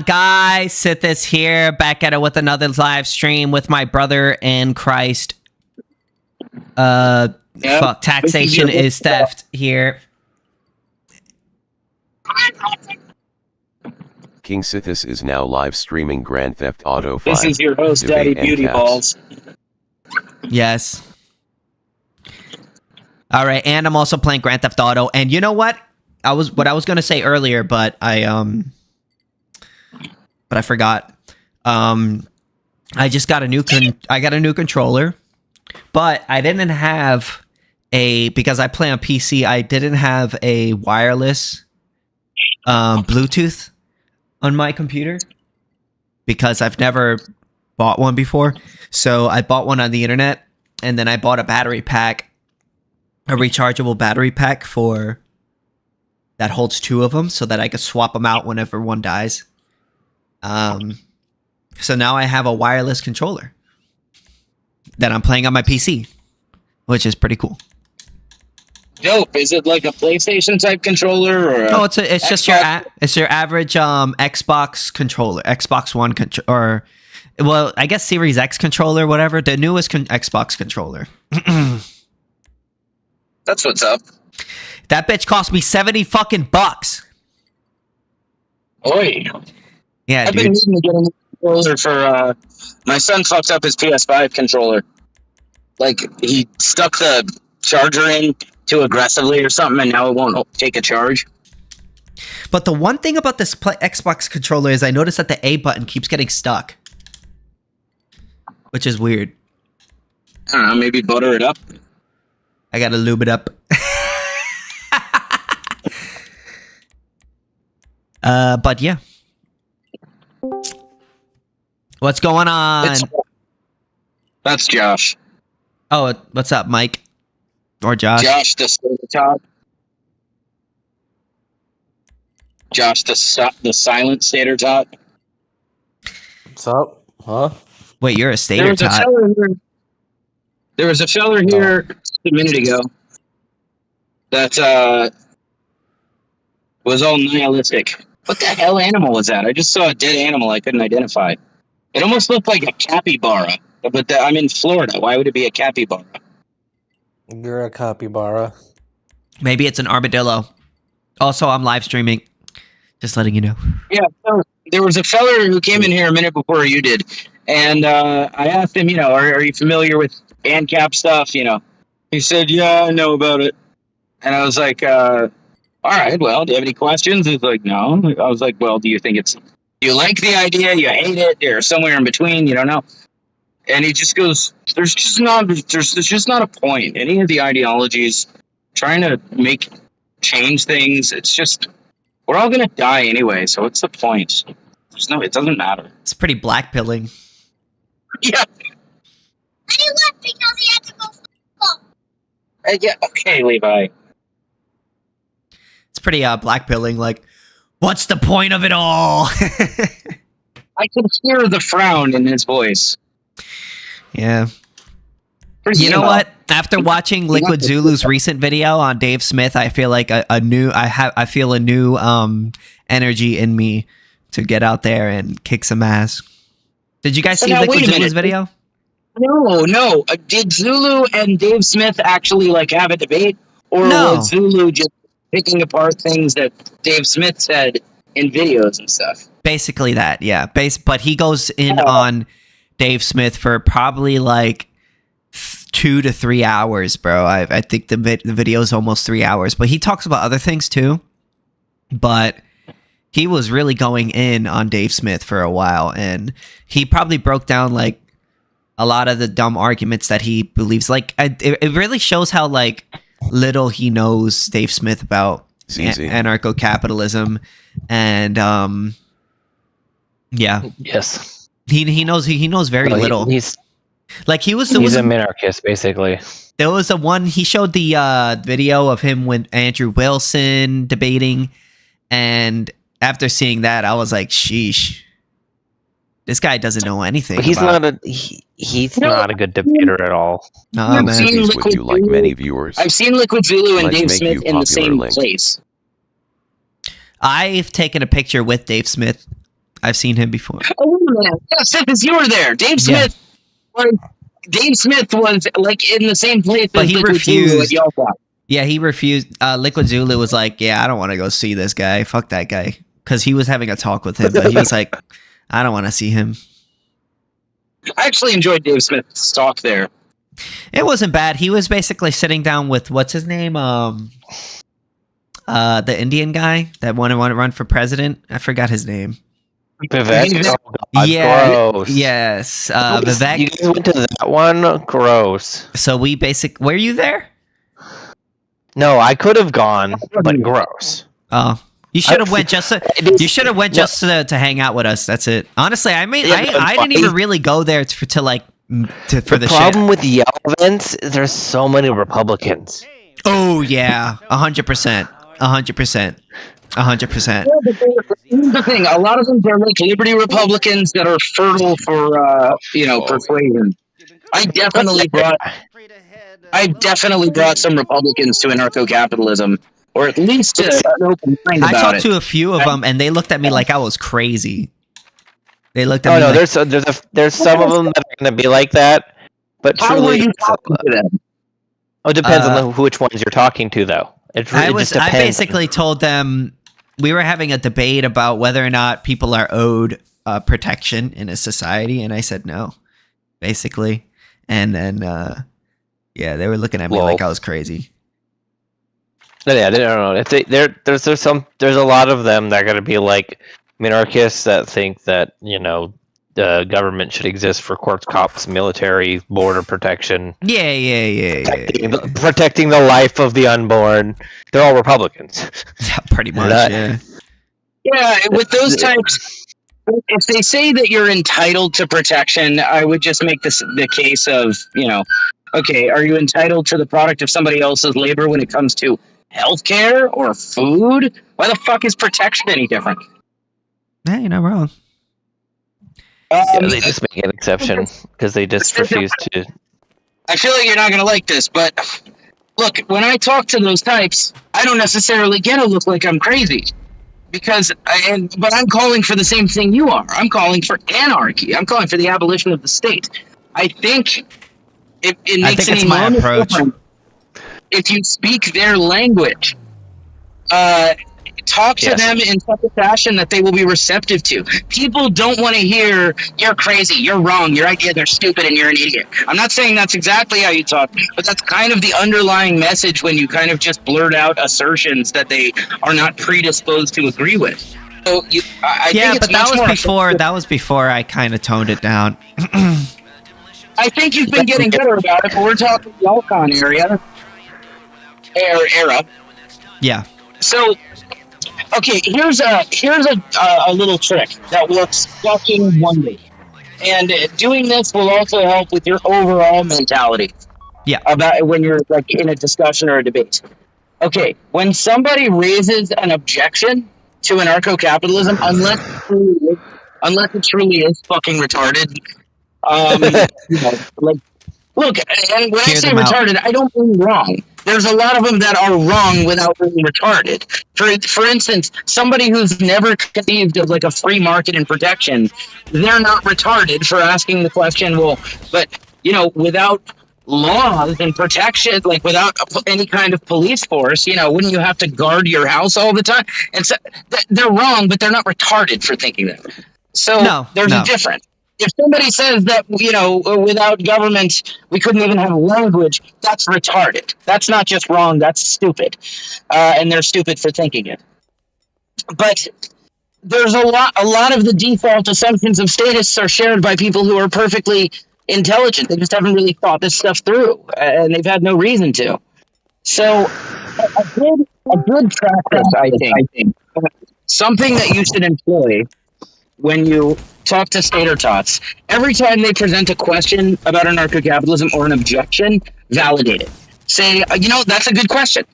KingSithis here, back at it with another live stream with my brother in Christ. Fuck, taxation is theft here. KingSithis is now live streaming Grand Theft Auto 5. This is your host, Daddy Beauty Ancaps. Balls. Yes. All right, and I'm also playing Grand Theft Auto. And you know what? I was gonna say earlier, but I forgot. I just got a new controller, but I didn't have because I play on PC. I didn't have a wireless Bluetooth on my computer because I've never bought one before. So I bought one on the internet, and then I bought a battery pack, a rechargeable battery pack that holds 2 of them, so that I could swap them out whenever one dies. So now I have a wireless controller that I'm playing on my PC, which is pretty cool. Dope. Is it like a PlayStation type controller or? No, it's just your average Xbox controller, Xbox One or, well, I guess Series X controller, whatever, the newest Xbox controller. That's what's up. That bitch cost me $70 fucking bucks. Oi. Yeah, I've been needing to get a new controller for, my son fucked up his PS5 controller. Like, he stuck the charger in too aggressively or something, and now it won't take a charge. But the one thing about this Xbox controller is I noticed that the A button keeps getting stuck, which is weird. I don't know, maybe butter it up. I gotta lube it up. But yeah. What's going on? That's Josh. Oh, what's up, Mike? Or Josh? Josh the Stater-Tot. Josh the silent Stater-Tot. What's up? Huh? Wait, you're a Stater-Tot? There was a fella here just a minute ago that was all nihilistic. What the hell animal was that? I just saw a dead animal I couldn't identify. It almost looked like a capybara, but I'm in Florida. Why would it be a capybara? You're a capybara. Maybe it's an armadillo. Also, I'm live streaming. Just letting you know. Yeah, so there was a fella who came in here a minute before you did, and I asked him, are you familiar with Ancaps stuff? He said, yeah, I know about it. And I was like, all right, well, do you have any questions? He's like, no. I was like, well, do you you like the idea? You hate it? Or somewhere in between? You don't know. And he just goes, there's just not a point. Any of the ideologies trying to change things, it's just, we're all going to die anyway. So what's the point? It doesn't matter. It's pretty blackpilling. Yeah. And he left because he had to go football. Yeah, okay, Levi. It's pretty blackpilling, like, what's the point of it all? I could hear the frown in his voice. Yeah. You know what? After watching Liquid Zulu's recent video on Dave Smith, I feel like I feel a new energy in me to get out there and kick some ass. Did you guys see Liquid Zulu's video? No. Did Zulu and Dave Smith actually have a debate, or was Zulu just picking apart things that Dave Smith said in videos and stuff? Basically that, yeah. But he goes in on Dave Smith for probably 2 to 3 hours, bro. I think the video is almost 3 hours, but he talks about other things too. But he was really going in on Dave Smith for a while, and he probably broke down a lot of the dumb arguments that he believes. It really shows how little he knows, Dave Smith, about anarcho-capitalism, and yeah, yes. He knows very little. He's a minarchist, basically. There was he showed the video of him with Andrew Wilson debating, and after seeing that, I was like, sheesh, this guy doesn't know anything. He's not a good debater at all. No, man. Would you like many viewers? I've seen Liquid Zulu and Dave Smith in the same place. I've taken a picture with Dave Smith I've seen him before. Oh, wait a minute. Yeah, Sithis, you were there. Dave Smith was like in the same place But as he Liquid Zulu at refused. Yelp Rock. Yeah, he refused. Liquid Zulu was like, yeah, I don't want to go see this guy. Fuck that guy. Because he was having a talk with him, but he was like, I don't want to see him. I actually enjoyed Dave Smith's talk there. It wasn't bad. He was basically sitting down with, what's his name? The Indian guy that wanted to run for president. I forgot his name. Vivek? Oh, God, Yeah. gross. Yes. You Vivek. guys went to that one? Gross. So we were you there? No, I could have gone, but gross. Oh, you should have went just. You should have went Well- just to hang out with us. That's it. Honestly, I mean, Yeah, but I didn't even really go there for the The problem with Yelp events is there's so many Republicans. Oh yeah, 100%, 100%, 100%. Here's the thing: a lot of them are like liberty Republicans that are fertile for persuasion. I definitely brought some Republicans to anarcho-capitalism, or at least to an open mind I about talked it. to a few of them, and they looked at me like I was crazy. They looked at Oh me. no, like, there's some of them that are going to be like that, but How were truly, you talking to them? it depends on which ones you're talking to, though. It just I depends. basically told them we were having a debate about whether or not people are owed protection in a society, and I said no, basically. And then, they were looking at me like I was crazy. Yeah, I don't know. There's a lot of them that are going to be like minarchists that think that the government should exist for courts, cops, military, border protection. Yeah. Protecting the life of the unborn. They're all Republicans. Yeah, pretty much. Yeah. Yeah, with those types, if they say that you're entitled to protection, I would just make this the case of, okay, are you entitled to the product of somebody else's labor when it comes to healthcare or food? Why the fuck is protection any different? Hey, you're not wrong. They just make an exception because they just refuse to. I feel like you're not going to like this, but look, when I talk to those types, I don't necessarily get to look like I'm crazy. But I'm calling for the same thing you are. I'm calling for anarchy. I'm calling for the abolition of the state. I think it makes an enormous difference if you speak their language. Talk to them in such a fashion that they will be receptive to. People don't want to hear, you're crazy, you're wrong, your ideas are stupid, and you're an idiot. I'm not saying that's exactly how you talk, but that's kind of the underlying message when you kind of just blurt out assertions that they are not predisposed to agree with. So I think it's but that was before I kind of toned it down. I think you've been getting better about it, but we're talking the Alcon era. Yeah. So, okay, here's a little trick that works fucking wonders. And doing this will also help with your overall mentality. Yeah. About when you're like in a discussion or a debate. Okay, when somebody raises an objection to anarcho-capitalism, unless it truly is fucking retarded, look, and when I say retarded, I don't mean wrong. There's a lot of them that are wrong without being retarded. For instance, somebody who's never conceived of like a free market and protection, they're not retarded for asking the question, well, but, without laws and protection, like without any kind of police force, wouldn't you have to guard your house all the time? And so they're wrong, but they're not retarded for thinking that. So there's a difference. If somebody says that, without government, we couldn't even have language, that's retarded. That's not just wrong, that's stupid. And they're stupid for thinking it. But there's a lot of the default assumptions of statists are shared by people who are perfectly intelligent. They just haven't really thought this stuff through, and they've had no reason to. So a good practice, I think, something that you should employ when you talk to stater tots, every time they present a question about anarcho-capitalism or an objection, validate it. Say, that's a good question.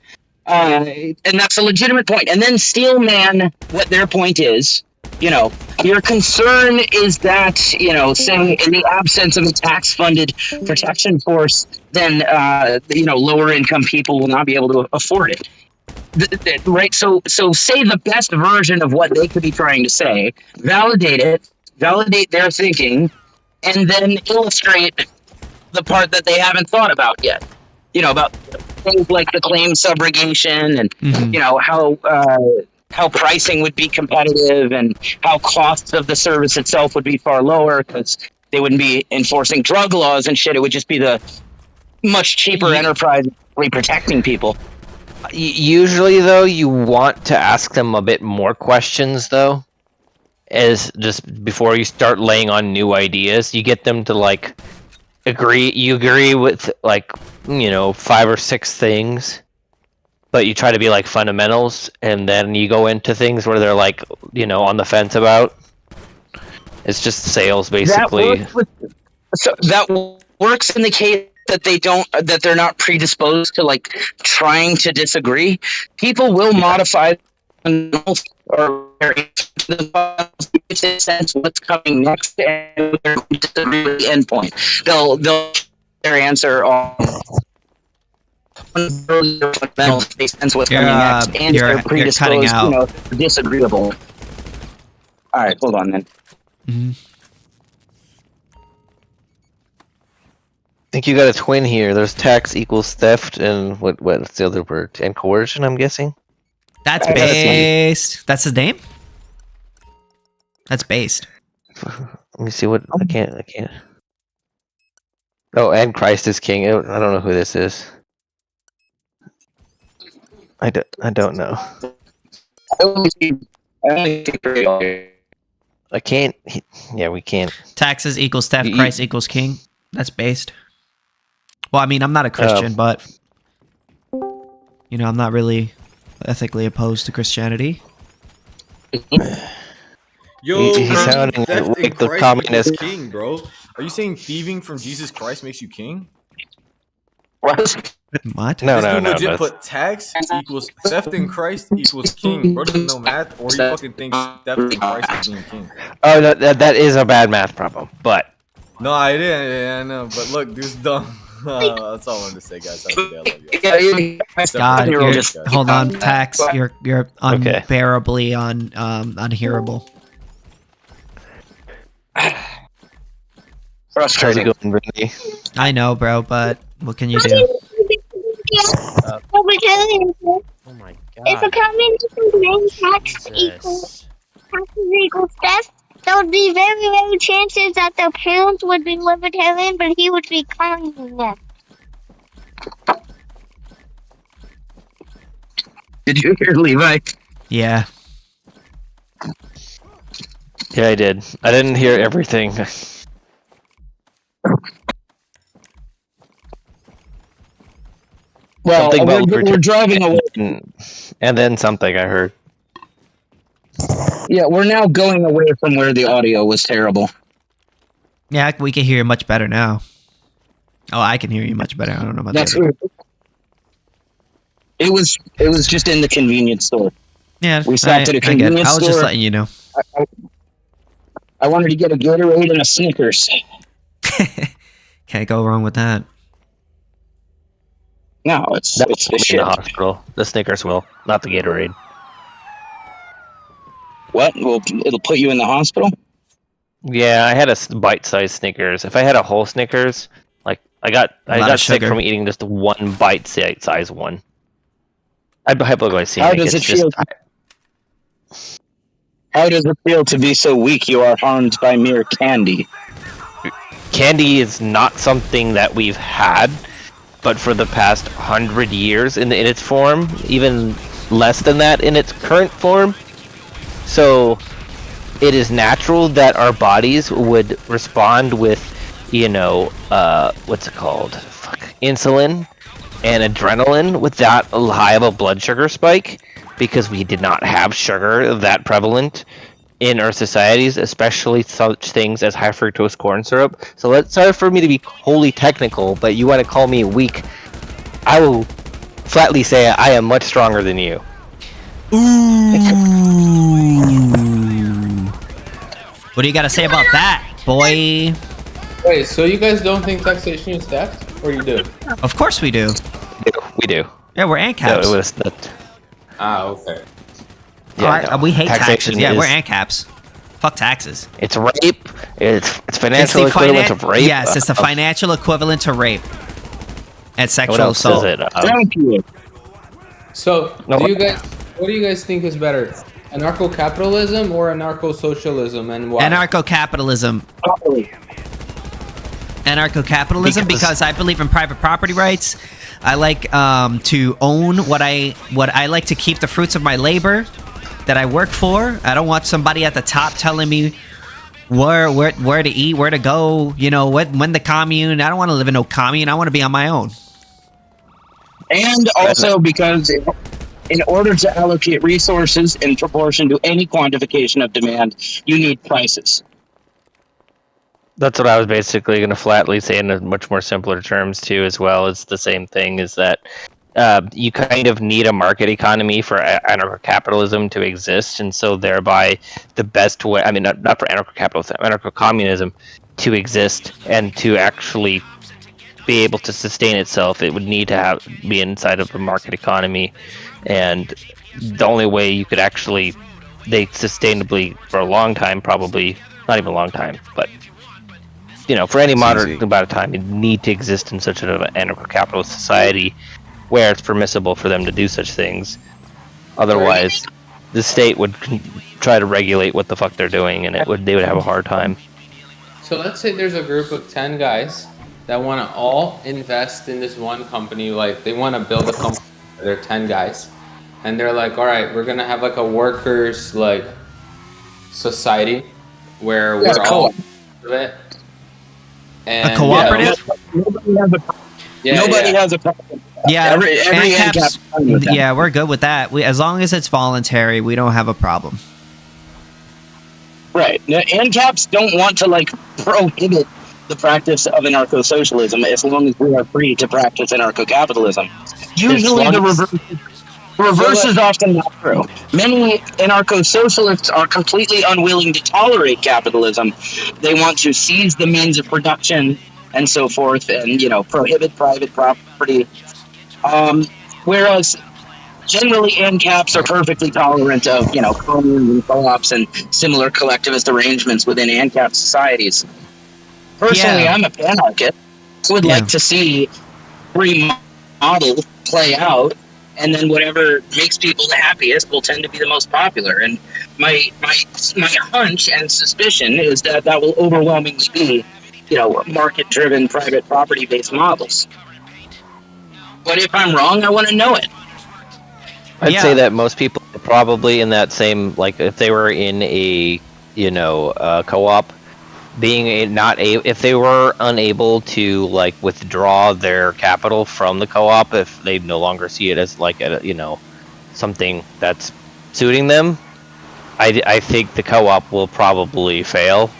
And that's a legitimate point. And then steel man what their point is. Your concern is that, saying in the absence of a tax-funded protection force, then, lower income people will not be able to afford it. right? So say the best version of what they could be trying to say, validate it, validate their thinking, and then illustrate the part that they haven't thought about yet. About things like the claim subrogation and Mhm. how pricing would be competitive and how costs of the service itself would be far lower because they wouldn't be enforcing drug laws and shit. It would just be the much cheaper enterprise protecting people. Usually, though, you want to ask them a bit more questions, though, as just before you start laying on new ideas. You get them to like agree. You agree with like 5 or 6 things, but you try to be like fundamentals, and then you go into things where they're like on the fence about. It's just sales, basically. That works in the case that they're not predisposed to like trying to disagree. People will modify or sense what's coming next and they're going to disagree with the endpoint. They'll their answer on they sense what's coming next and they're predisposed, disagreeable. All right, hold on then. Mm-hmm. I think you got a twin here. There's tax equals theft, and what's the other word? And coercion, I'm guessing. That's based. That's his name? That's based. Let me see what I can't. Oh, and Christ is king. I don't know who this is. I don't know. I can't. Yeah, we can't. Taxes equals theft. Christ equals king. That's based. Well, I mean, I'm not a Christian, but I'm not really ethically opposed to Christianity. Yo, He's sounding like the communist king, bro. Are you saying thieving from Jesus Christ makes you king? What? What? No, This no, dude no. legit put tax equals theft in Christ equals king. Bro doesn't know math, or he fucking thinks theft in Christ is being king. Oh, no, that is a bad math problem, but. No, I didn't. Yeah, I know. But look, dude's dumb. That's all I wanted to say, guys. Have a good day. I love you. God, You're- hold on, Tax. You're unbearably unhearable. Frustrating. I know, bro, but what can you do? Oh my god. If a communist name tax equals theft, there would be very, very chances that the parents would be libertarian, but he would be communist. Did you hear Levi? Yeah. Yeah, I did. I didn't hear everything. Well, we're driving away. And then something I heard. Yeah, we're now going away from where the audio was terrible. Yeah, we can hear you much better now. Oh, I can hear you much better. I don't know about That's that. weird. It was just in the convenience store. Yeah, We stopped at a convenience I was store. just letting you know. I wanted to get a Gatorade and a Snickers. Can't go wrong with that. No, it's In shit. the hospital. The Snickers will, not the Gatorade. What? Well, it'll put you in the hospital? Yeah, I had a bite-sized Snickers. If I had a whole Snickers, like I got sick sugar. from eating just one bite-sized one. I'd be hypoglycemic. How does it feel? How does it feel to be so weak you are harmed by mere candy? Candy is not something that we've had, but for the past 100 years in its form, even less than that in its current form. So it is natural that our bodies would respond with, what's it called? Insulin and adrenaline with that high of a blood sugar spike, because we did not have sugar that prevalent in our societies, especially such things as high fructose corn syrup. So sorry for me to be wholly technical, but you want to call me weak, I will flatly say I am much stronger than you. Ooh. What do you got to say about that, boy? Wait, so you guys don't think taxation is theft? Or you do? Of course we do. We do. Yeah, we're No, Ancaps. it was that. Okay. We hate taxes. Taxation Yeah, is- we're Ancaps. Fuck taxes. It's rape. It's financial It's the equivalent of rape. Yes, it's the financial equivalent to rape and What sexual else is assault. it? Thank you. So, No, what do you guys think is better, anarcho-capitalism or anarcho-socialism, and why? Anarcho-capitalism. Anarcho-capitalism because I believe in private property rights. I like to own what I like to keep the fruits of my labor that I work for. I don't want somebody at the top telling me where to eat, where to go. You know, when the commune. I don't want to live in no commune. I want to be on my own. And also because in order to allocate resources in proportion to any quantification of demand, you need prices. That's what I was basically going to flatly say in a much more simpler terms too, as well. It's the same thing. Is that you kind of need a market economy for anarcho-capitalism to exist, and so thereby the best way. I mean, not for anarcho-capitalism, anarcho-communism to exist and to actually be able to sustain itself, it would need to be inside of a market economy, and the only way you could actually sustainably for a long time, probably not even a long time, but for any moderate amount of time, you need to exist in such an anarcho-capitalist society where it's permissible for them to do such things. Otherwise, the state would try to regulate what the fuck they're doing, and they would have a hard time. So let's say there's a group of 10 guys that want to all invest in this one company. Like, they want to build a company. They're 10 guys, and they're like, all right, we're gonna have like a workers like society where we're all of it. A cooperative? Nobody has a problem. Yeah, every Ancaps, Ancaps. yeah, we're good with that. As long as it's voluntary, we don't have a problem. Right. Now, Ancaps don't want to prohibit the practice of anarcho-socialism as long as we are free to practice anarcho-capitalism. Usually the reverse is often not true. Many anarcho-socialists are completely unwilling to tolerate capitalism. They want to seize the means of production and so forth and, prohibit private property. Whereas generally Ancaps are perfectly tolerant of, communes and co-ops and similar collectivist arrangements within Ancap societies. Personally, I'm a panarchist. I would like to see free model play out, and then whatever makes people the happiest will tend to be the most popular. And my hunch and suspicion is that will overwhelmingly be, market-driven, private property-based models. But if I'm wrong, I want to know it. I'd say that most people are probably in that same, if they were in a, co-op, if they were unable to withdraw their capital from the co-op, if they no longer see it as something that's suiting them, I think the co-op will probably fail.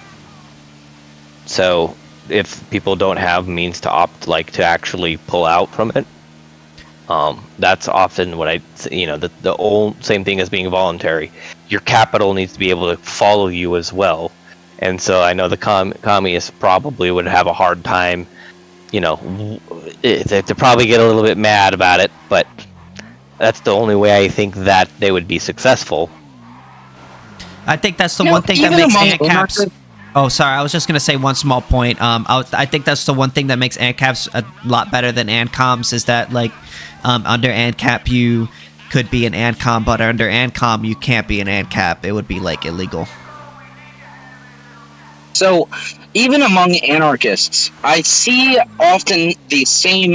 So if people don't have means to opt to actually pull out from it, that's often what the old same thing as being voluntary. Your capital needs to be able to follow you as well. And so I know the communists probably would have a hard time, they probably get a little bit mad about it, but that's the only way I think that they would be successful. I think that's the one thing that makes Ancaps... Oh, sorry, I was just going to say one small point. I think that's the one thing that makes Ancaps a lot better than Ancoms is that, under Ancap, you could be an Ancom, but under Ancom, you can't be an Ancap. It would be, illegal. So, even among anarchists, I see often the same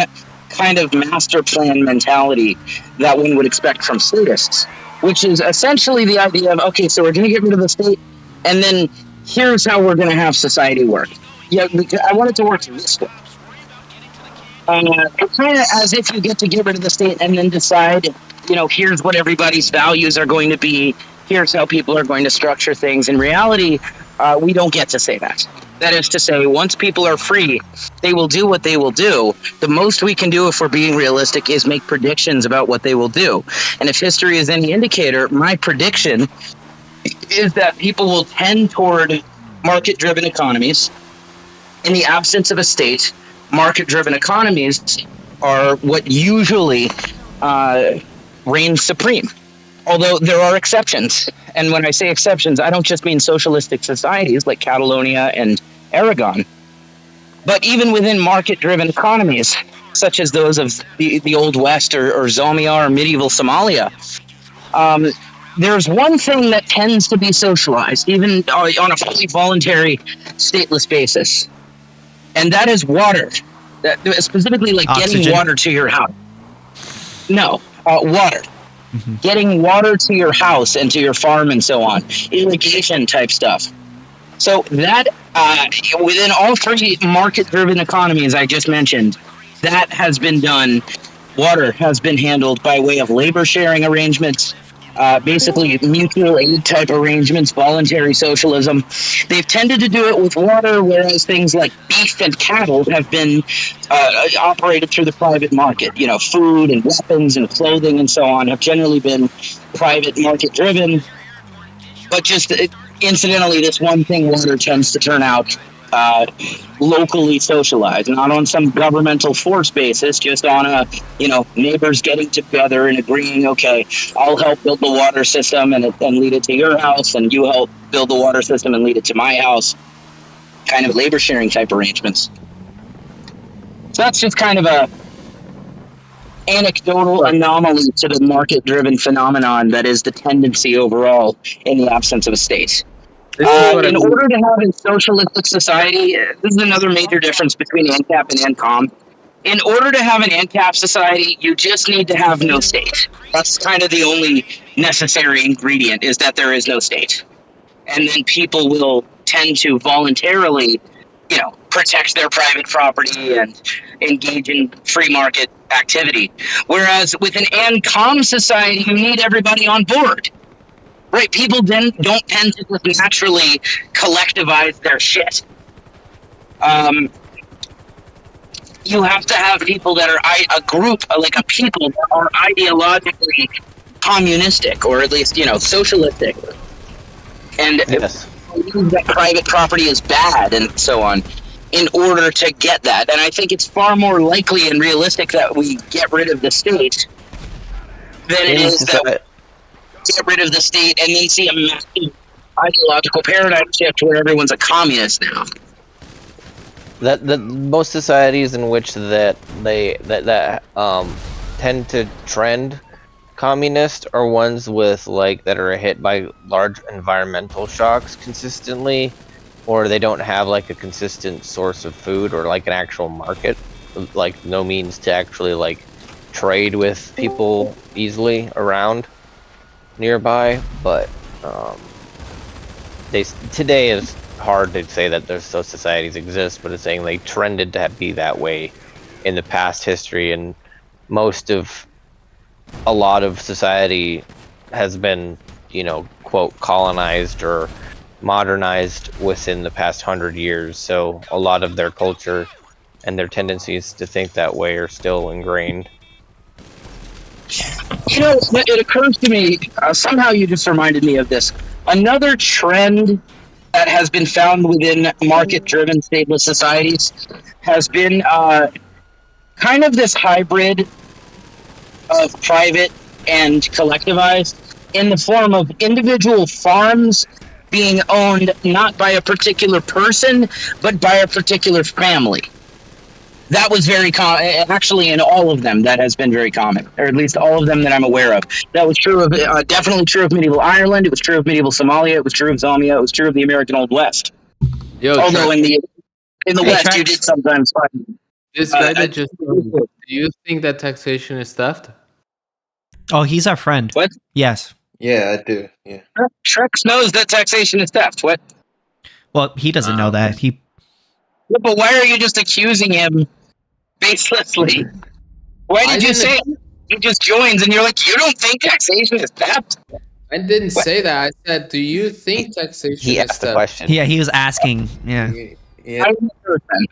kind of master plan mentality that one would expect from statists, which is essentially the idea of, okay, so we're going to get rid of the state, and then here's how we're going to have society work. Yeah, I want it to work this way. It's kind of as if you get rid of the state and then decide, here's what everybody's values are going to be, here's how people are going to structure things. In reality, we don't get to say that. That is to say, once people are free, they will do what they will do. The most we can do, if we're being realistic, is make predictions about what they will do. And if history is any indicator, my prediction is that people will tend toward market-driven economies. In the absence of a state, market-driven economies are what usually reign supreme. Although there are exceptions. And when I say exceptions, I don't just mean socialistic societies like Catalonia and Aragon, but even within market-driven economies, such as those of the Old West or Zambia or medieval Somalia. There's one thing that tends to be socialized, even on a fully voluntary, stateless basis, and that is water. Specifically, like Oxygen. getting water to your house. No, water. Mm-hmm. Getting water to your house and to your farm and so on. Irrigation type stuff. So that, within all three market-driven economies I just mentioned, that has been done. Water has been handled by way of labor-sharing arrangements, basically mutual aid type arrangements, voluntary socialism. They've tended to do it with water, whereas things like beef and cattle have been operated through the private market. You know, food and weapons and clothing and so on have generally been private market driven. But just incidentally, this one thing, water tends to turn out locally socialized, not on some governmental force basis, just on a, neighbors getting together and agreeing, okay, I'll help build the water system and lead it to your house, and you help build the water system and lead it to my house. Kind of labor sharing type arrangements. So that's just kind of a anecdotal anomaly to the market-driven phenomenon that is the tendency overall in the absence of a state. In order to have a socialistic society, this is another major difference between ANCAP and ANCOM. In order to have an ANCAP society, you just need to have no state. That's kind of the only necessary ingredient, is that there is no state. And then people will tend to voluntarily, protect their private property and engage in free market activity. Whereas with an ANCOM society, you need everybody on board. Right, people then don't tend to just naturally collectivize their shit. You have to have people that are a group, like a people that are ideologically communistic, or at least, socialistic. And Yes. believe that private property is bad and so on, in order to get that. And I think it's far more likely and realistic that we get rid of the state than it is that we get rid of the state and then see a massive ideological paradigm shift where everyone's a communist now. That most societies in which that tend to trend communist are ones with that are hit by large environmental shocks consistently, or they don't have a consistent source of food or an actual market, no means to actually trade with people easily around nearby. But today is hard to say that those societies exist, but it's saying they trended to be that way in the past history, and a lot of society has been, quote, colonized or modernized within the past 100 years. So a lot of their culture and their tendencies to think that way are still ingrained. It occurs to me, somehow you just reminded me of this. Another trend that has been found within market-driven stateless societies has been kind of this hybrid of private and collectivized in the form of individual farms being owned not by a particular person, but by a particular family. That was very common, actually, in all of them. That has been very common, or at least all of them that I'm aware of. That was true of, definitely true of medieval Ireland. It was true of medieval Somalia. It was true of Zambia. It was true of the American Old West. Although in the West, Trax. you did sometimes find This guy that just. Do you think that taxation is theft? Oh, he's our friend. What? Yes. Yeah, I do. Yeah. Trex knows that taxation is theft. What? Well, he doesn't know that. But why are you just accusing him baselessly? Why did you say it? He just joins and you're like, you don't think taxation is theft? I didn't say that. I said, do you think taxation He is asked the theft? question. Yeah, he was asking. Yeah. Yeah.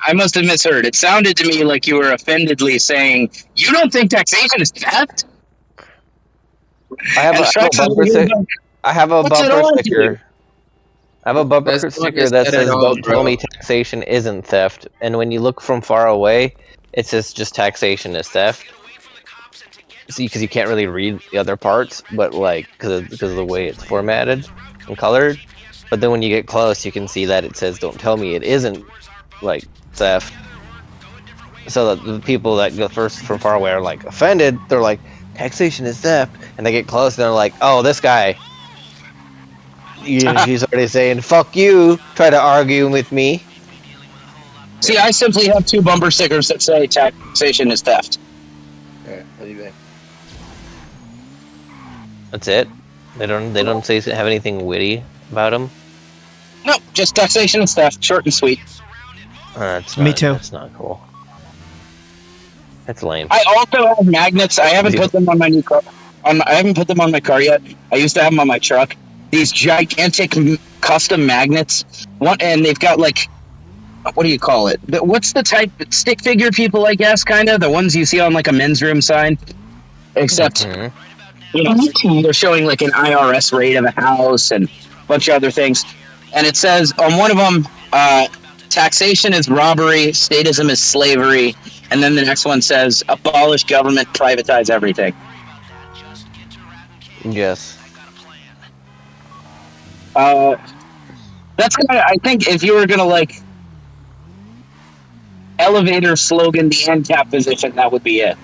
I must have misheard. It sounded to me like you were offendedly saying, you don't think taxation is theft? I have a bumper sticker. I have a bumper sticker that says, "Don't tell me taxation isn't theft." And when you look from far away, it says just taxation is theft. see because you can't really read the other parts, but like because of the way it's formatted and colored. But then when you get close, you can see that it says "Don't tell me it isn't like theft." So that the people that go first from far away are like offended. They're like, "Taxation is theft," and they get close and they're like, "Oh, this guy." He's already saying "fuck you." Try to argue with me. See, I simply have 2 bumper stickers that say taxation is theft. Alright, what do you think? That's it. They don't say have anything witty about them. No, just taxation is theft. Short and sweet. That's Me not, too. That's not cool. That's lame. I also have magnets. I haven't put them on my new car. I haven't put them on my car yet. I used to have them on my truck. These gigantic custom magnets. And they've got like, what do you call it? What's the type stick figure people? I guess kind of the ones you see on like a men's room sign. Except, you know, they're showing like an IRS rate of a house and a bunch of other things. And it says on one of them, taxation is robbery, statism is slavery, and then the next one says abolish government, privatize everything. Yes. That's gonna, I think if you were gonna like elevator slogan the Ancap position, that would be it.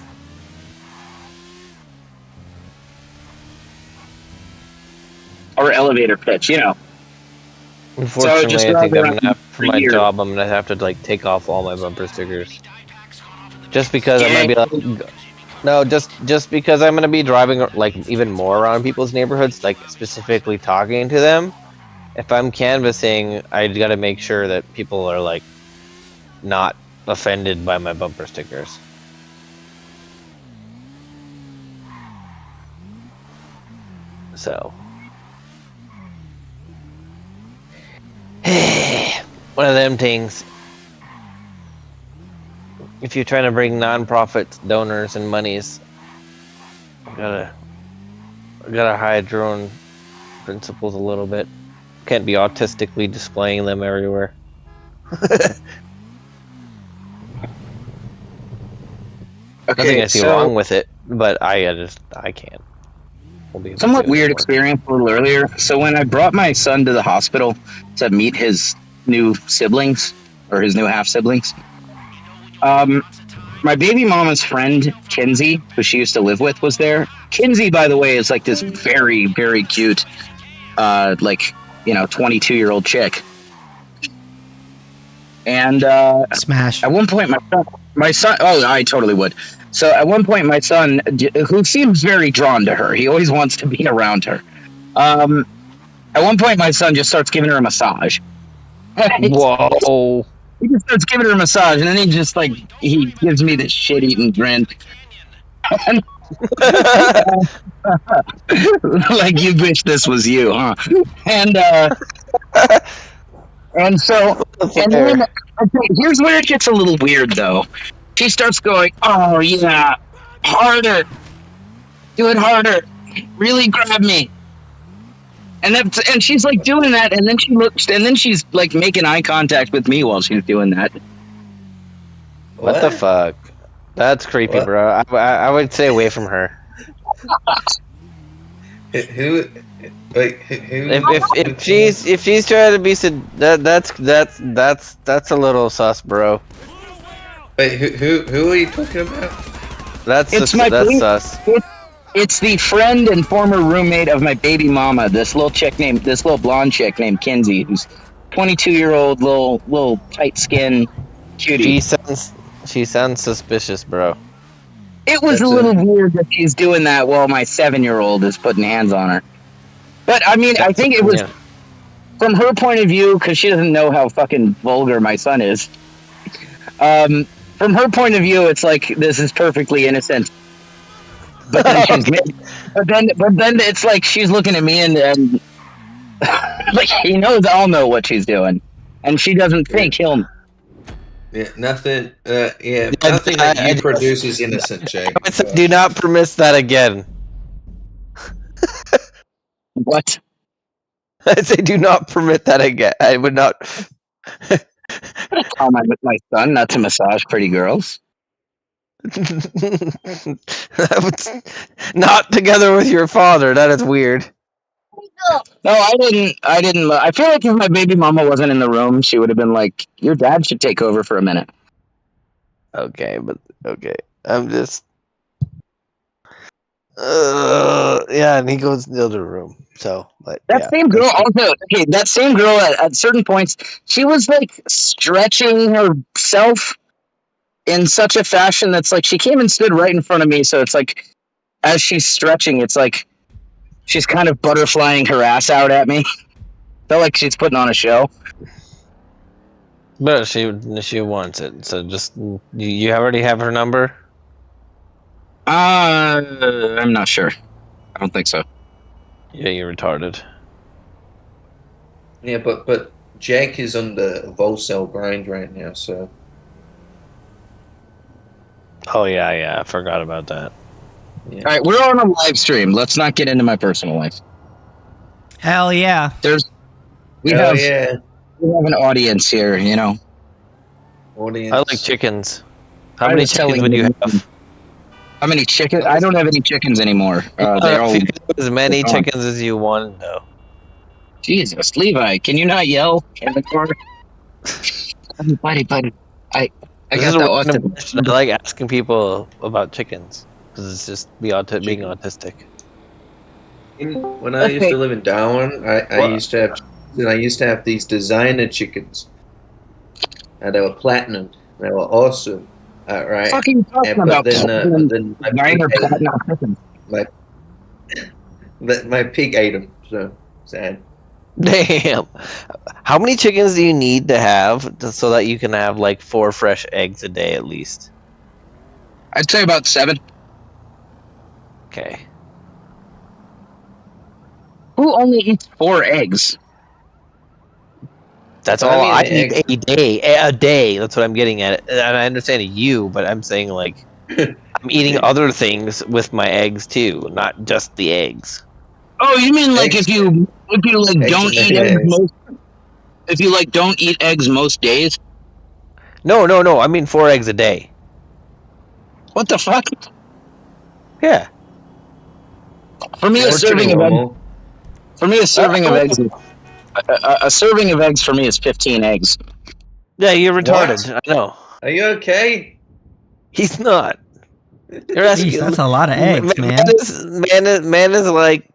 Or elevator pitch, you know. Unfortunately, just I think drive I'm around gonna have, for for my years. job, I'm gonna have to like take off all my bumper stickers. Just because I'm gonna be like, no, just because I'm gonna be driving like even more around people's neighborhoods, like specifically talking to them. If I'm canvassing, I gotta make sure that people are like not offended by my bumper stickers. So. One of them things. If you're trying to bring non-profit donors and monies, gotta hide your own principles a little bit. Can't be autistically displaying them everywhere. Nothing I see wrong with it, but I can't. Somewhat weird experience a little earlier. So when I brought my son to the hospital to meet his new siblings, or his new half siblings, my baby mama's friend Kinsey, who she used to live with, was there. Kinsey, by the way, is like this very, very cute, 22-year-old chick. And Smash. at one point, my son. Oh, I totally would. So at one point, my son, who seems very drawn to her, he always wants to be around her. At one point, my son just starts giving her a massage. Whoa! He just starts giving her a massage, and then he gives me this shit-eating grin. Like, you wish this was you, huh? And then, okay, here's where it gets a little weird, though. She starts going, oh, yeah, harder. Do it harder. Really grab me. And she's, like, doing that, and then she looks, and then she's, like, making eye contact with me while she's doing that. What the fuck? That's creepy, What? bro. I would stay away from her. Who? Wait, who? If she's trying to be that's a little sus, bro. Wait, who are you talking about? That's sus. It's the friend and former roommate of my baby mama, this little blonde chick named Kinsey, who's 22-year-old, little tight skin cutie. She sounds suspicious, bro. It was a little weird that she's doing that while my 7-year-old is putting hands on her. But I mean, I think it was from her point of view, because she doesn't know how fucking vulgar my son is. From her point of view, it's like this is perfectly innocent. But then but then it's like she's looking at me and like I'll know what she's doing, and she doesn't think he'll. Yeah, nothing. Nothing that you produce is innocent, Jay. I would say, do not permit that again. What? I'd say, do not permit that again. I would not. Tell my son not to massage pretty girls. Not together with your father. That is weird. No, I didn't. I feel like if my baby mama wasn't in the room, she would have been like, "Your dad should take over for a minute." Okay, but okay. I'm just. Yeah, and he goes in the other room. So, but That yeah. same girl also. Okay, that same girl at certain points, she was like stretching herself in such a fashion that's like she came and stood right in front of me. So it's like as she's stretching, it's like she's kind of butterflying her ass out at me. Felt like she's putting on a show. But she wants it. So just you already have her number. I'm not sure. I don't think so. Yeah, you're retarded. Yeah, but Jake is under a Volcel grind right now, so Oh yeah. I forgot about that. yeah. All right, we're on a live stream. Let's not get into my personal life. Hell yeah. We Oh have yeah, an audience here. You know, audience. I like chickens. How I many was chickens telling would you you- have? how many chickens? I don't have any chickens anymore. They all. If you could have as many they're gone. chickens as you wanted, though. Jesus, Levi, can you not yell in the car? Buddy, I This got is the a random autism. question. I like asking people about chickens because it's just being autistic. When I used to live in Darwin, I What? used to have these designer chickens. And they were platinum. They were awesome. Right. What are you talking But about? then my pig Designer ate them. platinum chickens. My pig ate them. So sad. Damn. How many chickens do you need to have so that you can have like 4 fresh eggs a day at least? I'd say about 7. Okay. Who only eats 4 eggs? That's I all mean, I eggs- eat a day. A day. That's what I'm getting at. And I understand you, but I'm saying like I'm eating other things with my eggs too, not just the eggs. Oh, you mean like Eggs- if you like eggs don't and eat eggs mayonnaise. most if you like don't eat eggs most days? No. I mean 4 eggs a day. What the fuck? Yeah. For me, a That's pretty serving of eggs. normal. For me, a serving of eggs. A serving of eggs for me is 15 eggs. Yeah, you're retarded. I know. Are you okay? He's not. You're asking. Jeez, that's a lot of eggs, man. Man is like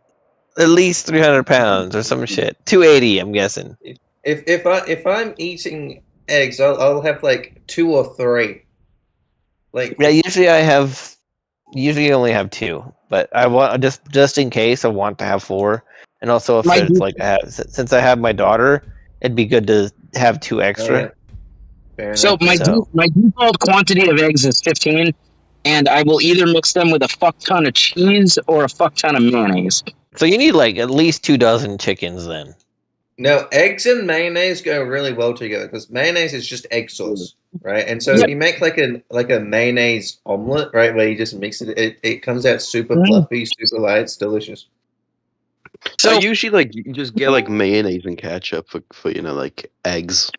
at least 300 pounds or some shit. 280, I'm guessing. If I'm eating eggs, I'll have like 2 or 3. Like Yeah, usually I only have 2, but I want just in case I want to have 4, and also if My it's like since I have my daughter, it'd be good to have 2 extra. Oh, yeah. Fair So enough. my default quantity of eggs is 15, and I will either mix them with a fuck ton of cheese or a fuck ton of mayonnaise. So you need like at least 2 dozen chickens then. No, eggs and mayonnaise go really well together because mayonnaise is just egg sauce, right? And so if you make like a mayonnaise omelet, right, where you just mix it, it comes out super fluffy, super light. It's delicious. So I usually like you just get like mayonnaise and ketchup for like eggs.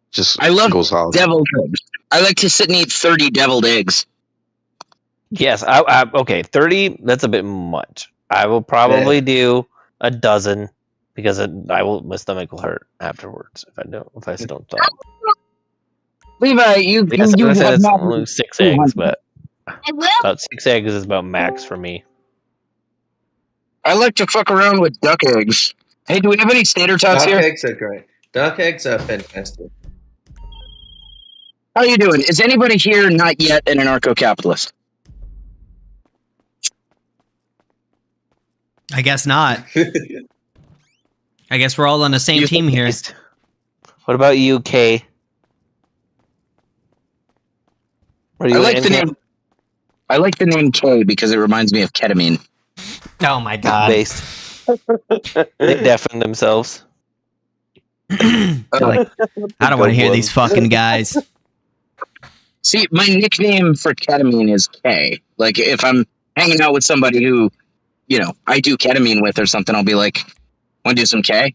Just I love goes out. deviled eggs. I like to sit and eat 30 deviled eggs. Yes, okay, 30. That's a bit much. I will probably do a dozen because my stomach will hurt afterwards if I still don't stop. Levi, you Yes, you I said have it's not. only 6 eggs, but I will. about 6 eggs is about max for me. I like to fuck around with duck eggs. Hey, do we have any tater tots Duck here? eggs are great. Duck eggs are fantastic. How you doing? Is anybody here not yet an anarcho-capitalist? I guess not. I guess we're all on the same team here. What about you, Kay? Are you I like the name K because it reminds me of ketamine. Oh my god. based? They deafen themselves. Like, I don't want to hear these fucking guys. See, my nickname for ketamine is K. Like, if I'm hanging out with somebody who, I do ketamine with or something, I'll be like, want to do some K?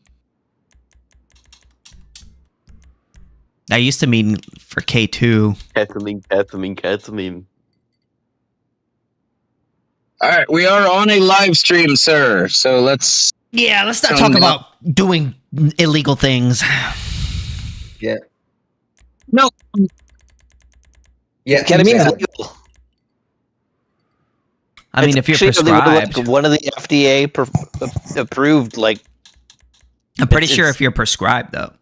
I used to mean for K2. Ketamine. All right, we are on a live stream, sir. So let's. Yeah, let's not Tone talk down. about doing illegal things. Yeah. No. Yeah. Cannabis is exactly. legal. I mean, if you're Actually, prescribed, like one of the FDA approved, like I'm pretty sure it's- if you're prescribed, though.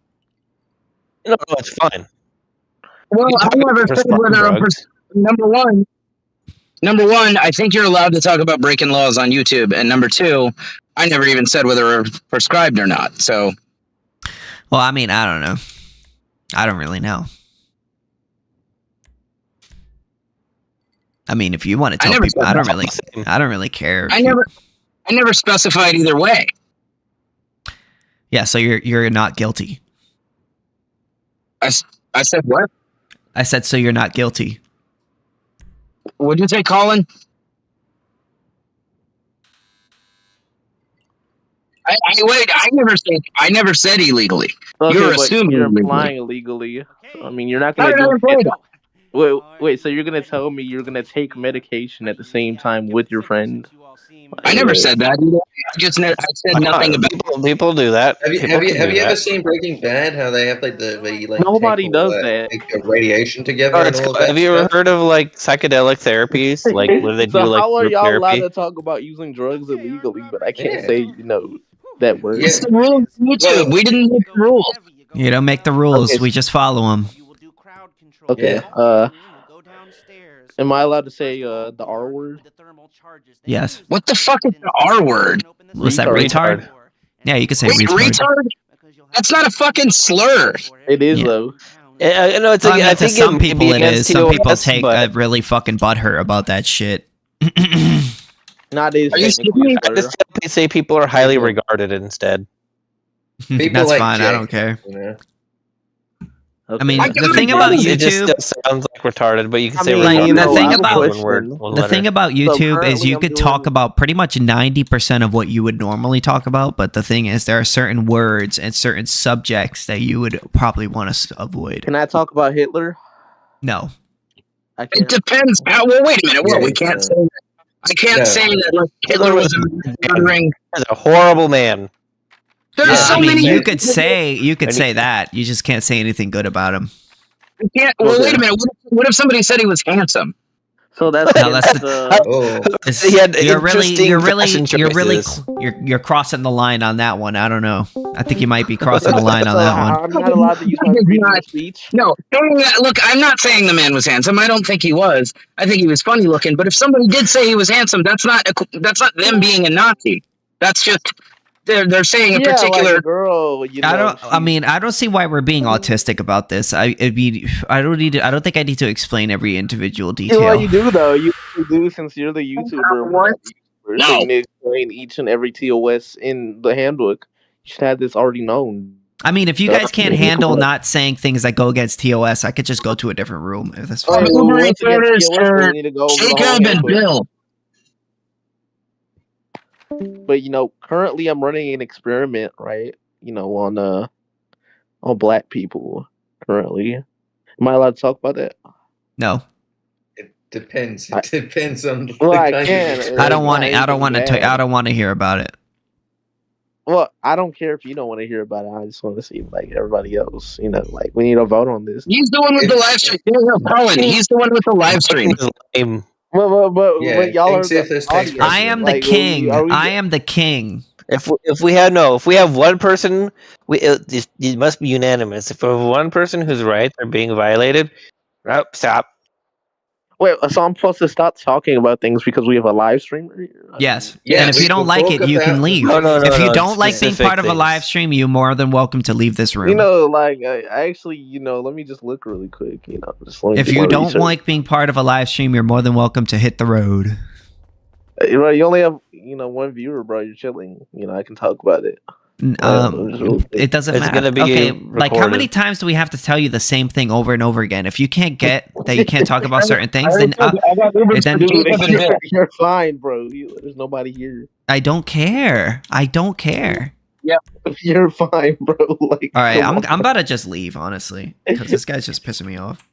no, it's fine. Well, You I talk never about said whether I'm drugs. number one. I think you're allowed to talk about breaking laws on YouTube, and number two, I never even said whether we're prescribed or not. So, Well, I mean, I don't know. I don't really know. I mean, if you want to tell never people, said I don't that. really care. I never specified either way. Yeah, so you're not guilty. I said what? I said so you're not guilty. What'd you say, Colin? Wait. I never said illegally. Okay, You're but assuming you're illegally. implying illegally. I mean, you're not I gonna never do said it. that. Wait. So you're gonna tell me you're gonna take medication at the same time with your friend? I never said that. I said nothing about. People do that. Have you People can have do you ever that. seen Breaking Bad? How they have like Nobody take does all that. take radiation together Oh, and it's, all of that have you ever stuff? heard of like psychedelic therapies? Like where they So do like how are group y'all allowed therapy? to talk about using drugs illegally, but I can't Yeah. say that word? It's the rules of YouTube. We didn't make the rules. You don't make the rules. Okay. We just follow them. Okay. Yeah. Am I allowed to say the R word? Yes. What the fuck is the R word? Was that retard? Yeah, you could say Wait, retard? That's not a fucking slur. It is Yeah. though. Yeah, no, it's I mean, I to think some it may people be it is. against Some people TOS, take but really fucking butthurt about that shit. Not is Are you technically a I slur. just simply say people are highly regarded instead. People That's like fine. I Jay, don't care. You know? Okay. I mean, I the can thing make about fun It just YouTube, still sounds like retarded, but you can I say mean, like, retarded. the I thing have a about- one word, question. one the letter. thing about YouTube is currently you I'm could doing- talk about pretty much 90% of what you would normally talk about, but the thing is there are certain words and certain subjects that you would probably want to avoid. Can I talk about Hitler? No. I It can't. depends. Well, wait a minute. What? Yeah, We can't no. say that. I can't No. say that like, Hitler was murdering. He's a horrible man. There's Yeah, so I mean, many. you could say And that. You just can't say anything good about him. You can't. Well, Okay. wait a minute. What if somebody said he was handsome? So that's No, that's against, Oh. It's- He had you're interesting fashion choices. you're crossing the line on that one. I don't know. I think you might be crossing the line on So that one. I'm not allowed to use my freedom of speech. No, saying that. Look, I'm not saying the man was handsome. I don't think he was. I think he was funny looking. But if somebody did say he was handsome, that's not them being a Nazi. That's just they're saying a Yeah, particular. like a girl. I don't see why we're being autistic about this. I don't think I need to explain every individual detail. Well, you do though. You do since you're the YouTuber. What? So No. you need to explain each and every TOS in the handbook. You should have this already known. I mean, if you guys can't handle not saying things that go against TOS, I could just go to a different room if that's fine. Uber once again, Eats TOS, for we need to go over the whole Jacob and handbook. Bill. But currently I'm running an experiment, right? On black people currently. Am I allowed to talk about that? No, It depends. It depends on the Well, I kind can. of I don't want to. not I don't want to. anything bad. I don't want to hear about it. Well, I don't care if you don't want to hear about it. I just want to see like everybody else. Like we need to vote on this. He's the one with the live stream. No, Colin. He's the one with the live stream. Lame. But Yeah, y'all are the KingSithis takes audience. I am the Like, king. are we- I am the king. If we have one person, it must be unanimous. If we have one person whose rights are being violated, stop. Wait, so I'm supposed to stop talking about things because we have a live streamer here? Yes. Yeah, And if we you don't will like talk it, you can about- leave. No, If you no, don't like being specific part of a things. live stream, you're more than welcome to leave this room. I actually, let me just look really quick. Just let me If do you my don't research. like being part of a live stream, you're more than welcome to hit the road. Right, you only have one viewer, bro. You're chilling. I can talk about it. It doesn't It's matter. gonna be Okay, like how many recorded. times do we have to tell you the same thing over and over again? If you can't get that you can't talk about certain things, then I got Ubers then- for Jacob and Bill. You're fine, bro. There's nobody here. I don't care. I don't care. You're fine, bro. Like, All right, come I'm about to just leave, honestly, because this guy's just pissing me off.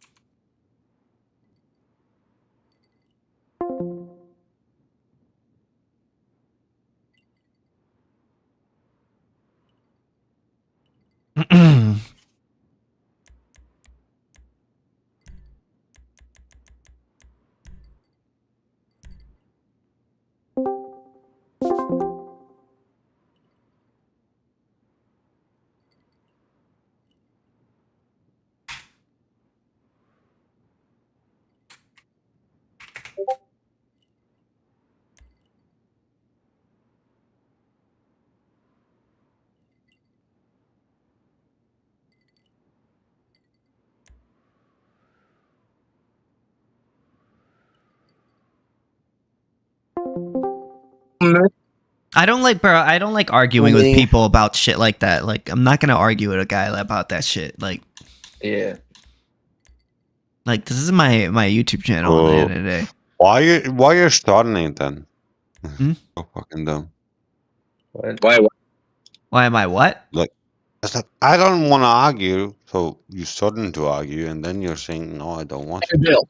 I don't like, bro. I don't like arguing with people about shit like that. Like, I'm not gonna argue with a guy about that shit. Like, Yeah. Like, this is my YouTube channel at the end of the day. Why you're starting it then? Hmm? So fucking dumb. Why am I what? Like, I don't want to argue, so you starting to argue, and then you're saying no, I don't want to.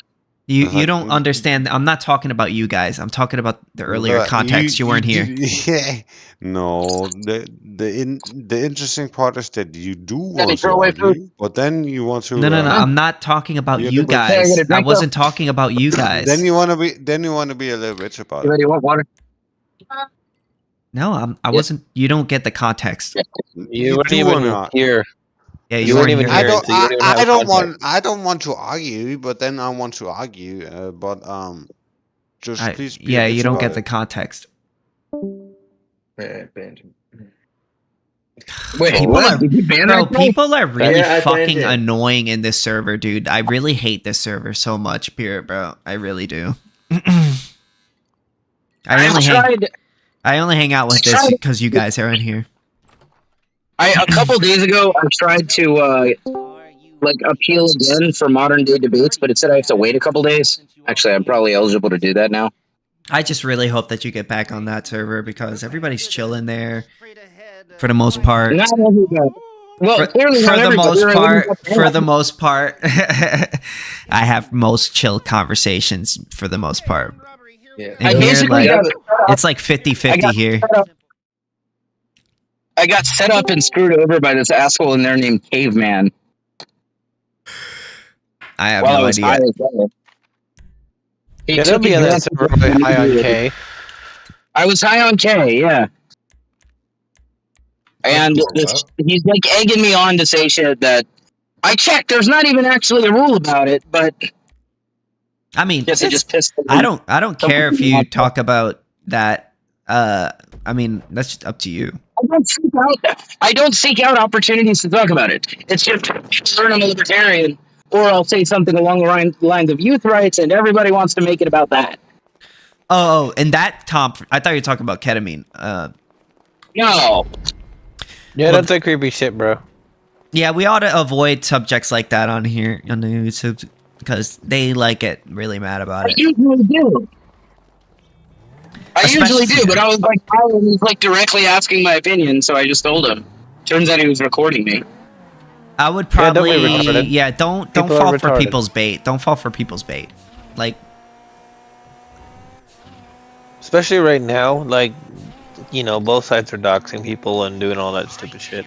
You don't understand. I'm not talking about you guys. I'm talking about the earlier context. You weren't here. Yeah. No, the interesting part is that you do want to argue, but then you want to. No. I'm not talking about you guys. I wasn't talking about you guys. Then you want to be a little bitch about it. You want water? No, I wasn't. You don't get the context. You weren't even here. Yeah, you weren't even here. I don't want to argue, but then I want to argue. Just please. Yeah, you don't get the context. Yeah, Benjamin. Wait, people are really Yeah, fucking annoying in this server, dude. I really hate this server so much, period, bro. I really do. I only hang out with this because you guys are in here. A couple days ago, I tried to appeal again for modern day debates, but it said I have to wait a couple days. Actually, I'm probably eligible to do that now. I just really hope that you get back on that server because everybody's chilling there for the most part. Not everybody. Well, clearly not for the most part, I have most chill conversations for the most part. Yeah. And here, it's like 50-50 here. I got set up and screwed over by this asshole in there named Caveman. I have no idea. He took me on that server high on K. I was high on K, yeah. And he's like egging me on to say shit that I checked. There's not even actually a rule about it, but I mean, it just pissed me. I don't care if you talk about that. I mean, that's just up to you. I don't seek out opportunities to talk about it. It's just learn I'm a libertarian, or I'll say something along the lines of youth rights, and everybody wants to make it about that. Oh, and that Tom, I thought you were talking about ketamine. No. Yeah, that's that creepy shit, bro. Yeah, we ought to avoid subjects like that on here on the YouTube because they get really mad about it. I usually do. But I was like directly asking my opinion, so I just told him. Turns out he was recording me. I would probably don't fall for retarded. people's bait. Don't fall for people's bait. Like, especially right now, both sides are doxing people and doing all that stupid shit.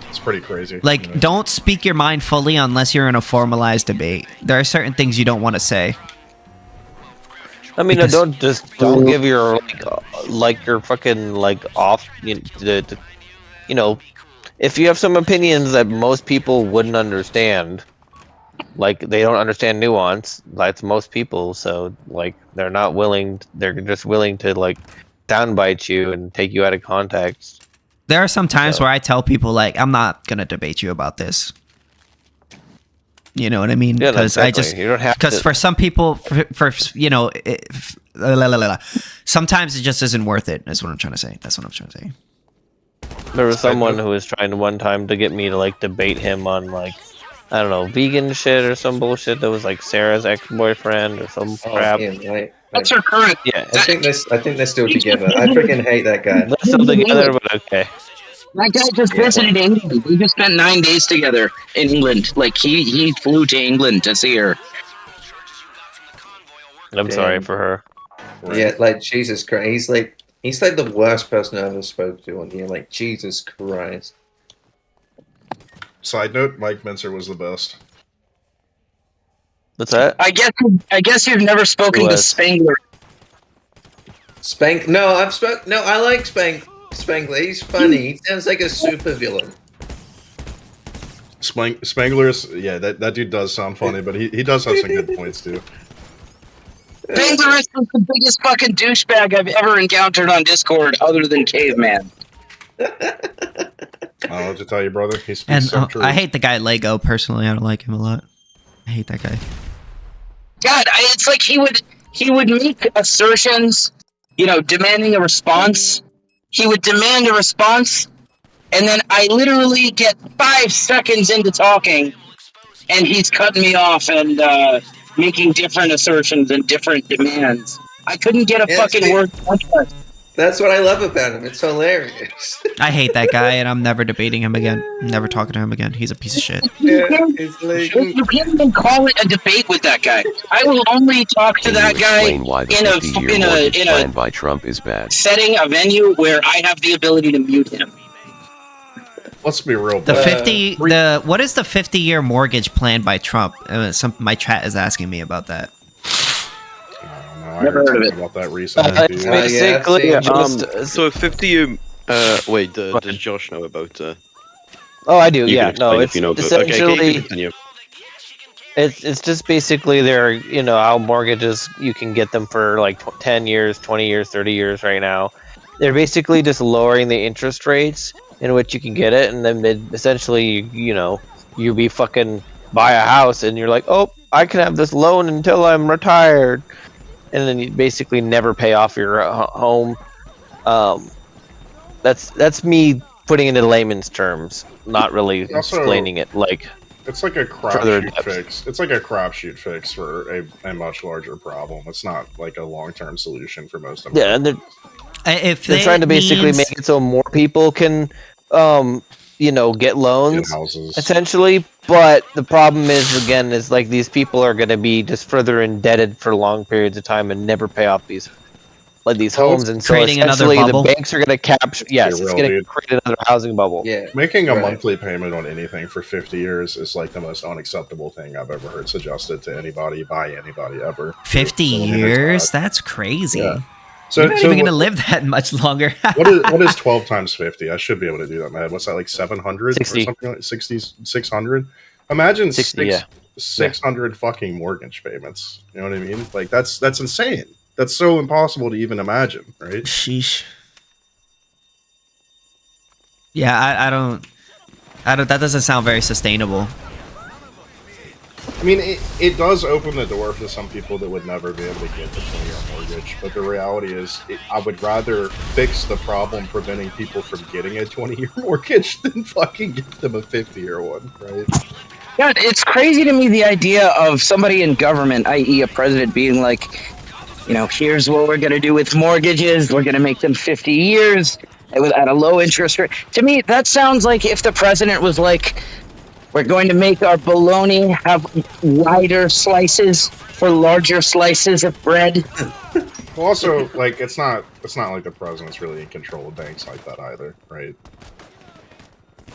It's pretty crazy. Like, don't speak your mind fully unless you're in a formalized debate. There are certain things you don't want to say. I mean, don't give your your fucking off. If you have some opinions that most people wouldn't understand, they don't understand nuance. That's most people, so they're not willing. They're just willing to downbite you and take you out of context. There are some times where I tell people I'm not gonna debate you about this. You know what I mean? Because because for some people, sometimes it just isn't worth it. That's what I'm trying to say. That's what I'm trying to say. There was someone who was trying one time to get me to debate him on I don't know, vegan shit or some bullshit that was Sarah's ex-boyfriend or some crap. Yeah, that's her current. Yeah, I think they're still together. I freaking hate that guy. They're still together, but okay. That guy just visited England. We just spent 9 days together in England. He flew to England to see her. I'm sorry for her. Yeah, Jesus Christ. He's the worst person I ever spoke to on here. Jesus Christ. Side note: Mike Menser was the best. What's that? I guess you've never spoken to Spangler. No, I like Spangler. He's funny. He sounds like a super villain. Spangler's that dude does sound funny, but he does have some good points too. Spangler is the biggest fucking douchebag I've ever encountered on Discord, other than Caveman. I'll just tell you, brother. He speaks some truth. I hate the guy Lego personally. I don't like him a lot. I hate that guy. God, it's he he would make assertions, demanding a response. He would demand a response, and then I literally get 5 seconds into talking, and he's cutting me off and making different assertions and different demands. I couldn't get a fucking word. That's what I love about him. It's hilarious. I hate that guy, and I'm never debating him again. I'm never talking to him again. He's a piece of shit. You can't even call it a debate with that guy. I will only talk to that guy Explain why the 50-year mortgage plan by Trump is bad. setting, a venue where I have the ability to mute him. Let's be real. What is the 50-year mortgage plan by Trump? My chat is asking me about that. I heard something about that recently. Basically, so 50-year. Wait, does Josh know about? Oh, I do. Yeah, no, it's essentially. It's just basically how mortgages, you can get them for like 10 years, 20 years, 30 years right now. They're basically just lowering the interest rates in which you can get it, and then essentially, you be fucking buy a house, and you're like, oh, I can have this loan until I'm retired, and then you basically never pay off your home. That's me putting it in layman's terms, not really explaining it like. It's like a crapshoot fix. It's like a crapshoot fix for a much larger problem. It's not like a long-term solution for most of them. Yeah, and they're trying to basically make it so more people can, get loans, essentially. But the problem is like these people are going to be just further indebted for long periods of time and never pay off these homes, and so essentially the banks are going to capture. Yes, it's going to create another housing bubble. Yeah, making a monthly payment on anything for 50 years is like the most unacceptable thing I've ever heard suggested to anybody by anybody ever. 50 years? That's crazy. Yeah. You're not even going to live that much longer. what is 12 times 50? I should be able to do that in my head. What's that, like 700 60. or something like 60, 600? Imagine 60, 600 fucking mortgage payments. You know what I mean? Like that's insane. That's so impossible to even imagine, right? Sheesh. Yeah, I don't. That doesn't sound very sustainable. I mean, it does open the door for some people that would never be able to get the 20-year mortgage, but the reality is, I would rather fix the problem preventing people from getting a 20-year mortgage than fucking give them a 50-year one, right? Yeah, it's crazy to me, the idea of somebody in government, i.e. a president, being like, here's what we're going to do with mortgages. We're going to make them 50 years at a low interest rate. To me, that sounds like if the president was like, we're going to make our bologna have wider slices for larger slices of bread. Well, also, like, it's not like the president's really in control of banks like that either, right?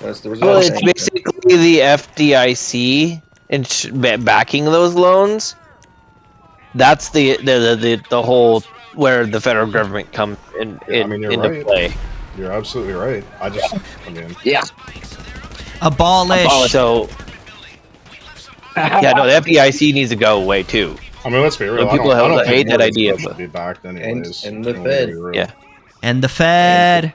That's the Well, it's basically the FDIC backing those loans. That's the whole where the federal government comes into play. You're absolutely right. Yeah. Abolish. So, yeah, no, the FDIC needs to go away too. I mean, let's be real. People I don't hate that idea. Should be backed anyways. And the Fed. Yeah. And the Fed.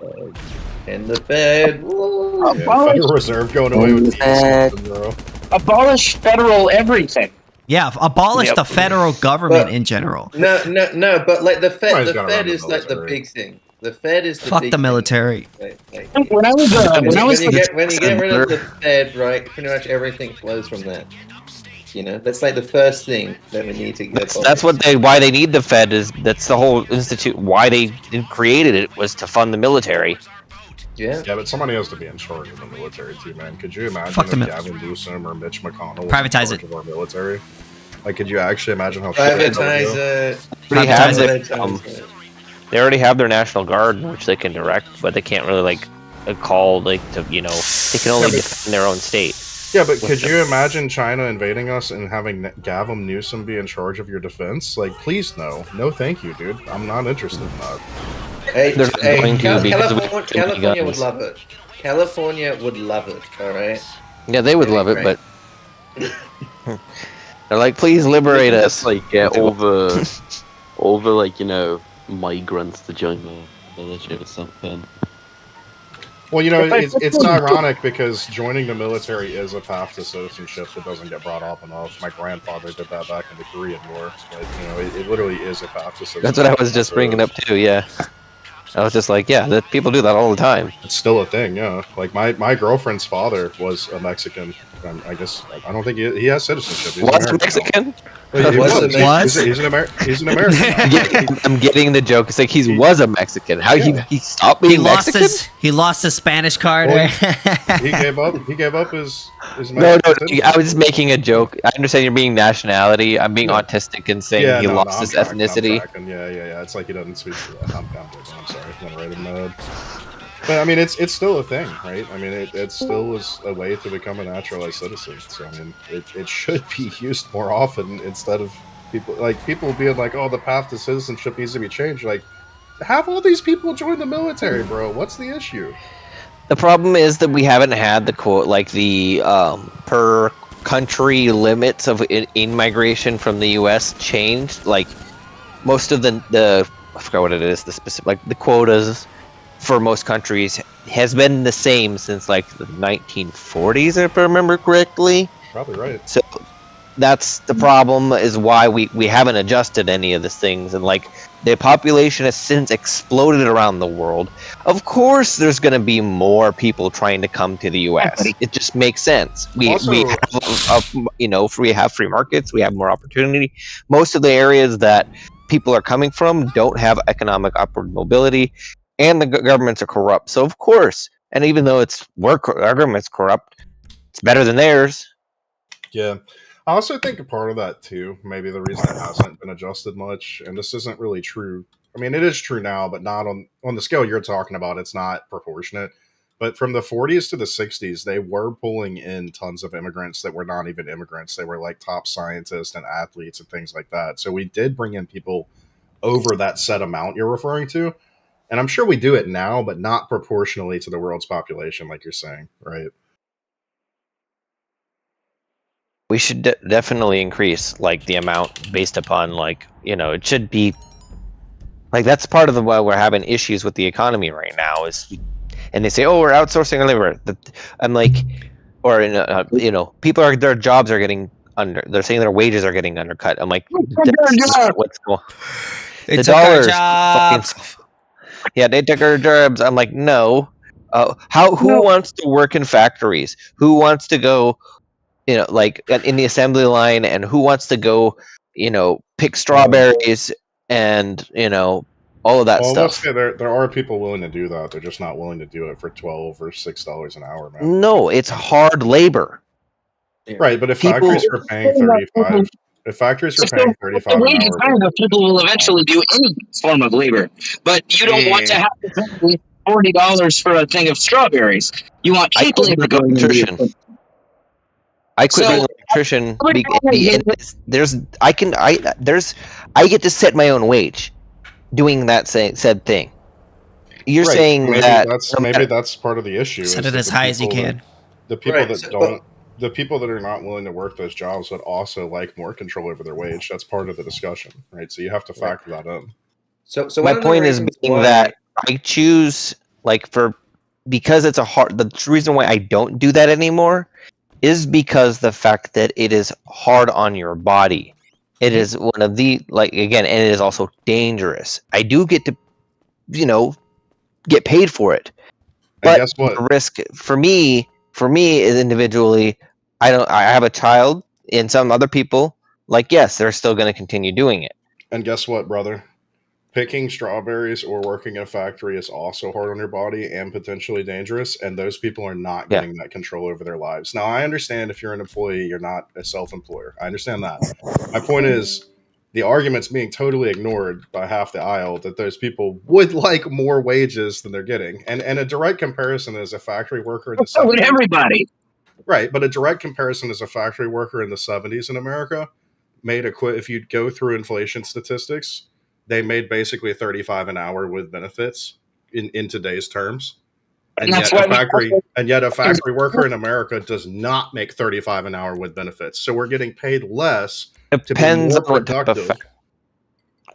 And the Fed. Yeah, Federal Reserve going away with the Abolish federal everything. Yeah, abolish the federal government in general. No, but like the Fed is like the big thing. The Fed is the fuck big the military. Thing. When you get rid of the Fed, right, pretty much everything flows from that. That's like the first thing that we need to get. That's why they need the Fed. That's the whole institute. Why they created it was to fund the military. Yeah, but somebody has to be in charge of the military too, man. Could you imagine if Gavin Newsom or Mitch McConnell was in charge of our military? Like, could you actually imagine how privatize it? They already have their National Guard, which they can direct, but they can't really call they can only defend their own state. Yeah, but could you imagine China invading us and having Gavin Newsom be in charge of your defense? Like, please no, thank you, dude. I'm not interested in that. California would love it. California would love it. All right. Yeah, they would love it, but they're like, please liberate us. Like, all the migrants to join the village or something. Well, you know, it's ironic because joining the military is a path to citizenship that doesn't get brought up enough. My grandfather did that back in the Korean War, but you know, it literally is a path to citizenship. That's what I was just bringing up too. Yeah, I was just like, yeah, that people do that all the time. It's still a thing, yeah. Like my girlfriend's father was a Mexican. I guess I don't think he has citizenship. He's Was an Mexican? Well, he Was was. a Mexican. He's an American. I'm getting the joke. It's like he was a Mexican. How he stopped being Mexican? He lost his Spanish card. Well, he gave up his Mexican No, citizenship. I was just making a joke. I understand you're being nationality. I'm being autistic and saying he lost his ethnicity. Yeah. It's like he doesn't speak for that. I'm sorry. I'm gonna write him mad. But I mean, it's still a thing, right? I mean, it still is a way to become a naturalized citizen. So I mean, it should be used more often instead of people being like, oh, the path to citizenship needs to be changed. Like, have all these people join the military, bro. What's the issue? The problem is that we haven't had the per country limits of in-migration from the U.S. changed. Like most of the I forgot what it is. The specific the quotas for most countries has been the same since like the 1940s, if I remember correctly. Probably right. So that's the problem, is why we haven't adjusted any of these things, and like the population has since exploded around the world. Of course there's going to be more people trying to come to the US. It just makes sense. We have free markets, we have more opportunity. Most of the areas that people are coming from don't have economic upward mobility, and the governments are corrupt. So of course, and even though our government's corrupt, it's better than theirs. Yeah. I also think a part of that too, maybe the reason it hasn't been adjusted much, and this isn't really true. I mean, it is true now, but not on the scale you're talking about. It's not proportionate. But from the 40s to the 60s, they were pulling in tons of immigrants that were not even immigrants. They were like top scientists and athletes and things like that. So we did bring in people over that set amount you're referring to. And I'm sure we do it now, but not proportionally to the world's population, like you're saying, right? We should definitely increase like the amount based upon it should be like, that's part of the why we're having issues with the economy right now and they say, oh, we're outsourcing our labor. I'm like, or people their jobs are getting they're saying their wages are getting undercut. I'm like, what's going on? They took our jobs. Yeah, they took our jobs. I'm like, no. Who wants to work in factories? Who wants to go like in the assembly line, and who wants to go, pick strawberries and, all of that stuff. There are people willing to do that. They're just not willing to do it for $12 or $6 an hour, man. No, it's hard labor. Right, but if factories are paying 35, if factories are paying 35 an hour, people will eventually do any form of labor. But you don't want to have to pay $40 for a thing of strawberries. You want cheap labor going nutrition. I quit going electrician. I get to set my own wage, doing that said thing. You're saying maybe that's part of the issue. Set it as high as you can. The people the people that are not willing to work those jobs would also like more control over their wage. That's part of the discussion, right? So you have to factor that in. So my point is being that I choose because it's the reason why I don't do that anymore is because the fact that it is hard on your body. It is one of the and it is also dangerous. I do get to, get paid for it. But guess what? The risk for me is individually, I have a child, and some other people, yes, they're still going to continue doing it. And guess what, brother? Picking strawberries or working in a factory is also hard on your body and potentially dangerous, and those people are not getting that control over their lives. Now, I understand if you're an employee, you're not a self-employer. I understand that. My point is, the argument's being totally ignored by half the aisle that those people would like more wages than they're getting. And a direct comparison is a factory worker in the 70s. So would everybody. Right, but a direct comparison is a factory worker in the 70s in America if you go through inflation statistics, they made basically $35 an hour with benefits in today's terms. And yet a factory worker in America does not make $35 an hour with benefits. So we're getting paid less to be more productive.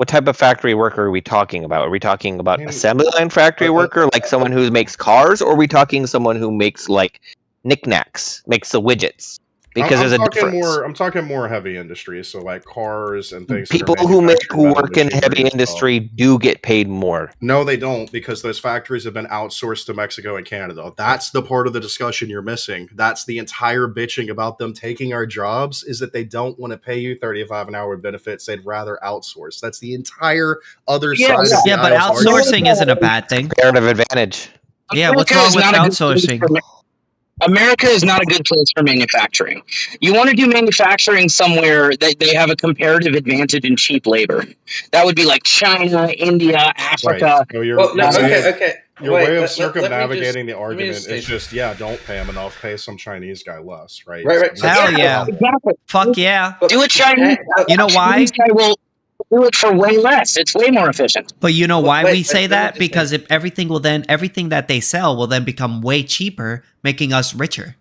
What type of factory worker are we talking about? Are we talking about I mean, assembly line factory worker, like someone who makes cars, or are we talking someone who makes like knickknacks, makes the widgets? Because there's a difference. I'm talking more heavy industries, so like cars and things. People that are who manufacturing work in heavy industry do get paid more. No, they don't, because those factories have been outsourced to Mexico and Canada. That's the part of the discussion you're missing. That's the entire bitching about them taking our jobs, is that they don't want to pay you $35 an hour benefits. They'd rather outsource. That's the entire other side of the but aisle's outsourcing argument. isn't a bad thing. Comparative advantage. Yeah, what's wrong with outsourcing? America is not a good place for manufacturing. You want to do manufacturing somewhere that they have a comparative advantage in cheap labor. That would be like China, India, Africa. Right. So your way of circumnavigating the argument is just, don't pay him enough, pay some Chinese guy less, right? Right. Hell yeah. Fuck yeah. Do it Chinese. You know why? Chinese guy will do it for way less. It's way more efficient. But you know why we say that? Because if everything that they sell will then become way cheaper, making us richer.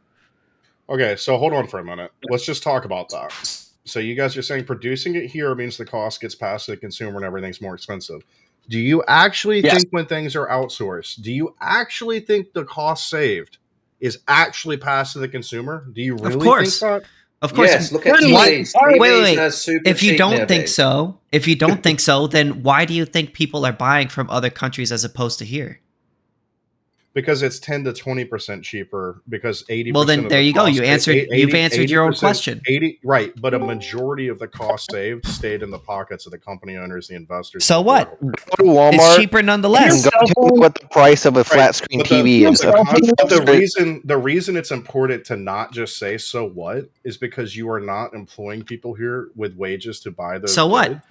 Okay, so hold on for a minute. Let's just talk about that. So you guys are saying producing it here means the cost gets passed to the consumer and everything's more expensive. Do you actually think when things are outsourced, do you actually think the cost saved is actually passed to the consumer? Do you really think that? Of course. Yes, look at wait. super If you cheap don't nowadays. think so, then why do you think people are buying from other countries as opposed to here? Because it's 10 to 20% cheaper. Because 80%. Well, then there you go. You've answered your own question. 80, right? But a majority of the cost saved stayed in the pockets of the company owners, the investors. So what? Go to Walmart. It's cheaper nonetheless. And go tell me what the price of a flat screen TV is. The reason it's important to not just say "so what" is because you are not employing people here with wages to buy those. So what?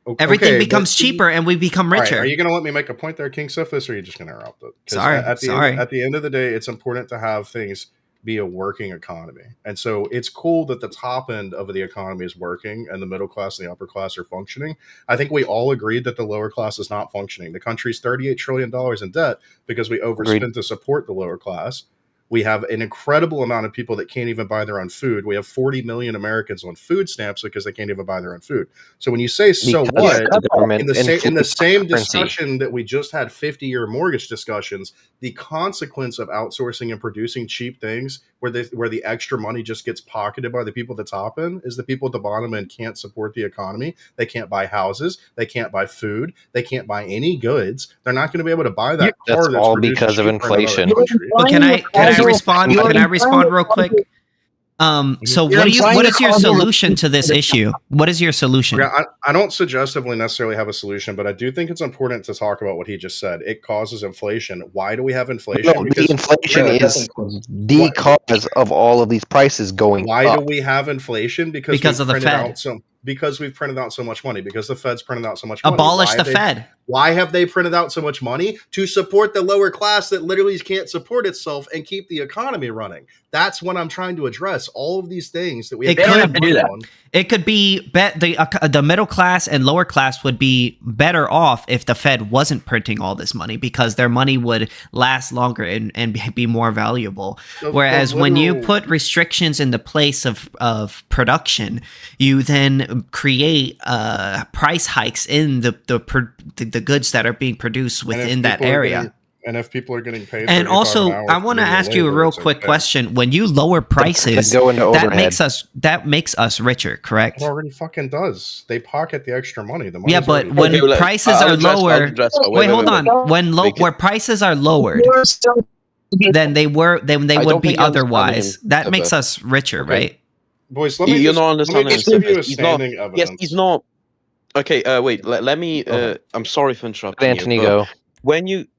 goods. Everything becomes cheaper and we become richer. Right, are you going to let me make a point there, KingSithis, or are you just going to interrupt it? Sorry. At the end of the day, it's important to have things be a working economy. And so it's cool that the top end of the economy is working and the middle class and the upper class are functioning. I think we all agreed that the lower class is not functioning. The country's $38 trillion in debt because we overspent to support the lower class. We have an incredible amount of people that can't even buy their own food. We have 40 million Americans on food stamps because they can't even buy their own food. So when you say "so what," in the same discussion that we just had 50-year mortgage discussions, the consequence of outsourcing and producing cheap things where the extra money just gets pocketed by the people at the top end is the people at the bottom end can't support the economy. They can't buy houses. They can't buy food. They can't buy any goods. They're not going to be able to buy that car. That's all because of inflation. But can I respond? Can I respond real quick? So what is your solution to this issue? What is your solution? I don't suggestively necessarily have a solution, but I do think it's important to talk about what he just said. It causes inflation. Why do we have inflation? No, the inflation is the cause of all of these prices going up. Why do we have inflation? Because of the Fed. Because we've printed out so much money. Because the Fed's printed out so much money. Abolish the Fed. Why have they printed out so much money? To support the lower class that literally can't support itself and keep the economy running. That's what I'm trying to address. All of these things that we have to do that. It could be the middle class and lower class would be better off if the Fed wasn't printing all this money because their money would last longer and be more valuable. Whereas when you put restrictions in the place of production, you then create price hikes in the goods that are being produced within that area. And if people are getting paid, and also, I want to ask you a real quick question: when you lower prices, that makes us richer, correct? It already fucking does. They pocket the extra money. The yeah, but when prices are lower, wait, hold on. Where prices are lowered, than they would be otherwise. That makes us richer, right? Boys, you're not understanding. Yes, he's not. Okay, wait. Let me. I'm sorry for interrupting. Anthony, go.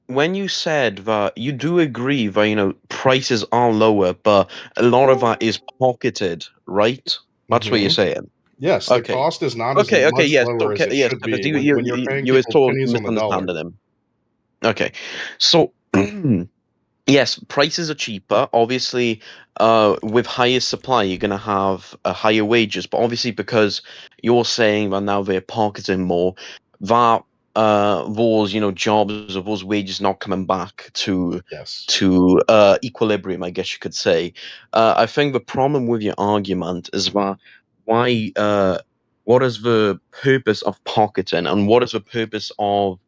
When you said that you do agree that prices are lower, but a lot of that is pocketed, right? That's what you're saying. Yes. The cost is not as much lower as it should be. You were told misunderstanding him. Okay, so yes, prices are cheaper. Obviously, with higher supply, you're going to have higher wages. But obviously, because you're saying that now they're pocketing more, that those jobs or those wages not coming back to equilibrium, I guess you could say. I think the problem with your argument is that why what is the purpose of pocketing, and what is the purpose of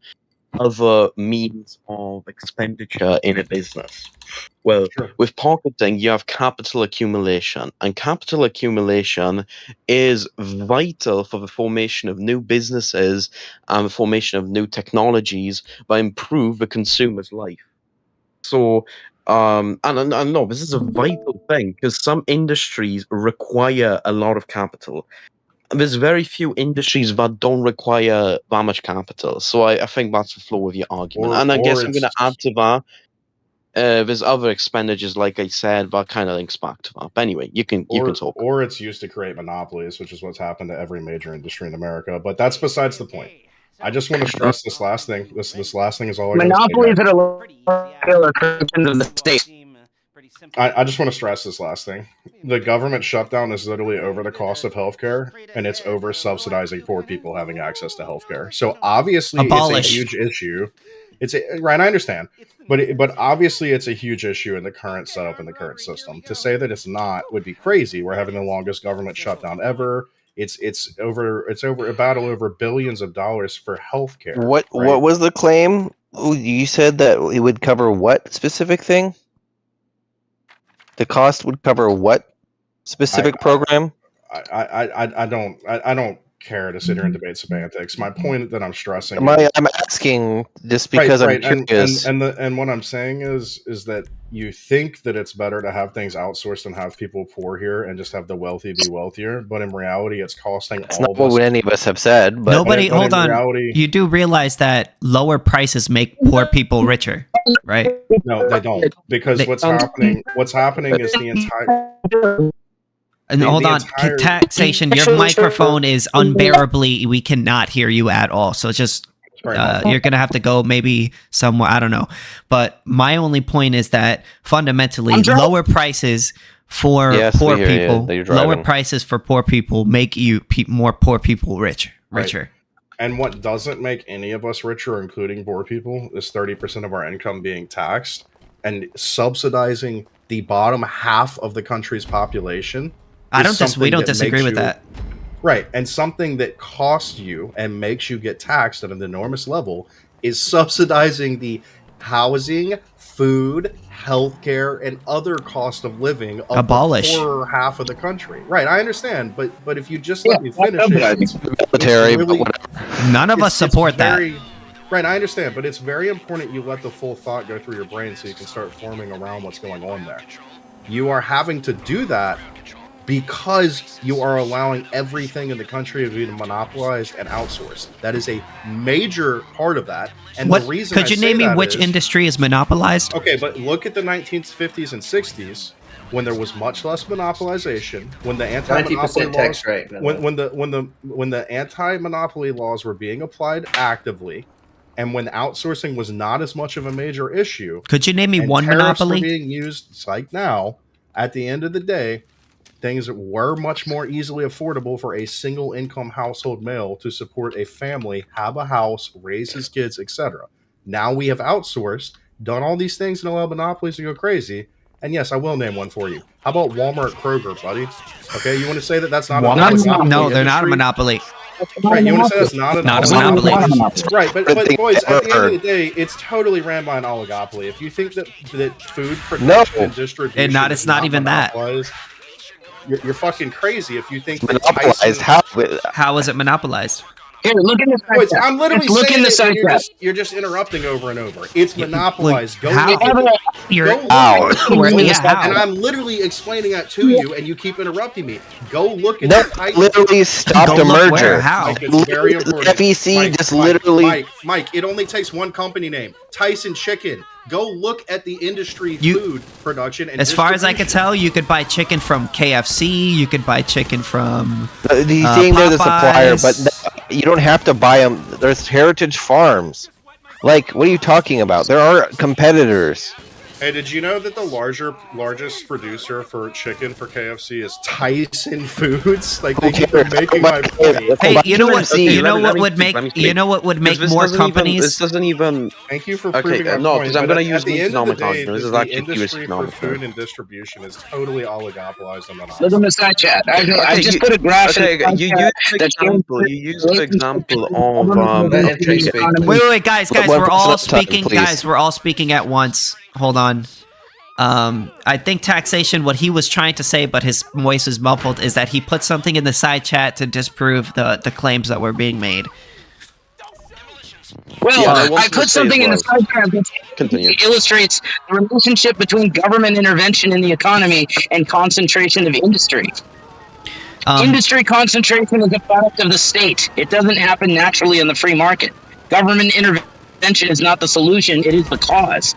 other means of expenditure in a business? Well, with pocketing, you have capital accumulation, and capital accumulation is vital for the formation of new businesses and the formation of new technologies that improve the consumer's life. So, and no, this is a vital thing because some industries require a lot of capital. There's very few industries that don't require that much capital. So I think that's the flaw of your argument. And I guess I'm going to add to that. There's other expenditures, like I said, that kind of links back to that. But anyway, you can talk. Or it's used to create monopolies, which is what's happened to every major industry in America. But that's besides the point. I just want to stress this last thing. This last thing is all I monopolies at a lower scale are corruptions of the state. I just want to stress this last thing. The government shutdown is literally over the cost of healthcare, and it's over subsidizing poor people having access to healthcare. So obviously, it's a huge issue. Right, I understand, but obviously, it's a huge issue in the current setup in the current system. To say that it's not would be crazy. We're having the longest government shutdown ever. It's over a battle over billions of dollars for healthcare. What was the claim? You said that it would cover what specific thing? The cost would cover what specific program? I don't care to sit here and debate semantics. My point that I'm stressing. I'm asking just because I'm curious. And what I'm saying is that you think that it's better to have things outsourced and have people poor here and just have the wealthy be wealthier, but in reality, it's costing. That's not what any of us have said. But nobody. Hold on. Reality, you do realize that lower prices make poor people richer, right? No, they don't, because what's happening is the entire. And hold on, taxation. Your microphone is unbearably. We cannot hear you at all. So just you're gonna have to go maybe somewhere. I don't know. But my only point is that fundamentally, lower prices for poor people, lower prices for poor people make you more poor people richer. Right. And what doesn't make any of us richer, including poor people, is 30% of our income being taxed and subsidizing the bottom half of the country's population. We don't disagree with that. Right. And something that costs you and makes you get taxed at an enormous level is subsidizing the housing, food, healthcare, and other cost of living of the poorer half of the country. Right. I understand. But if you just let me finish none of us support that. Right, I understand, but it's very important you let the full thought go through your brain so you can start forming around what's going on there. You are having to do that because you are allowing everything in the country to be monopolized and outsourced. That is a major part of that. And the reason could you name me which industry is monopolized? Okay, but look at the 1950s and 60s when there was much less monopolization, when the anti-monopoly laws, when the anti-monopoly laws were being applied actively, and when outsourcing was not as much of a major issue. Could you name me one monopoly? Were being used like now. At the end of the day, things were much more easily affordable for a single income household male to support a family, have a house, raise his kids, etc. Now we have outsourced, done all these things and allowed monopolies to go crazy. And yes, I will name one for you. How about Walmart, Kroger, buddy? Okay, you want to say that that's not a monopoly? No, they're not a monopoly. Right, you want to say that's not a monopoly? Right, but boys, at the end of the day, it's totally ran by an oligopoly. If you think that food production and distribution it's not even that. You're fucking crazy if you think monopolized. How is it monopolized? Here, look in the side. I'm literally saying it, you're just interrupting over and over. It's monopolized. And I'm literally explaining that to you, and you keep interrupting me. Go look at literally stopped a merger. How? It's very important. FEC just literally. Mike, it only takes one company name: Tyson Chicken. Go look at the industry food production. And as far as I could tell, you could buy chicken from KFC. You could buy chicken from they're the supplier, but you don't have to buy them. There's Heritage Farms. Like, what are you talking about? There are competitors. Hey, did you know that the largest producer for chicken for KFC is Tyson Foods? Like they keep making my point. Hey, you know what? Okay, You know let what me would speak, make let me you speak. know what would make This more doesn't even. companies? This doesn't even. Thank you for Okay, proving my no, point. because I'm But going to use at the an end of the economic day, argument. This is the actually pure industry for economic. food and distribution is totally oligopolized and Look at monopolized. the side chat. I Okay, just you, put a graph in okay, the you side use chat the that shows example. the You use the relationship example between of government Let intervention in MK the speak. economy. Wait, guys, One we're person all at a time, speaking. please. Guys, we're all speaking at once. Hold on. I think taxation. What he was trying to say, but his voice is muffled, is that he put something in the side chat to disprove the claims that were being made. Well, Yeah, and I I wanted to put say as something in the well. side chat that Continue. illustrates the relationship between government intervention in the economy and concentration of industry. Industry concentration is a product of the state. It doesn't happen naturally in the free market. Government intervention is not the solution, it is the cause.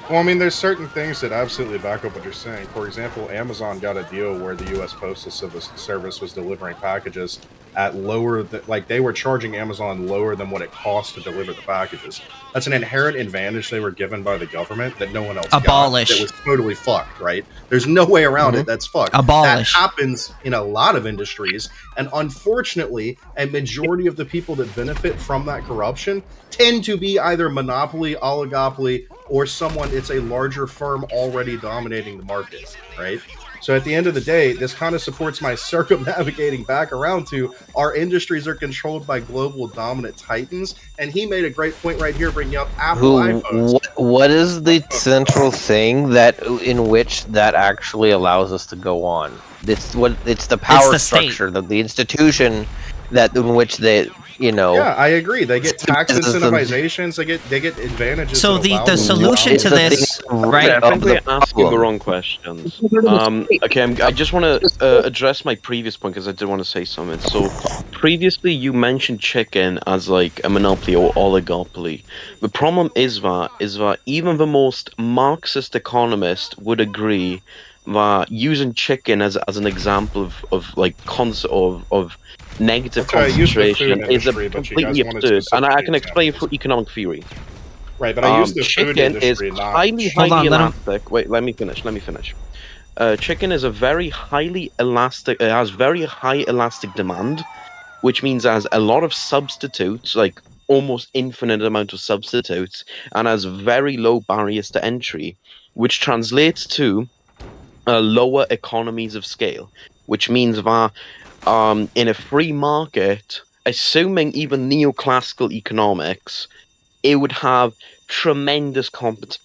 Well, I mean, there's certain things that absolutely back up what you're saying. For example, Amazon got a deal where the U.S. Postal Service was delivering packages at lower, like they were charging Amazon lower than what it cost to deliver the packages. That's an inherent advantage they were given by the government that no one else Abolish. got. That was totally fucked, right? There's no way around it. That's fucked. Abolish. That happens in a lot of industries, and unfortunately, a majority of the people that benefit from that corruption tend to be either monopoly, oligopoly, or someone, it's a larger firm already dominating the market, right? So at the end of the day, this kind of supports my circumnavigating back around to our industries are controlled by global dominant titans. And he made a great point right here, bringing up Apple iPhones. What is the central thing that in which that actually allows us to go on? It's the power the state. structure, the institution that in which they, you know. Yeah, I agree. They get tax incentivizations. They get advantages. So the solution to this, right? I think we're asking the wrong questions. Okay, I just want to address my previous point because I did want to say something. So previously you mentioned chicken as like a monopoly or oligopoly. The problem is that even the most Marxist economist would agree that using chicken as an example of like of negative concentration is a completely absurd, and I can explain through economic theory. Right, but I use the food chicken industry, is not highly elastic. Wait, let me finish. Chicken is a very highly elastic. It has very high elastic demand, which means it has a lot of substitutes, like almost infinite amount of substitutes, and has very low barriers to entry, which translates to lower economies of scale, which means that in a free market, assuming even neoclassical economics, it would have tremendous competition.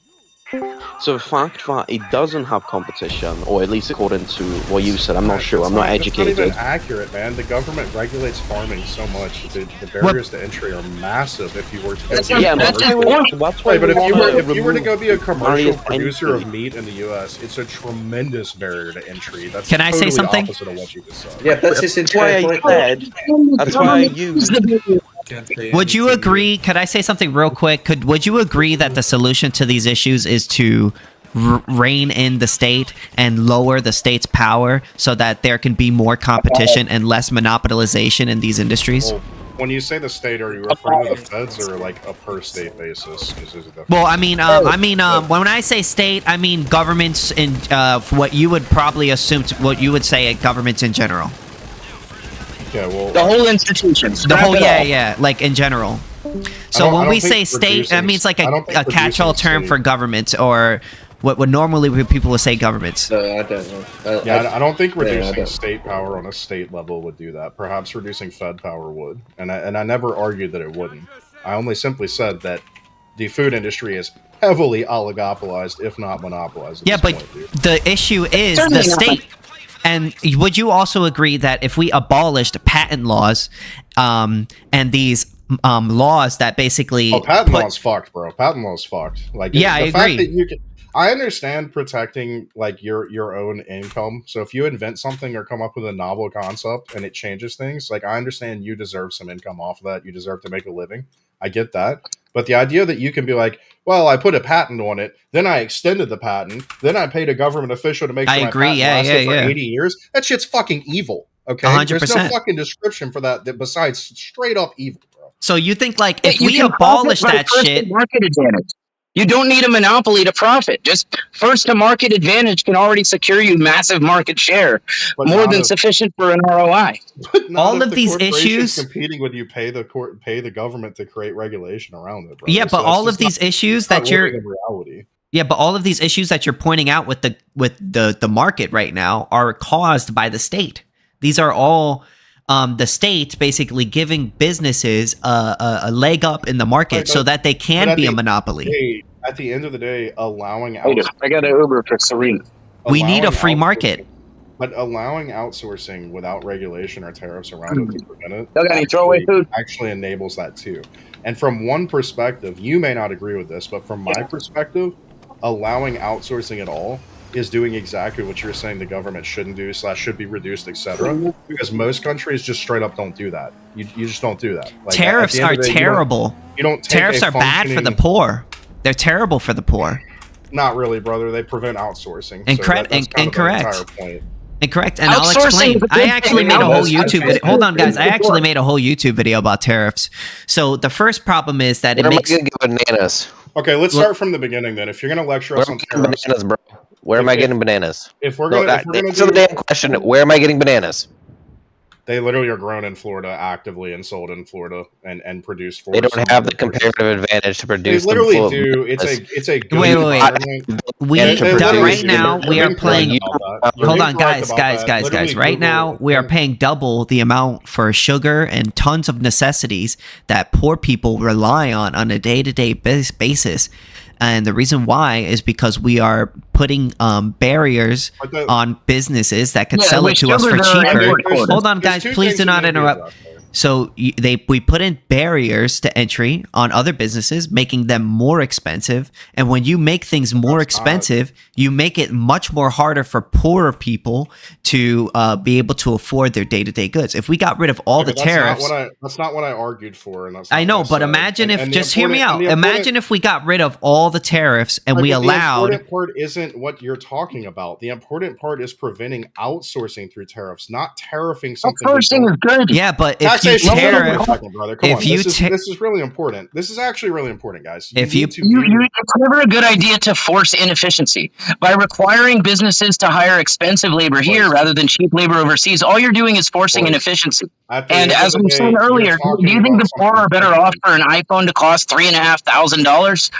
So the fact that it doesn't have competition, or at least according to what you said, I'm not sure, I'm not educated. That's not even accurate, man. The government regulates farming so much. The barriers to entry are massive if you were to go That's why but if you were to go be a remove commercial barriers to producer entry. of meat in the U.S., it's a tremendous barrier to entry. That's Can I say totally something? opposite of what you just said. Yeah, that's his That's why entire I point. said. That's why I used. Would you agree? Could I say something real quick? Would you agree that the solution to these issues is to rein in the state and lower the state's power so that there can be more competition and less monopolization in these industries? Well, when you say the state, are you referring to the feds or like a per state basis? Well, when I say state, I mean governments in what you would probably assume, what you would say governments in general. Yeah, well, the whole institution. Like in general. So when we say state, that means like a catch-all term for government, or what would normally people would say governments. I don't know. I don't think reducing state power on a state level would do that. Perhaps reducing Fed power would, and I never argued that it wouldn't. I only simply said that the food industry is heavily oligopolized, if not monopolized. Yeah, but the issue is the state. And would you also agree that if we abolished patent laws, and these laws that basically patent law's fucked, bro. Patent law's fucked. Like, yeah, I agree. I understand protecting like your own income. So if you invent something or come up with a novel concept and it changes things, like I understand you deserve some income off of that. You deserve to make a living. I get that. But the idea that you can be like, well, I put a patent on it, then I extended the patent, then I paid a government official to make sure my patent lasted for 80 years. That shit's fucking evil. Okay, 100%. There's no fucking description for that besides straight up evil, bro. So you think like if we abolish that shit, market advantage. You don't need a monopoly to profit. Just first to market advantage can already secure you massive market share, more than sufficient for an ROI. All of these issues competing with you pay the government to create regulation around it, bro. Yeah, but all of these issues that you're reality. Yeah, but all of these issues that you're pointing out with the market right now are caused by the state. These are all the state basically giving businesses a leg up in the market so that they can be a monopoly. At the end of the day, allowing I got an Uber for Serena. We need a free market. But allowing outsourcing without regulation or tariffs around it to prevent it actually enables that too. And from one perspective, you may not agree with this, but from my perspective, allowing outsourcing at all is doing exactly what you're saying the government shouldn't do / should be reduced, etc. Because most countries just straight up don't do that. You just don't do that. Like, tariffs are terrible. You don't tariffs are bad for the poor. They're terrible for the poor. Not really, brother. They prevent outsourcing. Incorrect. Incorrect, and I'll Outsourcing explain. I actually made a whole YouTube video. Hold on, guys. I actually made a whole YouTube video about tariffs. So the first problem is that it makes bananas. Okay, let's start from the beginning then. If you're going to lecture us on tariffs, bananas, bro. Where am I getting bananas? If we're going to answer the damn question, where am I getting bananas? They literally are grown in Florida actively and sold in Florida and produced for. They don't have the comparative advantage to produce. They literally do. It's a good wait. Right now we are paying. Hold on, guys. Right now we are paying double the amount for sugar and tons of necessities that poor people rely on a day-to-day basis. And the reason why is because we are putting barriers on businesses that could sell it to us for cheaper. Hold on, guys. Please do not interrupt. So we put in barriers to entry on other businesses, making them more expensive. And when you make things more expensive, you make it much more harder for poorer people to be able to afford their day-to-day goods. If we got rid of all the tariffs, that's not what I argued for. And I know, but imagine if just hear me out. Imagine if we got rid of all the tariffs and we allowed. The important part isn't what you're talking about. The important part is preventing outsourcing through tariffs, not tariffing something. Outsourcing is good. Yeah, but if you tariff, this is really important. This is actually really important, guys. It's never a good idea to force inefficiency by requiring businesses to hire expensive labor here rather than cheap labor overseas. All you're doing is forcing inefficiency. And as we said earlier, do you think the poor are better off for an iPhone to cost $3,500?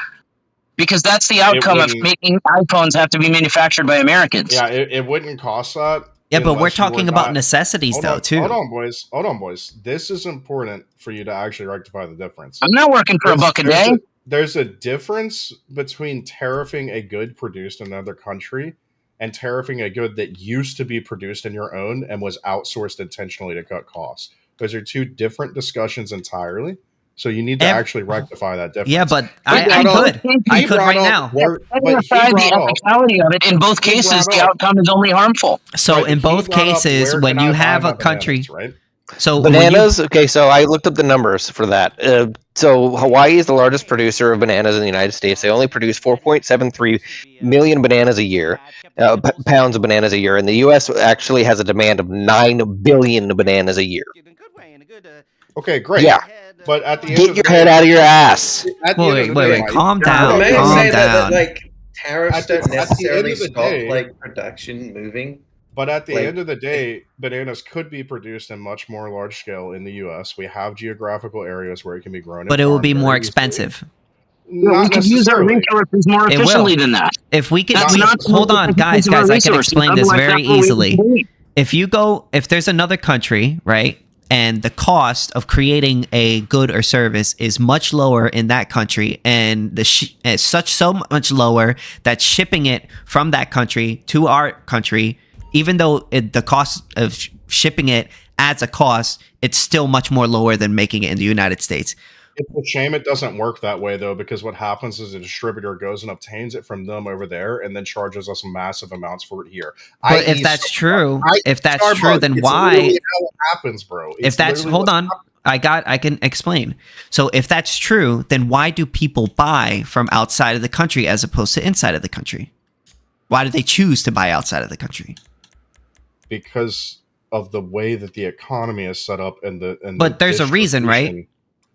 Because that's the outcome of making iPhones have to be manufactured by Americans. Yeah, it wouldn't cost that. Yeah, but we're talking about necessities, though, too. Hold on, boys. This is important for you to actually rectify the difference. I'm not working for $1 a day. There's a difference between tariffing a good produced in another country and tariffing a good that used to be produced in your own and was outsourced intentionally to cut costs. Those are two different discussions entirely. So you need to actually rectify that difference. Yeah, but I could right now. The ethicality of it. In both cases, the outcome is only harmful. So in both cases, when you have a country, so bananas. Okay, so I looked up the numbers for that. So Hawaii is the largest producer of bananas in the United States. They only produce 4.73 million bananas a year, pounds of bananas a year, and the U.S. actually has a demand of 9 billion bananas a year. Okay, great. Yeah. But at the end get your head out of your ass. Wait, calm down. Tariffs don't necessarily stop production moving. But at the end of the day, bananas could be produced in much more large scale in the U.S. We have geographical areas where it can be grown. But it will be more expensive. We could use our resources more efficiently than that. If we could, hold on, guys, I can explain this very easily. If there's another country, right? And the cost of creating a good or service is much lower in that country, and so much lower that shipping it from that country to our country, even though the cost of shipping it adds a cost, it's still much more lower than making it in the United States. It's a shame it doesn't work that way, though, because what happens is a distributor goes and obtains it from them over there and then charges us massive amounts for it here. But if that's true, then why? How it happens, bro. Hold on. I can explain. So if that's true, then why do people buy from outside of the country as opposed to inside of the country? Why do they choose to buy outside of the country? Because of the way that the economy is set up but there's a reason, right?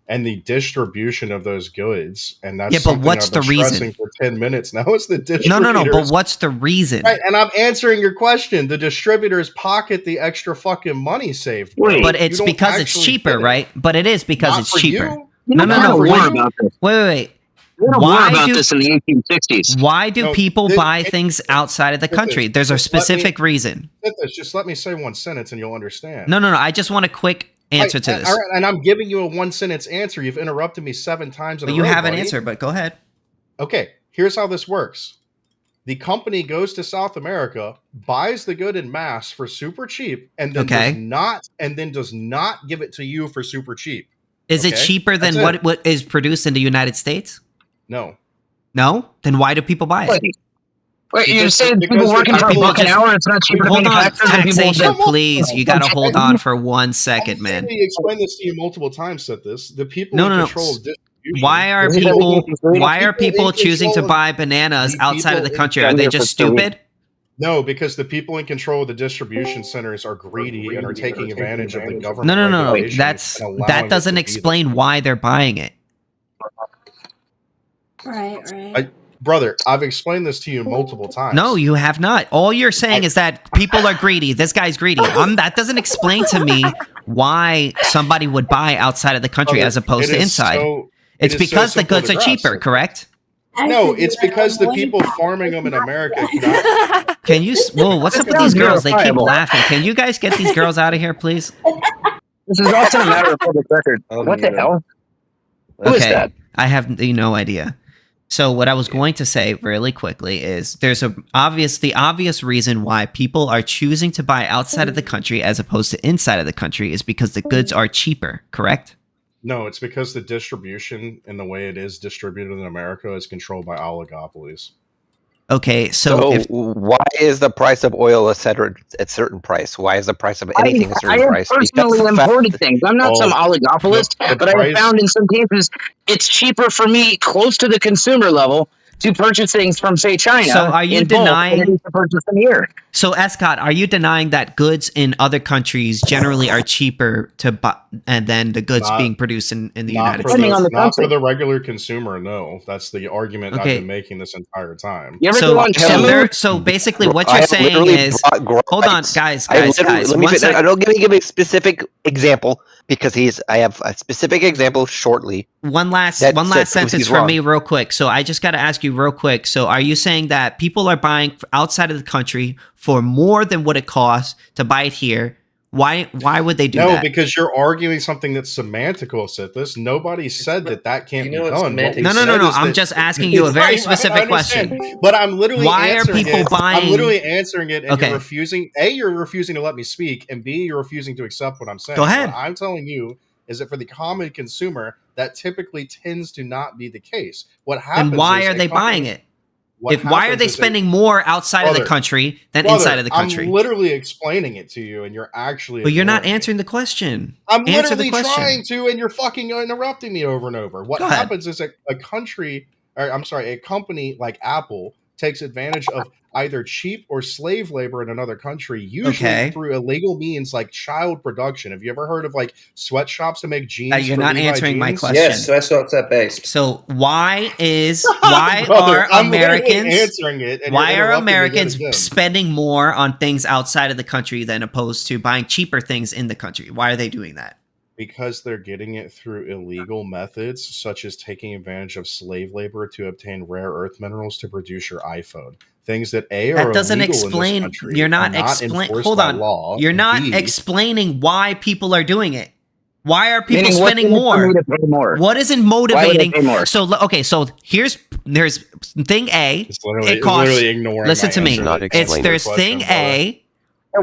and the distribution of those goods. And that's but what's I've been the reason? stressing for 10 minutes now. It's the distributors. No. But what's the reason? Right, and I'm answering your question. The distributors pocket the extra fucking money saved. Bro. But it's because it's cheaper, right? But it is because it's cheaper. You No. war about this. Wait. We had a war about this in the 1860s. Why do people buy things outside of the country? There's a specific reason. Just let me say one sentence and you'll understand. No. I just want a quick answer to this. All right, and I'm giving you a one-sentence answer. You've interrupted me 7 times. But you have an answer, but go ahead. Okay, here's how this works. The company goes to South America, buys the good in mass for super cheap, and then does not give it to you for super cheap. Is it cheaper than what is produced in the United States? No. No? Then why do people buy it? Wait, you said people working for a buck an hour, it's not cheaper to Hold on, manufacture than people taxation, that- please. You gotta hold on for 1 second, man. I explained this to you multiple times, Sithis. The people No. in control of distribution. Why are people choosing to buy bananas outside of the country? Are they just stupid? No, because the people in control of the distribution centers are greedy and are taking advantage of the government. No. regulation That doesn't explain why they're buying it. Right. Brother, I've explained this to you multiple times. No, you have not. All you're saying is that people are greedy. This guy's greedy. That doesn't explain to me why somebody would buy outside of the country as opposed to inside. It's because the goods are cheaper, correct? No, it's because the people farming them in America. Can you? Whoa, what's up with these girls? They keep laughing. Can you guys get these girls out of here, please? This is also a matter of public record. What the hell? Who is that? I have no idea. So what I was going to say really quickly is there's the obvious reason why people are choosing to buy outside of the country as opposed to inside of the country is because the goods are cheaper, correct? No, it's because the distribution and the way it is distributed in America is controlled by oligopolies. Okay, so why is the price of oil a certain price? Why is the price of anything a certain price? I have personally imported things. I'm not some oligopolist, but I have found in some cases it's cheaper for me close to the consumer level to purchase things from, say, China. So are you denying to purchase them here? So Escott, are you denying that goods in other countries generally are cheaper to buy and then the goods being produced in the United States? Not for the regular consumer, no. That's the argument I've been making this entire time. So basically what you're saying is hold on, guys. Let me give a specific example because I have a specific example shortly. One last sentence from me real quick. So I just got to ask you real quick. So are you saying that people are buying outside of the country for more than what it costs to buy it here? Why would they do that? No, because you're arguing something that's semantical, Sithis. Nobody said that can't be done. No. I'm just asking you a very specific question. But I'm literally why are people buying? I'm literally answering it, and you're refusing. A, you're refusing to let me speak, and B, you're refusing to accept what I'm saying. Go ahead. What I'm telling you is that for the common consumer, that typically tends to not be the case. What happens? And why are they buying it? Why are they spending more outside of the country than inside of the country? I'm literally explaining it to you, and you're actually. But you're not answering the question. I'm literally trying to, and you're fucking interrupting me over and over. What happens is a company like Apple takes advantage of either cheap or slave labor in another country, usually through illegal means like child production. Have you ever heard of like sweatshops to make jeans? You're not answering my question. Yes, sweatshops are based. So why are Americans spending more on things outside of the country than opposed to buying cheaper things in the country? Why are they doing that? Because they're getting it through illegal methods, such as taking advantage of slave labor to obtain rare earth minerals to produce your iPhone. Things that are doesn't illegal explain. In this country, You're not explaining. Hold on. Law, you're not explaining why people are doing it. Why are people spending more? What isn't motivating? So there's thing A. It costs. Listen to me. There's thing A.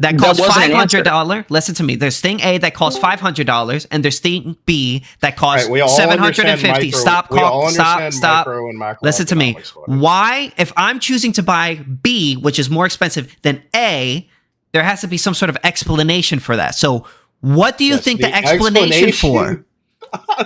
That costs $500. Listen to me. There's thing A that costs $500, and there's thing B that costs $750. Stop. Listen to me. Why, if I'm choosing to buy B, which is more expensive than A, there has to be some sort of explanation for that. So, what do you think the explanation for?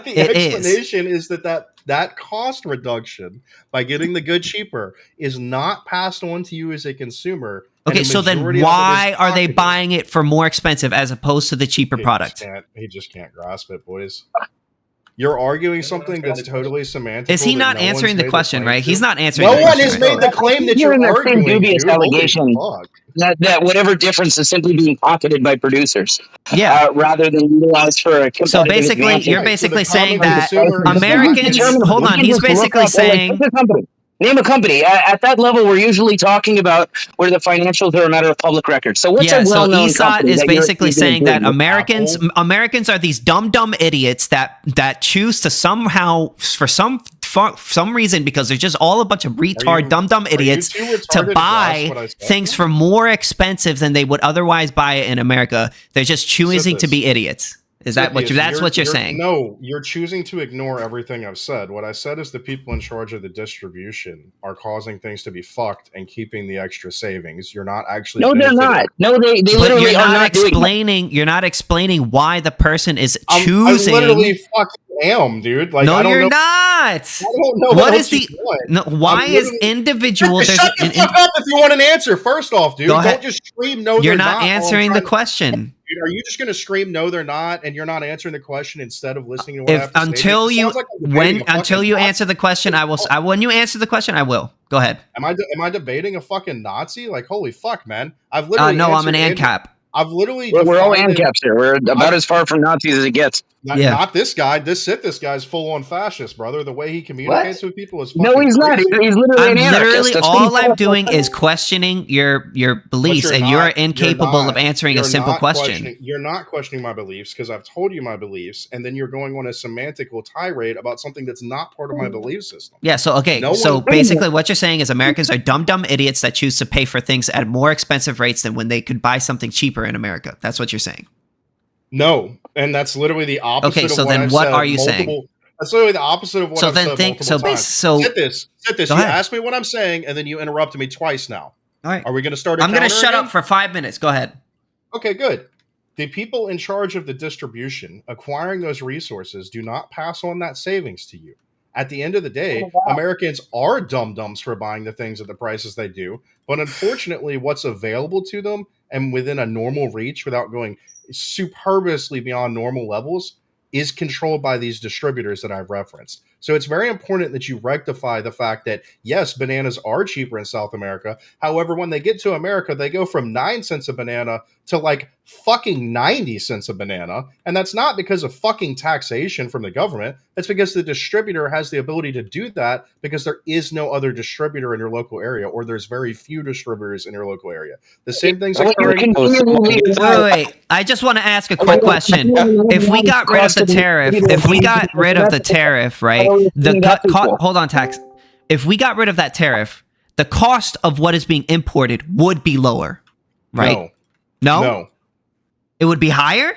The explanation is that cost reduction by getting the good cheaper is not passed on to you as a consumer. Okay, so then why are they buying it for more expensive as opposed to the cheaper product? He just can't grasp it, boys. You're arguing something that's totally semantic. Is he not answering the question, right? He's not answering No the one question. has made the claim that you're the same arguing, dubious dude. Holy allegation fuck. that whatever difference is simply being pocketed by producers, Yeah. rather than utilized for a competitive So basically, advantage. you're basically saying common that consumer is Americans. not- Hold on. We can He's just look basically up, saying. pick a company. Name a company. At that level, we're usually talking about where the financials are a matter of public record. So what's a So well-known ESOT company is that you're basically saying that agree with? Americans are these dumb idiots that choose to somehow, for some reason, because they're just all a bunch of retard dumb idiots, to buy things for more expensive than they would otherwise buy it in America. They're just choosing to be idiots. Is that what you're saying? No, you're choosing to ignore everything I've said. What I said is the people in charge of the distribution are causing things to be fucked and keeping the extra savings. You're not actually. No, they're not. No, they literally you're are not not explaining. You're not explaining why the person is I choosing. literally fucking am, dude. Like, no, I don't you're know. not. I don't know what is the? No, why is individual? Shut the fuck up if you want an answer. First off, dude, don't just scream no. You're they're not answering the question. Dude, are you just going to scream no, they're not, and you're not answering the question instead of listening to what I have to say? Until you answer the question, I will. When you answer the question, I will. Go ahead. Am I debating a fucking Nazi? Like, holy fuck, man! I've literally. No, I'm an Ancap. I've literally. We're all Ancaps here. We're about as far from Nazis as it gets. Not this guy. This guy's full on fascist, brother. The way he communicates with people is fucking no, he's not. crazy. He's literally an anarchist. All I'm doing is questioning your beliefs, and you're incapable of answering a simple question. You're not questioning my beliefs because I've told you my beliefs, and then you're going on a semantical tirade about something that's not part of my belief system. Yeah. So basically, what you're saying is Americans are dumb idiots that choose to pay for things at more expensive rates than when they could buy something cheaper in America. That's what you're saying. No, and that's literally the opposite. Okay, so of then what are you saying? That's literally the opposite of what I've said multiple times. Sit this. You asked me what I'm saying, and then you interrupted me twice now. All right. Are we going to start? I'm going to shut up for 5 minutes. Go ahead. Okay, good. The people in charge of the distribution, acquiring those resources, do not pass on that savings to you. At the end of the day, Americans are dum-dums for buying the things at the prices they do, but unfortunately, what's available to them and within a normal reach without going superbly beyond normal levels is controlled by these distributors that I've referenced. So it's very important that you rectify the fact that, yes, bananas are cheaper in South America. However, when they get to America, they go from 9 cents a banana to like fucking 90 cents a banana. And that's not because of fucking taxation from the government. It's because the distributor has the ability to do that because there is no other distributor in your local area, or there's very few distributors in your local area. The same thing's occurring. Wait. I just want to ask a quick question. If we got rid of the tariff, right? Hold on, Tax. If we got rid of that tariff, the cost of what is being imported would be lower, right? No. It would be higher?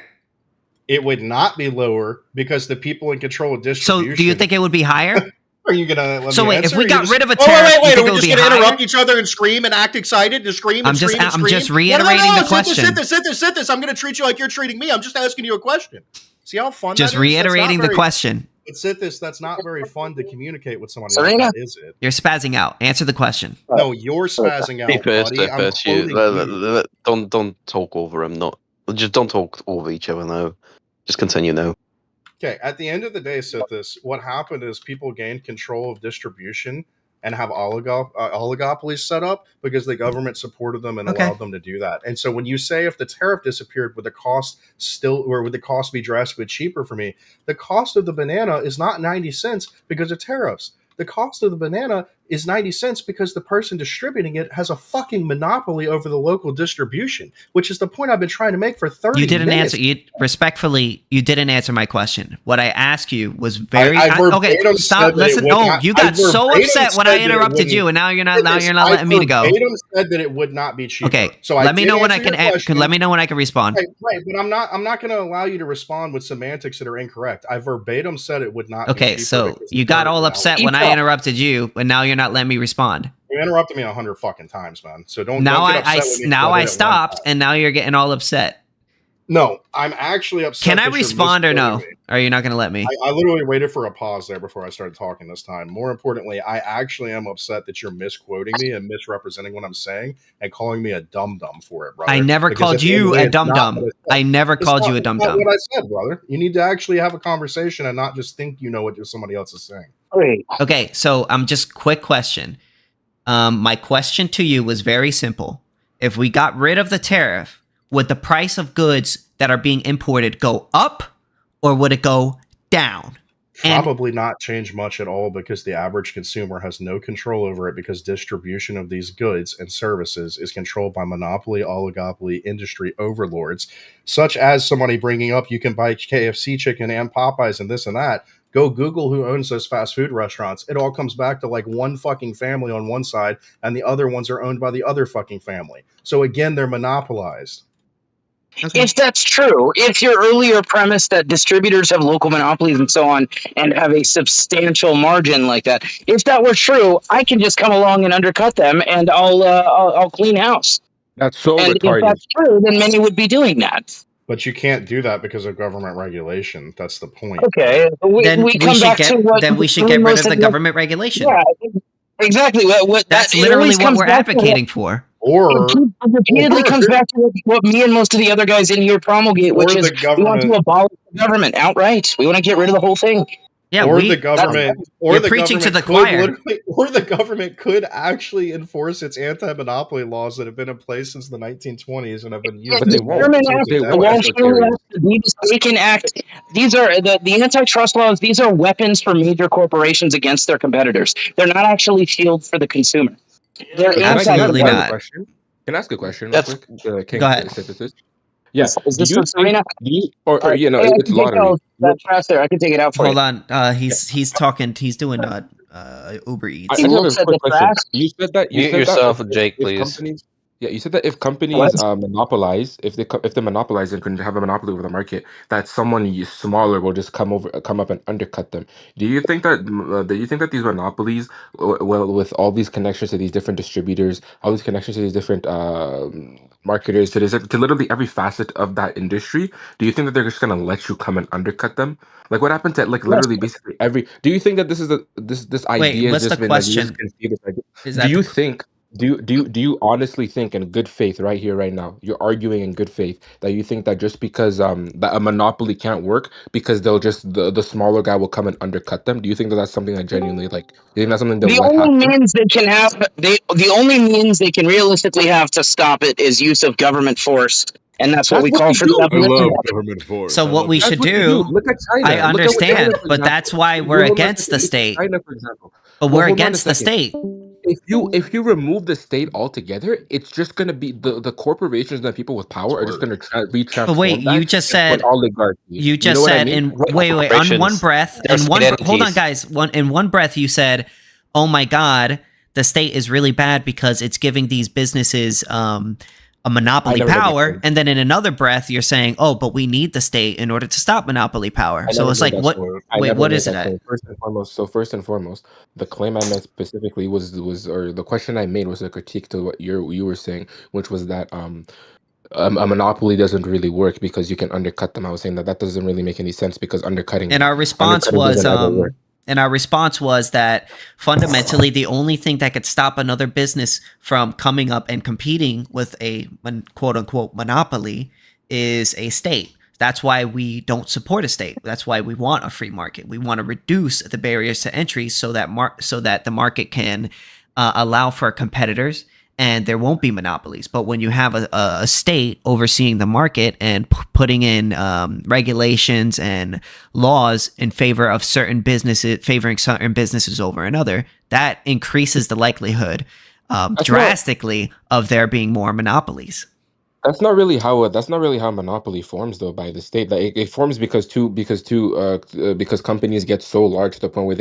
It would not be lower because the people in control of distribution. So do you think it would be higher? Are you going to let me So wait, answer? if we got rid of a tariff, wait, are we just going to interrupt each other and scream and act excited and scream and scream and scream? I'm just reiterating the question. Sit this. I'm going to treat you like you're treating me. I'm just asking you a question. See how fun just that is? Reiterating the question. But sit this. That's not very fun to communicate with somebody. Serena? Is it? You're spazzing out. Answer the question. No, you're spazzing out, buddy. Don't talk over him. Just don't talk over each other now. Just continue now. Okay, at the end of the day, Sithis, what happened is people gained control of distribution and have oligopolies set up because the government supported them and allowed them to do that. And so when you say if the tariff disappeared, would the cost be drastically cheaper for me? The cost of the banana is not 90 cents because of tariffs. The cost of the banana is 90 cents because the person distributing it has a fucking monopoly over the local distribution, which is the point I've been trying to make for 30 You didn't minutes. answer. Respectfully, you didn't answer my question. What I asked you was very okay. Stop. Listen. Oh, you got so upset when I interrupted you, and now you're not letting me to go. Verbatim said that it would not be cheaper. Okay. So let me know when I can. Let me know when I can respond. Right, but I'm not going to allow you to respond with semantics that are incorrect. I verbatim said it would not. Okay, so you got all upset when I interrupted you, and now you're not letting me respond. You interrupted me 100 fucking times, man. So don't. Now don't get upset I stopped, and now you're getting all upset. No, I'm actually upset. Can I respond or no? Me. Or are you not going to let me? I literally waited for a pause there before I started talking this time. More importantly, I actually am upset that you're misquoting me and misrepresenting what I'm saying and calling me a dum-dum for it, brother. I never called you a dum-dum. I never called you a dum-dum. That's not what I said, brother. You need to actually have a conversation and not just think you know what somebody else is saying. Okay, so just quick question. My question to you was very simple. If we got rid of the tariff, would the price of goods that are being imported go up or would it go down? Probably not change much at all because the average consumer has no control over it because distribution of these goods and services is controlled by monopoly, oligopoly, industry overlords, such as somebody bringing up you can buy KFC chicken and Popeyes and this and that. Go Google who owns those fast food restaurants. It all comes back to like one fucking family on one side and the other ones are owned by the other fucking family. So again, they're monopolized. Okay. If that's true, if your earlier premise that distributors have local monopolies and so on and have a substantial margin like that, if that were true, I can just come along and undercut them and I'll clean house. That's so and retarded. If that's true, then many would be doing that. But you can't do that because of government regulation. That's the point. Okay, then we should get rid of the government regulation. Yeah, exactly. That's literally what we're advocating for. Or it repeatedly comes back to what me and most of the other guys in here promulgate, which is we want to abolish the government outright. We want to get rid of the whole thing. Yeah, the government, you're preaching to the choir. Or the government could actually enforce its anti-monopoly laws that have been in place since the 1920s and have been used. But they won't. They can act. These are the antitrust laws. These are weapons for major corporations against their competitors. They're not actually shields for the consumer. They're absolutely not. Can I ask a question? Go ahead. Yeah. Is this for Serena? It's lottery. That trash there. I can take it out for you. Hold on. He's talking. He's doing Uber Eats. I have a quick question. You said that. Mute yourself, Jake, please. You said that if companies monopolize, if they monopolize and can have a monopoly over the market, that someone smaller will just come up and undercut them. Do you think that these monopolies, well, with all these connections to these different distributors, all these connections to these different marketers, to literally every facet of that industry, do you think that they're just gonna let you come and undercut them? Like what happened to literally basically every? Do you think that this idea what's has just the been question? Do you honestly think in good faith right here, right now, you're arguing in good faith that you think that just because that a monopoly can't work because they'll just the smaller guy will come and undercut them? Do you think that that's something that genuinely you think that's something the only means they can realistically have to stop it is use of government force. And that's what we call for the government force. So what we should do, look at China. I understand, but that's why we're against the state. China, for example. But we're against the state. If you remove the state altogether, it's just going to be the corporations and the people with power are just going to be transformed. But wait, you just said oligarchy. You just said in one breath, hold on, guys. In one breath, you said, "Oh my God, the state is really bad because it's giving these businesses a monopoly power," and then in another breath you're saying, "Oh, but we need the state in order to stop monopoly power." So it's like, what? Wait, what is it? First and foremost, the claim I made specifically was, or the question I made was a critique to what you were saying, which was that a monopoly doesn't really work because you can undercut them. I was saying that doesn't really make any sense because undercutting. And our response was that fundamentally the only thing that could stop another business from coming up and competing with a quote unquote monopoly is a state. That's why we don't support a state. That's why we want a free market. We want to reduce the barriers to entry so that the market can allow for competitors and there won't be monopolies. But when you have a state overseeing the market and putting in regulations and laws in favor of certain businesses, favoring certain businesses over another, that increases the likelihood drastically of there being more monopolies. That's not really how monopoly forms, though, by the state. That it forms because companies get so large to the point where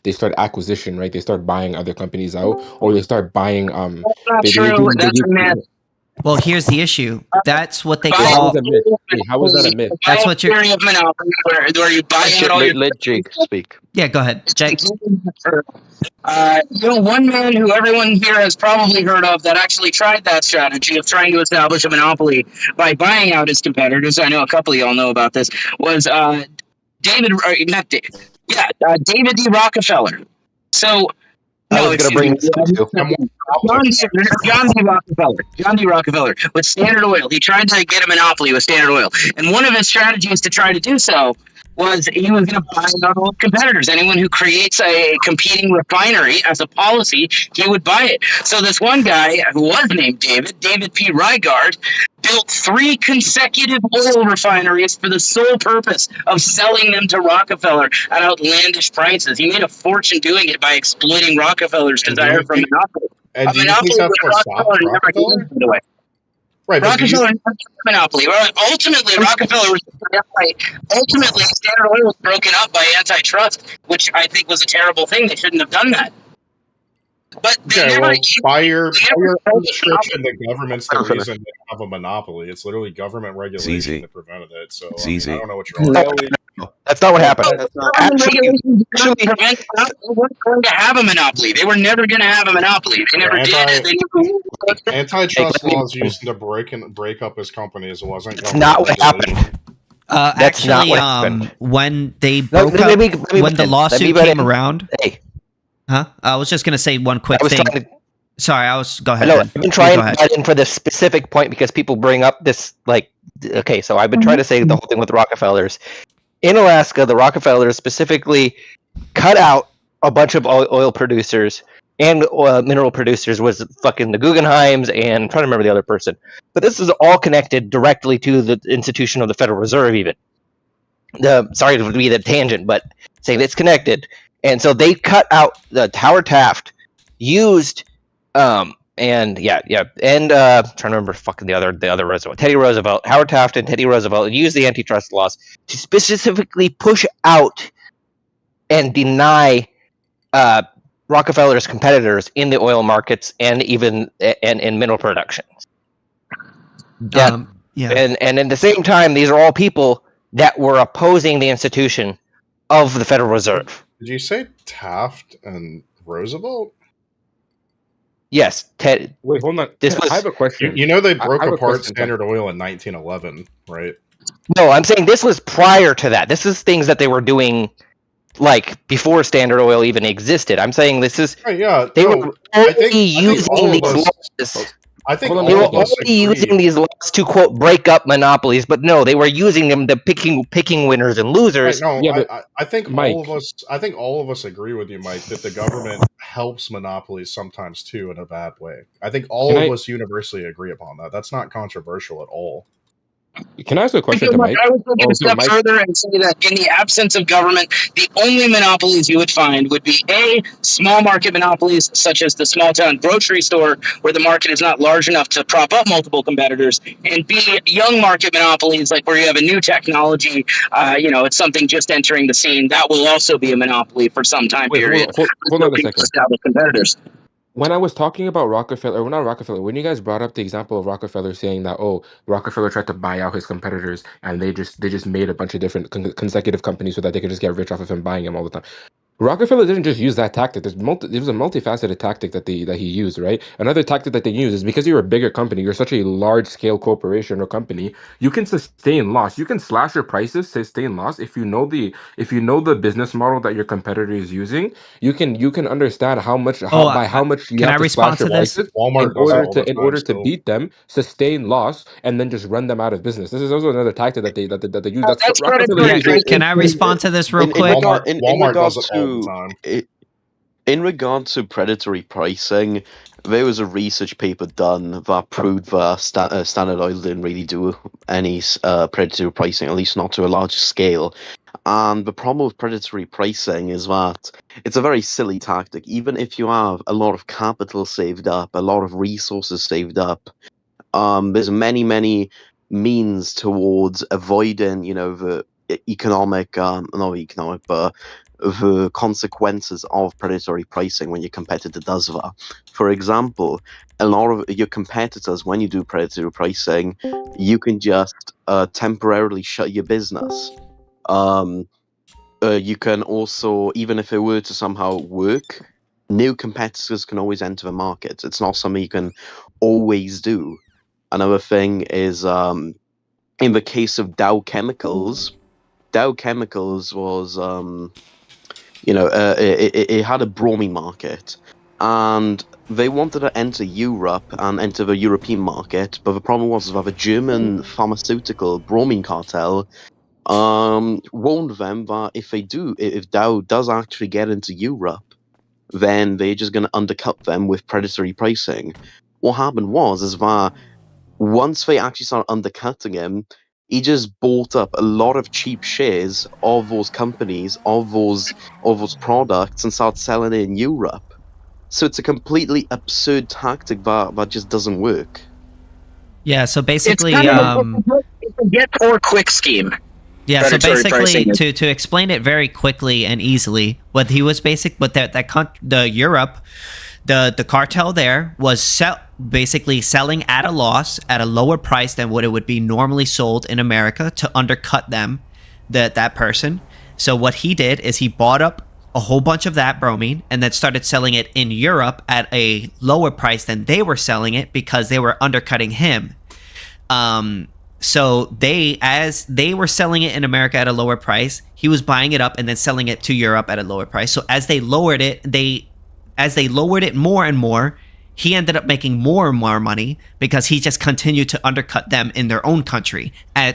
they start acquisition, right? They start buying other companies out, or they start buying. That's not true. That's a myth. Well, here's the issue. That's what they How call. was a myth? Hey, how was that a myth? That's what you're. Theory of monopoly, where you buy out all your. Let Jake speak. Yeah, go ahead, Jake. One man who everyone here has probably heard of that actually tried that strategy of trying to establish a monopoly by buying out his competitors. I know a couple of y'all know about this. Was David D. Rockefeller. So. I was going to bring this up too. John D. Rockefeller with Standard Oil. He tried to get a monopoly with Standard Oil, and one of his strategies to try to do so was he was going to buy out all competitors. Anyone who creates a competing refinery as a policy, he would buy it. So this one guy who was named David P. Rygard, built 3 consecutive oil refineries for the sole purpose of selling them to Rockefeller at outlandish prices. He made a fortune doing it by exploiting Rockefeller's desire for monopoly. And do you think that's what stopped Rockefeller? Right, Rockefeller never had a monopoly. Ultimately, Rockefeller was ultimately Standard Oil was broken up by antitrust, which I think was a terrible thing. They shouldn't have done that. But by your description, the government's the reason they have a monopoly. It's literally government regulation that prevented it. So I don't know what you're arguing. That's not what happened. Actually, weren't going to have a monopoly. They were never going to have a monopoly. They never did. Antitrust laws used to break up his companies. It wasn't. That's not what happened. Actually, when they broke up, when the lawsuit came around. Hey. Huh? I was just going to say one quick thing. Sorry, go ahead. No, I've been trying to get in for this specific point because people bring up this, so I've been trying to say the whole thing with Rockefellers. In Alaska, the Rockefellers specifically cut out a bunch of oil producers and mineral producers was fucking the Guggenheims and I'm trying to remember the other person. But this is all connected directly to the institution of the Federal Reserve even. Sorry to be the tangent, but saying it's connected. And so they cut out Howard Taft used trying to remember fucking the other Roosevelt. Teddy Roosevelt, Howard Taft and Teddy Roosevelt used the antitrust laws to specifically push out and deny Rockefeller's competitors in the oil markets and even in mineral production. And at the same time, these are all people that were opposing the institution of the Federal Reserve. Did you say Taft and Roosevelt? Yes, Ted. Wait, hold on. I have a question. You know they broke apart Standard Oil in 1911, right? No, I'm saying this was prior to that. This is things that they were doing, before Standard Oil even existed. I'm saying this is. Right, yeah. They were only using these laws. I think they were only using these laws to quote break up monopolies, but no, they were using them to picking winners and losers. Right, I think all of us agree with you, Mike, that the government helps monopolies sometimes too in a bad way. I think all of us universally agree upon that. That's not controversial at all. Can I ask a question to Mike? I would take it a step further and say that in the absence of government, the only monopolies you would find would be A, small market monopolies, such as the small town grocery store, where the market is not large enough to prop up multiple competitors, and B, young market monopolies, like where you have a new technology, it's something just entering the scene. That will also be a monopoly for some time period. Hold on a second. Establish competitors. When I was talking about Rockefeller, not Rockefeller, when you guys brought up the example of Rockefeller saying that, Rockefeller tried to buy out his competitors and they just made a bunch of different consecutive companies so that they could just get rich off of him buying them all the time. Rockefeller didn't just use that tactic. There was a multifaceted tactic that he used, right? Another tactic that they use is because you're a bigger company, you're such a large-scale corporation or company, you can sustain loss. You can slash your prices, sustain loss. If you know the business model that your competitor is using, you can understand how much you have to slash your prices in order to beat them, sustain loss, and then just run them out of business. This is also another tactic that they use. That's Rockefeller. Can I respond to this real quick? Walmart does it all the time. In regard to predatory pricing, there was a research paper done that proved that Standard Oil didn't really do any predatory pricing, at least not to a large scale. And the problem with predatory pricing is that it's a very silly tactic. Even if you have a lot of capital saved up, a lot of resources saved up, there's many means towards avoiding, the the consequences of predatory pricing when your competitor does that. For example, a lot of your competitors, when you do predatory pricing, you can just temporarily shut your business. You can also, even if it were to somehow work, new competitors can always enter the market. It's not something you can always do. Another thing is, in the case of Dow Chemicals was, it had a bromine market, and they wanted to enter Europe and enter the European market, but the problem was that the German pharmaceutical bromine cartel warned them that if Dow does actually get into Europe, then they're just going to undercut them with predatory pricing. What happened is that once they actually started undercutting him, he just bought up a lot of cheap shares of those companies, of those products, and started selling it in Europe. So it's a completely absurd tactic that just doesn't work. Yeah, so basically, it's kind of a get or quick scheme. Yeah, so basically, to explain it very quickly and easily, what he was the Europe, the cartel there was basically selling at a loss at a lower price than what it would be normally sold in America to undercut them, that person. So what he did is he bought up a whole bunch of that bromine and then started selling it in Europe at a lower price than they were selling it because they were undercutting him. So as they were selling it in America at a lower price, he was buying it up and then selling it to Europe at a lower price. So as they lowered it more and more, he ended up making more and more money because he just continued to undercut them in their own country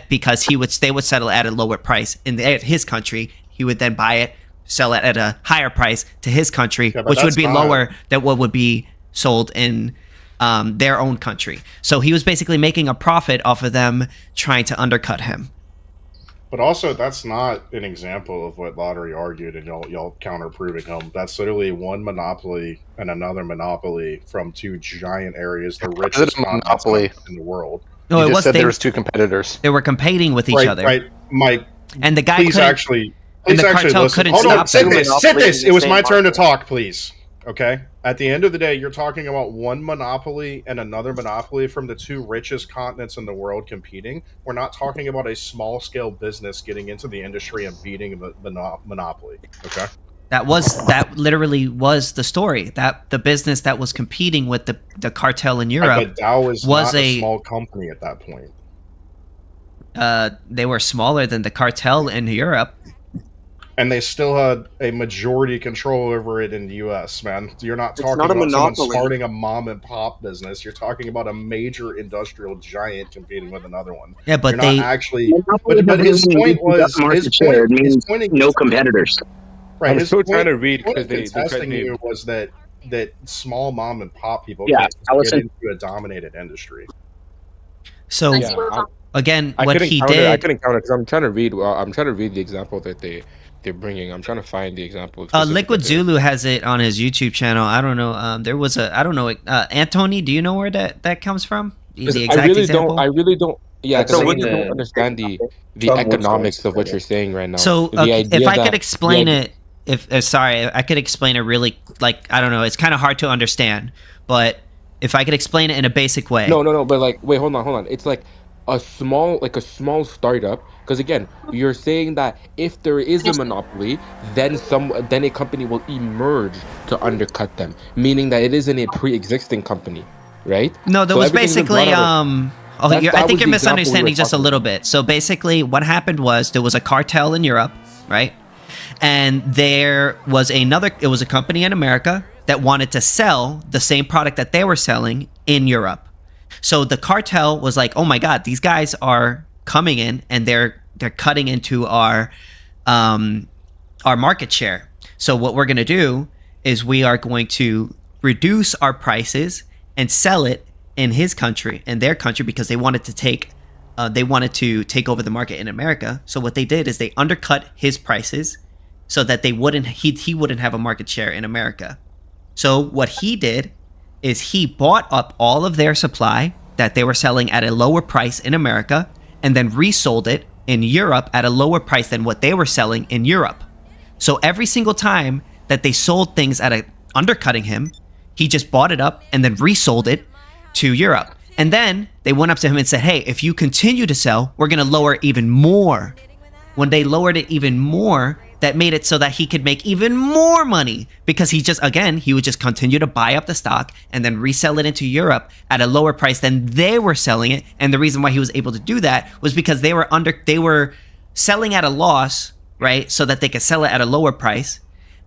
because they would settle at a lower price at his country. He would then buy it, sell it at a higher price to his country, which would be lower than what would be sold in their own country. So he was basically making a profit off of them trying to undercut him. But also, that's not an example of what Lottery argued, and y'all counter-proving him. That's literally one monopoly and another monopoly from two giant areas, the richest monopoly in the world. No, it was there was two competitors. They were competing with each other. Right, Mike. And the guy please actually listen. Hold on, sit this. It was my turn to talk, please. Okay? At the end of the day, you're talking about one monopoly and another monopoly from the two richest continents in the world competing. We're not talking about a small-scale business getting into the industry and beating the monopoly. Okay? That literally was the story. That the business that was competing with the cartel in Europe but Dow was not a small company at that point. They were smaller than the cartel in Europe. And they still had a majority control over it in the U.S., man. You're not talking about someone starting a mom-and-pop business. You're talking about a major industrial giant competing with another one. Yeah, but you're not actually... But his point was... His point no competitors. Right, I'm still trying to read because they testing you was that small mom-and-pop people can't get into a dominated industry. So, again, I couldn't counter because I'm trying to read the example that they're bringing. I'm trying to find the example. Liquid Zulu has it on his YouTube channel. I don't know. There was I don't know. Anthony, do you know where that comes from? The exact example? I really don't. Yeah, because I really don't understand the economics of what you're saying right now. So if I could explain it, I could explain it really, I don't know. It's kind of hard to understand, but if I could explain it in a basic way. No. But wait, hold on. It's like a small startup. Because again, you're saying that if there is a monopoly, then a company will emerge to undercut them, meaning that it isn't a pre-existing company, right? No, there was basically I think you're misunderstanding just a little bit. So basically, what happened was there was a cartel in Europe, right? And there was it was a company in America that wanted to sell the same product that they were selling in Europe. So the cartel was like, "Oh my God, these guys are coming in and they're cutting into our market share. So what we're going to do is we are going to reduce our prices and sell it in his country, in their country, because they wanted to take over the market in America. So what they did is they undercut his prices so that he wouldn't have a market share in America. So what he did is he bought up all of their supply that they were selling at a lower price in America and then resold it in Europe at a lower price than what they were selling in Europe. So every single time that they sold things at undercutting him, he just bought it up and then resold it to Europe. And then they went up to him and said, hey, if you continue to sell, we're going to lower it even more. When they lowered it even more, that made it so that he could make even more money, because he would just continue to buy up the stock and then resell it into Europe at a lower price than they were selling it. And the reason why he was able to do that was because they were selling at a loss, right? So that they could sell it at a lower price,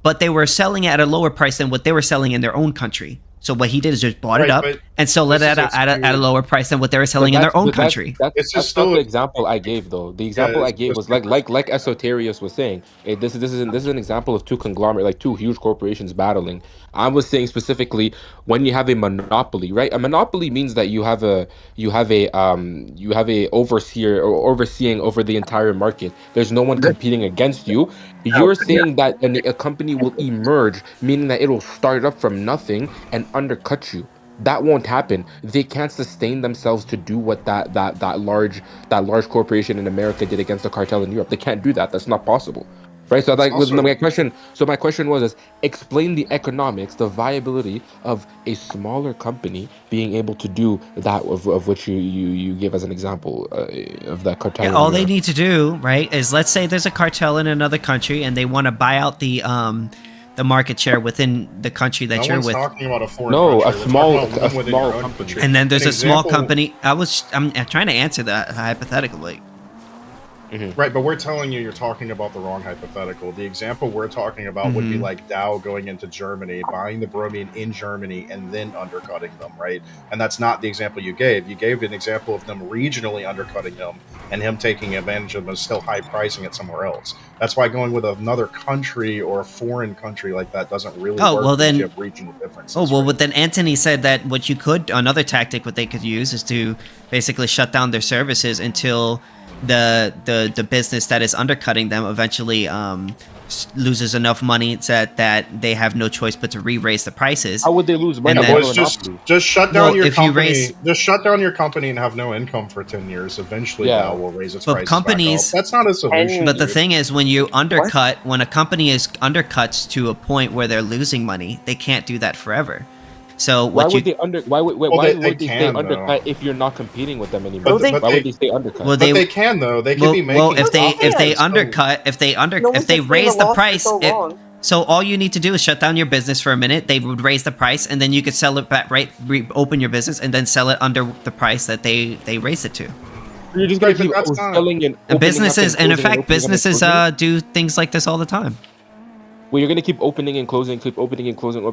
but they were selling it at a lower price than what they were selling in their own country. So what he did is just bought it up and sold it at a lower price than what they were selling in their own country. That's not the example I gave, though. The example I gave was like Esoterius was saying. This is an example of two conglomerate, like two huge corporations battling. I was saying specifically when you have a monopoly, right? A monopoly means that you have a overseer or overseeing over the entire market. There's no one competing against you. You're saying that a company will emerge, meaning that it'll start up from nothing and undercut you. That won't happen. They can't sustain themselves to do what that large corporation in America did against the cartel in Europe. They can't do that. That's not possible. Right? So my question was explain the economics, the viability of a smaller company being able to do that of which you gave as an example of that cartel. Yeah, all they need to do, right, is let's say there's a cartel in another country and they want to buy out the market share within the country that you're with. Talking about a foreign country. A small company. And then there's a small company. I'm trying to answer that hypothetically. Mm-hmm. Right, but we're telling you're talking about the wrong hypothetical. The example we're talking about would be like Dow going into Germany, buying the bromine in Germany, and then undercutting them, right? And that's not the example you gave. You gave an example of them regionally undercutting him and him taking advantage of them, still high pricing it somewhere else. That's why going with another country or a foreign country like that doesn't really work. Well, then you have regional differences. But then Anthony said that another tactic what they could use is to basically shut down their services until the business that is undercutting them eventually loses enough money that they have no choice but to re-raise the prices. How would they lose money? Just shut down your company. Just shut down your company and have no income for 10 years. Eventually, Dow will raise its prices companies, back up. That's not a solution. But the thing is, when you undercut, when a company is undercuts to a point where they're losing money, they can't do that forever. So why would they stay undercut if you're not competing with them anymore? Why would they stay undercut? Well, they can though. They can be making. Well, if they raise the price, so all you need to do is shut down your business for a minute. They would raise the price, and then you could sell it back. Reopen your business, and then sell it under the price that they raised it to. You're just gonna keep selling and businesses, and in fact, businesses do things like this all the time. Well, you're gonna keep opening and closing, opening and closing. Is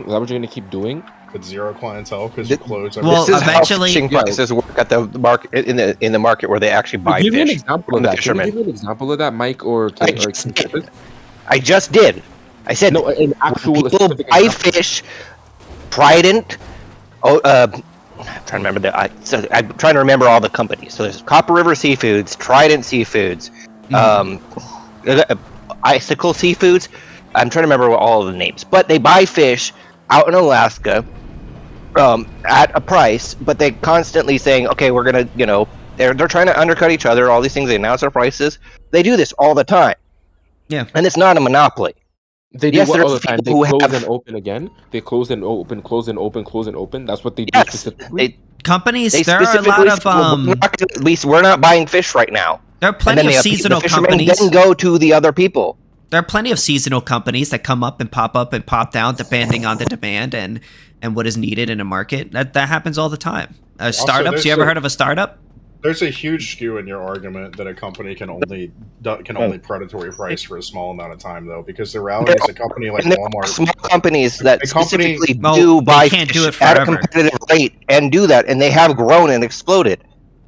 that what you're gonna keep doing? With zero clientele because you close. Well, this is eventually, how fishing prices work at the market in the market where they actually buy give fish. Me an example of that. Can you give me an example of that, Mike or I just did. I said no. An actual people buy fish. Trident. I'm trying to remember I'm trying to remember all the companies. So there's Copper River Seafoods, Trident Seafoods, Icicle Seafoods. I'm trying to remember all of the names, but they buy fish out in Alaska at a price, but they constantly saying, okay, we're gonna, they're trying to undercut each other. All these things, they announce their prices. They do this all the time. Yeah, and it's not a monopoly. They do what all the time. They close and open again. They close and open, close and open, close and open. That's what they do specifically. Companies, there are a lot of we're not buying fish right now. There are plenty of seasonal companies. Then go to the other people. There are plenty of seasonal companies that come up and pop down depending on the demand and what is needed in a market. That happens all the time. Startups. You ever heard of a startup? There's a huge skew in your argument that a company can only predatory price for a small amount of time, though, because the reality is a company like Walmart, small companies that specifically do buy fish at a competitive rate and do that, and they have grown and exploded.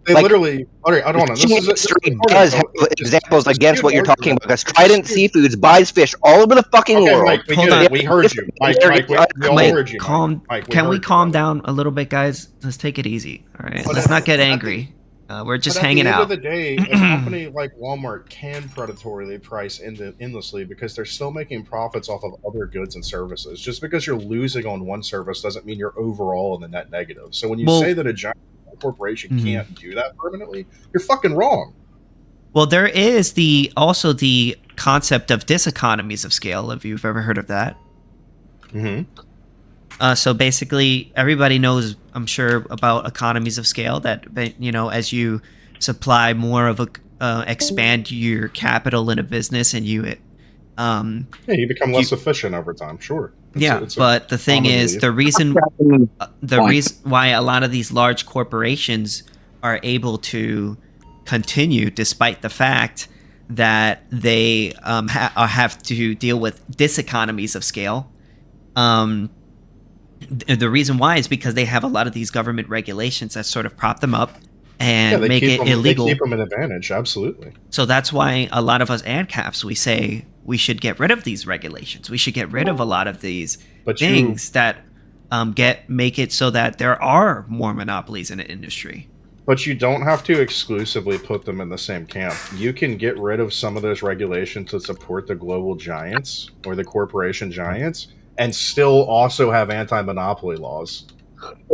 They literally. I don't know. This industry does have examples against what you're talking about. Because Trident Seafoods buys fish all over the fucking world. Mike, we heard you. Mike, we all heard you. Can we calm down a little bit, guys? Let's take it easy. All right. Let's not get angry. We're just hanging out. At the end of the day, a company like Walmart can predatorily price endlessly because they're still making profits off of other goods and services. Just because you're losing on one service doesn't mean you're overall in the net negative. So when you say that a giant corporation can't do that permanently, you're fucking wrong. Well, there is also the concept of diseconomies of scale, if you've ever heard of that. So basically, everybody knows, I'm sure, about economies of scale. That as you supply more of expand your capital in a business, and you become less efficient over time. Sure. But the thing is, the reason why a lot of these large corporations are able to continue, despite the fact that they have to deal with diseconomies of scale. The reason why is because they have a lot of these government regulations that sort of prop them up and make it illegal. They keep them an advantage, absolutely. So that's why a lot of us Ancaps, we say we should get rid of these regulations. We should get rid of a lot of these things that make it so that there are more monopolies in the industry. But you don't have to exclusively put them in the same camp. You can get rid of some of those regulations to support the global giants or the corporation giants and still also have anti-monopoly laws.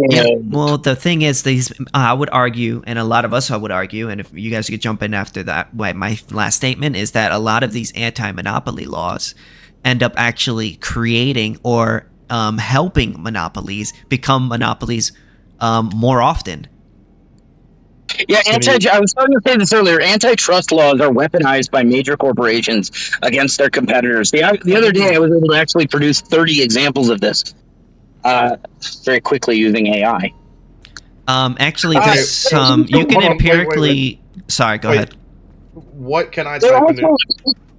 Yeah, well, the thing is, I would argue, and a lot of us would argue, and if you guys could jump in after that, my last statement is that a lot of these anti-monopoly laws end up actually creating or helping monopolies become monopolies more often. Yeah, I was starting to say this earlier. Antitrust laws are weaponized by major corporations against their competitors. The other day, I was able to actually produce 30 examples of this very quickly using AI. Actually, there's some. You can empirically. Wait. Sorry, go ahead. What can I type in?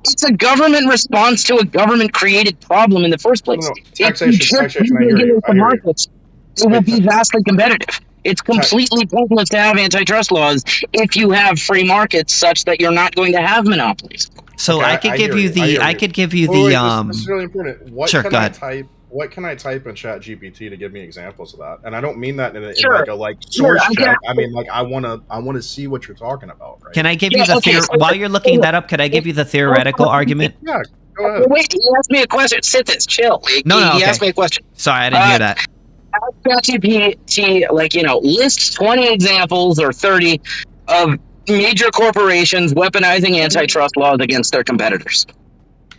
It's a government response to a government-created problem in the first place. No. Taxation, I hear you. Markets, it will be vastly competitive. It's completely pointless to have antitrust laws if you have free markets such that you're not going to have monopolies. So I could give you the. This is really important. What can I type in ChatGPT to give me examples of that? And I don't mean that in like a source check. I mean, like I want to see what you're talking about. Right? Can I give you while you're looking that up? Could I give you the theoretical argument? Yeah. Go ahead. Wait, he asked me a question. Sithis, chill. He asked me a question. Sorry, I didn't hear that. ChatGPT, list 20 examples or 30 of major corporations weaponizing antitrust laws against their competitors.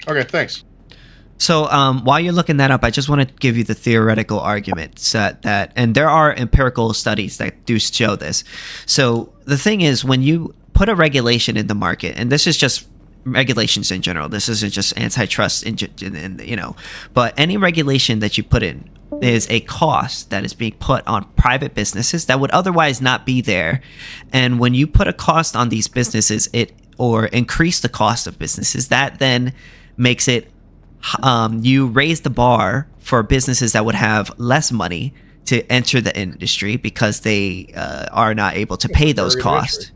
Okay, thanks. So while you're looking that up, I just want to give you the theoretical arguments and there are empirical studies that do show this. So the thing is, when you put a regulation in the market, and this is just regulations in general, this isn't just antitrust, but any regulation that you put in is a cost that is being put on private businesses that would otherwise not be there. And when you put a cost on these businesses, or increase the cost of businesses, that then makes it you raise the bar for businesses that would have less money to enter the industry because they are not able to pay those costs.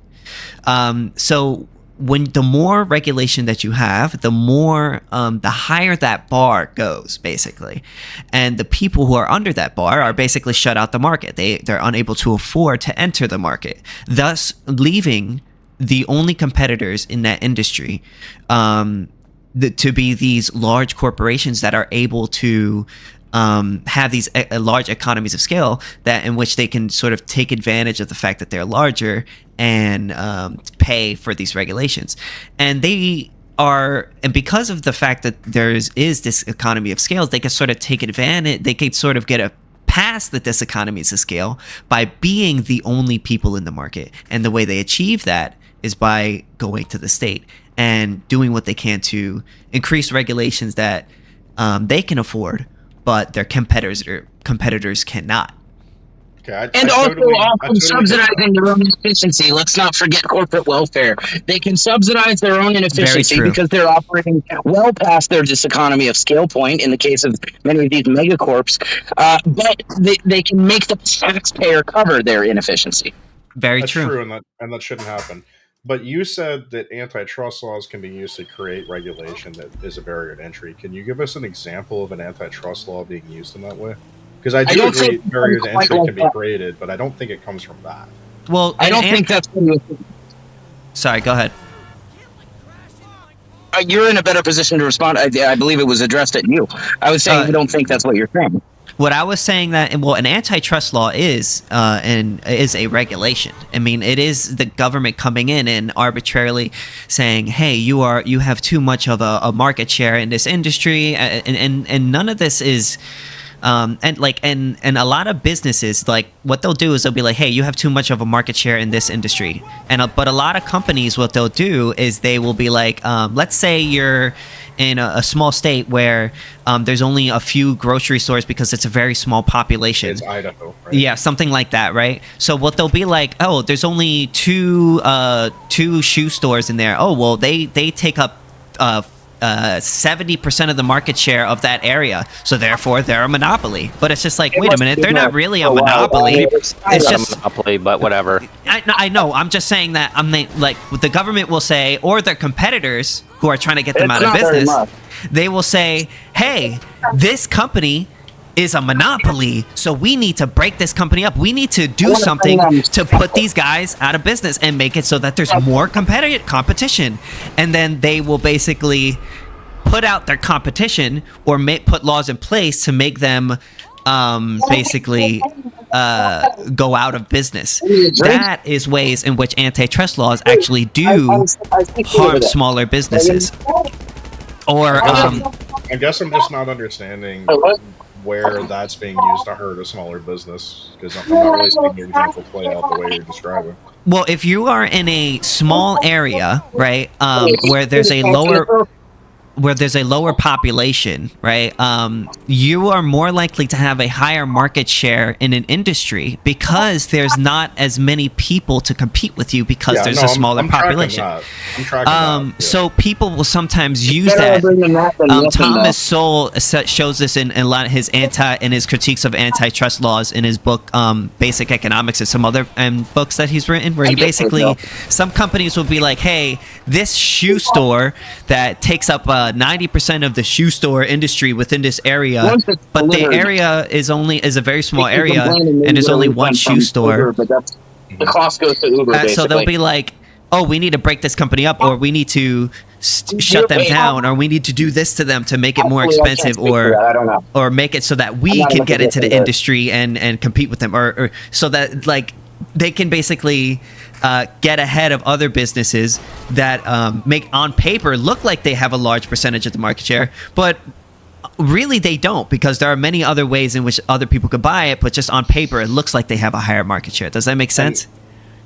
So when the more regulation that you have, the more the higher that bar goes, basically, and the people who are under that bar are basically shut out the market. They're unable to afford to enter the market, thus leaving the only competitors in that industry to be these large corporations that are able to have these large economies of scale in which they can sort of take advantage of the fact that they're larger and pay for these regulations. And because of the fact that there is this economy of scales, they can sort of take advantage, they can sort of get past the diseconomies of scale by being the only people in the market. And the way they achieve that is by going to the state and doing what they can to increase regulations that they can afford, but their competitors cannot. Okay, often subsidizing their own inefficiency. Let's not forget corporate welfare. They can subsidize their own inefficiency because they're operating well past their diseconomy of scale point in the case of many of these megacorps. But they can make the taxpayer cover their inefficiency. That's true, and that shouldn't happen. But you said that antitrust laws can be used to create regulation that is a barrier to entry. Can you give us an example of an antitrust law being used in that way? Because I do agree barrier to entry can be created, but I don't think it comes from that. Well, I don't think that's what you think. Sorry, go ahead. You're in a better position to respond. I believe it was addressed at you. I was saying I don't think that's what you're saying. What I was saying that, well, an antitrust law is a regulation. I mean, it is the government coming in and arbitrarily saying, hey, you have too much of a market share in this industry, and none of this is. And a lot of businesses, like, what they'll do is they'll be like, hey, you have too much of a market share in this industry. But a lot of companies, what they'll do is they will be like, let's say you're in a small state where there's only a few grocery stores because it's a very small population. It's Idaho, right? Yeah, something like that, right? So what they'll be like, oh, there's only two shoe stores in there. Oh, well, they take up 70% of the market share of that area, so therefore they're a monopoly. But it's just like, wait a minute, they're not really a monopoly. It's just a monopoly, but whatever. I know. I'm just saying that like the government will say, or their competitors who are trying to get them out of business, they will say, hey, this company is a monopoly, so we need to break this company up. We need to do something to put these guys out of business and make it so that there's more competition. And then they will basically put out their competition or put laws in place to make them basically go out of business. That is ways in which antitrust laws actually do harm smaller businesses. Or I guess I'm just not understanding where that's being used to hurt a smaller business, because I'm not really seeing your example play out the way you're describing. Well, if you are in a small area, right, where there's a lower population, right, you are more likely to have a higher market share in an industry because there's not as many people to compete with you because there's a smaller population. I'm tracking that. So people will sometimes use that. Thomas Sowell shows this in a lot of his critiques of antitrust laws in his book Basic Economics and some other books that he's written, where he basically, some companies will be like, hey, this shoe store that takes up 90% of the shoe store industry within this area, but the area is a very small area and there's only one shoe store. The cost goes to Uber. So they'll be like, oh, we need to break this company up, or we need to shut them down, or we need to do this to them to make it more expensive, or make it so that we can get into the industry and compete with them, or so that like they can basically get ahead of other businesses that make on paper look like they have a large percentage of the market share, but really they don't, because there are many other ways in which other people could buy it, but just on paper it looks like they have a higher market share. Does that make sense?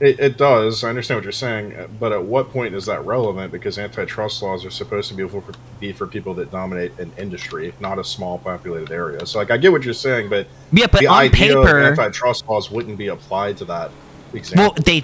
It does. I understand what you're saying, but at what point is that relevant? Because antitrust laws are supposed to be for people that dominate an industry, not a small populated area. So, like, I get what you're saying, but yeah, but the on idea paper, of antitrust laws wouldn't be applied to that example. Well, they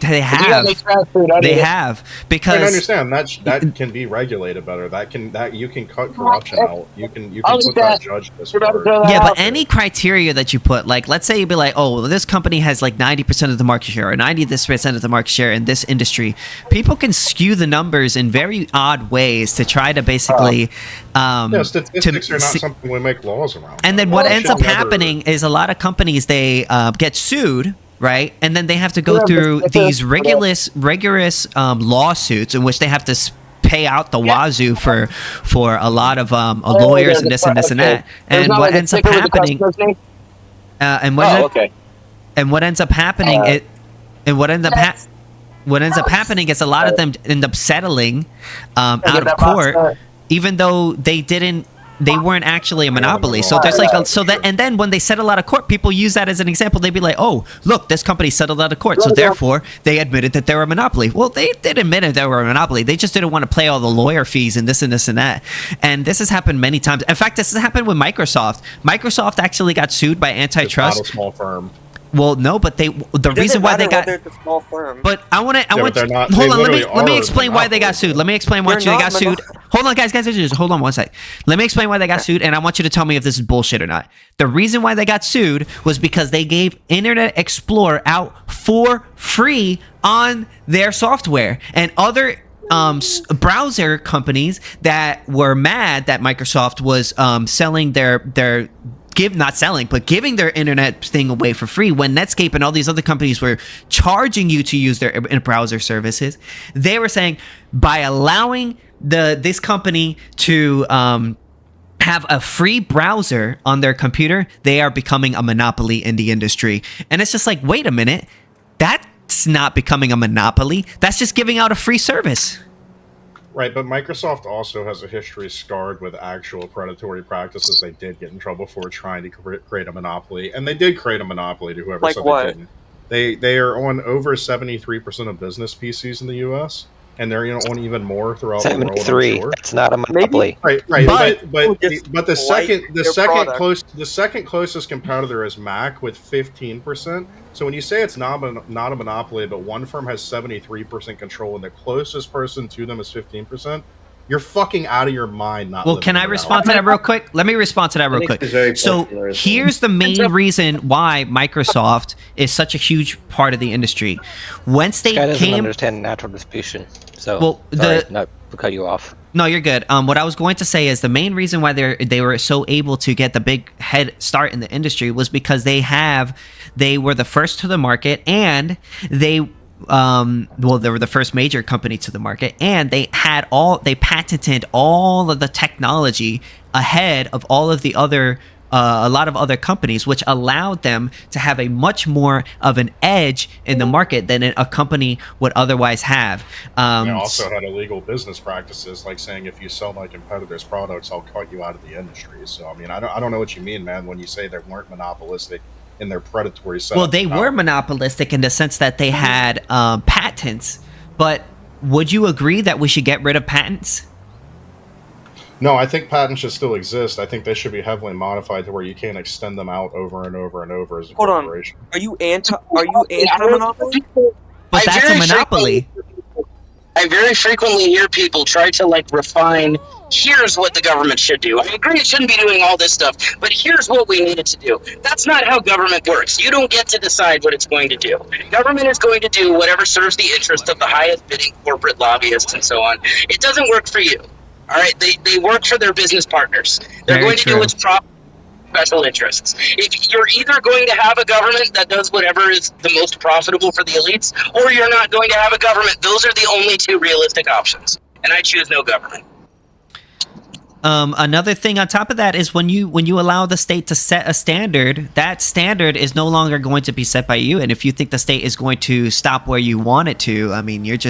have because I understand that can be regulated better. That you can cut corruption out. You can put that judge this forward. Yeah, but any criteria that you put, like, let's say you'd be like, oh, well, this company has like 90% of the market share or 90% of the market share in this industry. People can skew the numbers in very odd ways to try to basically statistics are not something we make laws around. And then what ends up happening is a lot of companies, they get sued, right? And then they have to go through these rigorous lawsuits in which they have to pay out the wazoo for a lot of lawyers and this and this and that. And what ends up happening, what ends up happening is a lot of them end up settling out of court, even though they weren't actually a monopoly. So there's like and then when they settle out of court, people use that as an example. They'd be like, oh, look, this company settled out of court, so therefore they admitted that they were a monopoly. Well, they did admit that they were a monopoly. They just didn't want to pay all the lawyer fees and this and this and that. And this has happened many times. In fact, this has happened with Microsoft. Microsoft actually got sued by antitrust. It's not a small firm. Well, no, but the reason why they got. But I want to. Hold on. Let me explain why they got sued. Let me explain why they got sued. Hold on, guys. Hold on one sec. Let me explain why they got sued, and I want you to tell me if this is bullshit or not. The reason why they got sued was because they gave Internet Explorer out for free on their software, and other browser companies that were mad that Microsoft was selling giving their internet thing away for free when Netscape and all these other companies were charging you to use their browser services. They were saying, by allowing this company to have a free browser on their computer, they are becoming a monopoly in the industry. And it's just like, wait a minute, that's not becoming a monopoly. That's just giving out a free service. Right, but Microsoft also has a history scarred with actual predatory practices they did get in trouble for trying to create a monopoly. And they did create a monopoly to whoever Like said what? they didn't. They are on over 73% of business PCs in the US. And they're on even more throughout the world. 73. It's not a monopoly. Right. But the second closest competitor is Mac with 15%. So when you say it's not a monopoly, but one firm has 73% control and the closest person to them is 15%, you're fucking out of your mind. Well, can I respond to that real quick? Let me respond to that real quick. So here's the main reason why Microsoft is such a huge part of the industry. Once they doesn't understand natural distribution. So sorry, not to cut you off. No, you're good. What I was going to say is the main reason why they were so able to get the big head start in the industry was because they were the first to the market, and they were the first major company to the market, and they patented all of the technology ahead of all of the other a lot of other companies, which allowed them to have a much more of an edge in the market than a company would otherwise have. They also had illegal business practices, like saying if you sell my competitors' products, I'll cut you out of the industry. So, I mean, I don't know what you mean, man, when you say they weren't monopolistic in their predatory setup. Well, they were monopolistic in the sense that they had patents, but would you agree that we should get rid of patents? No, I think patents should still exist. I think they should be heavily modified to where you can't extend them out over and over and over as a corporation. Are you anti-monopoly? But that's a monopoly. I very frequently hear people try to refine, here's what the government should do. I agree it shouldn't be doing all this stuff, but here's what we need it to do. That's not how government works. You don't get to decide what it's going to do. Government is going to do whatever serves the interest of the highest bidding corporate lobbyists and so on. It doesn't work for you. All right, they work for their business partners. They're going to do what's proper special interests. If you're either going to have a government that does whatever is the most profitable for the elites, or you're not going to have a government. Those are the only two realistic options, and I choose no government. Another thing on top of that is when you allow the state to set a standard, that standard is no longer going to be set by you. And if you think the state is going to stop where you want it to, I mean, it's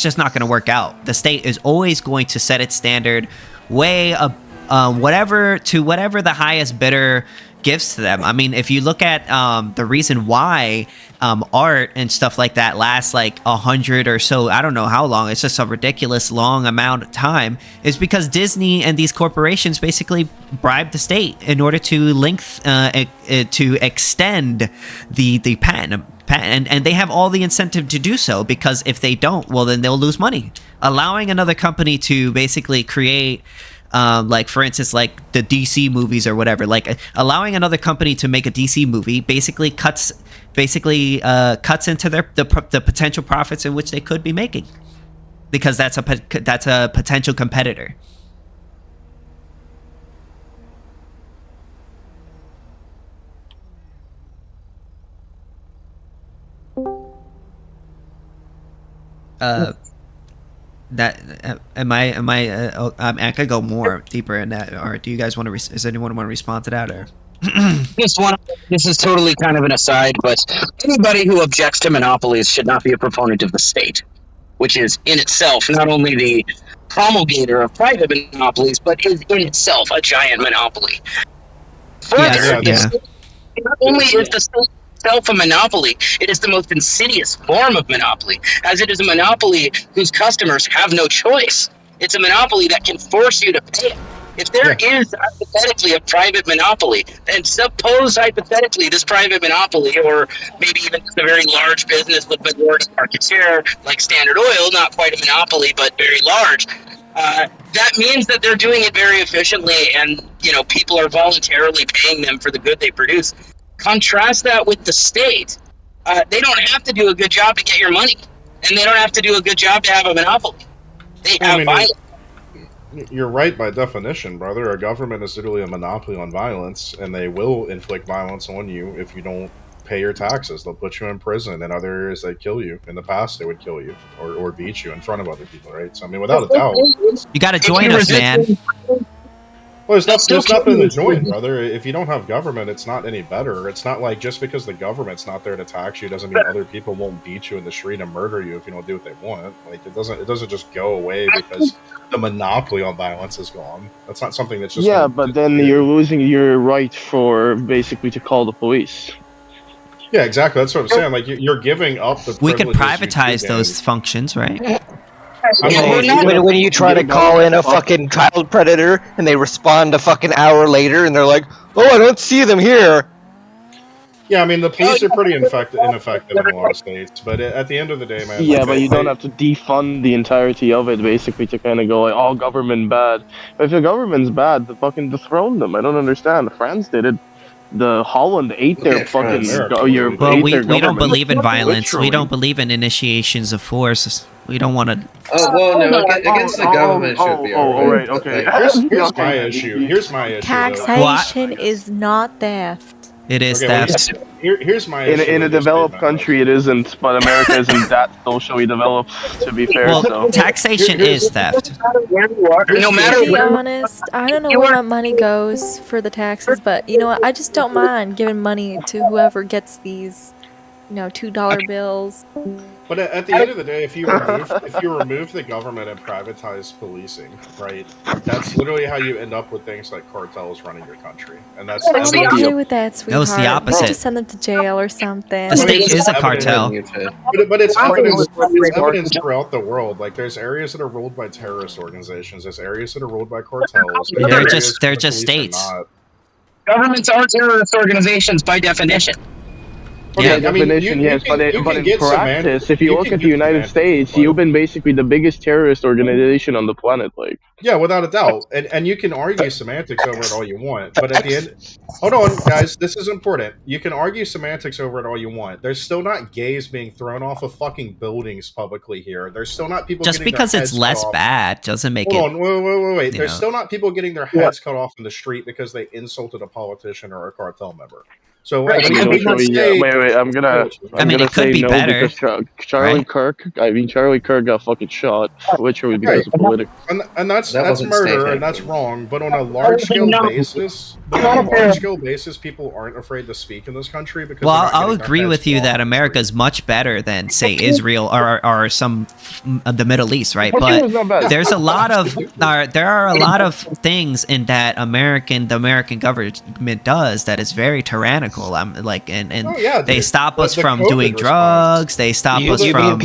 just not going to work out. The state is always going to set its standard way up, whatever the highest bidder gives to them. I mean, if you look at the reason why art and stuff like that lasts 100 or so, I don't know how long, it's just a ridiculous long amount of time, is because Disney and these corporations basically bribe the state in order to to extend the patent. And they have all the incentive to do so, because if they don't, well, then they'll lose money. Allowing another company to basically create, for instance, the DC movies or whatever, allowing another company to make a DC movie basically cuts into the potential profits in which they could be making, because that's a potential competitor. I could go more deeper in that, or do you guys want to? Does anyone want to respond to that, or? This is totally kind of an aside, but anybody who objects to monopolies should not be a proponent of the state, which is in itself not only the promulgator of private monopolies, but is in itself a giant monopoly. Further, not only is the state itself a monopoly, it is the most insidious form of monopoly, as it is a monopoly whose customers have no choice. It's a monopoly that can force you to pay it. If there is hypothetically a private monopoly, and suppose hypothetically this private monopoly, or maybe even just a very large business with majority market share like Standard Oil, not quite a monopoly but very large, that means that they're doing it very efficiently, and people are voluntarily paying them for the good they produce. Contrast that with the state. They don't have to do a good job to get your money, and they don't have to do a good job to have a monopoly. They have violence. You're right by definition, brother. A government is literally a monopoly on violence, and they will inflict violence on you if you don't pay your taxes. They'll put you in prison. In other areas, they kill you. In the past, they would kill you or beat you in front of other people, right? So I mean, without a doubt, you got to join us, man. Well, there's nothing to join, brother. If you don't have government, it's not any better. It's not like just because the government's not there to tax you doesn't mean other people won't beat you in the street and murder you if you don't do what they want. Like it doesn't just go away because the monopoly on violence is gone. That's not something that's just but then you're losing your right for basically to call the police. Yeah, exactly. That's what I'm saying. Like you're giving up the. We could privatize those functions, right? I mean, when you try to call in a fucking child predator and they respond a fucking hour later and they're like, "Oh, I don't see them here." Yeah, I mean the police are pretty ineffective in a lot of states, but at the end of the day, man. Yeah, but you don't have to defund the entirety of it, basically, to kind of go like, "Oh, government bad." If the government's bad, then fucking dethrone them. I don't understand. France did it. The Holland ate their fucking. We don't believe in violence. We don't believe in initiations of force. We don't want to. Oh well, no. Against the government should be alright. Okay. Here's my issue. Here's my issue. Taxation is not theft. It is theft. Here's my issue. In a developed country, it isn't, but America isn't that socially developed. To be fair, well, taxation is theft. No matter. To be honest, I don't know where my money goes for the taxes, but you know what? I just don't mind giving money to whoever gets these, $2 bills. But at the end of the day, if you remove the government and privatize policing, right? That's literally how you end up with things like cartels running your country, and that's. I'm okay with that, sweetheart. That was the opposite. Just send them to jail or something. The state is a cartel. But it's evidence throughout the world. Like there's areas that are ruled by terrorist organizations. There's areas that are ruled by cartels. They're just states. Governments are terrorist organizations by definition. Okay, definition, yes, but in practice, if you look at the United States, you've been basically the biggest terrorist organization on the planet, like. Yeah, without a doubt, and you can argue semantics over it all you want, but at the end, hold on, guys, this is important. You can argue semantics over it all you want. There's still not gays being thrown off of fucking buildings publicly here. There's still not people. Just because it's less bad doesn't make it. Hold on, wait. There's still not people getting their heads cut off in the street because they insulted a politician or a cartel member. So wait, I'm gonna. It could be better. Charlie Kirk got fucking shot, literally because of politics. And that's murder, and that's wrong. But on a large scale basis, people aren't afraid to speak in this country because. Well, I'll agree with you that America is much better than, say, Israel or some of the Middle East, right? But there's a lot of there are a lot of things in that the American government does that is very tyrannical. They stop us from doing drugs. They stop us from.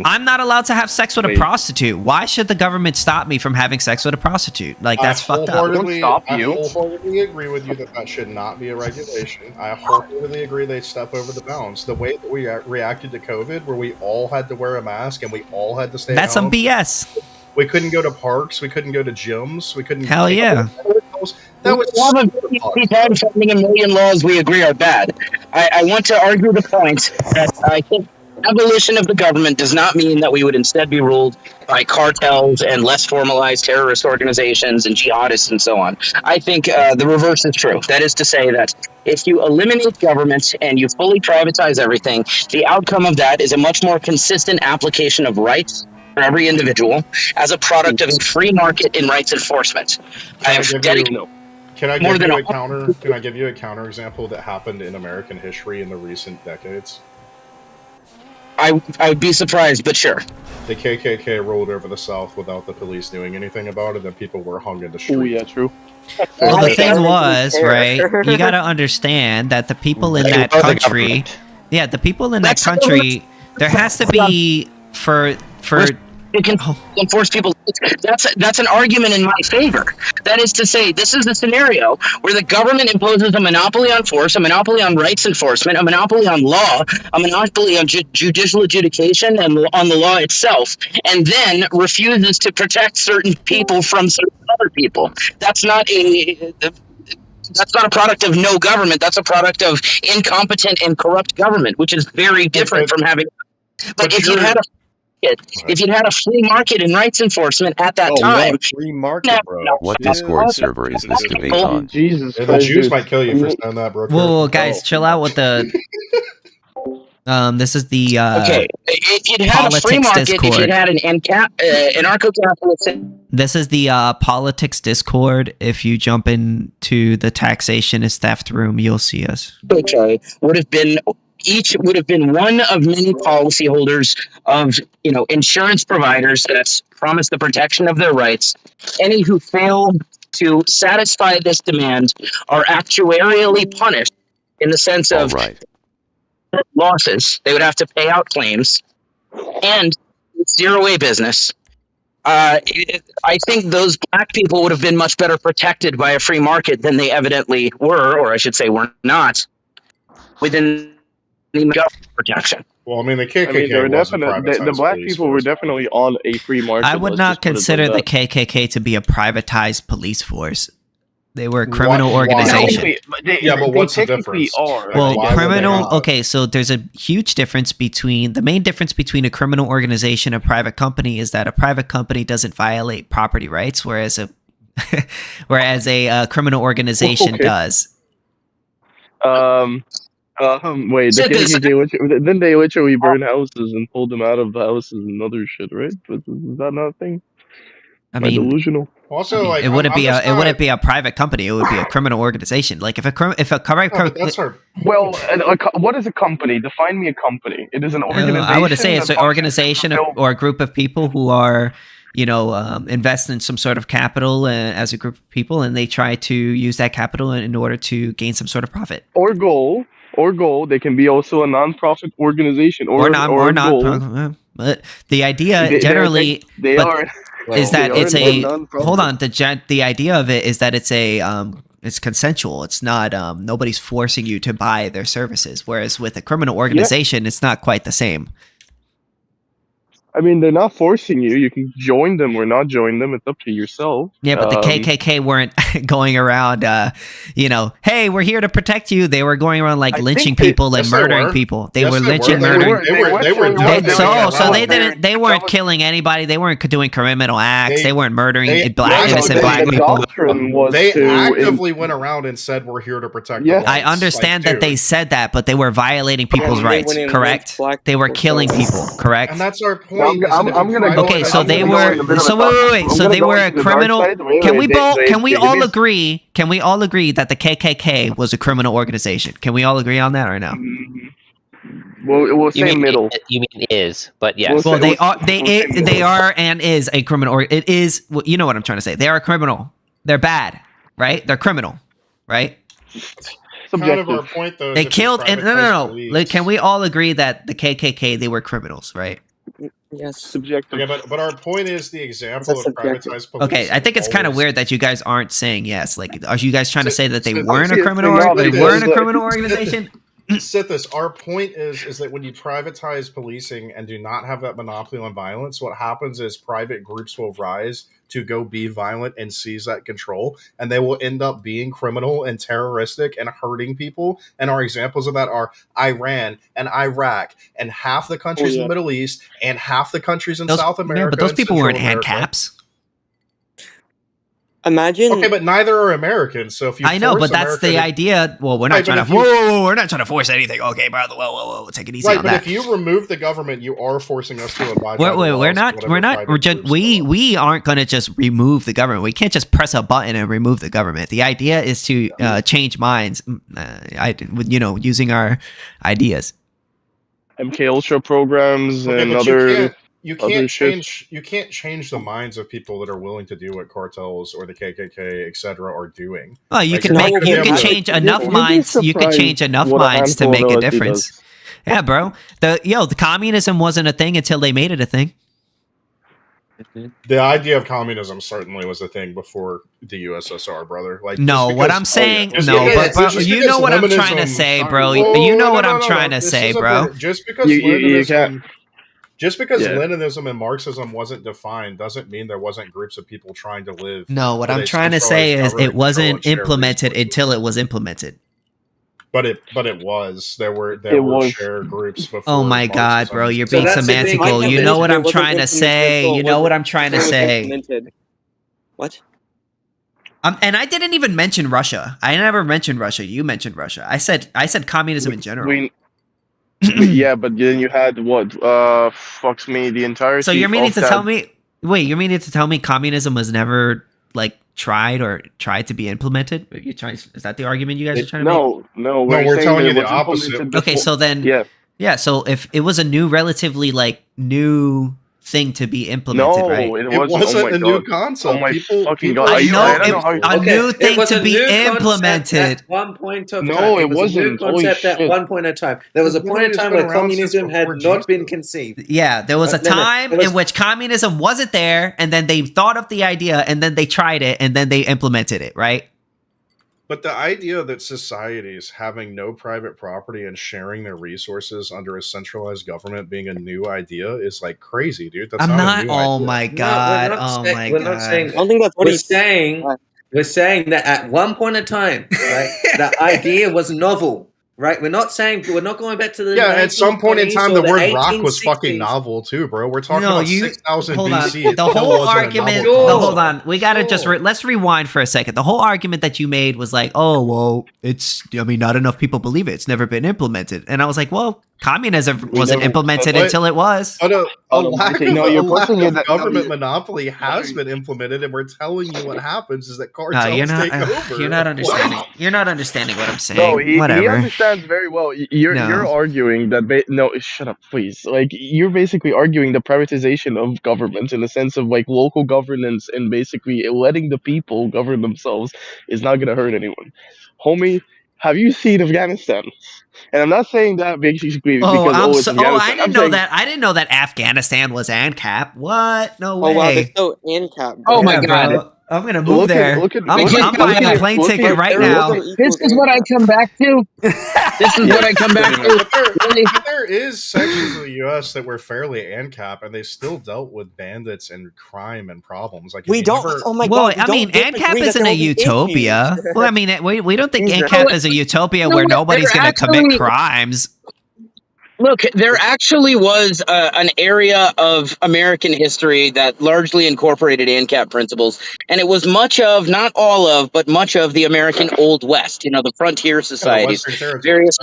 I'm not allowed to have sex with a prostitute. Why should the government stop me from having sex with a prostitute? Like that's fucked up. I wholeheartedly agree with you that should not be a regulation. I wholeheartedly agree they step over the bounds. The way that we reacted to COVID, where we all had to wear a mask and we all had to stay. That's at home. Some BS. We couldn't go to parks. We couldn't go to gyms. We couldn't. Hell yeah. That was finding a million laws we agree are bad. I want to argue the point that I think abolition of the government does not mean that we would instead be ruled by cartels and less formalized terrorist organizations and jihadists and so on. I think the reverse is true. That is to say that if you eliminate government and you fully privatize everything, the outcome of that is a much more consistent application of rights for every individual as a product of a free market in rights enforcement. Can I give you a counter example that happened in American history in the recent decades? I would be surprised, but sure. The KKK rolled over the South without the police doing anything about it, and people were hung in the street. Oh yeah, true. Well, the thing was, right, you got to understand that the people in that country, there has to be for it can enforce people. That's an argument in my favor. That is to say, this is the scenario where the government imposes a monopoly on force, a monopoly on rights enforcement, a monopoly on law, a monopoly on judicial adjudication and on the law itself, and then refuses to protect certain people from certain other people. That's not a product of no government. That's a product of incompetent and corrupt government, which is very different from having. But if you had a If you'd had a free market and rights enforcement at that time, free market, bro. What Discord server is this debate on? Jesus The Christ, Jews dude. might kill you for saying that, bro. Whoa, guys, chill out with the. This is the if you'd had a free politics market, Discord. if you'd had an anarcho-capitalist. This is the politics Discord. If you jump into the taxation is theft room, you'll see us. Each would have been one of many policyholders of, insurance providers that's promised the protection of their rights. Any who fail to satisfy this demand are actuarially punished in the sense of losses. They would have to pay out claims, and it's zero-A business. I think those black people would have been much better protected by a free market than they evidently were, or I should say were not, within the government protection. Well, I mean, the KKK they were wasn't the black police people were definitely on a free market. I would not consider the KKK to be a privatized police force. They were a criminal organization. But what's the difference? Well, criminal. Okay, so there's a huge difference between the main difference between a criminal organization and a private company is that a private company doesn't violate property rights, whereas a criminal organization does. Wait, the KKK didn't they literally burn houses and pull them out of the houses and other shit, right? Is that not a thing? I mean, delusional. Also, like, it wouldn't be a private company. It would be a criminal organization. Like what is a company? Define me a company. It is an organization. I would say it's an organization or a group of people who are, invest in some sort of capital as a group of people, and they try to use that capital in order to gain some sort of profit or goal. They can be also a non-profit organization or not. But the idea generally is that it's a hold on. The idea of it is that it's consensual. It's not nobody's forcing you to buy their services. Whereas with a criminal organization, it's not quite the same. I mean, they're not forcing you. You can join them or not join them. It's up to yourself. Yeah, but the KKK weren't going around, hey, we're here to protect you. They were going around lynching people and murdering people. They were lynching, murdering. They weren't killing anybody. They weren't doing criminal acts. They weren't murdering innocent black people. They actively went around and said, "We're here to protect." Yeah, I understand that they said that, but they were violating people's rights. Correct? They were killing people. Correct? And that's our point. I'm gonna go. Okay, so they were. So wait. So they were a criminal. Can we all agree? Can we all agree that the KKK was a criminal organization? Can we all agree on that or no? We'll say middle. You mean is, but yes. Well, they are and is a criminal. It is. You know what I'm trying to say. They are a criminal. They're bad, right? They're criminal, right? Kind of our point, though. They killed. And no. Like, can we all agree that the KKK they were criminals, right? Yes, subjective. Yeah, but our point is the example of privatized police. Okay, I think it's kind of weird that you guys aren't saying yes. Like, are you guys trying to say that they weren't a criminal? They weren't a criminal organization. Sithis, our point is that when you privatize policing and do not have that monopoly on violence, what happens is private groups will rise to go be violent and seize that control, and they will end up being criminal and terroristic and hurting people. And our examples of that are Iran and Iraq and half the countries in the Middle East and half the countries in South America. Yeah, but those people weren't Ancaps. Imagine. Okay, but neither are Americans. So if you, I know, but that's the idea. Well, we're not trying to. Whoa, we're not trying to force anything. Okay, brother. Whoa, take it easy on that. But if you remove the government, you are forcing us to abide by the laws. We aren't going to just remove the government. We can't just press a button and remove the government. The idea is to change minds. Using our ideas. MK Ultra programs and other. You can't change the minds of people that are willing to do what cartels or the KKK, etc., are doing. Well, you can change enough minds. You can change enough minds to make a difference. Yeah, bro. The communism wasn't a thing until they made it a thing. The idea of communism certainly was a thing before the USSR, brother. Like, what I'm saying, but you know what I'm trying to say, bro. You know what I'm trying to say, bro. Just because Leninism. Just because Leninism and Marxism wasn't defined doesn't mean there wasn't groups of people trying to live. No, what I'm trying to say is it wasn't implemented until it was implemented. But it was there were was. share groups before. Oh my God, bro! You're being semantical. You know what I'm trying to say. You know what I'm trying to say. What? And I didn't even mention Russia. I never mentioned Russia. You mentioned Russia. I said communism in general. Yeah, but then you had what? Fucks me, the entirety. So you're meaning of to that. tell me? Wait, you're meaning to tell me communism was never like tried to be implemented? Is that the argument you guys are trying to make? No, we're telling you it the was opposite. implemented Okay, before. so then yeah. So if it was a relatively new thing to be implemented, right? It wasn't a new concept. Oh my fucking God! I know I don't know how you a new thing to be implemented. At one point of time. No, it was a new wasn't. Holy concept at shit. one point in time. There was a point in time where communism had not been conceived. Yeah, there was a time in which communism wasn't there, and then they thought of the idea, and then they tried it, and then they implemented it, right? But the idea that societies having no private property and sharing their resources under a centralized government being a new idea is like crazy, dude. That's not a new oh idea. my God. We're not saying. I don't think that's what he's saying. We're saying that at one point in time, right, that idea was novel. Right, we're not going back to the at some point in time the word rock was 1860s. fucking novel too, bro. We're talking about 6000 hold BC. on. The whole argument. Hold on, we gotta just let's rewind for a second. The whole argument that you made was like, oh well, not enough people believe it. It's never been implemented, and I was like, well, communism wasn't implemented until it was. But a lack of government no, monopoly has been implemented, and we're telling you what happens is that cartels take over. You're not understanding. You're not understanding what I'm saying. No, he Whatever. understands very well. You're arguing that. No, shut up, please. Like you're basically arguing the privatization of government in the sense of like local governance and basically letting the people govern themselves is not gonna hurt anyone. Homie, have you seen Afghanistan? And I'm not saying that basically because it's Afghanistan. I didn't know that Afghanistan was ANCAP. What? No way. Oh wow, they're so ANCAP. Oh my God. Bro. I'm gonna move there. I'm buying a plane ticket right now. This is what I come back to. This is what I come back to. There is sections of the U.S. that were fairly ANCAP, and they still dealt with bandits and crime and problems. Like we don't. Oh my God. Well, I mean, ANCAP isn't a utopia. Well, I mean, we don't think ANCAP is a utopia where nobody's going to commit crimes. Look, there actually was an area of American history that largely incorporated ANCAP principles, and it was much of, not all of, but much of the American Old West, the frontier societies, various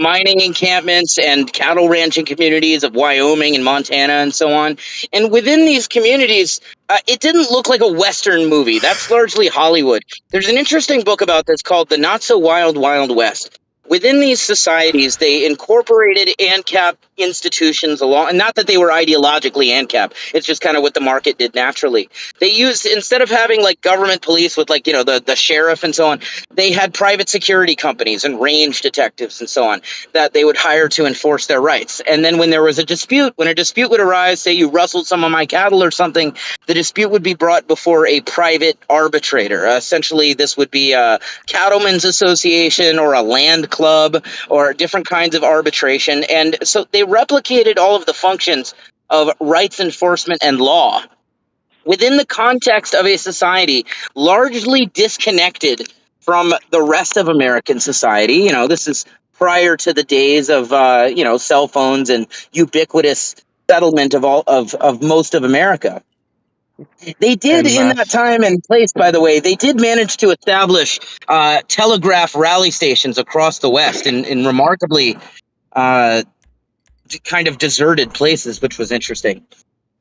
mining encampments and cattle ranching communities of Wyoming and Montana and so on. And within these communities, it didn't look like a Western movie. That's largely Hollywood. There's an interesting book about this called The Not So Wild, Wild West. Within these societies, they incorporated ANCAP institutions along, and not that they were ideologically ANCAP, it's just kind of what the market did naturally. They used, instead of having like government police with like, the sheriff and so on, they had private security companies and range detectives and so on that they would hire to enforce their rights. And then when there was a dispute would arise, say you rustled some of my cattle or something, the dispute would be brought before a private arbitrator. Essentially, this would be a cattlemen's association or a land club or different kinds of arbitration. And so they replicated all of the functions of rights enforcement and law within the context of a society largely disconnected from the rest of American society. This is prior to the days of cell phones and ubiquitous settlement of most of America. They did, in that time and place, by the way, they did manage to establish telegraph rally stations across the West in remarkably kind of deserted places, which was interesting.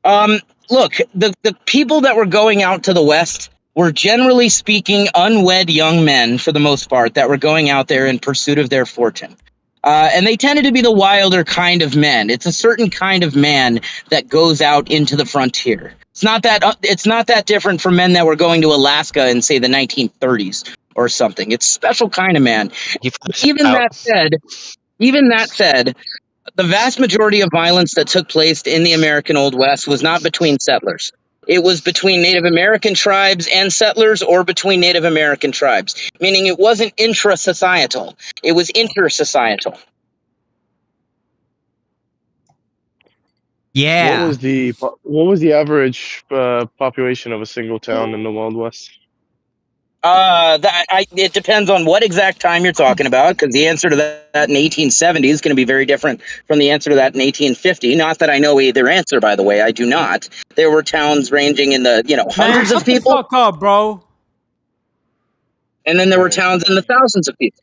Look, the people that were going out to the West were generally speaking unwed young men, for the most part, that were going out there in pursuit of their fortune. And they tended to be the wilder kind of men. It's a certain kind of man that goes out into the frontier. It's not that different from men that were going to Alaska in, say, the 1930s or something. It's a special kind of man. Even that said, the vast majority of violence that took place in the American Old West was not between settlers. It was between Native American tribes and settlers, or between Native American tribes, meaning it wasn't intra-societal. It was inter-societal. Yeah. What was the average population of a single town in the Wild West? It depends on what exact time you're talking about, because the answer to that in 1870 is going to be very different from the answer to that in 1850. Not that I know either answer, by the way. I do not. There were towns ranging in the hundreds of people. Shut the fuck up, bro. And then there were towns in the thousands of people.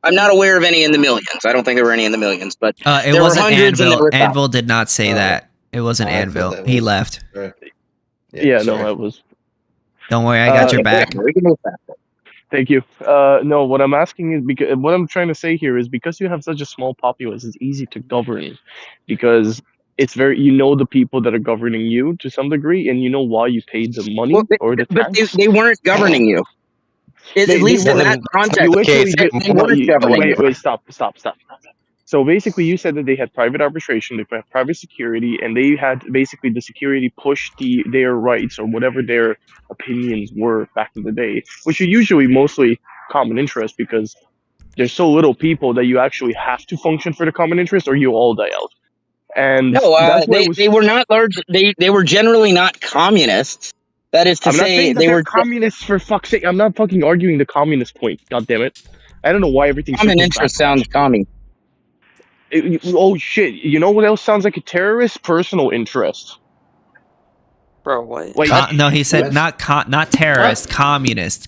I'm not aware of any in the millions. I don't think there were any in the millions, but It there were wasn't hundreds and there Anvil. were thousands. Anvil did not say that. It wasn't I thought Anvil. that He was- left. Yeah, no, that was. Don't worry, I got your back. We can move fast. Thank you. No, what I'm asking is because what I'm trying to say here is because you have such a small populace, it's easy to govern, because it's very the people that are governing you to some degree, and you know why you paid the money or the But tax. they weren't governing you. At least in that context. You literally They weren't governing you. wait, stop. So basically, you said that they had private arbitration, they had private security, and they had basically the security push their rights or whatever their opinions were back in the day, which are usually mostly common interest because there's so little people that you actually have to function for the common interest or you all die out. And No, that's why they were not large. They were generally not communists. That is to I'm not say, saying that they they're were communists for fuck's sake. I'm not fucking arguing the communist point. God damn it! I don't know why everything's common so interest backlash. sounds commie. Oh shit! You know what else sounds like a terrorist? Personal interest. Bro, what? Like, No, he said not terrorist, communist.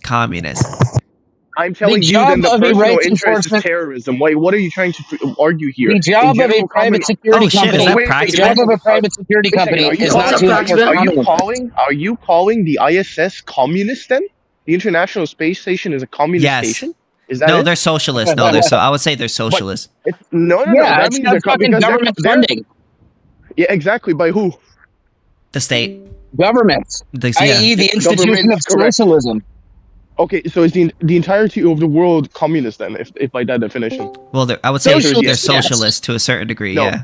I'm telling you, then the personal interest is terrorism. Wait, what are you trying to argue here? The job of a private security company. The job of a private security company is not to enforce communism. Are you calling the ISS communist then? The International Space Station is a communist Yes. station? Is that No, it? they're socialists. No, I would say they're socialists. No. Yeah, That it's means got they're fucking because government they're- funding. Yeah, exactly. By who? The state. Governments. I.e. the institution of Government's correct. socialism. Okay, so is the entirety of the world communist then, if by that definition? Well, I would say Socialist, they're yes. socialists to a certain degree. Yeah.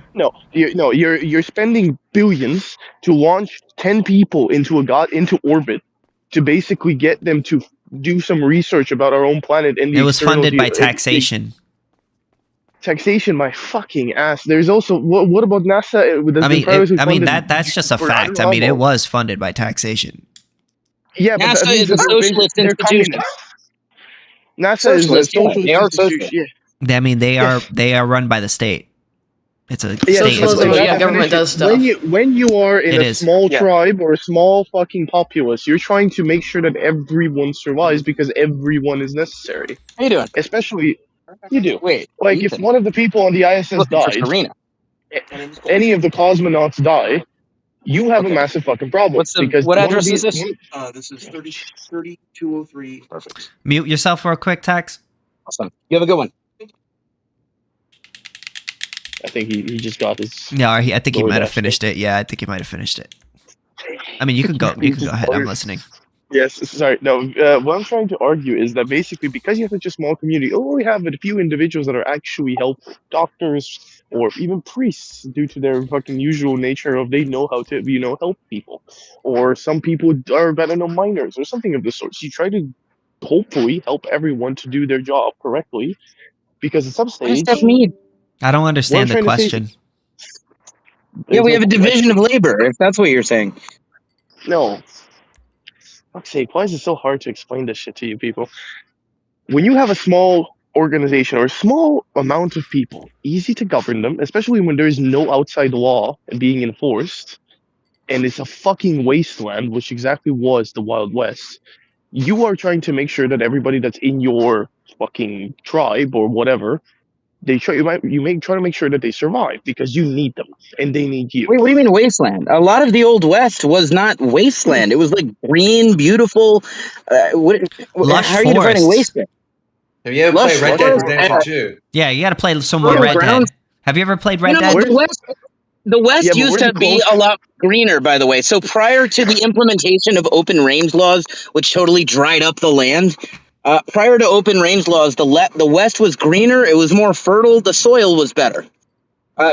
You're spending billions to launch 10 people into orbit to basically get them to do some research about our own planet and the It was funded by external- taxation. Taxation, my fucking ass. There's also what about NASA? That's just a fact. I mean, it was funded by taxation. Yeah, but NASA that means is a that they're socialist they're institution. communists. NASA is a Socialist, yeah, socialist they are institution. Yeah. I mean, they are run by the state. It's a Yeah, state socialism, institution. yeah, government does stuff. When you are in It a is. small Yeah. tribe or a small fucking populace, you're trying to make sure that everyone survives because everyone is necessary. How you doing? Especially, you do. Wait, Like if one of the people on the ISS Looking for died, Serena. any of the cosmonauts die, you have a massive fucking problem. Because what one of address these- is this? This is 3203. Perfect. Mute yourself real quick, Tax. Awesome. You have a good one. I think he just got his. No, I think he Lord might have Ashton. finished it. Yeah, I think he might have finished it. I mean, you can go. You can go ahead. I'm listening. Yes, sorry. No, what I'm trying to argue is that basically because you have such a small community, you only have a few individuals that are actually helpful, doctors or even priests, due to their fucking usual nature of they know how to, help people. Or some people are, I don't know, minors or something of the sort. So you try to hopefully help everyone to do their job correctly, because at some What does stage. that mean? I don't understand the What I'm trying to say- question. Yeah, we There's have a no division of labor, if that's what you're saying. No. Fuck's sake, why is it so hard to explain this shit to you people? When you have a small organization or a small amount of people, easy to govern them, especially when there is no outside law being enforced, and it's a fucking wasteland, which exactly was the Wild West. You are trying to make sure that everybody that's in your fucking tribe or whatever, try to make sure that they survive because you need them and they need you. Wait, what do you mean wasteland? A lot of the old West was not wasteland. It was like green, beautiful. Lush how are you defining forests. wasteland? Have you ever Lush played Red Dead forest? Redemption 2? Yeah, you got to play some more Fertile Red Dead. grounds. Have you ever played Red You know, Dead? the West Yeah, but used where's to the be close- a lot greener, by the way. So prior to the implementation of open range laws, which totally dried up the land, prior to open range laws, the West was greener. It was more fertile. The soil was better.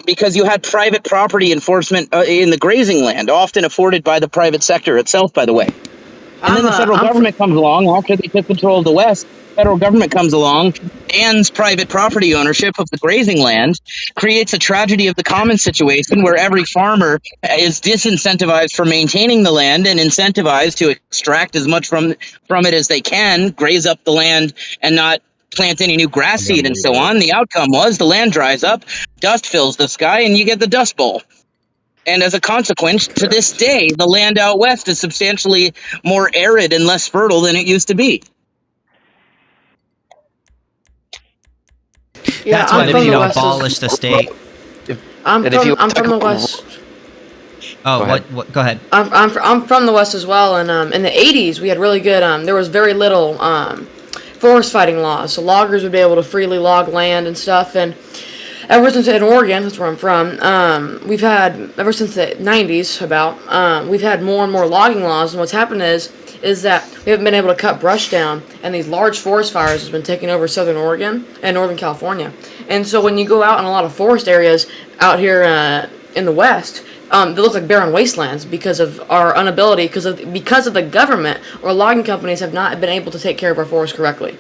Because you had private property enforcement in the grazing land, often afforded by the private sector itself, by the way. And then the federal government comes along after they took control of the West. Federal government comes along ends private property ownership of the grazing land, creates a tragedy of the commons situation where every farmer is disincentivized for maintaining the land and incentivized to extract as much from it as they can, graze up the land and not plant any new grass And then seed and leave so it. on. The outcome was the land dries up, dust fills the sky, and you get the Dust Bowl. And as a consequence, to this day, the land out west is substantially more arid and less fertile than it used to be. Yeah, That's I'm why from you the know west. abolish the state. I'm from the west. Oh, what? Go ahead. I'm from the west as well, and in the 80s we had really good. There was very little forest fighting laws, so loggers would be able to freely log land and stuff. And ever since in Oregon, that's where I'm from, we've had ever since the 90s we've had more and more logging laws. And what's happened is that we haven't been able to cut brush down, and these large forest fires have been taking over southern Oregon and northern California. And so when you go out in a lot of forest areas out here in the west, they look like barren wastelands because of our inability, because of the government or logging companies have not been able to take care of our forests correctly.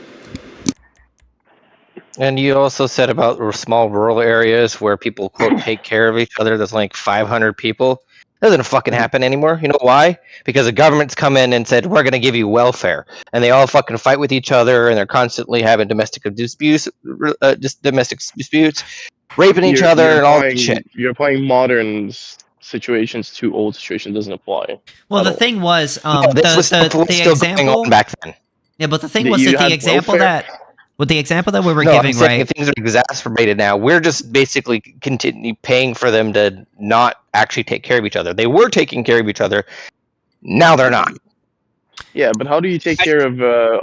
And you also said about small rural areas where people, quote, take care of each other. There's like 500 people. That doesn't fucking happen anymore. You know why? Because the government's come in and said, we're going to give you welfare. And they all fucking fight with each other, and they're constantly having domestic disputes, raping each other, and all that shit. You're applying modern situations to old situations. Doesn't apply. Well, the thing was, this was the still example going on back then. Yeah, but the thing was that the example that we were No, giving, I'm saying right? things are exacerbated now. We're just basically continue paying for them to not actually take care of each other. They were taking care of each other. Now they're not. Yeah, but how do you take care of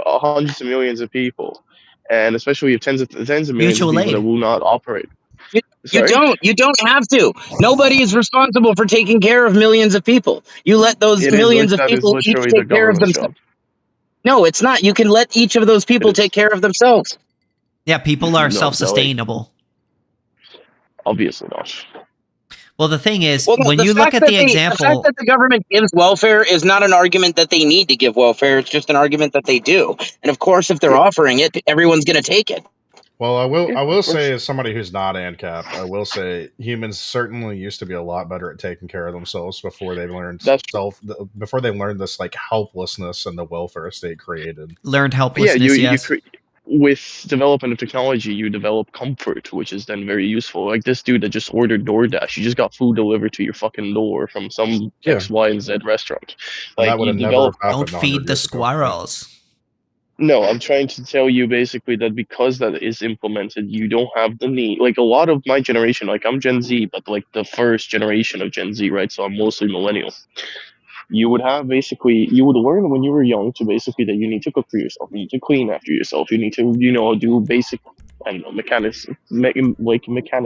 hundreds of millions of people, and especially if tens of millions Mutual of people aid. that will not operate? You don't have to. Nobody is responsible for taking care of millions of people. You let those millions of That is people each literally the take care of government's themselves. job. No, it's not. You can let each of those people take care of themselves. Yeah, people are No, self-sustainable. Obviously not. Well, the thing is, Well, no, when you look at the the example, fact that the government gives welfare is not an argument that they need to give welfare. It's just an argument that they do. And of course, if they're offering it, everyone's going to take it. Well, I will say, as somebody who's not ANCAP, I will say humans certainly used to be a lot better at taking care of themselves before they learned before they learned this like helplessness and the welfare state created. Learned Yeah, helplessness. Yes. With development of technology, you develop comfort, which is then very useful. Like this dude that just ordered DoorDash, you just got food delivered to your fucking door from some X, Y, and Z restaurant. And Like that would you have never develop. happened. Don't feed the squirrels. No, I'm trying to tell you basically that because that is implemented, you don't have the need. Like a lot of my generation, like I'm Gen Z, but like the first generation of Gen Z, right? So I'm mostly millennial. You would learn when you were young to basically that you need to cook for yourself, you need to clean after yourself, you need to, do basic, I don't know, mechanic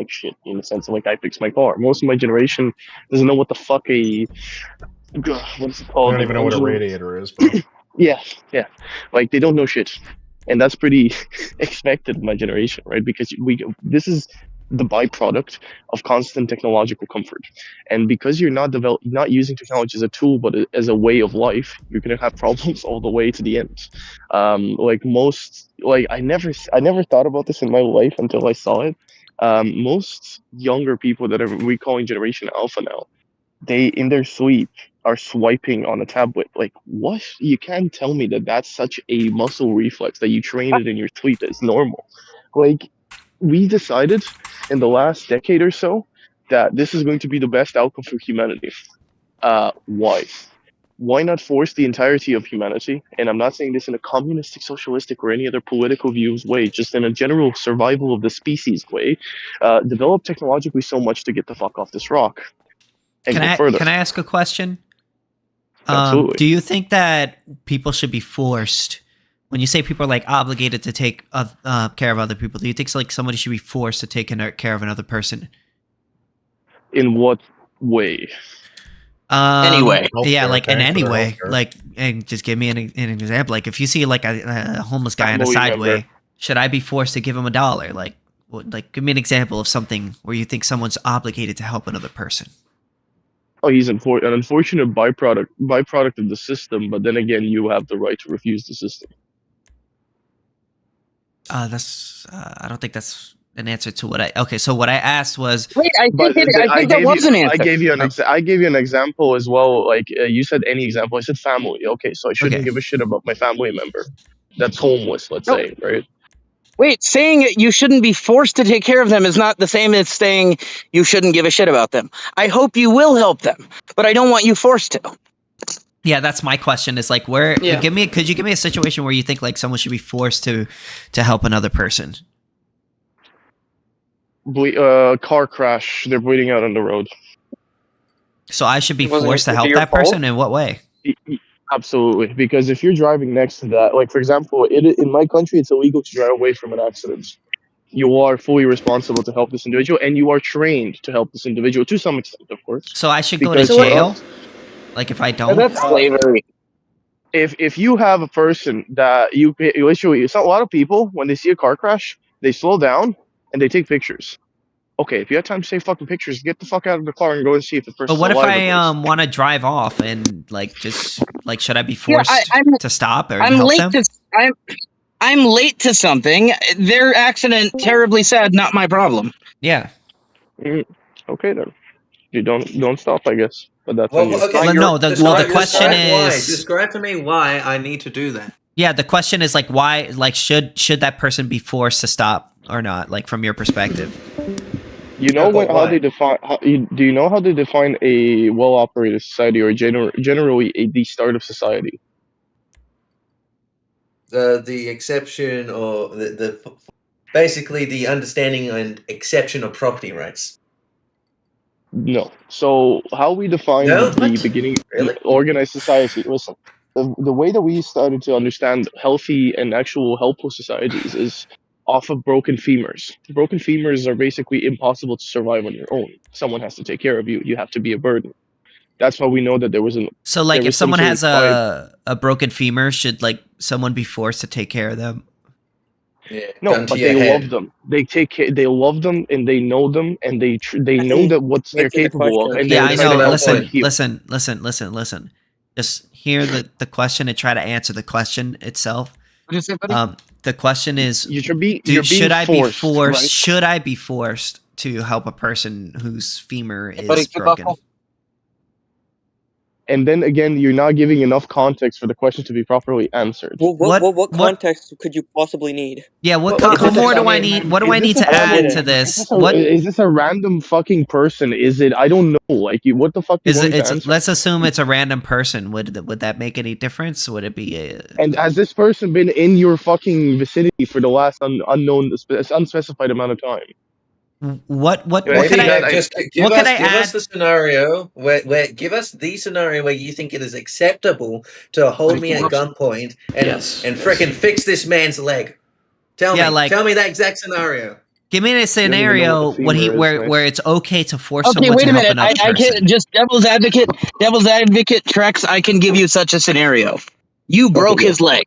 shit in the sense of like I fix my car. Most of my generation doesn't know what the fuck what is it called? I don't even know what a radiator is, bro. Yeah. Like they don't know shit, and that's pretty expected in my generation, right? Because this is the byproduct of constant technological comfort, and because you're not using technology as a tool but as a way of life, you're gonna have problems all the way to the end. I never thought about this in my life until I saw it. Most younger people that we calling Generation Alpha now, they in their sleep are swiping on a tablet. Like, what? You can't tell me that that's such a muscle reflex that you train it in your sleep that's normal. Like, we decided in the last decade or so that this is going to be the best outcome for humanity. Why? Why not force the entirety of humanity? And I'm not saying this in a communistic, socialistic, or any other political views way, just in a general survival of the species way. Develop technologically so much to get the fuck off this rock. Can I ask a question? Absolutely. Do you think that people should be forced? When you say people are like obligated to take care of other people, do you think like somebody should be forced to take care of another person? In what way? Anyway. Yeah, like in any way. Like, and just give me an example. Like, if you see like a homeless guy on the sideway, should I be forced to give him $1? Like, give me an example of something where you think someone's obligated to help another person. Oh, he's an unfortunate byproduct of the system, but then again, you have the right to refuse the system. That's I don't think that's an answer to what I. Okay, so what I asked was. Wait, I think that was an answer. I gave you an example as well. Like you said, any example. I said family. Okay, so I shouldn't give a shit about my family member that's homeless. Let's say, right? Wait, saying you shouldn't be forced to take care of them is not the same as saying you shouldn't give a shit about them. I hope you will help them, but I don't want you forced to. Yeah, that's my question. Is like where Yeah. Could you give me a situation where you think like someone should be forced to help another person? Car crash. They're bleeding out on the road. So I should be forced to help that person in what way? Absolutely, because if you're driving next to that, like for example, in my country, it's illegal to drive away from an accident. You are fully responsible to help this individual, and you are trained to help this individual to some extent, of course. So I should go to jail? Like if I don't? That's slavery. If you have a person that you literally, a lot of people when they see a car crash, they slow down and they take pictures. Okay, if you have time to take fucking pictures, get the fuck out of the car and go and see if the person's But what if alive. I want to drive off and like just like should I be forced to stop or I'm help late them? I'm late to something. Their accident terribly sad, not my problem. Yeah. Okay then, you don't stop, I guess. But that's Well, on you. okay. The question is. Describe to me why I need to do that. Yeah, the question is like why like should that person be forced to stop or not? Like from your perspective. You know how they define? Do you know how they define a well-operated society, or generally the start of society? The exception, or the basically the understanding and exception of property rights. No. So how we define the beginning organized society? Listen, the way that we started to understand healthy and actual helpful societies is off of broken femurs. Broken femurs are basically impossible to survive on your own. Someone has to take care of you. You have to be a burden. That's why we know that there was an. So like if someone has a broken femur, should like someone be forced to take care of them? Yeah, no, but they love them. They take care. They love them, and they know them, and they know that what they're capable of. And yeah, I know. Listen. Listen. Just hear the question and try to answer the question itself. What is it, buddy? The question is: should I be forced? Right? Should I be forced to help a person whose femur is broken? And then again, you're not giving enough context for the question to be properly answered. Well, what context could you possibly need? Yeah, what more do I need? What do I need to add to this? Is this a random fucking person? Is it? I don't know. Like, what the fuck? Let's assume it's a random person. Would that make any difference? Would it be a? And has this person been in your fucking vicinity for the last unspecified amount of time? What can I just give us the scenario where give us the scenario where you think it is acceptable to hold me at gunpoint and frickin' fix this man's leg. Tell me that exact scenario. Give me a scenario where it's okay to force someone wait to a minute. help another I can just devil's advocate, Trex. I can give you such a scenario. You broke his leg.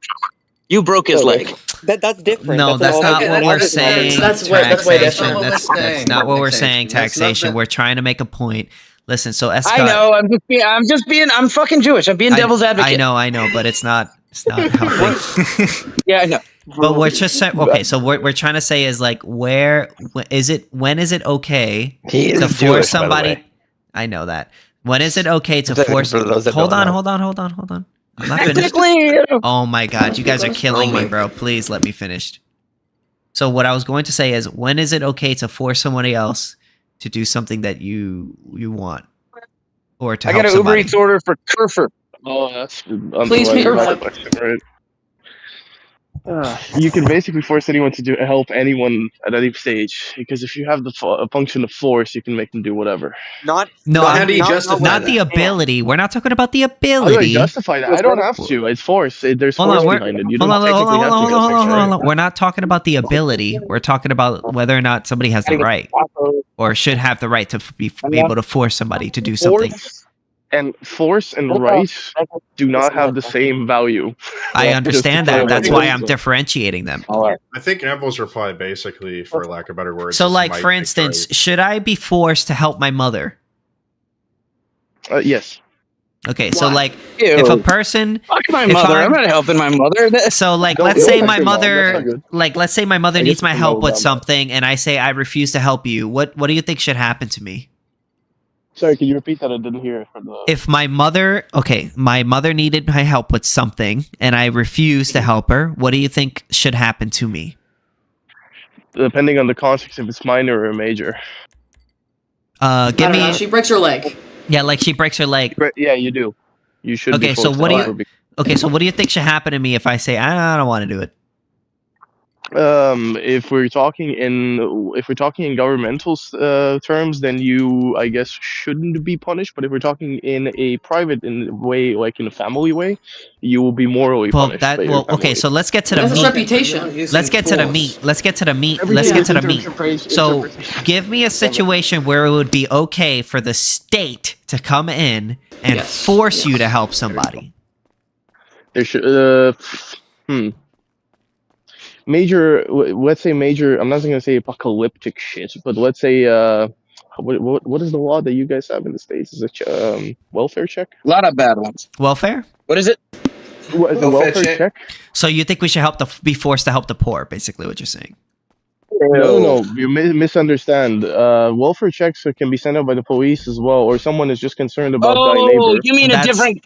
You broke his leg. That's different. No, that's not what we're saying. That's way different. That's not what we're saying. Taxation. We're trying to make a point. Listen, so Escott, I know. I'm fucking Jewish. I'm being devil's advocate. I know, but it's not helping. Yeah, I know. But we're just saying, okay. So what we're trying to say is like, when is it okay to force somebody? I know that. When is it okay to force? Hold on. I'm not finished. Oh my god, you guys are killing me, bro. Please let me finish. So what I was going to say is, when is it okay to force somebody else to do something that you want, or to help somebody? I got an Uber Eats order for Kerfer. Oh, that's please be right. You can basically force anyone to help anyone at any stage, because if you have the function of force, you can make them do whatever. Not the ability. We're not talking about the ability. How do I justify that? I don't have to. It's force. There's force behind it. You don't technically have to justify it. We're not talking about the ability. We're talking about whether or not somebody has the right, or should have the right to be able to force somebody to do something. Force and right do not have the same value. I understand that. That's why I'm differentiating them. I think Neville's reply basically, for lack of better words. So, like, for instance, should I be forced to help my mother? Yes. Okay, so Why? like Ew. if a person, Fuck my if mother. I'm not helping my mother. So like, Don't- let's don't say touch my your mom, that's mother, not good. like, let's say my mother I needs guess my you can help know with about that. something, and I say I refuse to help you. What do you think should happen to me? Sorry, can you repeat that? I didn't hear it from the. If my mother needed my help with something, and I refuse to help her, what do you think should happen to me? Depending on the context, if it's minor or major. Give I don't me. know. She breaks her leg. Yeah, like she breaks her leg. Yeah, you do. You should be Okay, so forced to what do help you? her. Okay, so what do you think should happen to me if I say I don't want to do it? If we're talking in governmental terms, then you, I guess, shouldn't be punished. But if we're talking in a private way, like in a family way, you will be morally Well, punished. by your okay, family. so let's get to the That's his meat. reputation. Let's get to the meat. Let's get to the meat. Let's Everything get is to the meat. interpretation. So, give me a situation where it would be okay for the state to come in and force you to help somebody. There should major. Let's say major. I'm not going to say apocalyptic shit, but let's say what is the law that you guys have in the States? Is it welfare check? A lot of bad ones. Welfare? What is it? What, the welfare check? So you think we should be forced to help the poor? Basically, what you're saying. No, you misunderstand. Welfare checks can be sent out by the police as well, or someone is just concerned about thy neighbor. You mean a different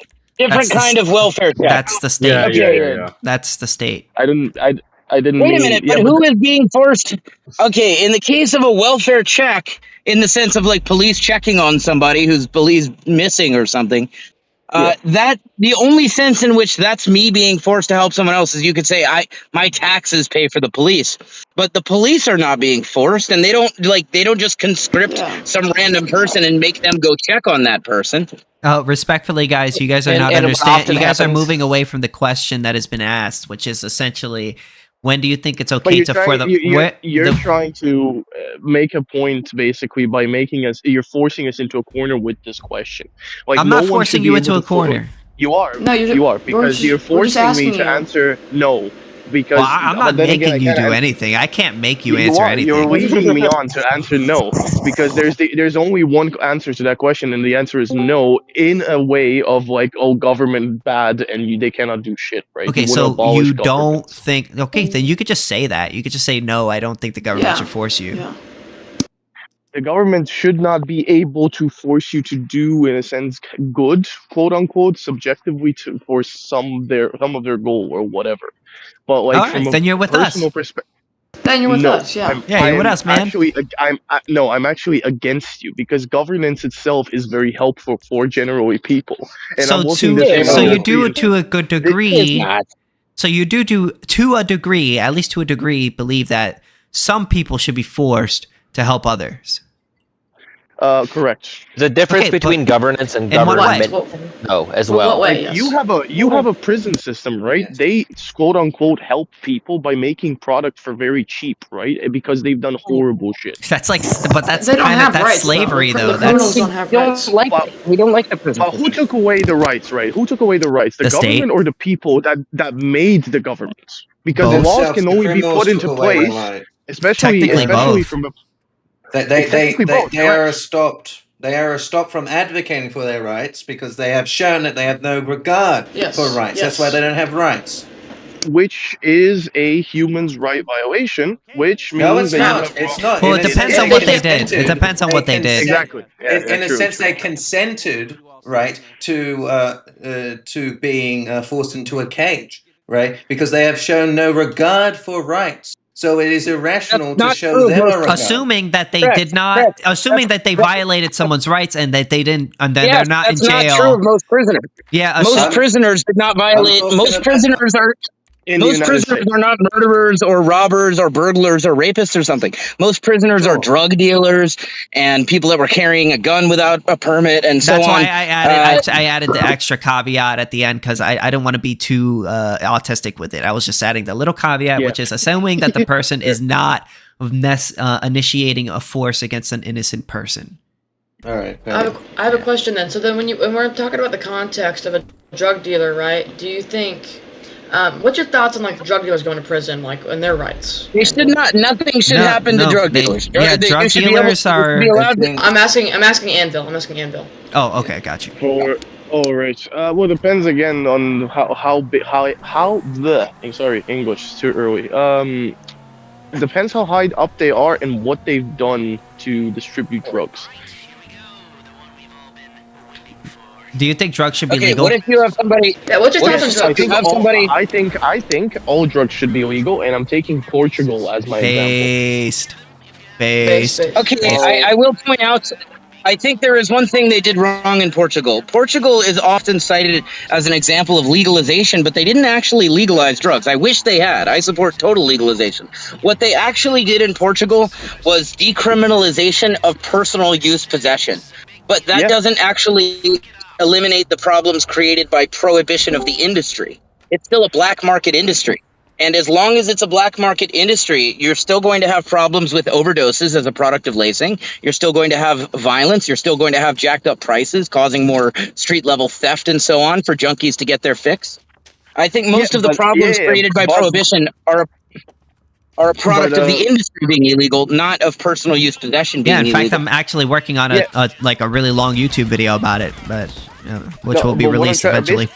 kind of welfare check? That's the state. Okay. That's the state. I didn't Wait a mean, minute, yeah, but who is being forced? Okay, in the case of a welfare check, in the sense of like police checking on somebody who's believed missing or something, that the only sense in which that's me being forced to help someone else is you could say my taxes pay for the police, but the police are not being forced, and they don't just conscript some random person and make them go check on that person. Respectfully, guys, you guys are not understanding. You guys are moving away from the question that has been asked, which is essentially, when do you think it's okay you're to trying, for the? you're trying to make a point basically by making us. You're forcing us into a corner with this question. Like I'm not forcing you into a corner. You are. No, you are because you're forcing me to answer no. Because Well, I'm not making you do anything. I can't make you answer anything. You're leading me on to answer no, because there's only one answer to that question, and the answer is no. In a way of like, oh, government bad, and they cannot do shit, right? Okay, so you don't think? Okay, then you could just say that. You could just say no. I don't think the government should force you. Yeah. The government should not be able to force you to do, in a sense, good, quote unquote, subjectively for some of their goal or whatever. But like, all right, then you're with us. Then you're with us, yeah. You're with us, man. Actually, I'm actually against you, because governance itself is very helpful for generally people. And So you do it to a good degree. So you do to a degree, at least to a degree, believe that some people should be forced to help others. Correct. The difference between governance and government, as well. What way, you have a prison system, right? Yes. They quote unquote help people by making product for very cheap, right? Because they've done horrible shit. That's like, but that's They don't kind have of that's rights, slavery, though. though. The criminals don't have rights. We don't like the prison. Who took away the rights, right? Who took away the rights? The government state? or the people that made the government? Because Both. laws can only be put into place, especially both. from a They are stopped from advocating for their rights because they have shown that they have no regard for rights. That's why they don't have rights. Which is a human's right violation, which means No, it's that not. It's not. Well, In it a depends sense, on what they did. It depends on what they did. Exactly. Yeah, in a true, sense, true. they consented, right, to being forced into a cage, right, because they have shown no regard for rights. So it is irrational to show them a regard. Assuming that they did not, assuming that they violated someoone's rights and that they didn't, and then they're not in jail. That's not true of most prisoners. Yeah, most prisoners did not violate. Most prisoners are. Most prisoners are not murderers or robbers or burglars or rapists or something. Most prisoners are drug dealers and people that were carrying a gun without a permit and so on. That's why I added the extra caveat at the end, because I didn't want to be too autistic with it. I was just adding the little caveat, which is assuming that the person is not initiating a force against an innocent person. All right. I have a question then. So then when we're talking about the context of a drug dealer, right? Do you think... what's your thoughts on like drug dealers going to prison, like, and their rights? They should not. Nothing should happen to drug dealers. Drug dealers are. I'm asking Anvil. I'm asking Anvil. Oh, okay, got you. Oh right. Well, depends again on sorry, English is too early. It depends how high up they are and what they've done to distribute drugs. Do you think drugs should be Okay, legal? what if you have somebody? Yeah, what just What happened? if you have somebody? I think all drugs should be legal, and I'm taking Portugal as my example. Based. Okay, I will point out. I think there is one thing they did wrong in Portugal. Portugal is often cited as an example of legalization, but they didn't actually legalize drugs. I wish they had. I support total legalization. What they actually did in Portugal was decriminalization of personal use possession. But that doesn't actually eliminate the problems created by prohibition of the industry. It's still a black market industry. And as long as it's a black market industry, you're still going to have problems with overdoses as a product of lacing. You're still going to have violence. You're still going to have jacked up prices, causing more street level theft and so on for junkies to get their fix. I think most of the problems created by prohibition are a product of the industry being illegal, not of personal use possession being Yeah, in illegal. fact, I'm actually working on a really long YouTube video about it, which will be released eventually.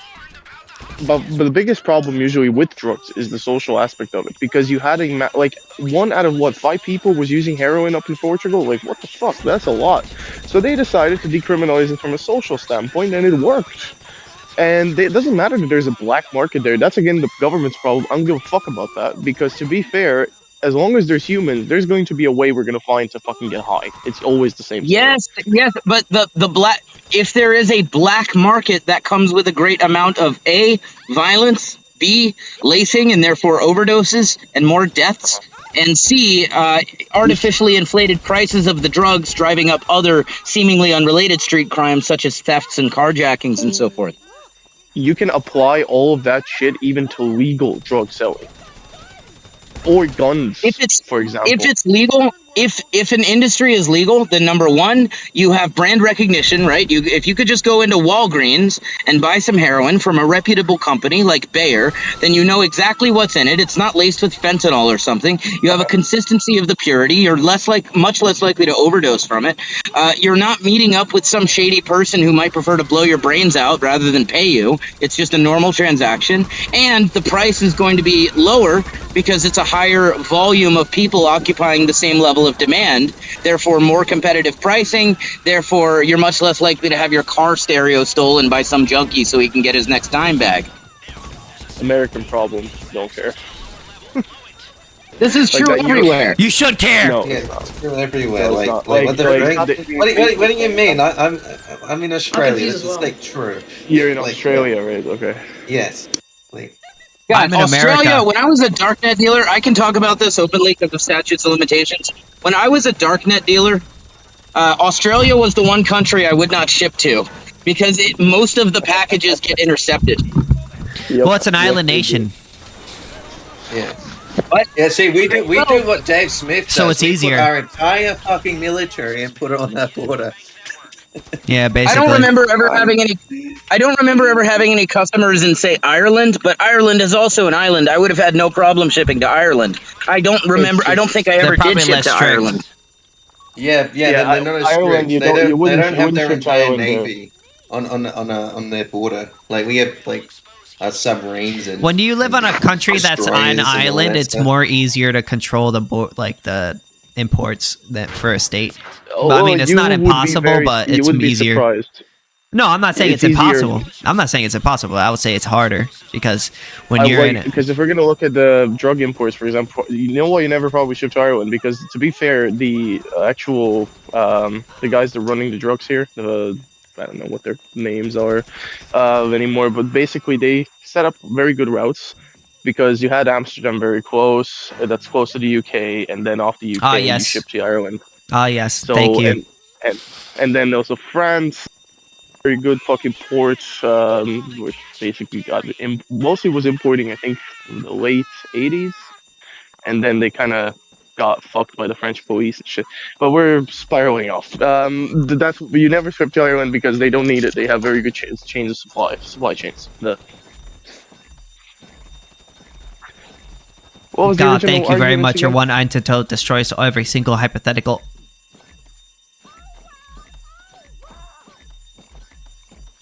But the biggest problem usually with drugs is the social aspect of it, because you had like 1 out of 5 people was using heroin up in Portugal. Like, what the fuck? That's a lot. So they decided to decriminalize it from a social standpoint, and it worked. And it doesn't matter that there's a black market there. That's again the government's problem. I don't give a fuck about that, because to be fair, as long as there's humans, there's going to be a way we're gonna find to fucking get high. It's always the same. Yes, but the black, if there is a black market, that comes with a great amount of A, violence, B, lacing and therefore overdoses and more deaths, and C, artificially inflated prices of the drugs driving up other seemingly unrelated street crimes such as thefts and carjackings and so forth. You can apply all of that shit even to legal drug selling. Or guns, for example. If it's legal, if an industry is legal, then number one, you have brand recognition, right? If you could just go into Walgreens and buy some heroin from a reputable company like Bayer, then you know exactly what's in it. It's not laced with fentanyl or something. You have a consistency of the purity. You're much less likely to overdose from it. You're not meeting up with some shady person who might prefer to blow your brains out rather than pay you. It's just a normal transaction, and the price is going to be lower because it's a higher volume of people occupying the same level of demand, therefore more competitive pricing, therefore you're much less likely to have your car stereo stolen by some junkie so he can get his next dime bag. American problem, don't care. This is true everywhere. You should care. No, yeah, it's true everywhere. What do you mean? I'm in Australia. This is like true. You're in Australia, right? Okay. Yes. Like, God, Australia, when I was a darknet dealer, I can talk about this openly because of statutes of limitations. When I was a darknet dealer, Australia was the one country I would not ship to because most of the packages get intercepted. Well, it's an island nation. Yeah. What? Yeah, see, we do what Dave Smith does. So it's easier. We put our entire fucking military and put it on that border. Yeah, basically. I don't remember ever having any customers in, say, Ireland, but Ireland is also an island. I would have had no problem shipping to Ireland. I don't think I ever did ship to Ireland. Yeah, they're not as Ireland, strict. They don't have their entire navy on their border. Like, we have like submarines and. When you live on a country that's on an island, it's more easier to control the imports than for a state. I mean, it's not impossible, but it's easier. Surprised. No, I'm not saying it's impossible. I'm not saying it's impossible. I would say it's harder because when you're in it. Because if we're gonna look at the drug imports, for example, you know what? You never probably ship to Ireland because, to be fair, the actual the guys that are running the drugs here, I don't know what their names are anymore, but basically they set up very good routes. Because you had Amsterdam very close, that's close to the UK, and then off the UK you ship to Ireland. Ah, yes, so, thank you. And then also France, very good fucking ports, which basically mostly was importing, I think, in the late 80s, and then they kind of got fucked by the French police and shit. But we're spiraling off. You never ship to Ireland because they don't need it. They have very good chains of supply chains. God, thank you very much. Your one antidote destroys every single hypothetical.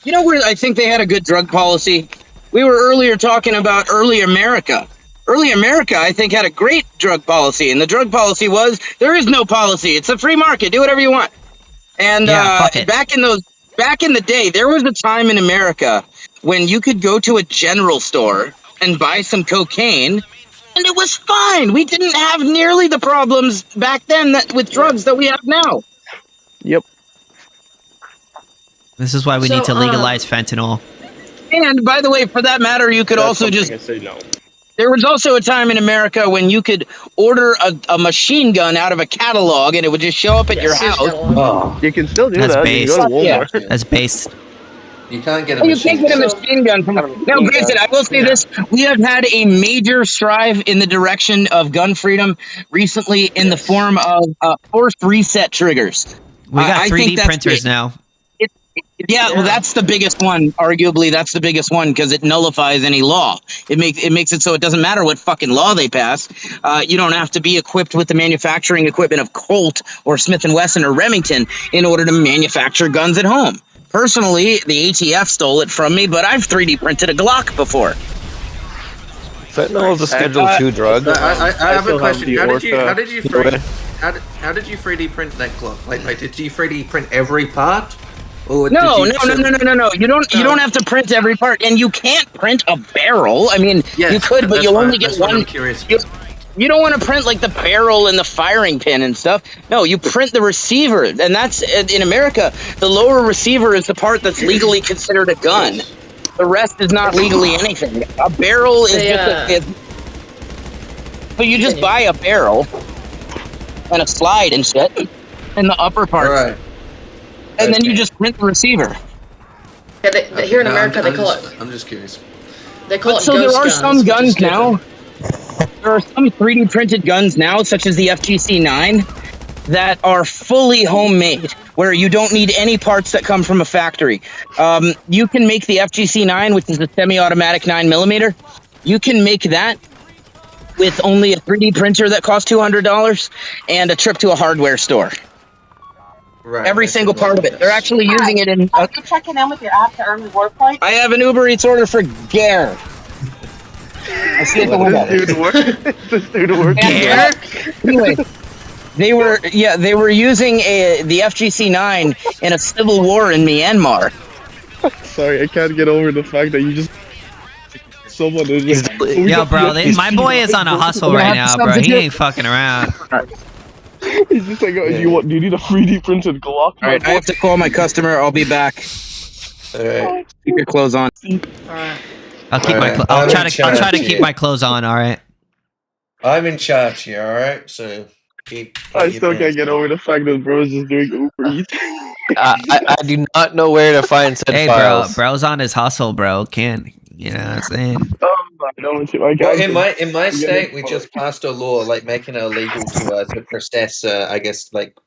You know where I think they had a good drug policy? We were earlier talking about early America. Early America, I think, had a great drug policy, and the drug policy was there is no policy. It's a free market. Do whatever you want. And back in the day, there was a time in America when you could go to a general store and buy some cocaine, and it was fine. We didn't have nearly the problems back then with drugs that we have now. Yep. This is why we need to legalize fentanyl. And by the way, for that matter, you could also just say no. There was also a time in America when you could order a machine gun out of a catalog and it would just show up at your house. Oh. You can still do that. You can go to Walmart. That's based. You can't get a You machine can't get a machine gun from. Now, granted, I will say this: we have had a major strive in the direction of gun freedom recently in the form of forced reset triggers. We got 3D printers now. Well, that's the biggest one. Arguably, that's the biggest one because it nullifies any law. It makes it so it doesn't matter what fucking law they pass. You don't have to be equipped with the manufacturing equipment of Colt or Smith & Wesson or Remington in order to manufacture guns at home. Personally, the ATF stole it from me, but I've 3D printed a Glock before. Fentanyl is a Schedule 2 drug. I have a question. How did you 3D print that Glock? Like, did you 3D print every part? No. You don't have to print every part, and you can't print a barrel. I mean, you could, but you'll only get one. You don't want to print like the barrel and the firing pin and stuff. No, you print the receiver, and that's in America. The lower receiver is the part that's legally considered a gun. The rest is not legally anything. A barrel is so you just buy a barrel and a slide and shit, and the upper part. Right. And then you just print the receiver. Yeah, here in America, they call it. I'm just curious. They call it. So there are some guns now. There are some 3D printed guns now, such as the FGC-9, that are fully homemade, where you don't need any parts that come from a factory. You can make the FGC-9, which is a semi-automatic 9mm. You can make that with only a 3D printer that costs $200 and a trip to a hardware store. Right, every single part of it. They're actually using it in. Are you checking in with your app to earn reward points? I have an Uber Eats order for Gare. I see it the window. This dude work. Gare? Anyway, they were using the FGC-9 in a civil war in Myanmar. Sorry, I can't get over the fact that you just. Someone is just. Yo, bro, my boy is on a hustle right now, bro. He ain't fucking around. He's just like, do you need a 3D printed Glock? Alright, I have to call my customer. I'll be back. Alright. Keep your clothes on. Alright. I'll try to keep my clothes on, alright? I'm in charge here, alright? So I still can't get over the fact that bro is just doing Uber Eats. I do not know where to find said files. Bro's on his hustle, bro. You know what I'm saying? In my state, we just passed a law like making it illegal to process, I guess, like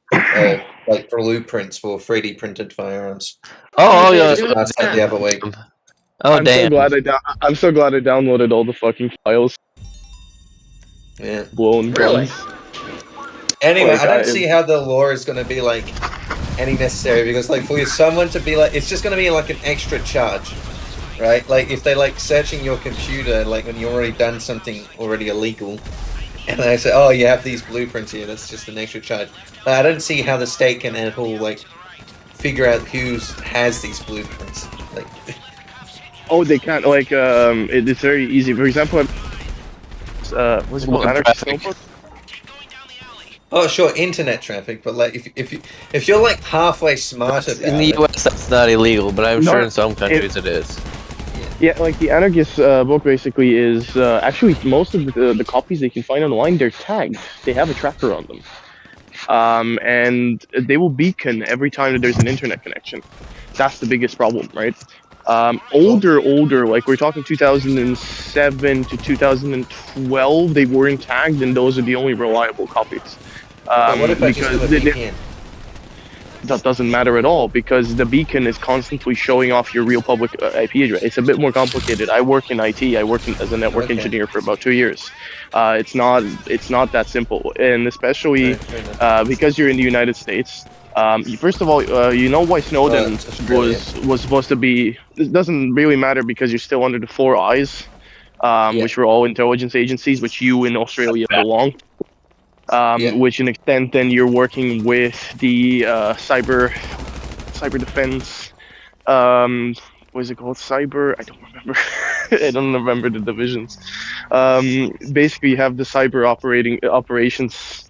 blueprints for 3D printed firearms. Oh yeah, passed that the other week. Oh damn! I'm so glad I downloaded all the fucking files. Yeah. Blown guns. Anyway, I don't see how the law is going to be like any necessary because like for someone to be like, it's just going to be like an extra charge. Right, like if they like searching your computer, like when you've already done something already illegal, and they say, "Oh, you have these blueprints here," that's just an extra charge. I don't see how the state can at all like figure out who has these blueprints. Like, oh, they can't. Like, it's very easy. For example, what's it called? Oh, sure, internet traffic, but like if you're like halfway smart about in the US, that's not illegal, but I'm sure in some countries it is. Yeah, like the Anarchist book basically is actually most of the copies they can find online, they're tagged. They have a tracker on them. And they will beacon every time that there's an internet connection. That's the biggest problem, right? Older, like we're talking 2007 to 2012, they weren't tagged, and those are the only reliable copies. What if I just do a VPN? That doesn't matter at all because the beacon is constantly showing off your real public IP address. It's a bit more complicated. I work in IT. I worked as a network engineer for about 2 years. It's not that simple, and especially because you're in the United States, First of all, you know why Snowden was supposed to be. This doesn't really matter because you're still under the Four Eyes, which were all intelligence agencies, which you in Australia belong. Which in extent, then you're working with the cyber defense. What is it called? Cyber? I don't remember. I don't remember the divisions. Basically, you have the cyber operations.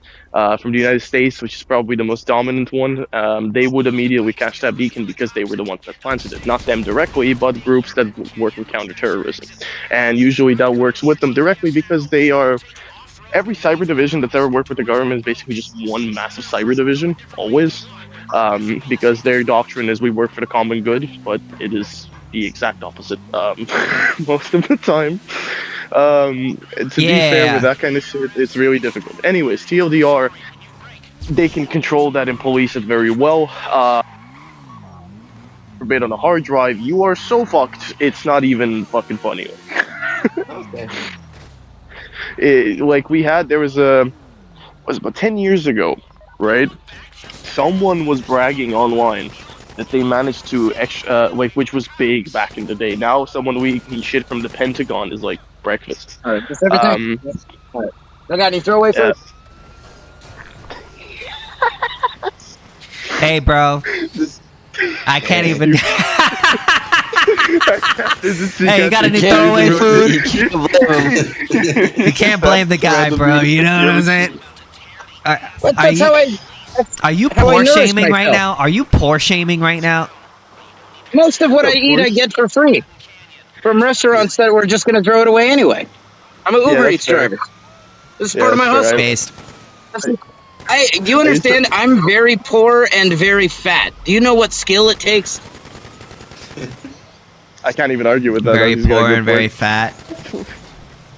From the United States, which is probably the most dominant one, they would immediately catch that beacon because they were the ones that planted it. Not them directly, but groups that work with counterterrorism. And usually that works with them directly because they are... Every cyber division that's ever worked with the government is basically just one massive cyber division, always. Because their doctrine is we work for the common good, but it is the exact opposite most of the time. To be fair with that kind of shit, it's really difficult. Anyways, TLDR, they can control that and police it very well. Bit on a hard drive, you are so fucked, it's not even fucking funny. Okay. There was about 10 years ago, right? Someone was bragging online that they managed to, which was big back in the day. Now someone eating shit from the Pentagon is like breakfast. All right, just everything. All right. I got any throwaway food? Hey, bro. I can't even. Hey, you got any throwaway food? You can't blame the guy, bro. You know what I'm saying? Are you poor shaming right now? Are you poor shaming right now? Most of what I eat, I get for free from restaurants that were just going to throw it away anyway. I'm an Uber Eats driver. This is part of my hustle. Do you understand? I'm very poor and very fat. Do you know what skill it takes? I can't even argue with that. Very poor and very fat.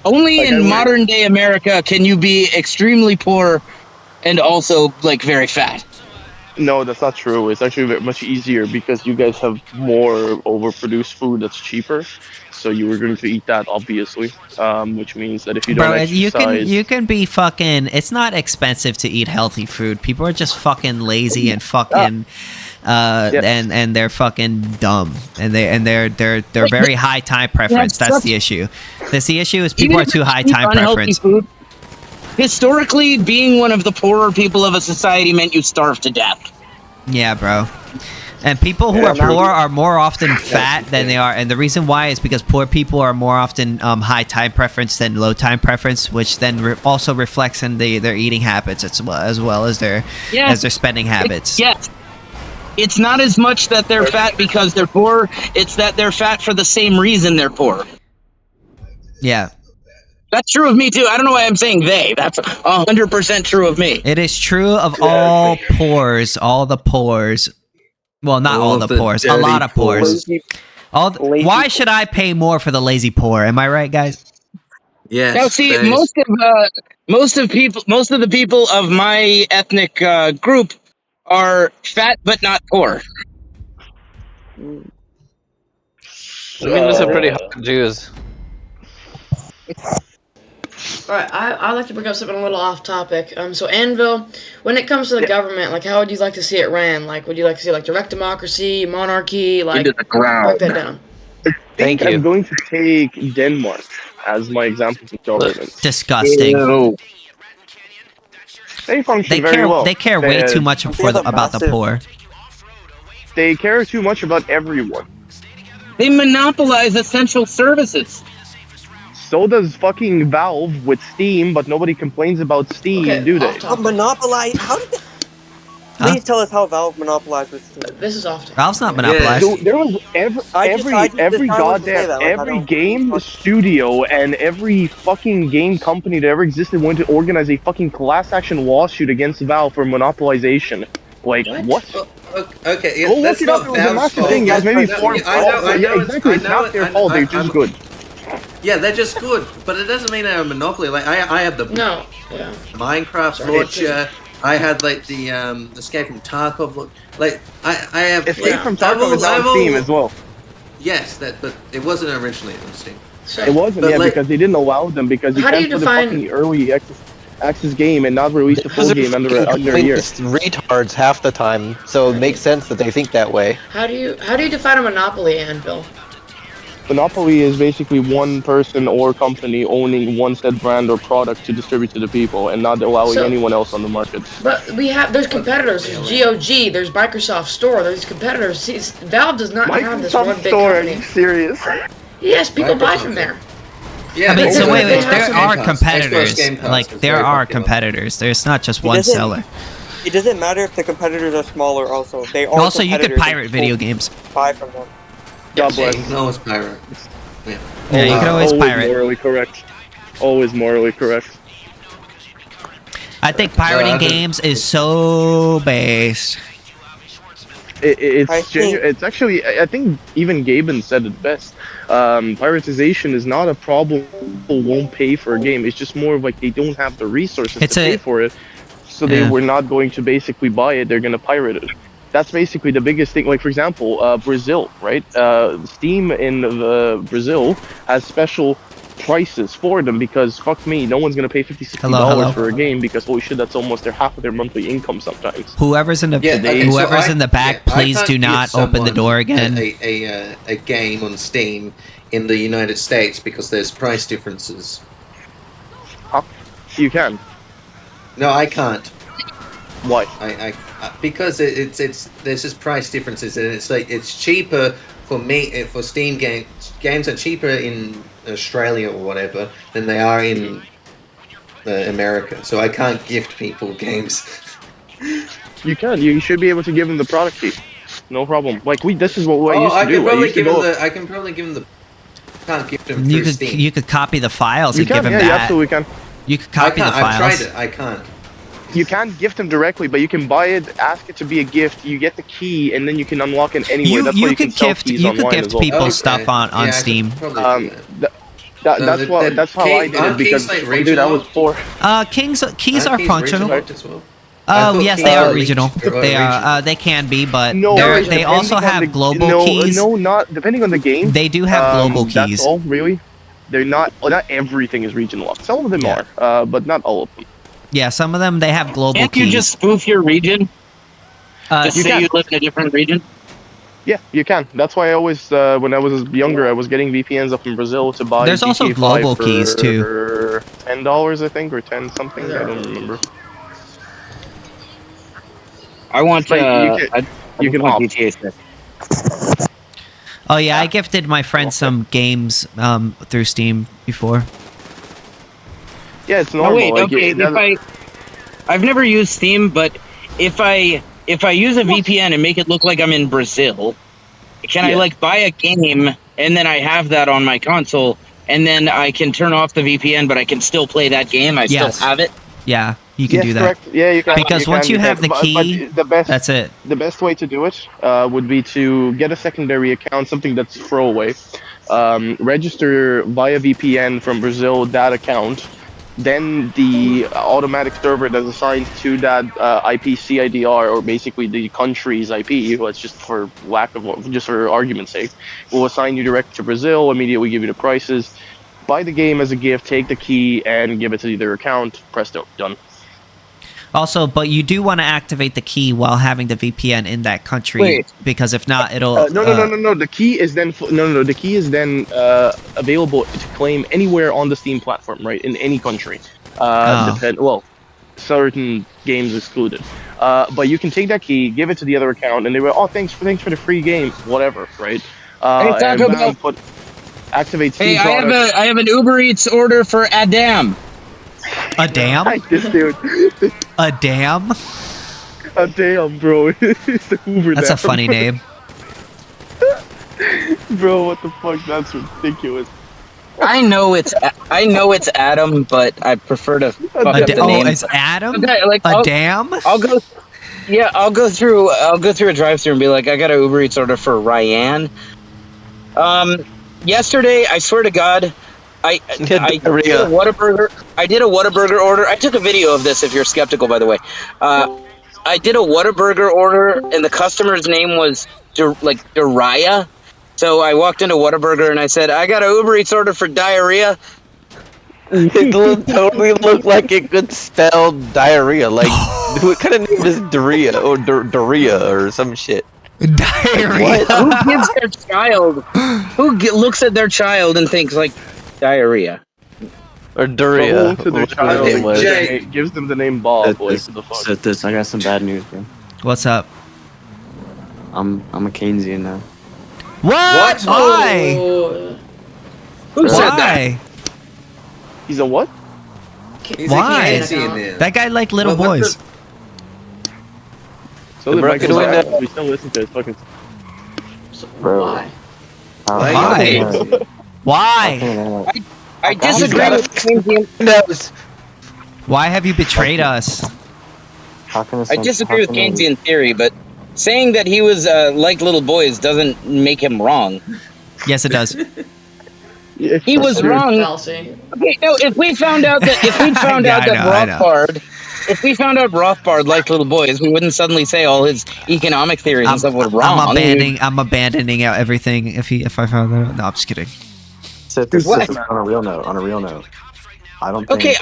Only in modern day America can you be extremely poor and also like very fat. No, that's not true. It's actually much easier because you guys have more overproduced food that's cheaper. So you were going to eat that, obviously. Which means that if you don't exercise... you can be fucking... It's not expensive to eat healthy food. People are just fucking lazy and fucking... and they're fucking dumb. And they're very high time preference. That's the issue. The issue is people are too high time preference. Food, historically, being one of the poorer people of a society meant you starve to death. Yeah, bro. And people who are poor are more often fat than they are, and the reason why is because poor people are more often high time preference than low time preference, which then also reflects in their eating habits as well as their spending habits. Yes. It's not as much that they're fat because they're poor, it's that they're fat for the same reason they're poor. Yeah. That's true of me too. I don't know why I'm saying they. That's 100% true of me. It is true of all pores, all the pores. Well, not all the pores, a lot of pores. Why should I pay more for the lazy poor? Am I right, guys? Yeah. Now, see, most of the people of my ethnic group are fat but not poor. I mean, those are pretty hot Jews. Alright, I'd like to bring up something a little off topic. So Anvil, when it comes to the government, like, how would you like to see it ran? Like, would you like to see, like, direct democracy, monarchy, like, break that down? Thank you. I'm going to take Denmark as my example for government. Disgusting. They function very well. They care way too much about the poor. They care too much about everyone. They monopolize essential services. So does fucking Valve with Steam, but nobody complains about Steam, do they? Monopolize? How did they... Please tell us how Valve monopolized with Steam. This is off. Valve's not monopolized. So there was every game studio and every fucking game company that ever existed wanted to organize a fucking class action lawsuit against Valve for monopolization. Like, what? Okay, go look it up. It was a massive thing, guys. Maybe 4 exactly. It's not their fault. They're just good. Yeah, they're just good, but it doesn't mean they're a monopoly. Like I had the Minecraft launcher. I had like the Escape from Tarkov. Like I have Escape from Tarkov is on Steam as well. Yes, but it wasn't originally on Steam. It wasn't, because they didn't allow them because you can't put the fucking early access. access game and not release the full Those are game under fucking a year. pointless retards half the time, so it makes sense that they think that way. How do you define a monopoly, Anvil? Monopoly is basically one person or company owning one said brand or product to distribute to the people and not allowing anyone else on the market. But there's competitors. There's GOG. There's Microsoft Store. There's competitors. See, Valve does not have this one big Store, company. are you serious? Yes, people buy from there. Yeah, I mean, so wait, Xbox there are Game Pass. competitors. Xbox Game Pass Like is there very are popular. competitors. There's not just one doesn't- seller. It doesn't matter if the competitors are smaller. Also, they are. Also, you could competitors pirate and video people games. Buy from them. God bless. You can always pirate. Yeah. Yeah, you can always pirate. Morally correct. Always morally correct. I think pirating games is so based. It's actually, I think even Gaben said it best. Privatization is not a problem. People won't pay for a game. It's just more of like they don't have the resources to pay for it, so they were not going to basically buy it. They're going to pirate it. That's basically the biggest thing. Like for example, Brazil, right? Steam in Brazil has special prices for them because fuck me, no one's gonna pay $50-$60 for a game because holy shit, that's almost half of their monthly income sometimes. Whoever's in the in the back, please do not open the door again. A game on Steam in the United States because there's price differences. You can. No, I can't. Why? I because there's just price differences and it's like it's cheaper for me for Steam games. Games are cheaper in Australia or whatever than they are in America. So I can't gift people games. You can. You should be able to give them the product key. No problem. Like this is what I used to do. I can probably give them the. Can't gift them You through could Steam. you could copy the files You and give can, him yeah, you that. absolutely can. You could copy the I've files. tried it. I can't. You can't gift them directly, but you can buy it, ask it to be a gift. You get the key, and then you can unlock it anywhere. That's why you can sell keys online as well. people stuff on Steam. That's how I did it because dude, I was poor. Keys are functional. Yes, they are regional. They are. They can be, but they also have global keys. No, not depending on the game. They do have global keys. That's all, really. They're not. Not everything is regional. Some of them are, but not all of them. Yeah, some of them they have global Can't keys. you just spoof your region? Just you say can. you live in a different region? Yeah, you can. That's why I always, when I was younger, I was getting VPNs up in Brazil to buy. There's also GTA global 5 keys, too. for $10, I think, or 10 something. I don't remember. I want you can hop. GTA 6. Oh yeah, I gifted my friend some games through Steam before. Yeah, it's normal. Oh, wait, like, okay. I've never used Steam, but if I use a VPN and make it look like I'm in Brazil, can I like buy a game and then I have that on my console and then I can turn off the VPN, but I can still play that game? I still have it. Yeah, you can do that. Correct. Yeah, you can. Because once you have the key, that's it. The best way to do it would be to get a secondary account, something that's throwaway. Register via VPN from Brazil that account. Then the automatic server that's assigned to that IP CIDR, or basically the country's IP, let's just for argument's sake, will assign you direct to Brazil, immediately give you the prices, buy the game as a gift, take the key, and give it to their account. Presto, done. Also, but you do want to activate the key while having the VPN in that country, because if not, it'll. No. The key is then The key is then available to claim anywhere on the Steam platform, right? In any country. Certain games excluded. But you can take that key, give it to the other account, and they will. Oh, thanks for the free game, whatever, right? Activate Steam. Hey, I have an Uber Eats order for Adam. A dam? This dude. A dam? A dam, bro. It's the Hoover That's dam. a funny name. Bro, what the fuck? That's ridiculous. I know it's Adam, but I prefer to fuck up the name. Oh, it's Adam? Okay, a dam? I'll go through a drive-through and be like, I got an Uber Eats order for Ryan. Yesterday, I swear to God, I did a Whataburger. I did a Whataburger order. I took a video of this if you're skeptical, by the way. I did a Whataburger order, and the customer's name was Dariah. So I walked into Whataburger and I said, I got an Uber Eats order for diarrhea. It totally looked like it could spell diarrhea. Like, what kind of name is Doria or Doria or some shit? Diarrhea. Like, Who gives their child? Looks at their child and thinks like diarrhea or But Doria? who looks at their child name and was. gives them the name Bob? Like, what the fuck? This, I got some bad news, bro. What's up? I'm a Keynesian now. What? Why? Who said that? Why? He's a what? He's Why? a Keynesian now. That guy like little Well, what boys. So did Michael doing Jackson. We still listen to his fucking. Bro. Why? Why? Why? I disagree with Keynesian. Why have you betrayed us? I disagree with Keynesian theory, but saying that he was like little boys doesn't make him wrong. Yes, it does. He was wrong. Okay, no, if we found out that if we found out Rothbard liked little boys, we wouldn't suddenly say all his economic theories and stuff were wrong. I'm abandoning out everything if I found that out. No, I'm just kidding. This on a real note. I don't think. Okay,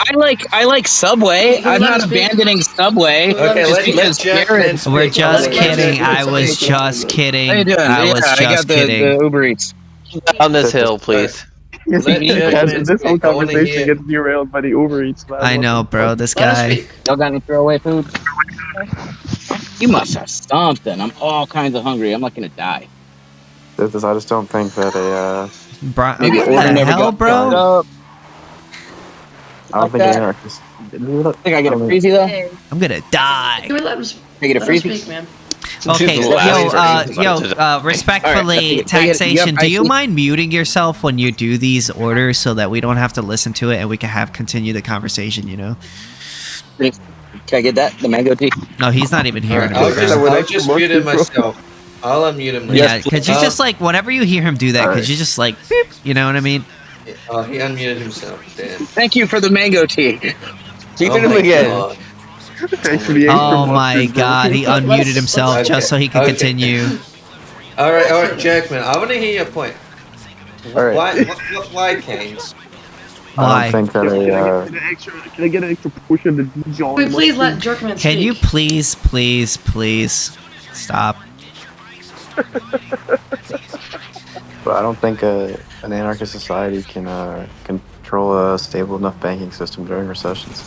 I like Subway. I'm not abandoning Subway. Okay, let's Jared. We're just kidding. I was just kidding. How you doing? I was just kidding. The Uber Eats. On this hill, please. This whole conversation gets derailed by the Uber Eats. Man. I know, bro. This guy. Y'all got any throwaway food? You must have something. I'm all kinds of hungry. I'm not gonna die. I just don't think that Maybe what order the never hell, got bro? up. I don't think that. anarchists. Think I get a freezy though? I'm gonna die. Can we let him speak? Can I get a freezy? Speak, man. Okay, respectfully, taxation. Do you mind muting yourself when you do these orders so that we don't have to listen to it and we can continue the conversation? You know. Can I get that? The mango tea? No, he's not even here. I'll just mute him myself. I'll unmute him. Yeah, could you just like whenever you hear him do that, could you just like, beep, you know what I mean? He unmuted himself. Damn. Thank you for the mango tea. Keep him again. God. Oh my god, he unmuted himself just so he could continue. All right, Jackman. I want to hear your point. All right. Why Keynes? I don't think that Can I get an extra portion of the John? Can we please let Jerkman speak? Can you please stop? But I don't think an anarchist society can control a stable enough banking system during recessions.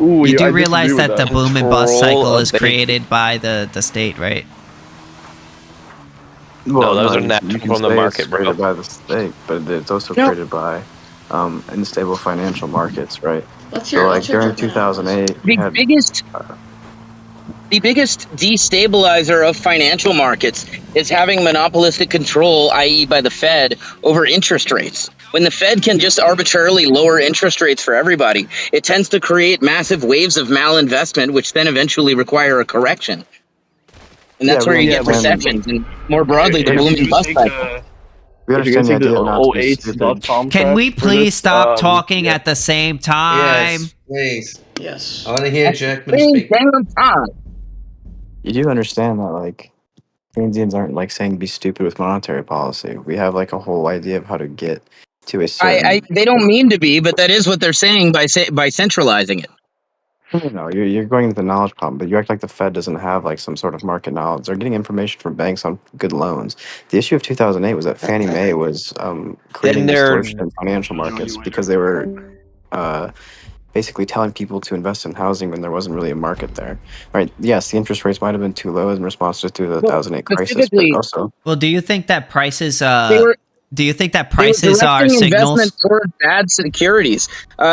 Ooh, You I do realize disagree that with the boom and bust Control cycle a is bank. created by the state, right? No, those are you natural can from the say market, it's bro. created by the state, but it's also created by unstable financial markets, right? Let's So, hear. like Let's hear during Jerkman. 2008, we had The biggest destabilizer of financial markets is having monopolistic control, i.e. by the Fed, over interest rates. When the Fed can just arbitrarily lower interest rates for everybody, it tends to create massive waves of malinvestment, which then eventually require a correction. And that's where you get recessions, and more broadly, the boom and bust cycle. we understand the idea of not to be stupid. Can we please stop talking at the same time? Yes, please. Yes. I want to hear Jackman speak. You do understand that, like, Keynesians aren't like saying be stupid with monetary policy. We have like a whole idea of how to get to a certain. They don't mean to be, but that is what they're saying by centralizing it. No, you're going into the knowledge problem, but you act like the Fed doesn't have like some sort of market knowledge. They're getting information from banks on good loans. The issue of 2008 was that Fannie Mae was creating distortion in financial markets because they were basically telling people to invest in housing when there wasn't really a market there. Right? Yes, the interest rates might have been too low in response to the 2008 crisis, but also. Well, do you think that prices? Are signals? Investment toward bad securities.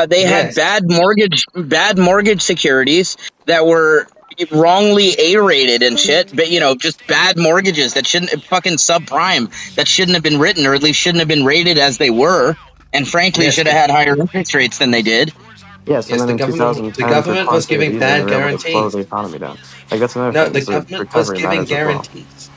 They had bad mortgage securities that were wrongly A-rated and shit. But just bad mortgages that shouldn't fucking subprime that shouldn't have been written, or at least shouldn't have been rated as they were, and frankly should have had higher interest rates than they did. Yes, and then in 2010, the government was giving bad guarantees. Slow the economy down. Like that's another No, thing. the government was giving guarantees.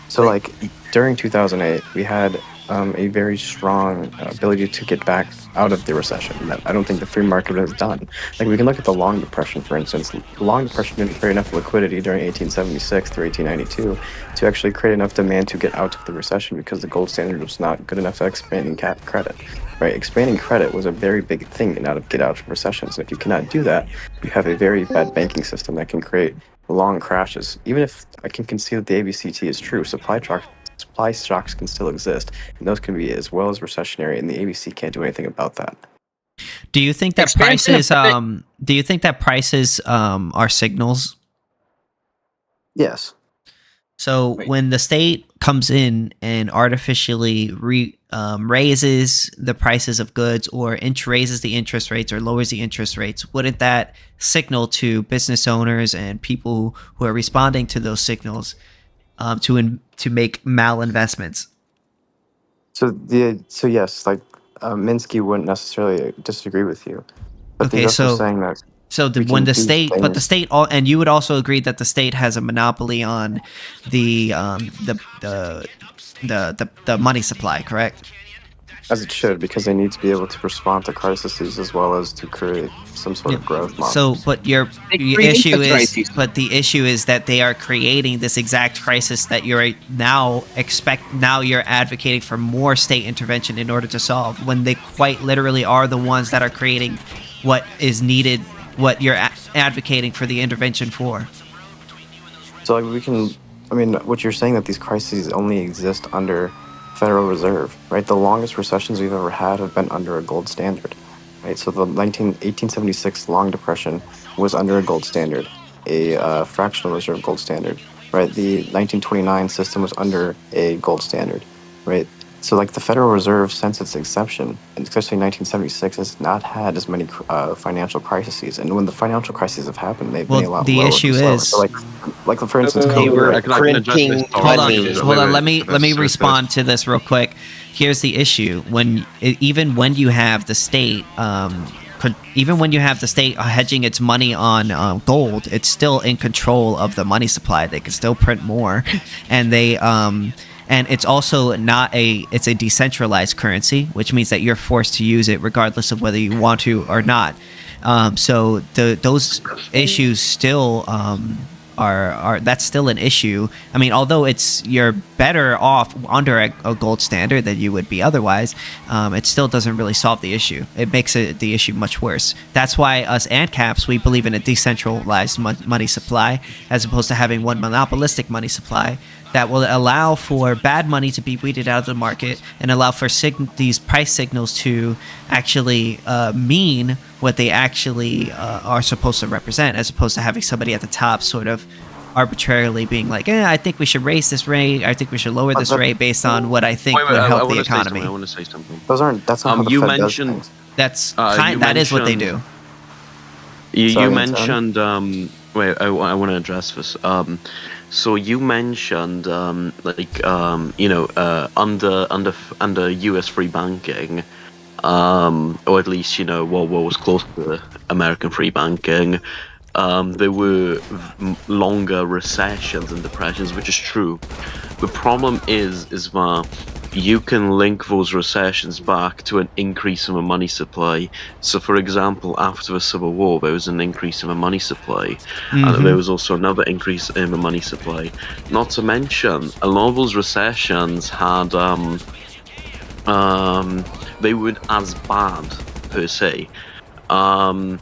So like during 2008, we had a very strong ability to get back out of the recession that I don't think the free market has done. Like we can look at the Long Depression, for instance. The Long Depression didn't create enough liquidity during 1876 through 1892 to actually create enough demand to get out of the recession because the gold standard was not good enough at expanding credit. Right, expanding credit was a very big thing in get out of recessions. And if you cannot do that, you have a very bad banking system that can create long crashes. Even if I can concede that the ABCT is true, supply shocks can still exist, and those can be as well as recessionary, and the ABC can't do anything about that. Do you think that prices? Do you think that prices are signals? Yes. So when the state comes in and artificially raises the prices of goods, or raises the interest rates or lowers the interest rates, wouldn't that signal to business owners and people who are responding to those signals to make malinvestments? So yes, like Minsky wouldn't necessarily disagree with you, but Okay, he's also saying that. So when the state, but the state, and you would also agree that the state has a monopoly on the money supply, correct? As it should, because they need to be able to respond to crises as well as to create some sort of growth model. So, but the issue is that they are creating this exact crisis that you're now you're advocating for more state intervention in order to solve, when they quite literally are the ones that are creating what is needed, what you're advocating for the intervention for. So what you're saying that these crises only exist under Federal Reserve, right? The longest recessions we've ever had have been under a gold standard, right? So the 1876 Long Depression was under a gold standard, a fractional reserve gold standard, right? The 1929 system was under a gold standard, right? So like the Federal Reserve, since its inception, and especially 1976, has not had as many financial crises. And when the financial crises have happened, they've been a lot lower. The issue is, so like for instance, Hold on. Let me respond to this real quick. Here's the issue: even when you have the state, hedging its money on gold, it's still in control of the money supply. They can still print more, and they and it's also it's a decentralized currency, which means that you're forced to use it regardless of whether you want to or not. So those issues still are that's still an issue. I mean, although you're better off under a gold standard than you would be otherwise, it still doesn't really solve the issue. It makes the issue much worse. That's why us Ancaps, we believe in a decentralized money supply as opposed to having one monopolistic money supply that will allow for bad money to be weeded out of the market and allow for these price signals to actually mean what they actually are supposed to represent, as opposed to having somebody at the top sort of arbitrarily being like, I think we should raise this rate, I think we should lower this rate based on what I think would help the economy. I want to say something. That's not how the Fed does things. That is what they do. You mentioned wait, I want to address this. So you mentioned under U.S. free banking, or at least what was close to American free banking, there were longer recessions and depressions, which is true. The problem is that you can link those recessions back to an increase in the money supply. So, for example, after the Civil War, there was an increase in the money supply, and there was also another increase in the money supply. Not to mention, a lot of those recessions had, they weren't as bad per se, and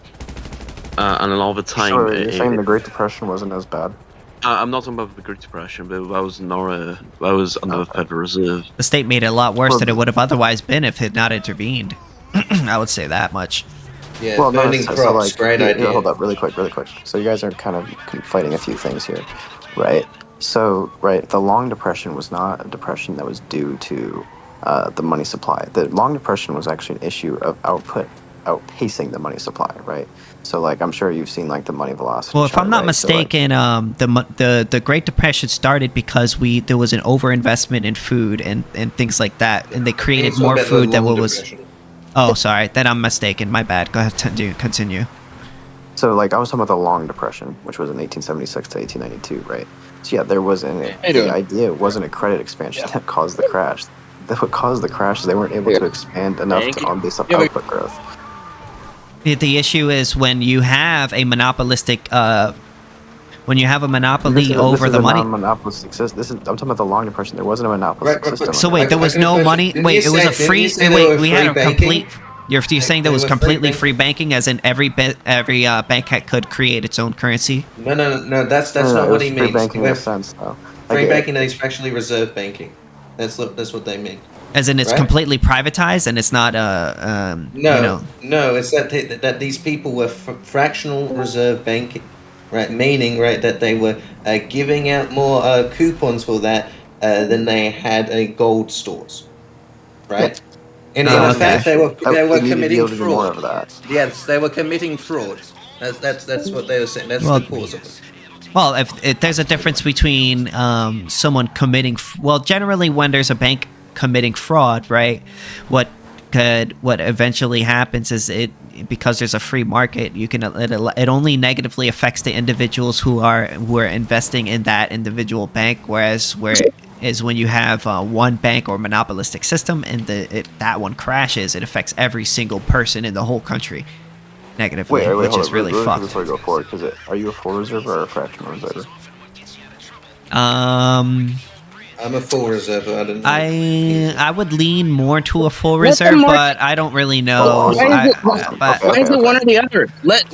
a lot of the time. So you're saying the Great Depression wasn't as bad? I'm not talking about the Great Depression, but that was under the Federal Reserve. The state made it a lot worse than it would have otherwise been if it had not intervened. I would say that much. Yeah, burning crops, great idea. Hold up, really quick. So you guys are kind of fighting a few things here, right? So, the Long Depression was not a depression that was due to the money supply. The Long Depression was actually an issue of output outpacing the money supply, right? So, I'm sure you've seen the money velocity. Well, if I'm not mistaken, the Great Depression started because there was an overinvestment in food and things like that, and they created more food than what was. Oh, sorry, then I'm mistaken. My bad. Go ahead, continue. So, I was talking about the Long Depression, which was in 1876 to 1892, right? So, yeah, there was the idea wasn't a credit expansion that caused the crash. what caused the crash is they weren't able to expand enough based on output growth. The issue is when you have a monopolistic monopoly over the money. Non-monopolistic system. I'm talking about the long depression. There wasn't a monopolistic system. So wait, there was no money. Wait, it was a free. Wait, we had a complete. You're saying there was completely free banking, as in every bank could create its own currency. No. That's not what he means. Free banking in a sense, though. Free banking is fractionally reserve banking. That's what they mean. As in, it's completely privatized, and it's not No, it's that these people were fractional reserve banking, right? Meaning, right, that they were giving out more coupons for that than they had gold stores, right? In fact, they were committing fraud. Yes, they were committing fraud. That's what they were saying. That's the cause of it. Well, if there's a difference between someone committing, generally when there's a bank committing fraud, right? What eventually happens is because there's a free market, it only negatively affects the individuals who are investing in that individual bank, whereas when you have one bank or monopolistic system and that one crashes, it affects every single person in the whole country negatively, which is really fucked. Before we go forward, are you a full reserver or a fractional reserver? I'm a full reserver. I would lean more to a full reserve, but I don't really know. Why is it one or the other? Let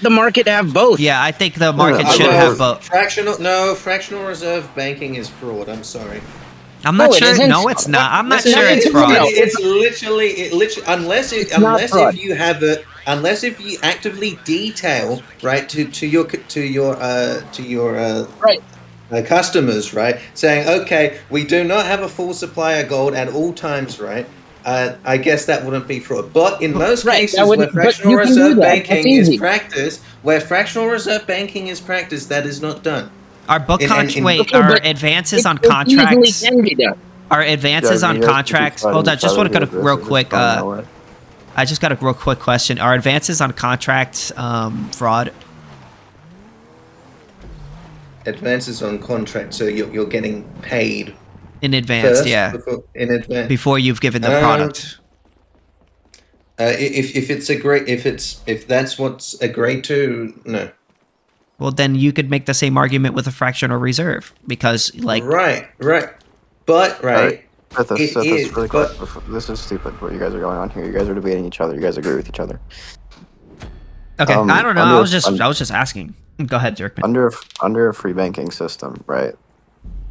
the market have both. Yeah, I think the market should have both. Fractional reserve banking is fraud. I'm sorry. I'm not sure. No, it's not. I'm not sure it's fraud. It's literally unless if you actively detail to your customers, right, saying, okay, we do not have a full supply of gold at all times, right? I guess that wouldn't be fraud. But in most cases where fractional reserve banking is practiced, that is not done. Our advances on contracts. Our advances on contracts. Hold on, just want to go real quick. I just got a real quick question. Are advances on contracts fraud? Advances on contract, so you're getting paid in advance, before you've given the product. If that's what's agreed to, no. Well, then you could make the same argument with a fractional reserve because, right. This is stupid. What you guys are going on here? You guys are debating each other. You guys agree with each other. Okay, I don't know. I was just asking. Go ahead, Jerkman. Under a free banking system, right?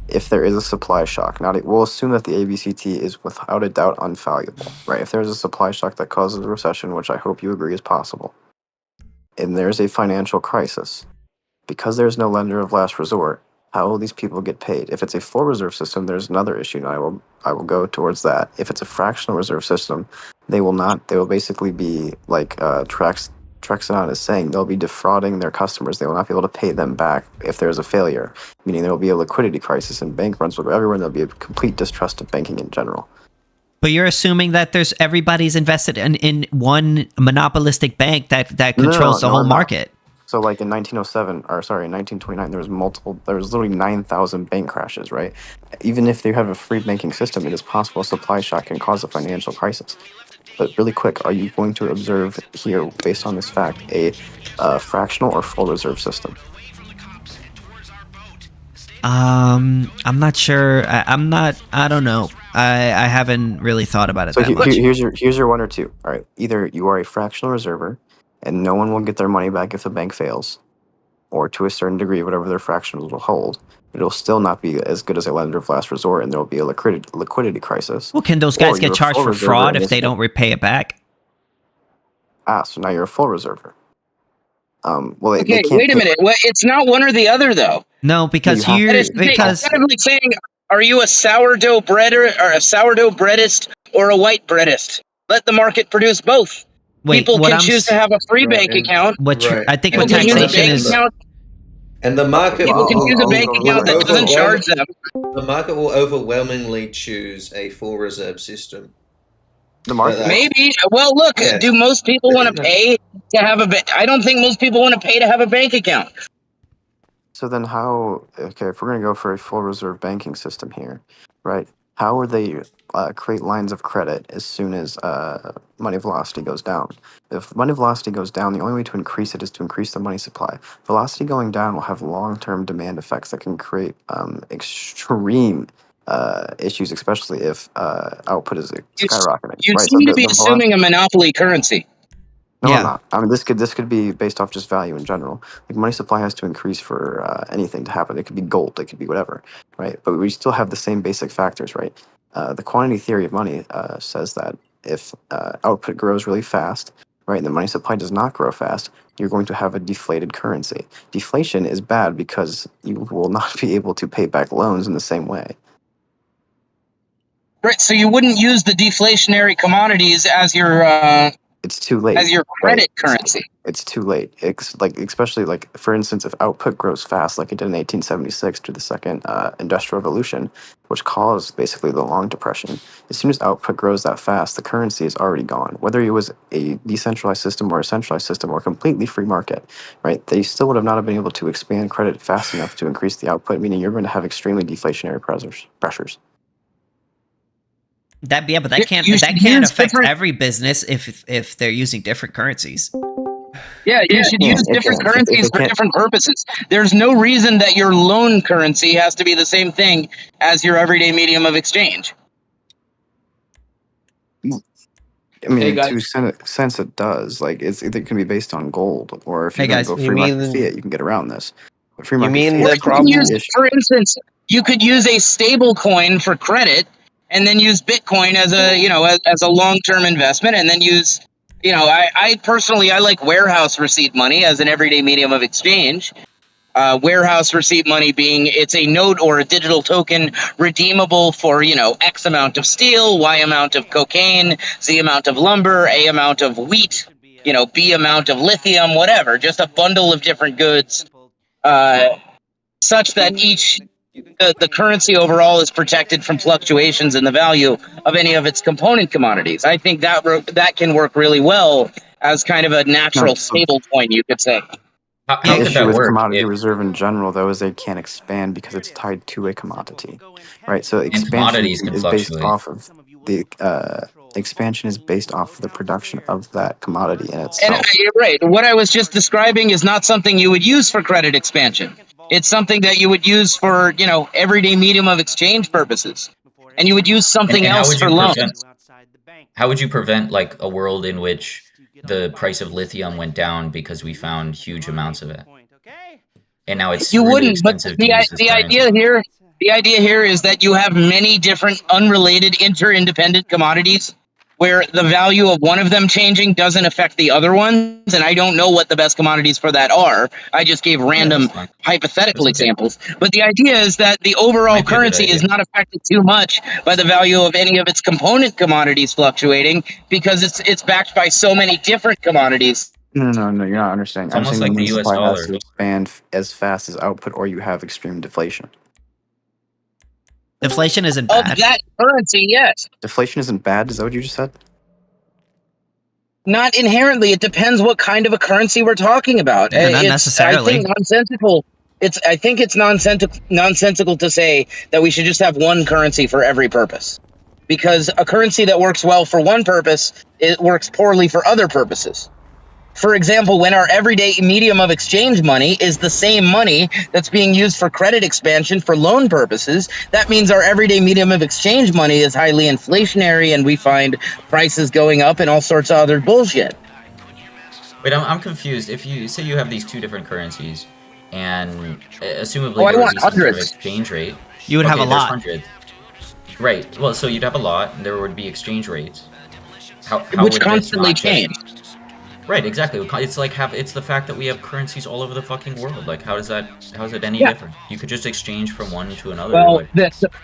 If there is a supply shock, we'll assume that the ABCT is without a doubt unvaluable, right? If there's a supply shock that causes a recession, which I hope you agree is possible, and there's a financial crisis, because there's no lender of last resort, how will these people get paid? If it's a full reserve system, there's another issue, and I will go towards that. If it's a fractional reserve system, they will basically be like Trexanon is saying, they'll be defrauding their customers. They will not be able to pay them back if there's a failure, meaning there will be a liquidity crisis and bank runs will go everywhere, and there'll be a complete distrust of banking in general. But you're assuming that everybody's invested in one monopolistic bank that controls the whole market. So like in 1929, there was literally 9,000 bank crashes, right? Even if they have a free banking system, it is possible a supply shock can cause a financial crisis. But really quick, are you going to observe here, based on this fact, a fractional or full reserve system? I'm not sure. I don't know. I haven't really thought about it that much. Here's your one or two. All right, either you are a fractional reserver, and no one will get their money back if the bank fails, or to a certain degree, whatever their fractionals will hold, it'll still not be as good as a lender of last resort, and there will be a liquidity crisis. Well, can those guys get charged for fraud if they don't repay it back? So now you're a full reserver. Wait a minute. It's not one or the other, though. No, because it's kind of like saying, are you a sourdough breader or a sourdough breadist or a white breadist? Let the market produce both. People can choose to have a free bank account. I think what taxation is. And the market people can choose a bank account that doesn't charge them. The market will overwhelmingly choose a full reserve system. The market, maybe. Well, look. Yeah. Do most people want to pay to have a? I don't think most people want to pay to have a bank account. So then, how? Okay, if we're going to go for a full reserve banking system here, right? How would they create lines of credit as soon as money velocity goes down? If money velocity goes down, the only way to increase it is to increase the money supply. Velocity going down will have long-term demand effects that can create extreme issues, especially if output is skyrocketing. You Right. So seem to be the assuming a monopoly currency. no, I'm not. I mean, this could be based off just value in general. Like money supply has to increase for anything to happen. It could be gold, it could be whatever, right? But we still have the same basic factors, right? The quantity theory of money says that if output grows really fast, right, and the money supply does not grow fast, you're going to have a deflated currency. Deflation is bad because you will not be able to pay back loans in the same way. Right. So you wouldn't use the deflationary commodities as your it's too late. As your credit currency. It's too late. It's like, especially like, for instance, if output grows fast, like it did in 1876 to the second industrial revolution, which caused basically the long depression. As soon as output grows that fast, the currency is already gone. Whether it was a decentralized system or a centralized system or a completely free market, right? They still would have not been able to expand credit fast enough to increase the output, meaning you're going to have extremely deflationary pressures. But that can't affect every business if they're using different currencies. Yeah, you should use different currencies for different purposes. There's no reason that your loan currency has to be the same thing as your everyday medium of exchange. I mean, to a sense it does. Like, it can be based on gold, or if you're going to go free market fiat, you can get around this. But free market fiat, for instance, you could use a stable coin for credit, and then use Bitcoin as a as a long-term investment, and then use I personally like warehouse receipt money as an everyday medium of exchange. Warehouse receipt money being it's a note or a digital token redeemable for X amount of steel, Y amount of cocaine, Z amount of lumber, A amount of wheat, B amount of lithium, whatever. Just a bundle of different goods, such that the currency overall is protected from fluctuations in the value of any of its component commodities. I think that can work really well as kind of a natural stable coin, you could say. The issue with commodity reserve in general, though, is they can't expand because it's tied to a commodity, right? So expansion is based off of the expansion is based off of the production of that commodity in itself. And you're right. What I was just describing is not something you would use for credit expansion. It's something that you would use for everyday medium of exchange purposes, and you would use something else for loans. How would you prevent like a world in which the price of lithium went down because we found huge amounts of it, and now it's really expensive to use this currency? The idea here is that you have many different unrelated interdependent commodities where the value of one of them changing doesn't affect the other ones, and I don't know what the best commodities for that are. I just gave random hypothetical examples. But the idea is that the overall currency is not affected too much by the value of any of its component commodities fluctuating because it's backed by so many different commodities. No, you're not understanding. It's almost like the US supply dollar has to expand as fast as output, or you have extreme deflation. Deflation isn't bad. Of that currency, yes. Deflation isn't bad? Is that what you just said? Not inherently. It depends what kind of a currency we're talking about. Not necessarily. I think nonsensical. I think it's nonsensical to say that we should just have one currency for every purpose, because a currency that works well for one purpose, it works poorly for other purposes. For example, when our everyday medium of exchange money is the same money that's being used for credit expansion for loan purposes, that means our everyday medium of exchange money is highly inflationary and we find prices going up and all sorts of other bullshit. Wait, I'm confused. If you say you have these two different currencies, and assumably there would be some sort of exchange rate, you would have a lot. Hundreds. Right. Well, so you'd have a lot, and there would be exchange rates. How which constantly change. Right, exactly. It's like it's the fact that we have currencies all over the fucking world. Like, how is it any different? You could just exchange from one to another. Well,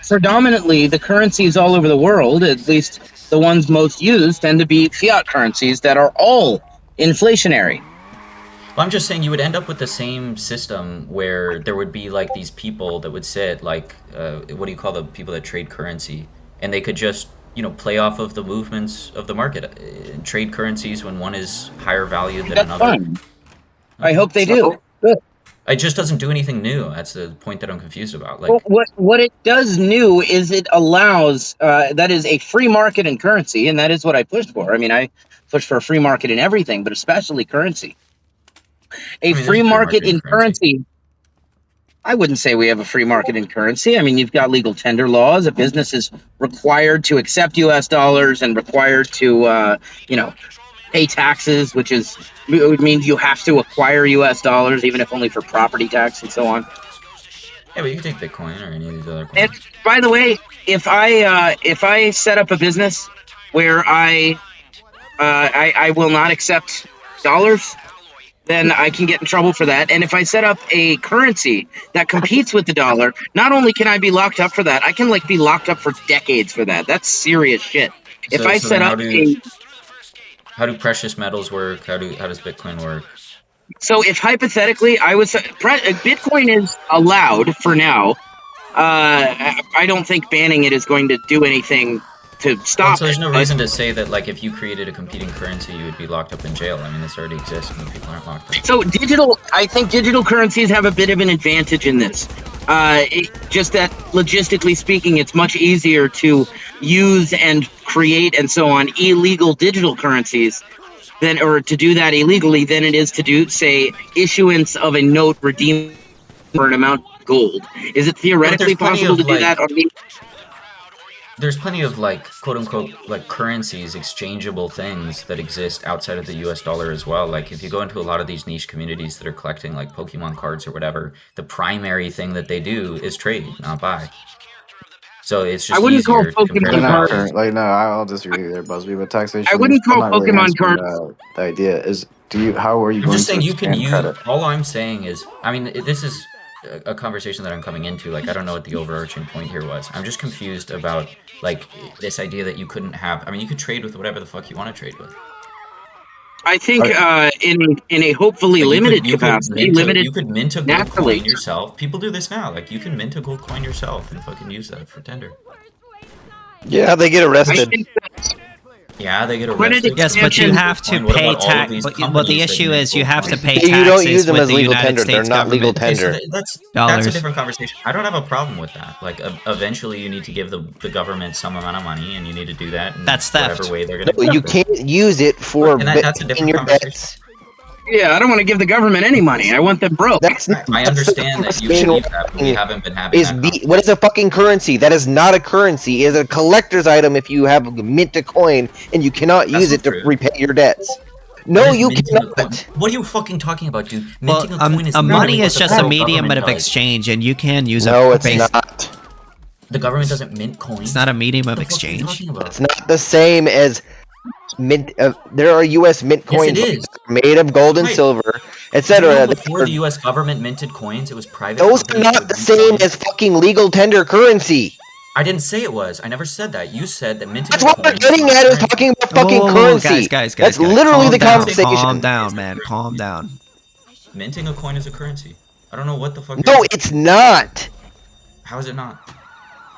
predominantly the currencies all over the world, at least the ones most used, tend to be fiat currencies that are all inflationary. Well, I'm just saying you would end up with the same system where there would be like these people that would sit like, what do you call the people that trade currency, and they could just play off of the movements of the market, trade currencies when one is higher value than another. Fine. I hope they do. Good. It just doesn't do anything new. That's the point that I'm confused about. Like, well, what it does new is it allows that is a free market in currency, and that is what I pushed for. I mean, I push for a free market in everything, but especially currency. Free market in currency. I wouldn't say we have a free market in currency. I mean, you've got legal tender laws. A business is required to accept U.S. dollars and required to, pay taxes, which means you have to acquire U.S. dollars, even if only for property tax and so on. Yeah, but you can take Bitcoin or any of these other coins. And by the way, if I set up a business where I will not accept dollars, then I can get in trouble for that. And if I set up a currency that competes with the dollar, not only can I be locked up for that, I can be locked up for decades for that. That's serious shit. If I set up how do precious metals work? How does Bitcoin work? So if hypothetically Bitcoin is allowed for now, I don't think banning it is going to do anything to stop so there's no reason to say that, like, if you created a competing currency, you would be locked up in jail. I mean, this already exists and people aren't locked up. So I think digital currencies have a bit of an advantage in this. Just that logistically speaking, it's much easier to use and create and so on illegal digital currencies or to do that illegally than it is to do, say, issuance of a note redeemed for an amount of gold. Is it theoretically possible to do that? There's plenty of, like, quote-unquote, like, currencies, exchangeable things that exist outside of the US dollar as well. Like, if you go into a lot of these niche communities that are collecting, like, Pokemon cards or whatever, the primary thing that they do is trade, not buy. So it's just easier to compare cards. Like, no, I'll disagree there, Busby, but taxation. I wouldn't call Pokemon cards. The idea is, how are you going to saying you can use credit? All I'm saying is, I mean, this is a conversation that I'm coming into. Like, I don't know what the overarching point here was. I'm just confused about, like, this idea that you couldn't have. I mean, you could trade with whatever the fuck you want to trade with. I think in a hopefully limited capacity, you could mint a gold coin yourself. People do this now. Like, you can mint a gold coin yourself and fucking use that for tender. Yeah, they get arrested. Yeah, they get arrested. Yes, but you have to pay tax. Well, the issue is you have to pay taxes. You don't use them with as the legal United tender. States They're not legal government. tender. That's a different conversation. I don't have a problem with that. Like, eventually you need to give the government some amount of money, and you need to do that in that's theft. whatever way they're going to. No, you can't use it for that's a different conversation. Yeah, I don't want to give the government any money. I want them broke. I understand that you believe that, but we haven't been having that. What is a fucking currency? That is not a currency. It is a collector's item if you have mint a coin and you cannot use it to repay your debts. No, you cannot. What are you fucking talking about, dude? Minting a coin is money is just a medium of exchange, and you can use it. No, it's not. The government doesn't mint coins. It's not a medium of exchange. It's not the same as mint. There are U.S. mint coins made of gold and silver, etc. Before the U.S. government minted coins, it was private. Those are not the same as fucking legal tender currency. I didn't say it was. I never said that. You said that minting. That's what we're getting at. Is talking about fucking currency. Guys, that's literally the conversation. Calm down, man. Calm down. Minting a coin is a currency. I don't know what the fuck. No, it's not. How is it not?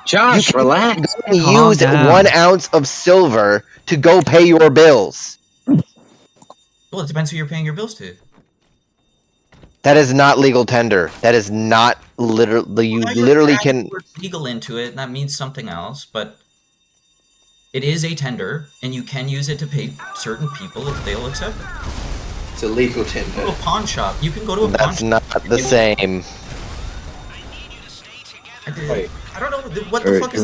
Josh, relax. Use 1 ounce of silver to go pay your bills. Well, it depends who you're paying your bills to. That is not legal tender. That is not literally. You literally can legal into it. And that means something else, but it is a tender, and you can use it to pay certain people if they'll accept it. It's a legal tender. Go to a pawn shop. You can go to a pawn shop. That's not the same. I don't know what the fuck is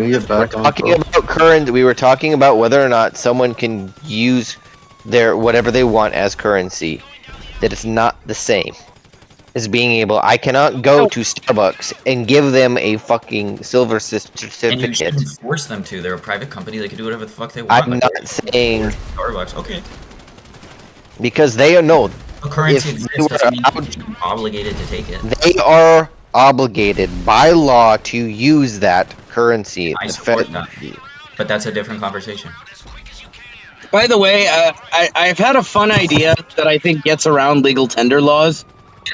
We were talking about whether or not someone can use their whatever they want as currency. That it's not the same as being able. I cannot go to Starbucks and give them a fucking silver certificate. And you shouldn't force them to. They're a private company. They can do whatever the fuck they want. I'm not saying Starbucks. Okay. Because they are no. A currency exists doesn't mean you're obligated to take it. They are obligated by law to use that currency. I support that. But that's a different conversation. By the way, I've had a fun idea that I think gets around legal tender laws.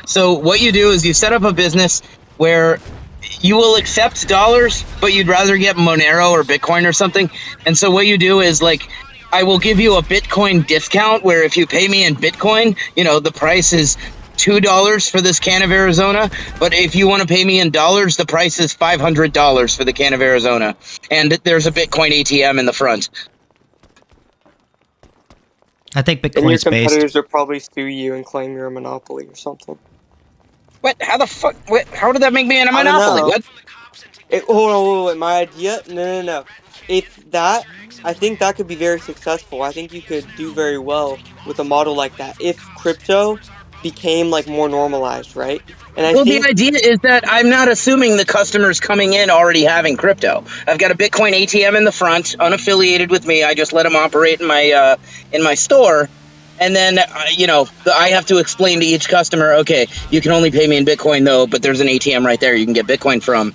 So what you do is you set up a business where you will accept dollars, but you'd rather get Monero or Bitcoin or something. And so what you do is, like, I will give you a Bitcoin discount where if you pay me in Bitcoin, the price is $2 for this can of Arizona, but if you want to pay me in dollars, the price is $500 for the can of Arizona, and there's a Bitcoin ATM in the front. I think And your Bitcoin's based. competitors will probably sue you and claim you're a monopoly or something. What? How the fuck? What? How did that make me in a I don't monopoly? know. What? Hold on. My idea? No. If that, I think that could be very successful. I think you could do very well with a model like that if crypto became like more normalized, right? And I Well, the think idea is that I'm not assuming the customers coming in already having crypto. I've got a Bitcoin ATM in the front, unaffiliated with me. I just let them operate in my store, and then I have to explain to each customer, okay, you can only pay me in Bitcoin though, but there's an ATM right there you can get Bitcoin from.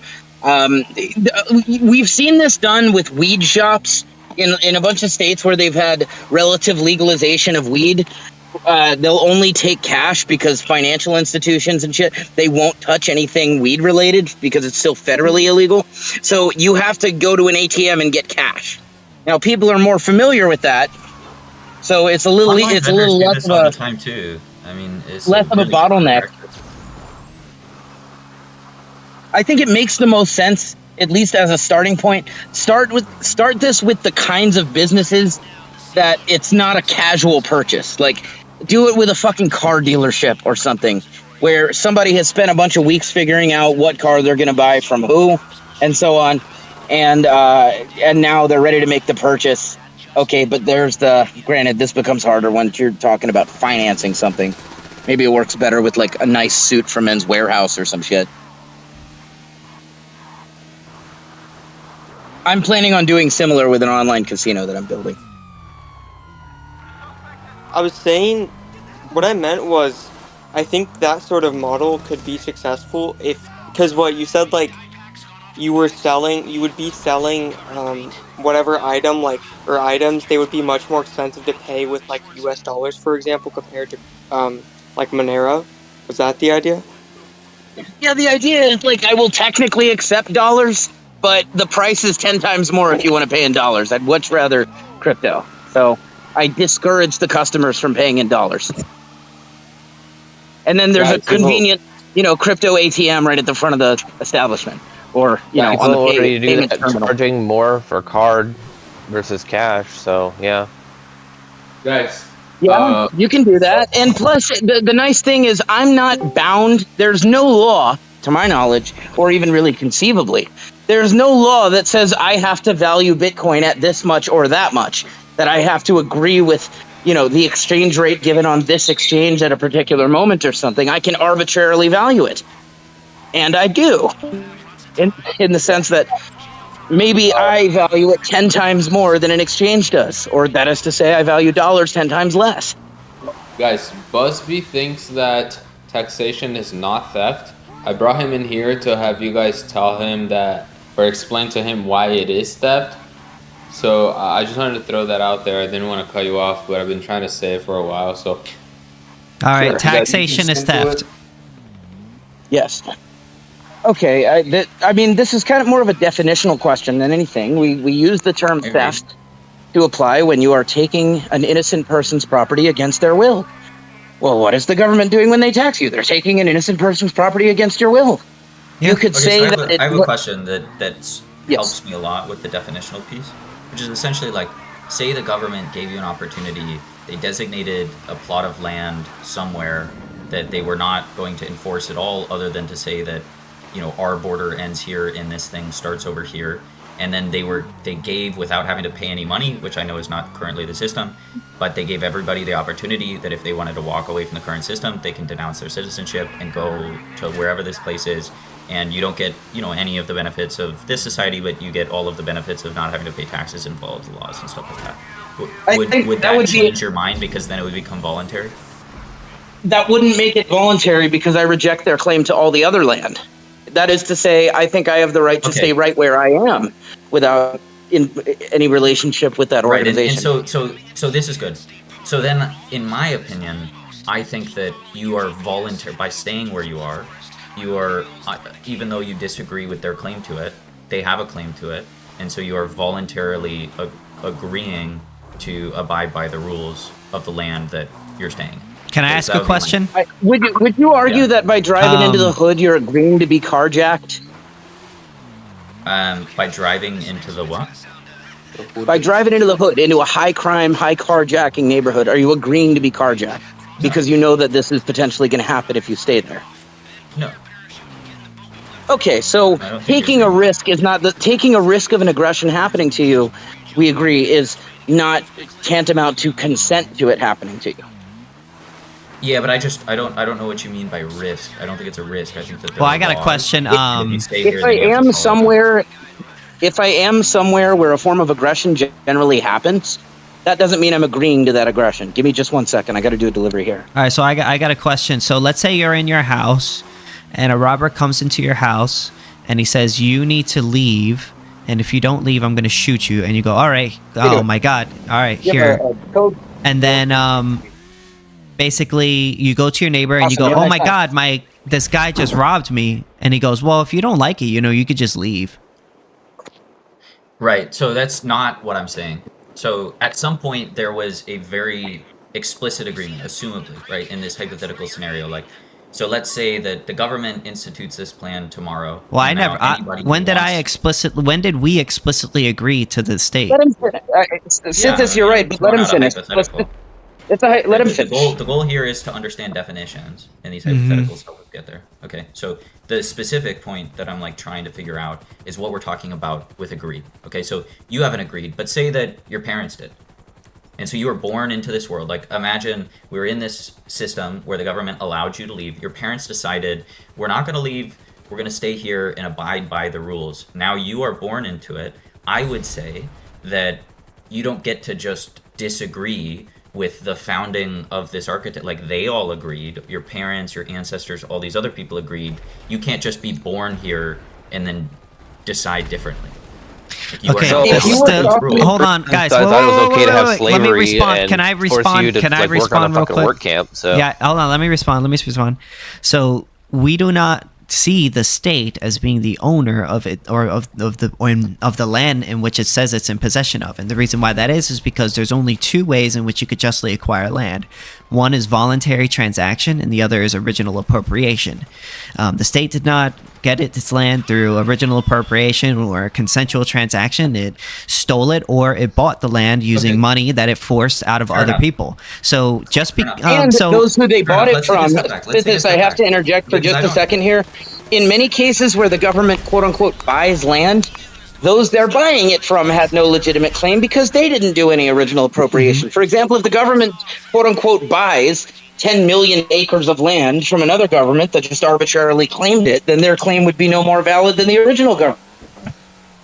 We've seen this done with weed shops in a bunch of states where they've had relative legalization of weed. They'll only take cash because financial institutions and shit, they won't touch anything weed related because it's still federally illegal. So you have to go to an ATM and get cash. Now people are more familiar with that, so it's a little Online vendors do less this of all the a time too. I mean, it's less of a really bottleneck. counteractive. I think it makes the most sense, at least as a starting point. Start this with the kinds of businesses that it's not a casual purchase. Like, do it with a fucking car dealership or something, where somebody has spent a bunch of weeks figuring out what car they're going to buy from who, and so on, and now they're ready to make the purchase. Okay, but granted, this becomes harder when you're talking about financing something. Maybe it works better with like a nice suit from Men's Warehouse or some shit. I'm planning on doing similar with an online casino that I'm building. I was saying, what I meant was, I think that sort of model could be successful because what you said, like, you would be selling whatever item, or items, they would be much more expensive to pay with, like, US dollars, for example, compared to, like, Monero. Was that the idea? Yeah, the idea is, like, I will technically accept dollars, but the price is 10 times more if you want to pay in dollars. I'd much rather crypto. So I discourage the customers from paying in dollars. And then there's a convenient, crypto ATM right at the front of the establishment, or on the payment terminal. Charging more for card versus cash. So yeah, guys. Yeah, you can do that. And plus, the nice thing is I'm not bound. There's no law, to my knowledge, or even really conceivably, there's no law that says I have to value Bitcoin at this much or that much, that I have to agree with, the exchange rate given on this exchange at a particular moment or something. I can arbitrarily value it. And I do. In the sense that maybe I value it 10 times more than an exchange does, or that is to say, I value dollars 10 times less. Guys, Busby thinks that taxation is not theft. I brought him in here to have you guys tell him that, or explain to him why it is theft. So I just wanted to throw that out there. I didn't want to cut you off, but I've been trying to say it for a while. So, all right, taxation is theft. Yes. Okay, I mean, this is kind of more of a definitional question than anything. We use the term theft to apply when you are taking an innocent person's property against their will. Well, what is the government doing when they tax you? They're taking an innocent person's property against your will. Yeah. You could say so that... I have a question that helps me a lot with the definitional piece, which is essentially like, say the government gave you an opportunity, they designated a plot of land somewhere that they were not going to enforce at all, other than to say that, our border ends here and this thing starts over here. And then they gave, without having to pay any money, which I know is not currently the system, but they gave everybody the opportunity that if they wanted to walk away from the current system, they can denounce their citizenship and go to wherever this place is. And you don't get, any of the benefits of this society, but you get all of the benefits of not having to pay taxes and follow the laws and stuff like that. Would that change your mind, because then it would become voluntary? That wouldn't make it voluntary, because I reject their claim to all the other land. That is to say, I think I have the right to stay right where I am without any relationship with that organization. Right, and so this is good. So then, in my opinion, I think that you are voluntary by staying where you are. You are, even though you disagree with their claim to it, they have a claim to it, and so you are voluntarily agreeing to abide by the rules of the land that you're staying. Can I ask a question? Would you argue that by driving into the hood, you're agreeing to be carjacked? By driving into the what? By driving into the hood, into a high crime, high carjacking neighborhood, are you agreeing to be carjacked? Because you know that this is potentially going to happen if you stay there. No. Okay, so taking a risk is not taking a risk of an aggression happening to you. We agree is not tantamount to consent to it happening to you. Yeah, but I don't know what you mean by risk. I don't think it's a risk. I think that. Well, I got a question. If I am somewhere where a form of aggression generally happens, that doesn't mean I'm agreeing to that aggression. Give me just 1 second. I got to do a delivery here. All right, so I got a question. So let's say you're in your house, and a robber comes into your house, and he says you need to leave, and if you don't leave, I'm going to shoot you. And you go, all right. Oh my God. All right, here. And then basically you go to your neighbor and you go, oh my God, this guy just robbed me. And he goes, well, if you don't like it, you could just leave. Right. So that's not what I'm saying. So at some point there was a very explicit agreement, assumably, right, in this hypothetical scenario. Like, so let's say that the government institutes this plan tomorrow. Well, when did we explicitly agree to the state? Let him finish. Synthesis, you're right, but let him finish. Let him finish. The goal here is to understand definitions, and these hypotheticals help us get there. Okay, so the specific point that I'm trying to figure out is what we're talking about with agreed. Okay, so you haven't agreed, but say that your parents did. And so you were born into this world. Like, imagine we were in this system where the government allowed you to leave. Your parents decided, we're not going to leave. We're going to stay here and abide by the rules. Now you are born into it. I would say that you don't get to just disagree with the founding of this architect. Like, they all agreed. Your parents, your ancestors, all these other people agreed. You can't just be born here and then decide differently. Okay, hold on, guys. I thought it was okay to have slavery. Let me respond. Can I and force respond? you to, Can I work on respond a real fucking quick? work camp, so. Yeah, hold on. Let me respond. So we do not see the state as being the owner of it or of the land in which it says it's in possession of. And the reason why that is because there's only two ways in which you could justly acquire land. One is voluntary transaction, and the other is original appropriation. The state did not get its land through original appropriation or a consensual transaction. It stole it, or it bought the land using money that it forced out of other people. So just and those who they bought it from. I have to interject for just a second here. In many cases where the government quote unquote buys land, those they're buying it from had no legitimate claim because they didn't do any original appropriation. For example, if the government quote unquote buys 10 million acres of land from another government that just arbitrarily claimed it, then their claim would be no more valid than the original government.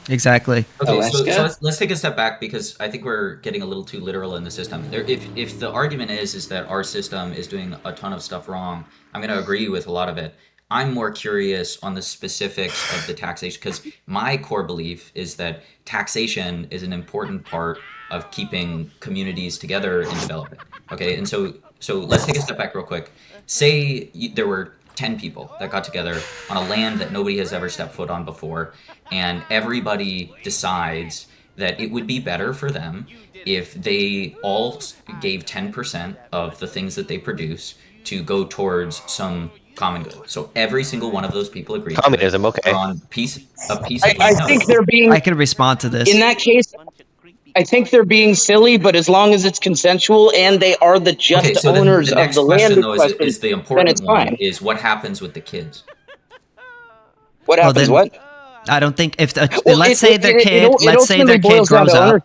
Exactly. Okay, so let's take a step back, because I think we're getting a little too literal in the system. If the argument is that our system is doing a ton of stuff wrong, I'm going to agree with a lot of it. I'm more curious on the specifics of the taxation, because my core belief is that taxation is an important part of keeping communities together and developing. Okay, and so let's take a step back real quick. Say there were 10 people that got together on a land that nobody has ever stepped foot on before, and everybody decides that it would be better for them if they all gave 10% of the things that they produce to go towards some common good. So every single one of those people agreed. Communism, okay. On a piece of I think they're being. I can respond to this. In that case, I think they're being silly, but as long as it's consensual and they are the just owners of the land, is the important one is what happens with the kids. What happens? What? I don't think if let's say their kid grows up,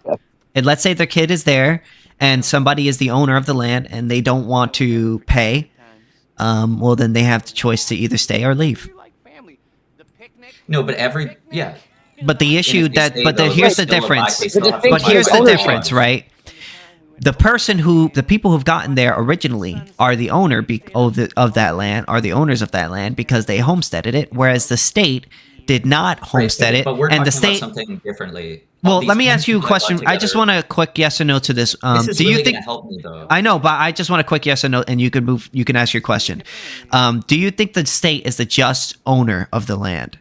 and let's say their kid is there, and somebody is the owner of the land, and they don't want to pay. Well, then they have the choice to either stay or leave. No, but But the issue here's the difference. But here's the difference, right? The people who've gotten there originally are the owner of that land, are the owners of that land because they homesteaded it, whereas the state did not homestead it, but we're and the talking state about something differently. Well, let me ask you a question. I just want a quick yes or no to this. Do you think help me though? I know, but I just want a quick yes or no, and you can ask your question. Do you think the state is the just owner of the land?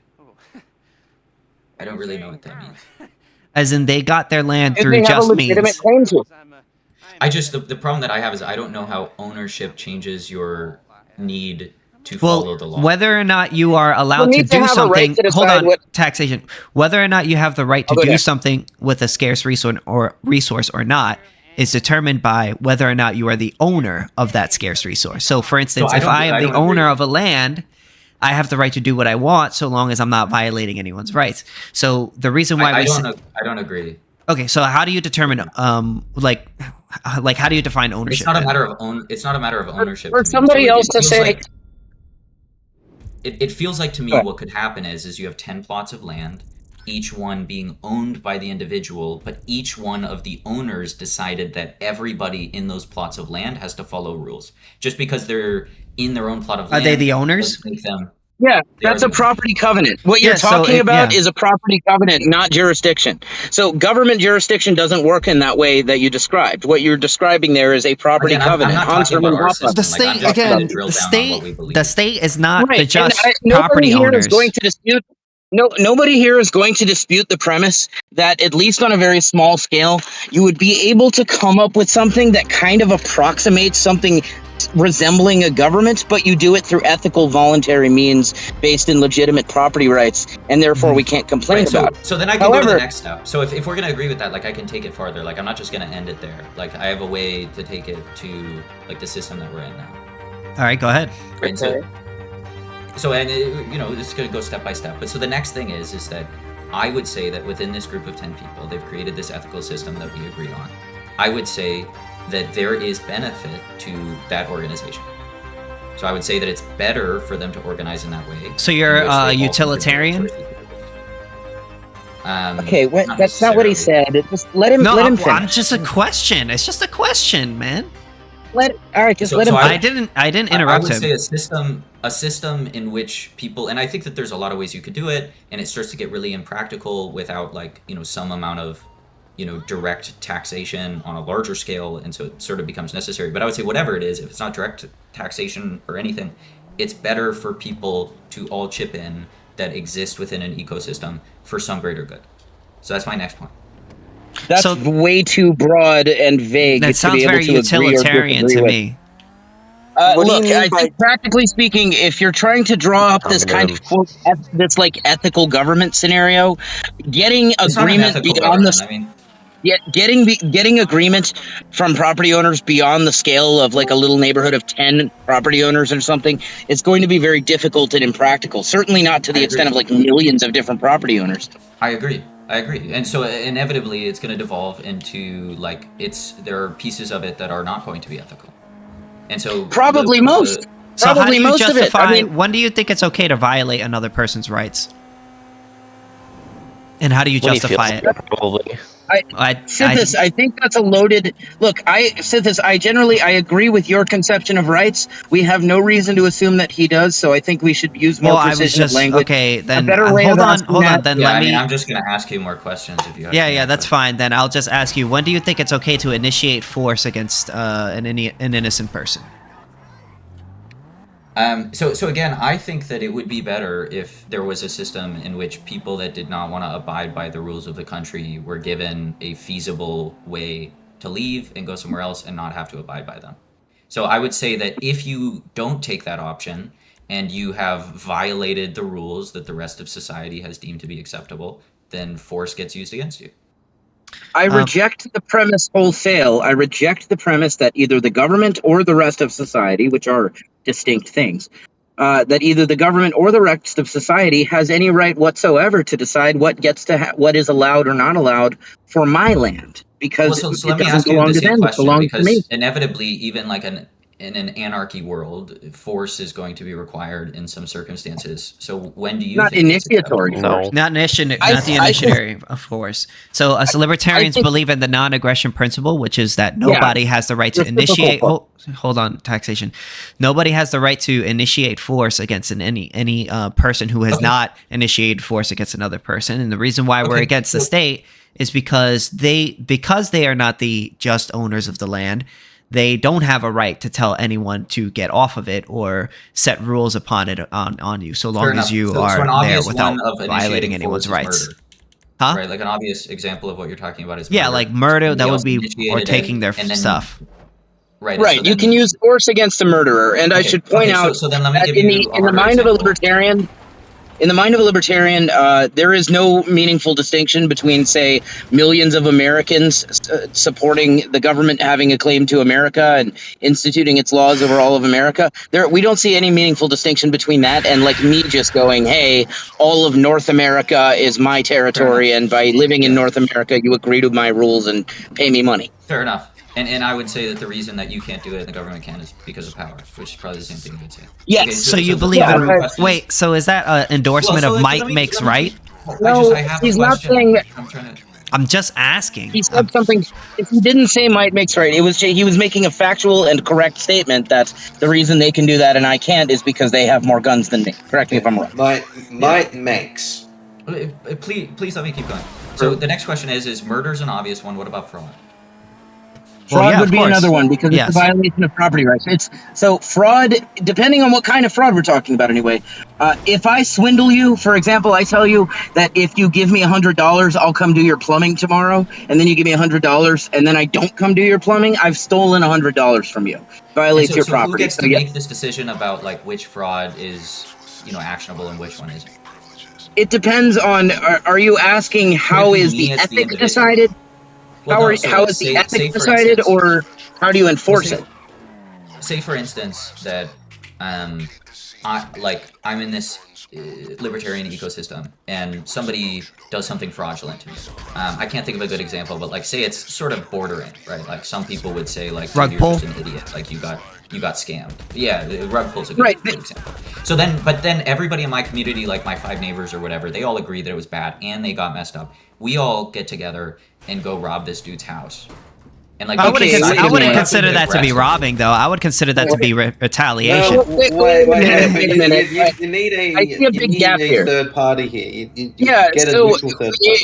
I don't really know what that means. As in, they got their land through just means. I just the problem that I have is I don't know how ownership changes your need to Well, follow the law. whether or not you are allowed to need to do have a right something, to hold decide on, what- taxation. Whether or not you have the right to go do ahead. something with a scarce resource or not is determined by whether or not you are the owner of that scarce resource. So, for instance, if I am the owner of a land, I have the right to do what I want so long as I'm not violating anyone's rights. So the reason why I don't agree. Okay, so how do you determine like how do you define ownership? It's not a then? matter of It's not a matter of ownership. For to me. somebody So else to feels say, like, it feels like to me what could happen is you have 10 plots of land, each one being owned by the individual, but each one of the owners decided that everybody in those plots of land has to follow rules. Just because they're in their own plot of land, Are they the owners? doesn't make them. yeah, that's a property covenant. What you're talking about is a property covenant, not jurisdiction. So government jurisdiction doesn't work in that way that you described. What you're describing there is a property Again, I'm covenant. not talking about our system. The state again. The state is not the Right. just And nobody property here owners. is going to dispute. No, nobody here is going to dispute the premise that, at least on a very small scale, you would be able to come up with something that kind of approximates something resembling a government, but you do it through ethical, voluntary means based in legitimate property rights, and therefore we can't complain about it. So then I can go to the next step. So if we're going to agree with that, like I can take it farther. Like I'm not just going to end it there. Like I have a way to take it to like the system that we're in now. All right, go ahead. Right. So and this is going to go step by step. But so the next thing is that I would say that within this group of 10 people, they've created this ethical system that we agree on. I would say that there is benefit to that organization. So I would say that it's better for them to organize in that way. So you're utilitarian? Okay, that's not what he said. Just let him finish. It's just a question. It's just a question, man. Let him. I didn't interrupt I would him. say a system in which people, and I think that there's a lot of ways you could do it, and it starts to get really impractical without some amount of direct taxation on a larger scale, and so it sort of becomes necessary. But I would say whatever it is, if it's not direct taxation or anything, it's better for people to all chip in that exist within an ecosystem for some greater good. So that's my next point. That's way too broad and vague. That sounds very utilitarian to me. Look, I think practically speaking, if you're trying to draw up this kind of quote, this like ethical government scenario, getting agreement beyond getting agreement from property owners beyond the scale of like a little neighborhood of 10 property owners or something is going to be very difficult and impractical. Certainly not to the extent of like millions of different property owners. I agree. And so inevitably it's going to devolve into there are pieces of it that are not going to be ethical. And so probably most So how do you most justify, of it. I mean, when do you think it's okay to violate another person's rights? And how do you justify it? Probably. Sithis, I think that's a loaded look. Sithis, I agree with your conception of rights. We have no reason to assume that he does, so I think we should use more precision of language. Okay, then hold on. Then yeah, let me. I'm just going to ask you more questions if you have. Yeah, that's fine. Then I'll just ask you: when do you think it's okay to initiate force against an innocent person? So again, I think that it would be better if there was a system in which people that did not want to abide by the rules of the country were given a feasible way to leave and go somewhere else and not have to abide by them. So I would say that if you don't take that option and you have violated the rules that the rest of society has deemed to be acceptable, then force gets used against you. I reject the premise wholesale. I reject the premise that either the government or the rest of society, which are distinct things, that either the government or the rest of society has any right whatsoever to decide what gets to what is allowed or not allowed for my land, because so it let me doesn't ask you belong the to same them. It question, belongs to me. because inevitably, even like in an anarchy world, force is going to be required in some circumstances. So when do you Not think it's initiatory acceptable? force. Not the initiatory of force. So us libertarians believe in the non-aggression principle, which is that nobody has the right to initiate. Hold on, taxation. Nobody has the right to initiate force against any person who has not initiated force against another person. And the reason why we're against the state is because they are not the just owners of the land. They don't have a right to tell anyone to get off of it or set rules upon it on you, so long as you are there without violating anyone's rights. Huh? Right, like an obvious example of what you're talking about is Yeah, like murder. That would be or initiated taking their and then- stuff. Right. Right. So You then, can use force against a murderer, and I should point out so then let me that give in you the mind of a libertarian. In the mind of a libertarian, there is no meaningful distinction between, say, millions of Americans supporting the government having a claim to America and instituting its laws over all of America. We don't see any meaningful distinction between that and like me just going, hey, all of North America is my territory, and by living in North America, you agree to my rules and pay me money. Fair enough. And I would say that the reason that you can't do it and the government can is because of power, which is probably the same thing you would say. Yes. Okay, So you believe in? Wait. So is that an endorsement of might makes right? No, he's not saying that. I'm just asking. He said something. If he didn't say might makes right, it was he was making a factual and correct statement that the reason they can do that and I can't is because they have more guns than me. Correct me if I'm wrong. Might makes. Please let me keep going. So the next question is murder's an obvious one. What about fraud? Fraud would be another one because it's a violation of property rights. So fraud, depending on what kind of fraud we're talking about anyway. If I swindle you, for example, I tell you that if you give me $100, I'll come do your plumbing tomorrow, and then you give me $100, and then I don't come do your plumbing, I've stolen $100 from you. Violates your property. Who gets to make this decision about like which fraud is, actionable and which one isn't? It depends on, are you asking how is the ethics decided? Well, how is the ethics decided, or how do you enforce it? Say, for instance, that I'm in this libertarian ecosystem, and somebody does something fraudulent to me. I can't think of a good example, but like, say it's sort of bordering, right? Like some people would say, like, rug you're pull. just an idiot, like you got scammed. Yeah, the rug pull's a good example. So then, but then everybody in my community, like my 5 neighbors or whatever, they all agree that it was bad and they got messed up. We all get together and go rob this dude's house. And like, I wouldn't consider that to be robbing, though. I would consider that to be retaliation. No, wait a minute. You need a third party here. You get a neutral third party.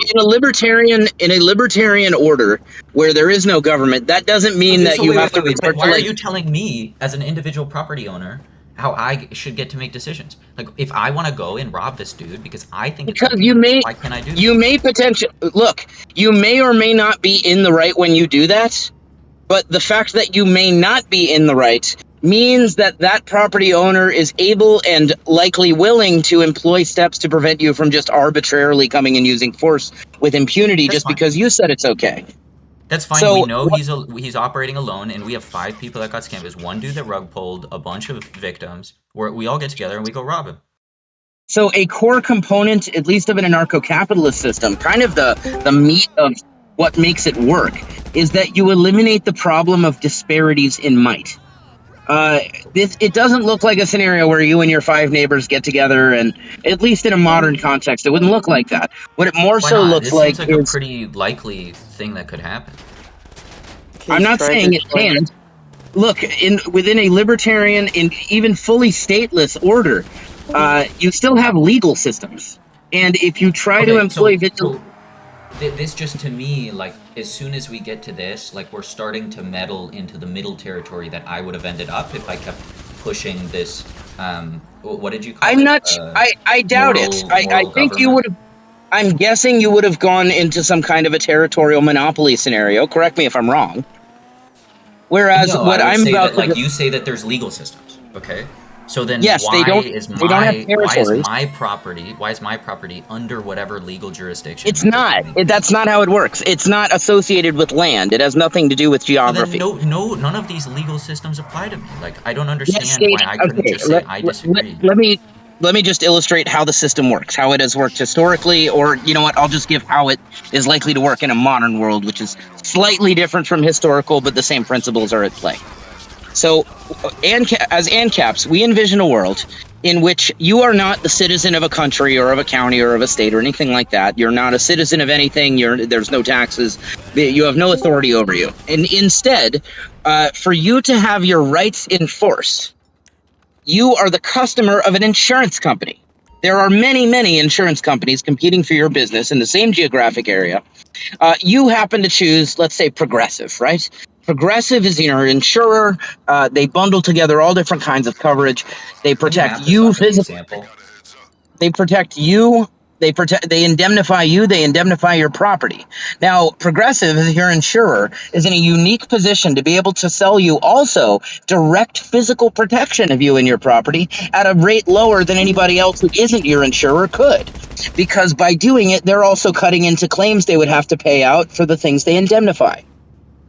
In a libertarian order where there is no government, that doesn't mean that you have to resort to why are you telling me as an individual property owner how I should get to make decisions? Like, if I want to go and rob this dude because I think it's okay, why can't I do that? You may you may or may not be in the right when you do that, but the fact that you may not be in the right means that that property owner is able and likely willing to employ steps to prevent you from just arbitrarily coming and using force with impunity because you said it's okay. That's fine. So, we know he's operating alone, and we have 5 people that got scammed. There's one dude that rug pulled a bunch of victims. Where we all get together and we go rob him. So a core component, at least of an anarcho-capitalist system, kind of the meat of what makes it work, is that you eliminate the problem of disparities in might. It doesn't look like a scenario where you and your 5 neighbors get together, and at least in a modern context, it wouldn't look like that. What it more so looks like seems like a pretty likely thing that could happen. I'm not saying it can't. Look, within a libertarian, in even fully stateless order, you still have legal systems, and if you try to employ this just to me, like, as soon as we get to this, like, we're starting to meddle into the middle territory that I would have ended up if I kept pushing this, what did you call it? I doubt it. I think you would have, I'm guessing you would have gone into some kind of a territorial monopoly scenario. Correct me if I'm wrong. Whereas what I'm about to... Like, you say that there's legal systems, okay? So then why is my property under whatever legal jurisdiction? It's not. That's not how it works. It's not associated with land. It has nothing to do with geography. So none of these legal systems apply to me. Like, I don't understand why I couldn't just say I disagree. Let me just illustrate how the system works, how it has worked historically, or you know what, I'll just give how it is likely to work in a modern world, which is slightly different from historical, but the same principles are at play. So, as Ancaps, we envision a world in which you are not the citizen of a country or of a county or of a state or anything like that. You're not a citizen of anything. There's no taxes. You have no authority over you. And instead, for you to have your rights enforced, you are the customer of an insurance company. There are many, many insurance companies competing for your business in the same geographic area. You happen to choose, let's say, Progressive, right? Progressive is your insurer. They bundle together all different kinds of coverage. They protect you physically. They protect you They indemnify you. They indemnify your property. Now, Progressive, as your insurer, is in a unique position to be able to sell you also direct physical protection of you and your property at a rate lower than anybody else who isn't your insurer could. Because by doing it, they're also cutting into claims they would have to pay out for the things they indemnify.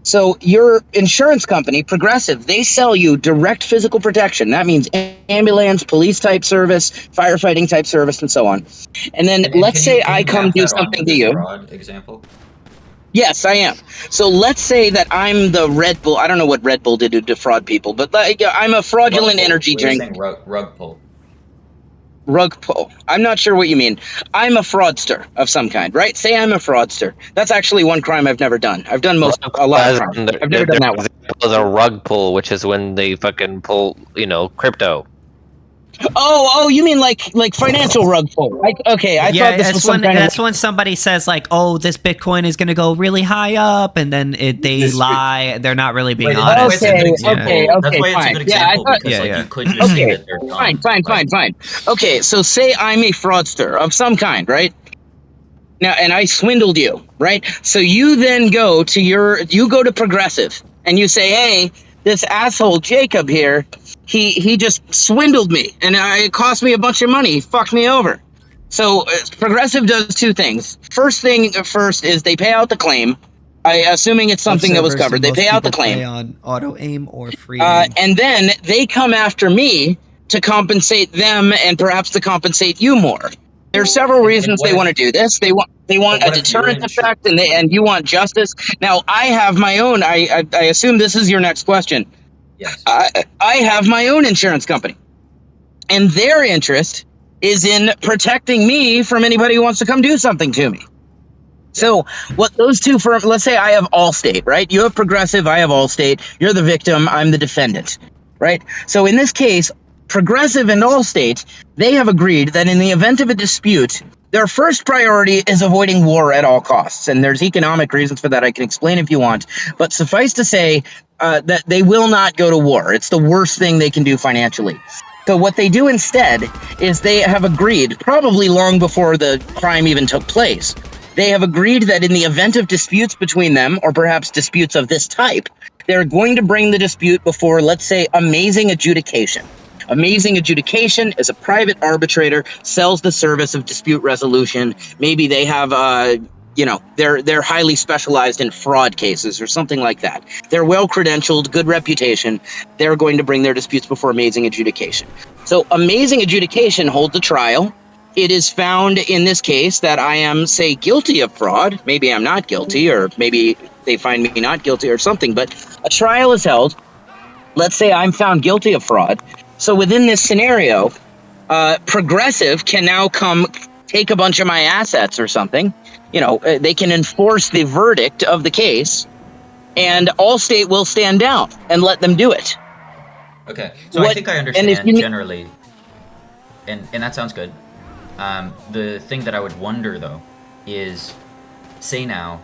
So your insurance company, Progressive, they sell you direct physical protection. That means ambulance, police type service, firefighting type service, and so on. And then let's say I come do something to you. Fraud example? Yes, I am. So let's say that I'm the Red Bull. I don't know what Red Bull did to defraud people, but I'm a fraudulent energy drink. Rug pull. Rug pull. I'm not sure what you mean. I'm a fraudster of some kind, right? Say I'm a fraudster. That's actually one crime I've never done. I've done a lot of crimes. I've never done that one. There's a rug pull, which is when they fucking pull, crypto. Oh, you mean like financial rug pull? I thought this was some kind that's when somebody says like, "Oh, this Bitcoin is going to go really high up," and then they lie. They're not really being honest. Okay, That's why it's a good example because you could just say that they're dumb. Fine. Okay, so say I'm a fraudster of some kind, right? Now, and I swindled you, right? So you then go to Progressive and you say, "Hey, this asshole Jacob here, he just swindled me, and it cost me a bunch of money. He fucked me over." So Progressive does two things. First is they pay out the claim. Assuming it's something that was covered, they pay out the claim. Play on auto aim or free. And then they come after me to compensate them and perhaps to compensate you more. There are several reasons they want to do this. They want a deterrent effect, and you want justice. Now, I have my own. I assume this is your next question. Yes. I have my own insurance company, and their interest is in protecting me from anybody who wants to come do something to me. So what those two firms, let's say I have Allstate, right? You have Progressive, I have Allstate. You're the victim, I'm the defendant, right? So in this case, Progressive and Allstate, they have agreed that in the event of a dispute, their first priority is avoiding war at all costs. And there's economic reasons for that I can explain if you want. But suffice to say that they will not go to war. It's the worst thing they can do financially. So what they do instead is they have agreed, probably long before the crime even took place, they have agreed that in the event of disputes between them, or perhaps disputes of this type, they're going to bring the dispute before, let's say, Amazing Adjudication. Amazing Adjudication is a private arbitrator, sells the service of dispute resolution. Maybe they have, they're highly specialized in fraud cases or something like that. They're well-credentialed, good reputation. They're going to bring their disputes before Amazing Adjudication. So Amazing Adjudication holds a trial. It is found in this case that I am, say, guilty of fraud. Maybe I'm not guilty, or maybe they find me not guilty or something, but a trial is held. Let's say I'm found guilty of fraud. So within this scenario, Progressive can now come take a bunch of my assets or something. They can enforce the verdict of the case, and Allstate will stand down and let them do it. Okay, so I think I understand generally, and that sounds good. The thing that I would wonder though is, say now,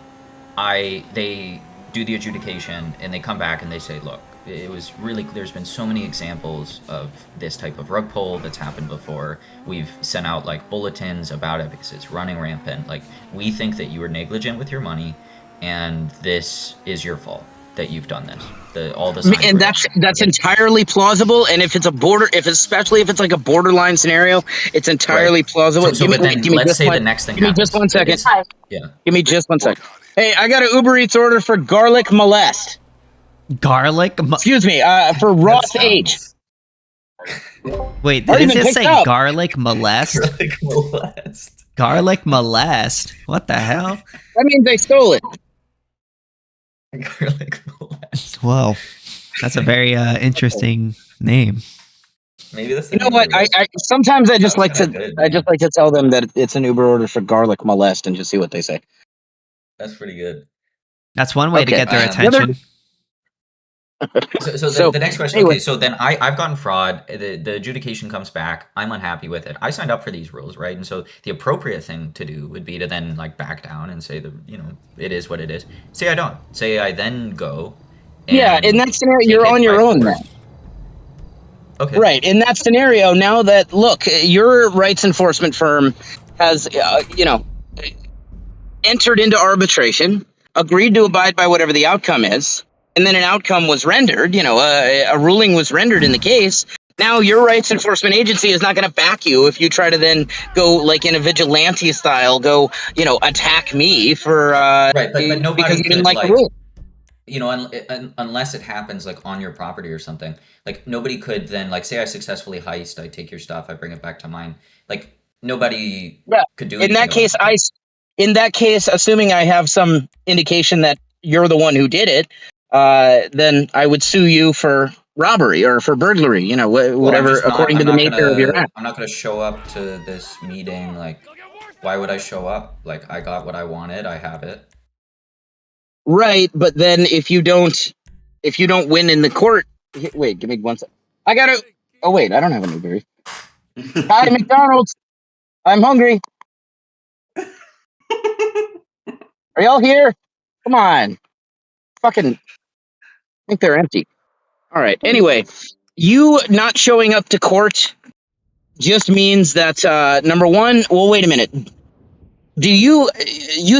they do the adjudication and they come back and they say, look, it was really, there's been so many examples of this type of rug pull that's happened before. We've sent out like bulletins about it because it's running rampant. Like, we think that you were negligent with your money, and this is your fault that you've done this. And that's entirely plausible. And if it's especially if it's like a borderline scenario, it's entirely plausible. So let's say the next thing happens. Give me just 1 second. Yeah. Give me just 1 second. Hey, I got an Uber Eats order for garlic molest. Excuse me, for Ross H. Wait, did it just say garlic molest? Garlic molest? What the hell? That means they stole it. Garlic molest. Whoa, that's a very interesting name. Maybe that's. You know what? I sometimes I just like to tell them that it's an Uber order for garlic molest and just see what they say. That's pretty good. That's one way to get their attention. So the next question. Okay, so then I've gotten fraud. The adjudication comes back. I'm unhappy with it. I signed up for these rules, right? And so the appropriate thing to do would be to then like back down and say it is what it is. Say I don't. Say I then go. In that scenario, you're on your own then. Okay. Right. In that scenario, now that, look, your rights enforcement firm has, entered into arbitration, agreed to abide by whatever the outcome is, and then an outcome was rendered, a ruling was rendered in the case. Now your rights enforcement agency is not going to back you if you try to then go like in a vigilante style, attack me for right, but because nobody you didn't could like the rule. Unless it happens like on your property or something, like nobody could then like say I successfully heist, I take your stuff, I bring it back to mine. Like nobody could do anything about it. In that case, assuming I have some indication that you're the one who did it, then I would sue you for robbery or for burglary. Whatever according to the nature of your act. I'm not gonna show up to this meeting. Like, why would I show up? Like, I got what I wanted. I have it. Right, but then if you don't win in the court, wait, give me one second. I gotta. Oh wait, I don't have any berries. Hi, McDonald's. I'm hungry. Are y'all here? Come on. Fucking. I think they're empty. All right. Anyway, you not showing up to court just means that number one. Well, wait a minute. Do you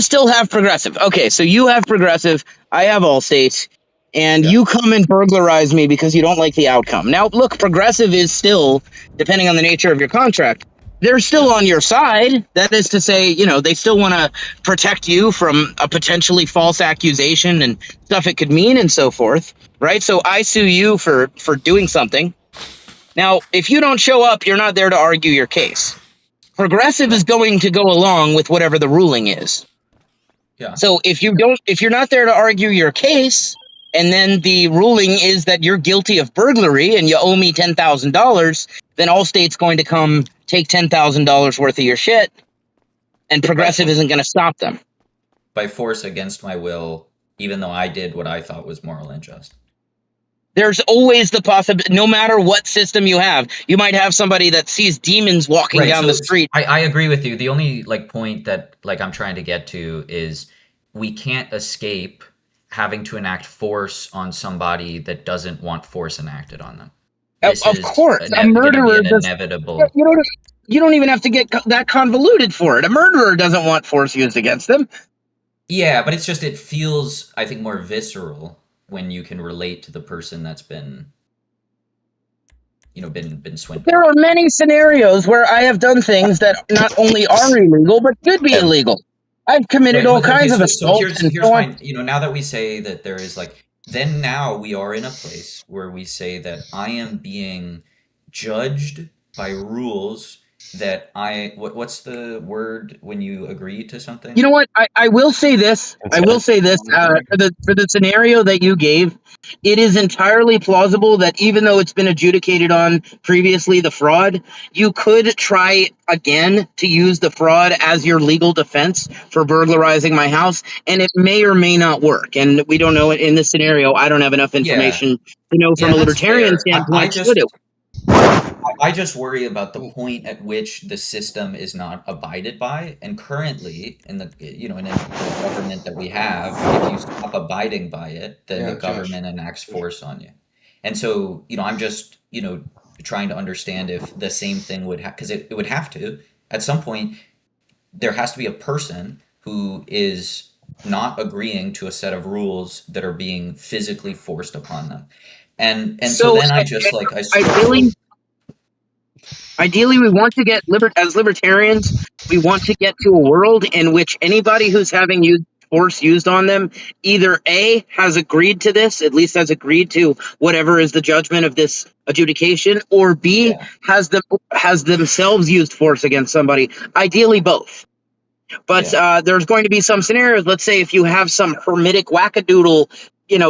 still have Progressive? Okay, so you have Progressive. I have Allstate. And you come and burglarize me because you don't like the outcome. Now, look, Progressive is still, depending on the nature of your contract, they're still on your side. That is to say, they still want to protect you from a potentially false accusation and stuff it could mean and so forth, right? So I sue you for doing something. Now, if you don't show up, you're not there to argue your case. Progressive is going to go along with whatever the ruling is. Yeah. So if you're not there to argue your case, and then the ruling is that you're guilty of burglary and you owe me $10,000, then Allstate's going to come take $10,000 worth of your shit, and Progressive isn't going to stop them. By force against my will, even though I did what I thought was moral and just. There's always the possibility, no matter what system you have, you might have somebody that sees demons walking down the street. I agree with you. The only point that I'm trying to get to is we can't escape having to enact force on somebody that doesn't want force enacted on them. Of course, a murderer inevitable. You don't even have to get that convoluted for it. A murderer doesn't want force used against them. Yeah, but it feels, I think, more visceral when you can relate to the person that's been swindled. There are many scenarios where I have done things that not only are illegal but could be illegal. I've committed all kinds of assaults and so on. Now that we say that there is then now we are in a place where we say that I am being judged by rules that what's the word when you agree to something? You know what? I will say this. For the scenario that you gave, it is entirely plausible that even though it's been adjudicated on previously the fraud, you could try again to use the fraud as your legal defense for burglarizing my house, and it may or may not work. And we don't know it in this scenario. I don't have enough information to know from a libertarian standpoint. I just worry about the point at which the system is not abided by, and currently in the in the government that we have, if you stop abiding by it, then the government enacts force on you. And so I'm just trying to understand if the same thing would because it would have to at some point. There has to be a person who is not agreeing to a set of rules that are being physically forced upon them, and so then I just Ideally, we want to get as libertarians, we want to get to a world in which anybody who's having force used on them either A, has agreed to this, at least has agreed to whatever is the judgment of this adjudication, or B, has themselves used force against somebody. Ideally, both. But there's going to be some scenarios. Let's say if you have some hermitic wackadoodle,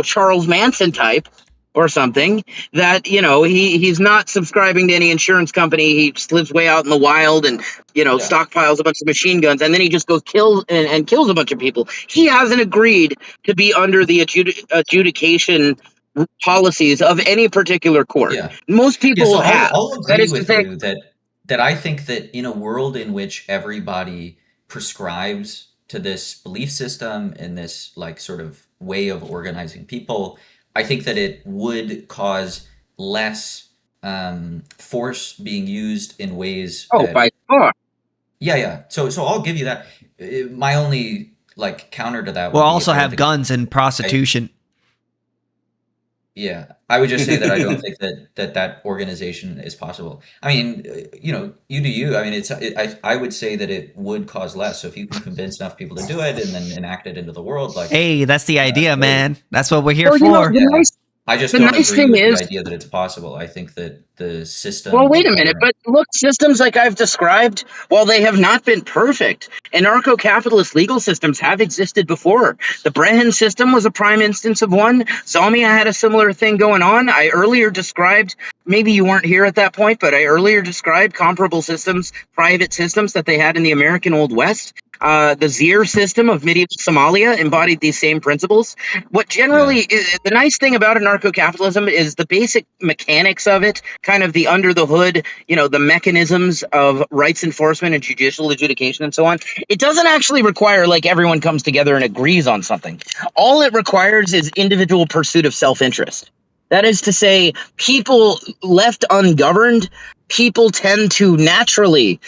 Charles Manson type or something that, he's not subscribing to any insurance company. He just lives way out in the wild and, stockpiles a bunch of machine guns. And then he just goes kills a bunch of people. He hasn't agreed to be under the adjudication policies of any particular court. Most people have. I'll agree with you that I think that in a world in which everybody prescribes to this belief system and this sort of way of organizing people, I think that it would cause less force being used in ways by far. Yeah. So I'll give you that. My only like counter to that. We'll would be also I don't have think guns and prostitution. Yeah, I would just say that I don't think that organization is possible. I mean, you do you. I mean, I would say that it would cause less. So if you can convince enough people to do it and then enact it into the world, like, Hey, that's the that's idea, great. man. That's what we're here Well, for. Yeah. I just the don't nice agree thing with the is, idea that it's possible. I think that the well, system wait of a minute, governance. but look, systems like I've described, while they have not been perfect, anarcho-capitalist legal systems have existed before. The Brehan system was a prime instance of one. Zomia had a similar thing going on. I earlier described, maybe you weren't here at that point, but I earlier described comparable systems, private systems that they had in the American Old West. The Zir system of medieval Somalia embodied these same principles. What generally is the nice thing about anarcho-capitalism is the basic mechanics of it, kind of the under the hood, the mechanisms of rights enforcement and judicial adjudication and so on. It doesn't actually require like everyone comes together and agrees on something. All it requires is individual pursuit of self-interest. That is to say, people left ungoverned, people tend to naturally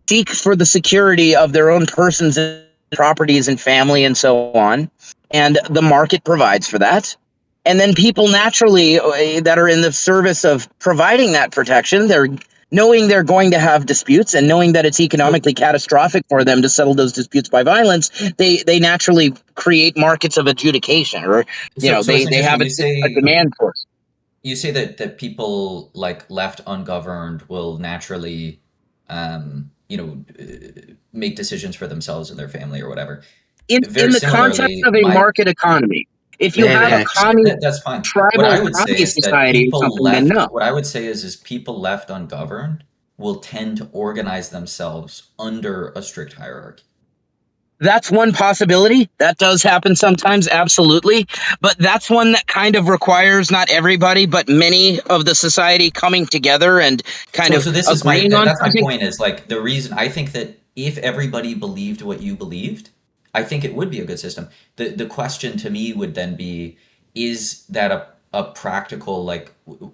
seek for the security of their own persons and properties and family and so on. And the market provides for that. And then people naturally that are in the service of providing that protection, they're knowing they're going to have disputes and knowing that it's economically catastrophic for them to settle those disputes by violence, they naturally create markets of adjudication, or So it's they interesting. have a demand for it. You say that people like left ungoverned will naturally, make decisions for themselves and their family or whatever. In Very the context similarly, of a market economy. If you have a that's fine. What tribal I would say commie is that society or people something, then left. no. What I would say is people left ungoverned will tend to organize themselves under a strict hierarchy. That's one possibility. That does happen sometimes, absolutely. But that's one that kind of requires not everybody, but many of the society coming together and kind of So this is agreeing on that's my something. point, is like the reason I think that if everybody believed what you believed, I think it would be a good system. The question to me would then be, is that a practical, like,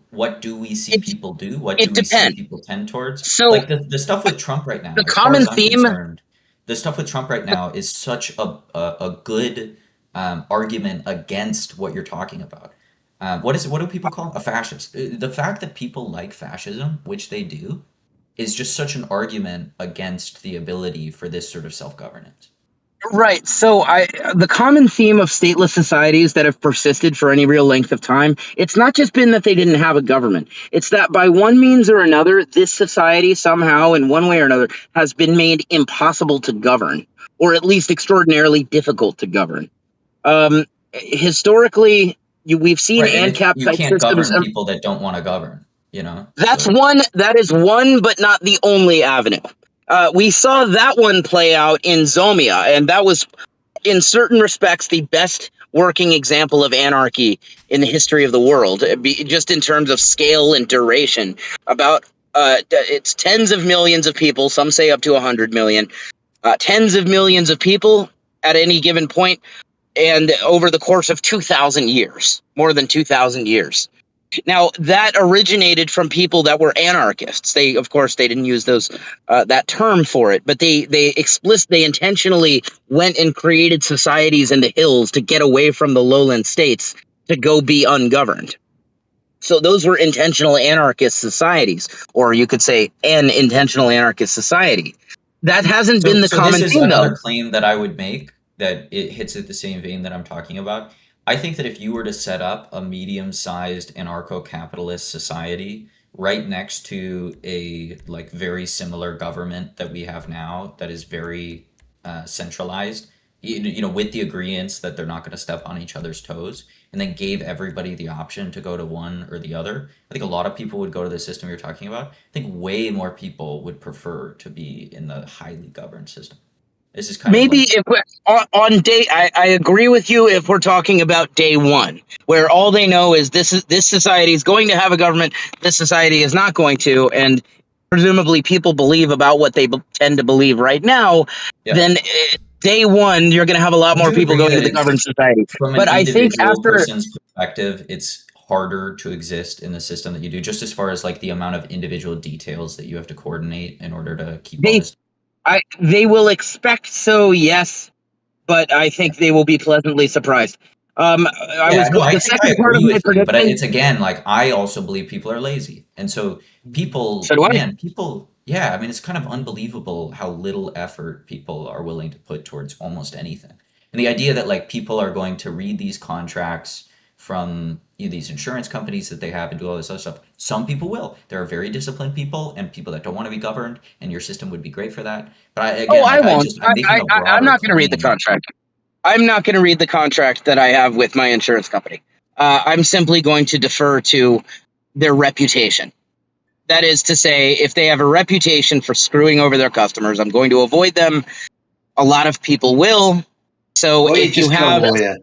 what do we see people do? What do we see depends. people tend towards? So like the stuff with Trump right now, the as far common as I'm theme, concerned, the stuff with Trump right now is such a good argument against what you're talking about. What do people call a fascist? The fact that people like fascism, which they do, is just such an argument against the ability for this sort of self-governance. right. So the common theme of stateless societies that have persisted for any real length of time, it's not just been that they didn't have a government. It's that by one means or another, this society somehow in one way or another has been made impossible to govern, or at least extraordinarily difficult to govern. Historically, we've seen Right, and if ANCAP you type can't systems. govern people that don't want to govern, That is one, but not the only avenue. We saw that one play out in Zomia, and that was, in certain respects, the best working example of anarchy in the history of the world, just in terms of scale and duration. It's tens of millions of people, some say up to 100 million, tens of millions of people at any given point, and over the course of 2,000 years, more than 2,000 years. Now, that originated from people that were anarchists. They, of course, they didn't use that term for it, but they intentionally went and created societies in the hills to get away from the lowland states to go be ungoverned. So those were intentional anarchist societies, or you could say an intentional anarchist society. That hasn't been the So this common is theme, though. another claim that I would make, that it hits at the same vein that I'm talking about. I think that if you were to set up a medium-sized anarcho-capitalist society right next to a like very similar government that we have now, that is very centralized, with the agreements that they're not going to step on each other's toes, and then gave everybody the option to go to one or the other, I think a lot of people would go to the system you're talking about. I think way more people would prefer to be in the highly governed system. This is kind Maybe of like, if on day, I agree with you if we're talking about day one, where all they know is this society is going to have a government, this society is not going to, and presumably people believe about what they tend to believe right now. Then day one, you're going to have a lot would more you people agree going to that the it's, governed society. from an But I think individual after person's perspective, it's harder to exist in the system that you do, just as far as like the amount of individual details that you have to coordinate in order to keep all this? They will expect so, yes, but I think they will be pleasantly surprised. The I second part of agree my with you, but prediction. it's again like I also believe people are lazy, and so people, So do I. man, people, yeah. I mean, it's kind of unbelievable how little effort people are willing to put towards almost anything, and the idea that like people are going to read these contracts from these insurance companies that they have and do all this other stuff. Some people will. There are very disciplined people and people that don't want to be governed, and your system would be great for that. But I won't. I'm making a I'm broader not going to read the claim. contract. I'm not going to read the contract that I have with my insurance company. I'm simply going to defer to their reputation. That is to say, if they have a reputation for screwing over their customers, I'm going to avoid them. A lot of people will. So Or you if you just get a have, lawyer.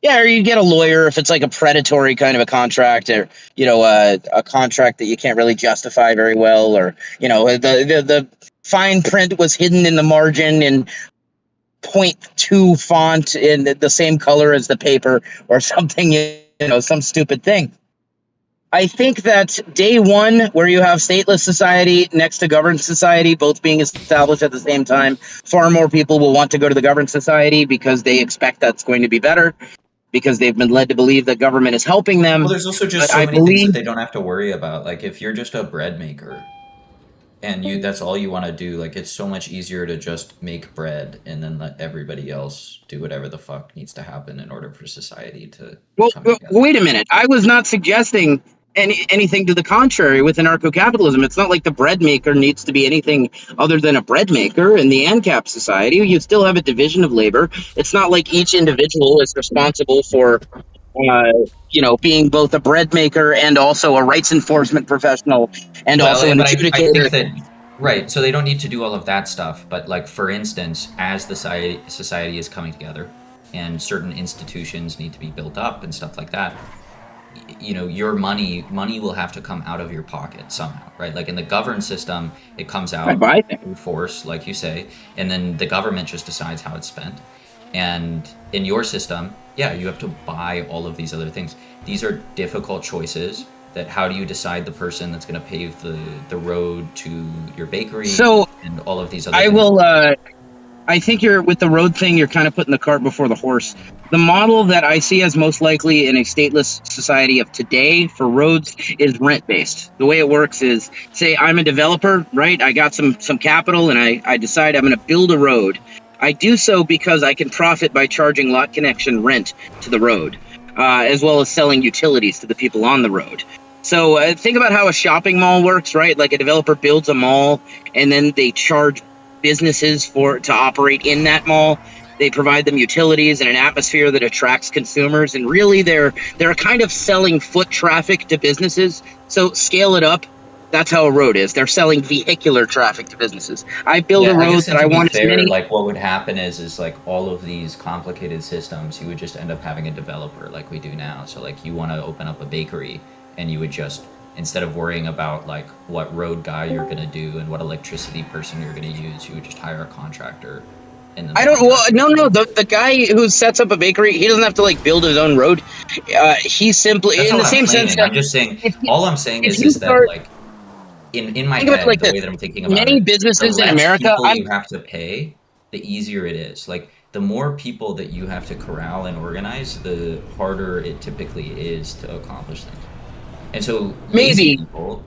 yeah, or you get a lawyer if it's like a predatory kind of a contract, or a contract that you can't really justify very well, or the fine print was hidden in the margin in 0.2 font in the same color as the paper, or something, some stupid thing. I think that day one, where you have stateless society next to governed society, both being established at the same time, far more people will want to go to the governed society because they expect that's going to be better, because they've been led to believe that government is helping them. Well, there's also just But so I many things that believe. they don't have to worry about. Like if you're just a bread maker and that's all you want to do, like it's so much easier to just make bread and then let everybody else do whatever the fuck needs to happen in order for society to Well, come together. wait a minute. I was not suggesting anything to the contrary with anarcho-capitalism. It's not like the bread maker needs to be anything other than a bread maker. In the Ancaps society, you still have a division of labor. It's not like each individual is responsible for, being both a bread maker and also a rights enforcement professional and also an But I adjudicator. think that right, so they don't need to do all of that stuff. But like for instance, as the society is coming together, and certain institutions need to be built up and stuff like that, your money will have to come out of your pocket somehow, right? Like in the governed system, it comes out through force, like you say, and then the government just decides how it's spent. And in your system, yeah, you have to buy all of these other things. These are difficult choices. That how do you decide the person that's going to pave the road to your bakery, and all of these other things? I think you're with the road thing, you're kind of putting the cart before the horse. The model that I see as most likely in a stateless society of today for roads is rent-based. The way it works is, say I'm a developer, right? I got some capital and I decide I'm going to build a road. I do so because I can profit by charging lot connection rent to the road, as well as selling utilities to the people on the road. So think about how a shopping mall works, right? Like a developer builds a mall and then they charge businesses to operate in that mall. They provide them utilities and an atmosphere that attracts consumers, and really they're kind of selling foot traffic to businesses. So scale it up. That's how a road is. They're selling vehicular traffic to businesses. I build a road that I want as many. Like what would happen is like all of these complicated systems, you would just end up having a developer like we do now. So like you want to open up a bakery, and you would just, instead of worrying about like what road guy you're going to do and what electricity person you're going to use, you would just hire a contractor. And I don't. Well, no. The guy who sets up a bakery, he doesn't have to like build his own road. He simply, That's in not the what I'm same sense claiming. that I'm just saying. All I'm saying is you that start, like in my think of it head, like the this. way that I'm thinking about Many it, the businesses in less America. people you have to pay, the easier it is. Like the more people that you have to corral and organize, the harder it typically is to accomplish things. And so lazy people.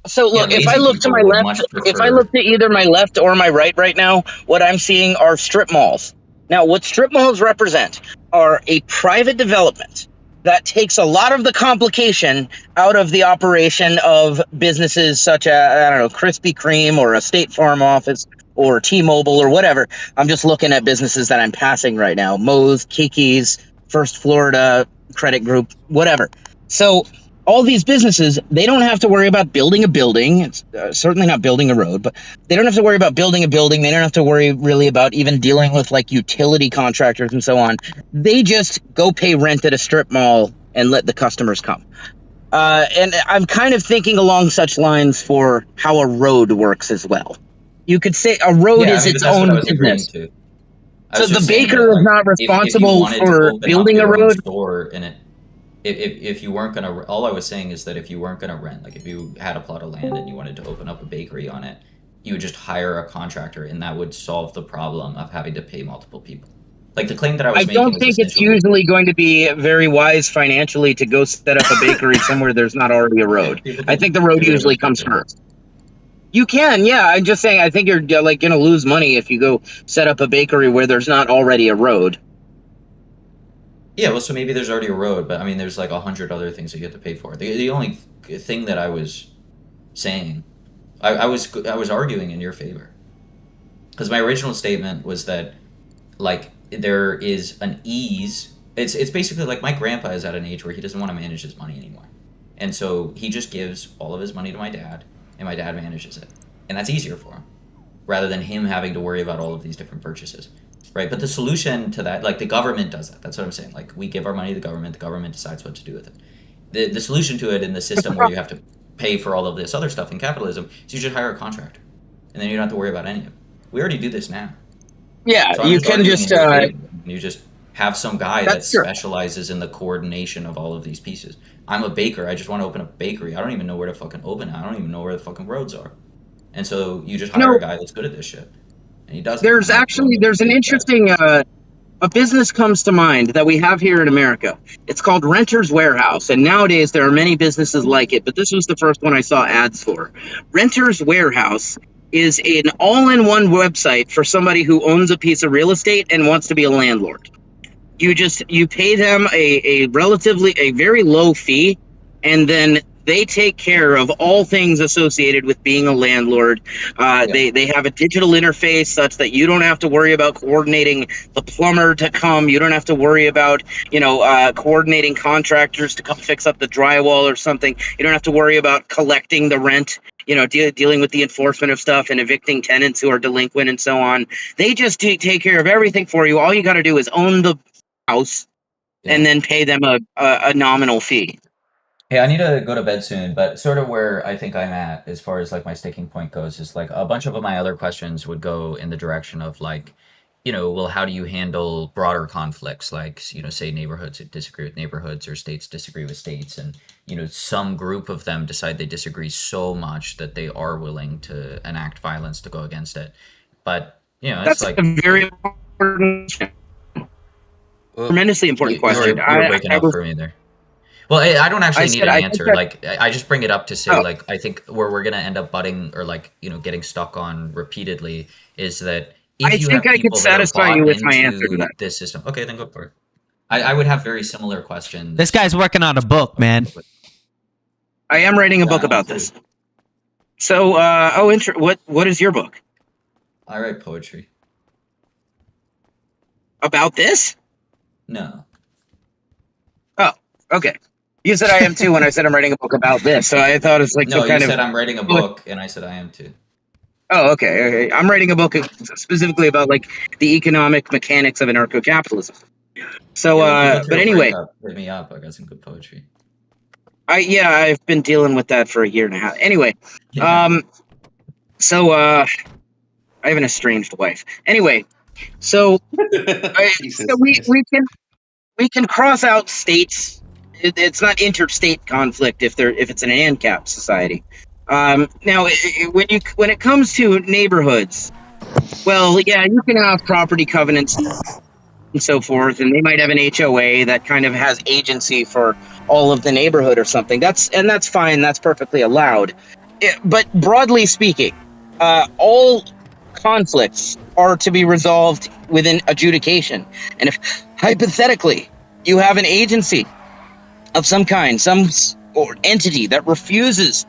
So look, if I look to my would left, much if I prefer. look to either my left or my right now, what I'm seeing are strip malls. Now, what strip malls represent are a private development that takes a lot of the complication out of the operation of businesses such as, I don't know, Krispy Kreme or a State Farm office or T-Mobile or whatever. I'm just looking at businesses that I'm passing right now. Moe's, Kiki's, First Florida Credit Group, whatever. So all these businesses, they don't have to worry about building a building. It's certainly not building a road, but they don't have to worry about building a building. They don't have to worry really about even dealing with like utility contractors and so on. They just go pay rent at a strip mall and let the customers come. And I'm kind of thinking along such lines for how a road works as well. You could say a road is its That's what I own was agreeing business. to. So the baker is not If you responsible wanted to for open up building a your own road. store and if you weren't gonna, all I was saying is that if you weren't gonna rent, like if you had a plot of land and you wanted to open up a bakery on it, you would just hire a contractor, and that would solve the problem of having to pay multiple people. Like the claim that I was I making don't was think it's essentially usually going to be very wise financially to go set up a bakery somewhere there's not already a road. I think the road usually comes first. You can, yeah. I'm just saying. I think you're like going to lose money if you go set up a bakery where there's not already a road. Yeah, well, so maybe there's already a road, but I mean, there's like 100 other things that you have to pay for. The only thing that I was saying, I was arguing in your favor, because my original statement was that like there is an ease. It's basically like my grandpa is at an age where he doesn't want to manage his money anymore, and so he just gives all of his money to my dad, and my dad manages it, and that's easier for him, rather than him having to worry about all of these different purchases. Right, but the solution to that, like the government does that. That's what I'm saying. Like we give our money to the government decides what to do with it. The solution to it in the system where you have to pay for all of this other stuff in capitalism is you just hire a contractor, and then you don't have to worry about any of it. We already do this now. Yeah, So you can just you just have some guy that specializes in the coordination of all of these pieces. I'm a baker. I just want to open a bakery. I don't even know where to fucking open it. I don't even know where the fucking roads are. And so you just hire a guy that's good at this shit. And he does. There's an interesting a business comes to mind that we have here in America. It's called Renter's Warehouse, and nowadays there are many businesses like it, but this was the first one I saw ads for. Renter's Warehouse is an all-in-one website for somebody who owns a piece of real estate and wants to be a landlord. You pay them a very low fee, and then they take care of all things associated with being a landlord. They have a digital interface such that you don't have to worry about coordinating the plumber to come. You don't have to worry about coordinating contractors to come fix up the drywall or something. You don't have to worry about collecting the rent. Dealing with the enforcement of stuff and evicting tenants who are delinquent and so on. They just take care of everything for you. All you got to do is own the house and then pay them a nominal fee. Hey, I need to go to bed soon, but sort of where I think I'm at as far as like my sticking point goes is like a bunch of my other questions would go in the direction of like, well, how do you handle broader conflicts? Like, say neighborhoods disagree with neighborhoods or states disagree with states. And, some group of them decide they disagree so much that they are willing to enact violence to go against it. But, that's it's like a very important, tremendously important question. You're waking up for me there. Well, I don't actually need an answer. I just bring it up to say, I think where we're going to end up butting or getting stuck on repeatedly is that if I think I could satisfy you with my answer to that. This system. Okay, then go for it. I would have very similar questions. This guy's working on a book, man. I am writing a book about this. So, what is your book? I write poetry. About this? No. Oh, okay. You said I am too when I said I'm writing a book about this, so I thought it's like no. You said I'm writing a book, and I said I am too. Oh, okay. I'm writing a book specifically about like the economic mechanics of anarcho-capitalism. So, but anyway, hit me up. I got some good poetry. I've been dealing with that for a year and a half. Anyway, so I have an estranged wife. Anyway, so we can cross out states. It's not interstate conflict if it's an ANCAP society. Now, when it comes to neighborhoods, well, yeah, you can have property covenants and so forth, and they might have an HOA that kind of has agency for all of the neighborhood or something. That's fine. That's perfectly allowed. But broadly speaking, all conflicts are to be resolved within adjudication. And if hypothetically you have an agency of some kind, or entity that refuses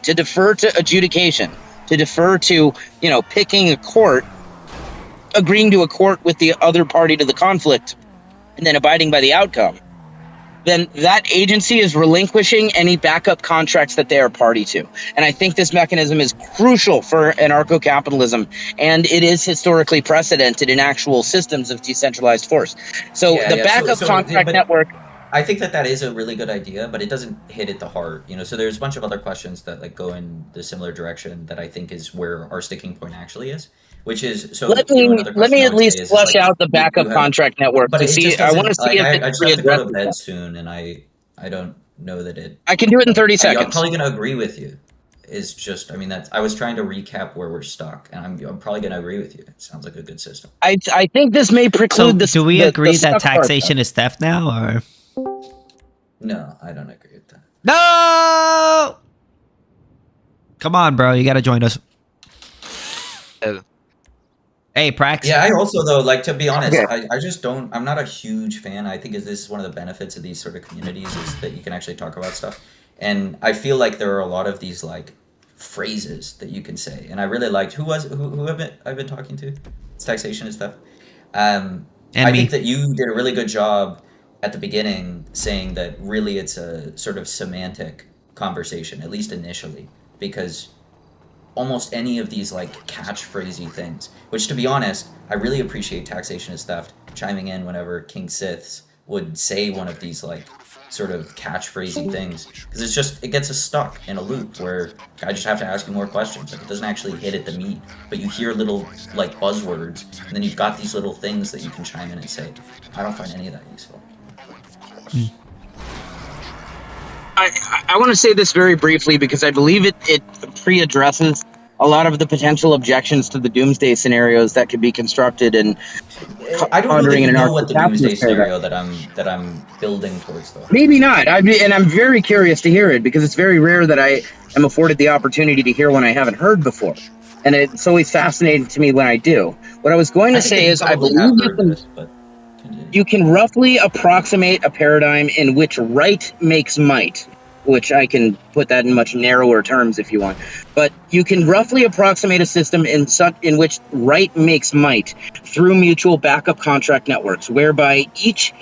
to defer to adjudication, to defer to, picking a court, agreeing to a court with the other party to the conflict, and then abiding by the outcome, then that agency is relinquishing any backup contracts that they are party to. And I think this mechanism is crucial for anarcho-capitalism, and it is historically precedented in actual systems of decentralized force. So the backup contract network... I think that is a really good idea, but it doesn't hit at the heart. So there's a bunch of other questions that go in the similar direction that I think is where our sticking point actually is. Which is so. Let me at least flesh out the backup contract network to see. I want to see if I just have to go to bed soon, and I don't know that it. I can do it in 30 seconds. I'm probably going to agree with you. is just, I mean, that's, I was trying to recap where we're stuck, and I'm probably going to agree with you. It sounds like a good system. I think this may So, preclude this. do we agree that stuck part, taxation is theft now, or No, I don't agree with that. no? Come on, bro, you got to join us. Hey, Prax. Yeah, I also, though, like, to be honest, I just don't, I'm not a huge fan. I think this is one of the benefits of these sort of communities is that you can actually talk about stuff. And I feel like there are a lot of these, like, phrases that you can say. And I really liked, who have I've been talking to? It's taxation and stuff. I think that you did a really good job at the beginning saying that really it's a sort of semantic conversation, at least initially, because almost any of these like catchphrasey things, which to be honest, I really appreciate taxation is theft chiming in whenever KingSithis would say one of these like sort of catchphrasey things, because it's just, it gets us stuck in a loop where I just have to ask you more questions. Like, it doesn't actually hit at the meat, but you hear little like buzzwords, and then you've got these little things that you can chime in and say. I don't find any of that useful. I want to say this very briefly because I believe it pre-addresses a lot of the potential objections to the doomsday scenarios that could be constructed and I don't know that you know what the doomsday scenario that I'm building towards, though. Maybe not. And I'm very curious to hear it because it's very rare that I am afforded the opportunity to hear one I haven't heard before, and it's always fascinating to me when I do. What I was going to say is, I believe you can roughly approximate a paradigm in which right makes might, which I can put that in much narrower terms if you want. But you can roughly approximate a system in which right makes might through mutual backup contract networks, whereby each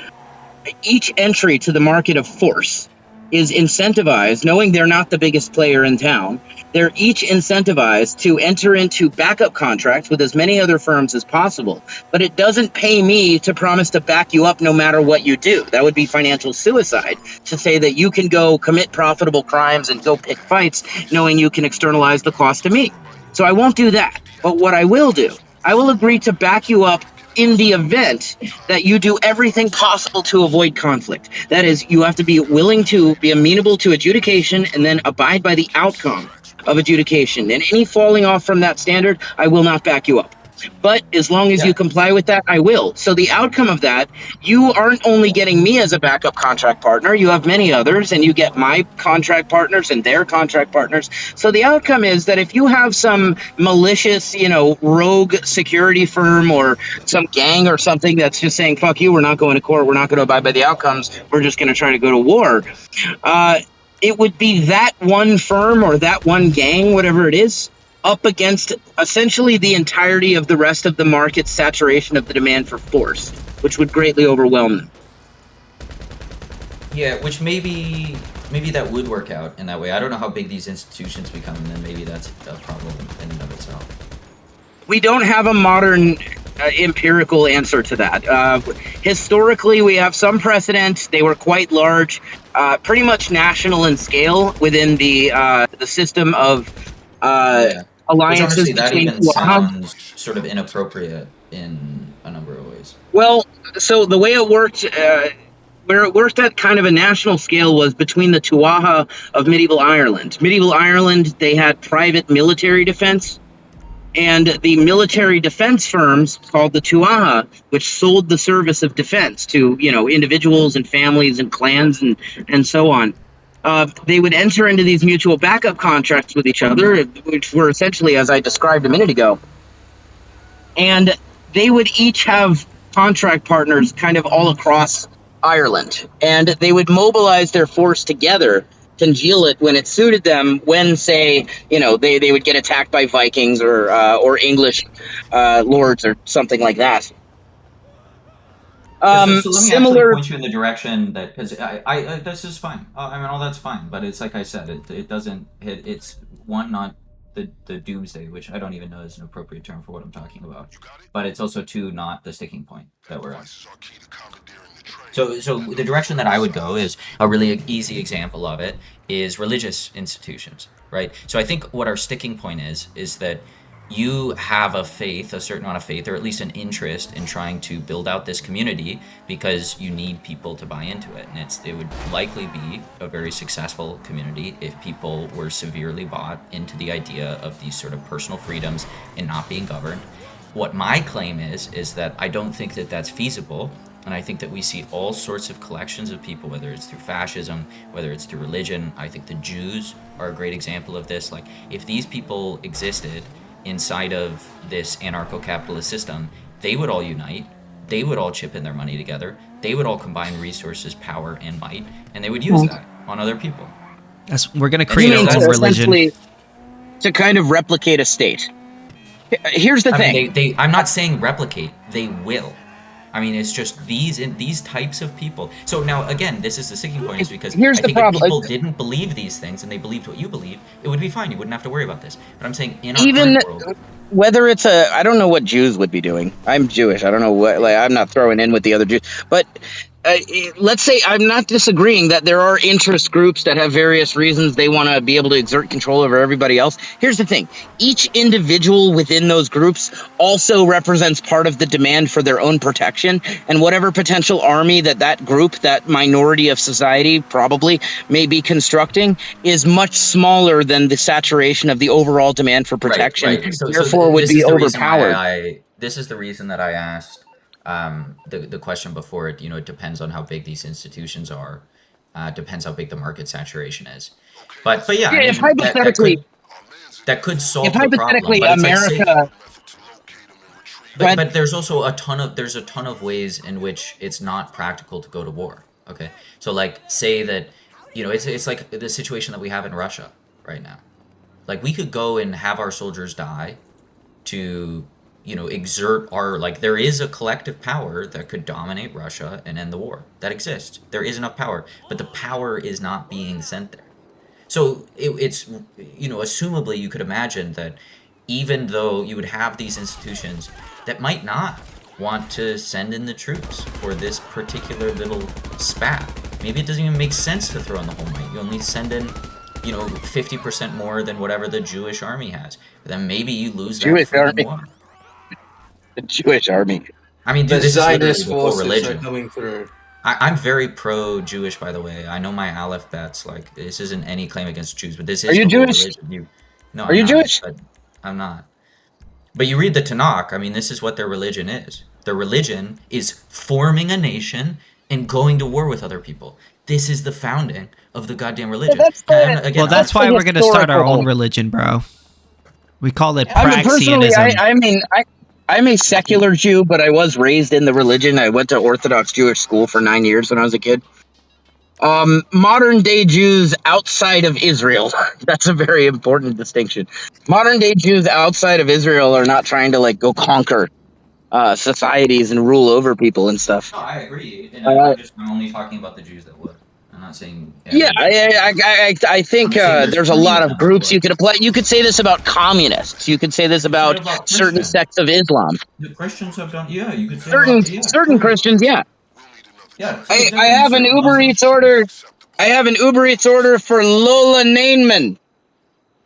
entry to the market of force is incentivized, knowing they're not the biggest player in town. They're each incentivized to enter into backup contracts with as many other firms as possible. But it doesn't pay me to promise to back you up no matter what you do. That would be financial suicide, to say that you can go commit profitable crimes and go pick fights knowing you can externalize the cost to me. So I won't do that. But what I will do, I will agree to back you up in the event that you do everything possible to avoid conflict. That is, you have to be willing to be amenable to adjudication and then abide by the outcome of adjudication. And any falling off from that standard, I will not back you up. But as long as you comply with that, I will. So the outcome of that, you aren't only getting me as a backup contract partner, you have many others, and you get my contract partners and their contract partners. So the outcome is that if you have some malicious, rogue security firm or some gang or something that's just saying, fuck you, we're not going to court, we're not going to abide by the outcomes, we're just going to try to go to war, it would be that one firm or that one gang, whatever it is, up against essentially the entirety of the rest of the market's saturation of the demand for force, which would greatly overwhelm them. Yeah, which maybe that would work out in that way. I don't know how big these institutions become, and then maybe that's a problem in and of itself. We don't have a modern empirical answer to that. Historically, we have some precedent. They were quite large, pretty much national in scale within the system of alliances. Which honestly, that even sounds sort of inappropriate in a number of ways. Well, so the way it worked, where it worked at kind of a national scale was between the Tuatha of medieval Ireland. Medieval Ireland, they had private military defense, and the military defense firms called the Tuatha, which sold the service of defense to, individuals and families and clans and so on. They would enter into these mutual backup contracts with each other, which were essentially, as I described a minute ago. And they would each have contract partners kind of all across Ireland. And they would mobilize their force together, congeal it when it suited them, when, say, they would get attacked by Vikings or English lords or something like that. So let me actually point you in the direction that, because I this is fine. I mean, all that's fine, but it's like I said, it doesn't hit. It's one, not the doomsday, which I don't even know is an appropriate term for what I'm talking about. But it's also two, not the sticking point that we're on. So the direction that I would go is a really easy example of it is religious institutions, right? So I think what our sticking point is that you have a faith, a certain amount of faith, or at least an interest in trying to build out this community because you need people to buy into it. And it would likely be a very successful community if people were severely bought into the idea of these sort of personal freedoms and not being governed. What my claim is that I don't think that that's feasible. And I think that we see all sorts of collections of people, whether it's through fascism, whether it's through religion. I think the Jews are a great example of this. Like, if these people existed inside of this anarcho-capitalist system, they would all unite, they would all chip in their money together, they would all combine resources, power, and might, and they would use that on other people. We're going to create our own religion. To kind of replicate a state. Here's the thing. I'm not saying replicate, they will. I mean, it's just these types of people. So now, again, this is the sticking point, is because I think if people didn't believe these things and they believed what you believe, it would be fine. You wouldn't have to worry about this. But I'm saying in our current world, whether it's I don't know what Jews would be doing. I'm Jewish. I don't know what. Like, I'm not throwing in with the other Jews, but. Let's say I'm not disagreeing that there are interest groups that have various reasons they want to be able to exert control over everybody else. Here's the thing. Each individual within those groups also represents part of the demand for their own protection, and whatever potential army that group, that minority of society probably may be constructing, is much smaller than the saturation of the overall demand for protection. Right. Therefore, would be overpowered. This is the reason that I asked the question before it. It depends on how big these institutions are. Depends how big the market saturation is. But yeah, I mean, if hypothetically that could solve if the problem. hypothetically But America, but there's also a ton of ways in which it's not practical to go to war. Okay, so like say that it's like the situation that we have in Russia right now. Like, we could go and have our soldiers die to exert our, like, there is a collective power that could dominate Russia and end the war. That exists. There is enough power, but the power is not being sent there. So it's assumably you could imagine that even though you would have these institutions that might not want to send in the troops for this particular little spat. Maybe it doesn't even make sense to throw in the whole might. You only send in 50% more than whatever the Jewish army has. But then maybe you lose that Jewish freaking army. war. The Jewish army. I mean, dude, The this is literally Zionist the whole forces are religion. coming through. I'm very pro-Jewish, by the way. I know my Aleph bets. Like, this isn't any claim against Jews, but this is Are you the whole Jewish? religion. No, Are I'm you not, Jewish? but I'm not. But you read the Tanakh. I mean, this is what their religion is. Their religion is forming a nation and going to war with other people. This is the founding of the goddamn religion. Well, that's why we're going to start our own religion, bro. We call it I mean, personally, Praxianism. I'm a secular Jew, but I was raised in the religion. I went to Orthodox Jewish school for 9 years when I was a kid. Modern day Jews outside of Israel. That's a very important distinction. Modern day Jews outside of Israel are not trying to go conquer societies and rule over people and stuff. No, I agree. And I'm only talking about the Jews that would. I'm not saying... Yeah, I think there's a lot of groups you could apply. You could say this about communists. You could say this about certain sects of Islam. The Christians have done... Yeah, you could say certain Christians, yeah. Yeah. I have an Uber Eats order. I have an Uber Eats order for Lola Nainman.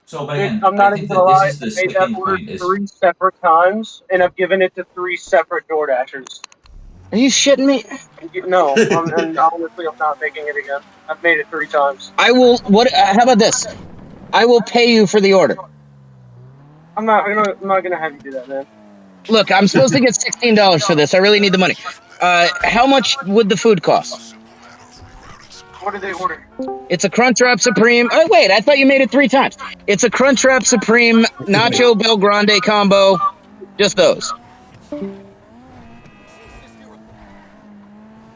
So, but again, I'm not I even think gonna that lie. this is the I made that sticking order point. 3 separate times, and I've given it to 3 separate DoorDashers. Are you shitting me? No, and honestly, I'm not making it again. I've made it 3 times. I will. What? How about this? I will pay you for the order. I'm not gonna have you do that, man. Look, I'm supposed to get $16 for this. I really need the money. How much would the food cost? What did they order? It's a Crunchwrap Supreme. Oh wait, I thought you made it 3 times. It's a Crunchwrap Supreme Nacho Bel Grande combo. Just those.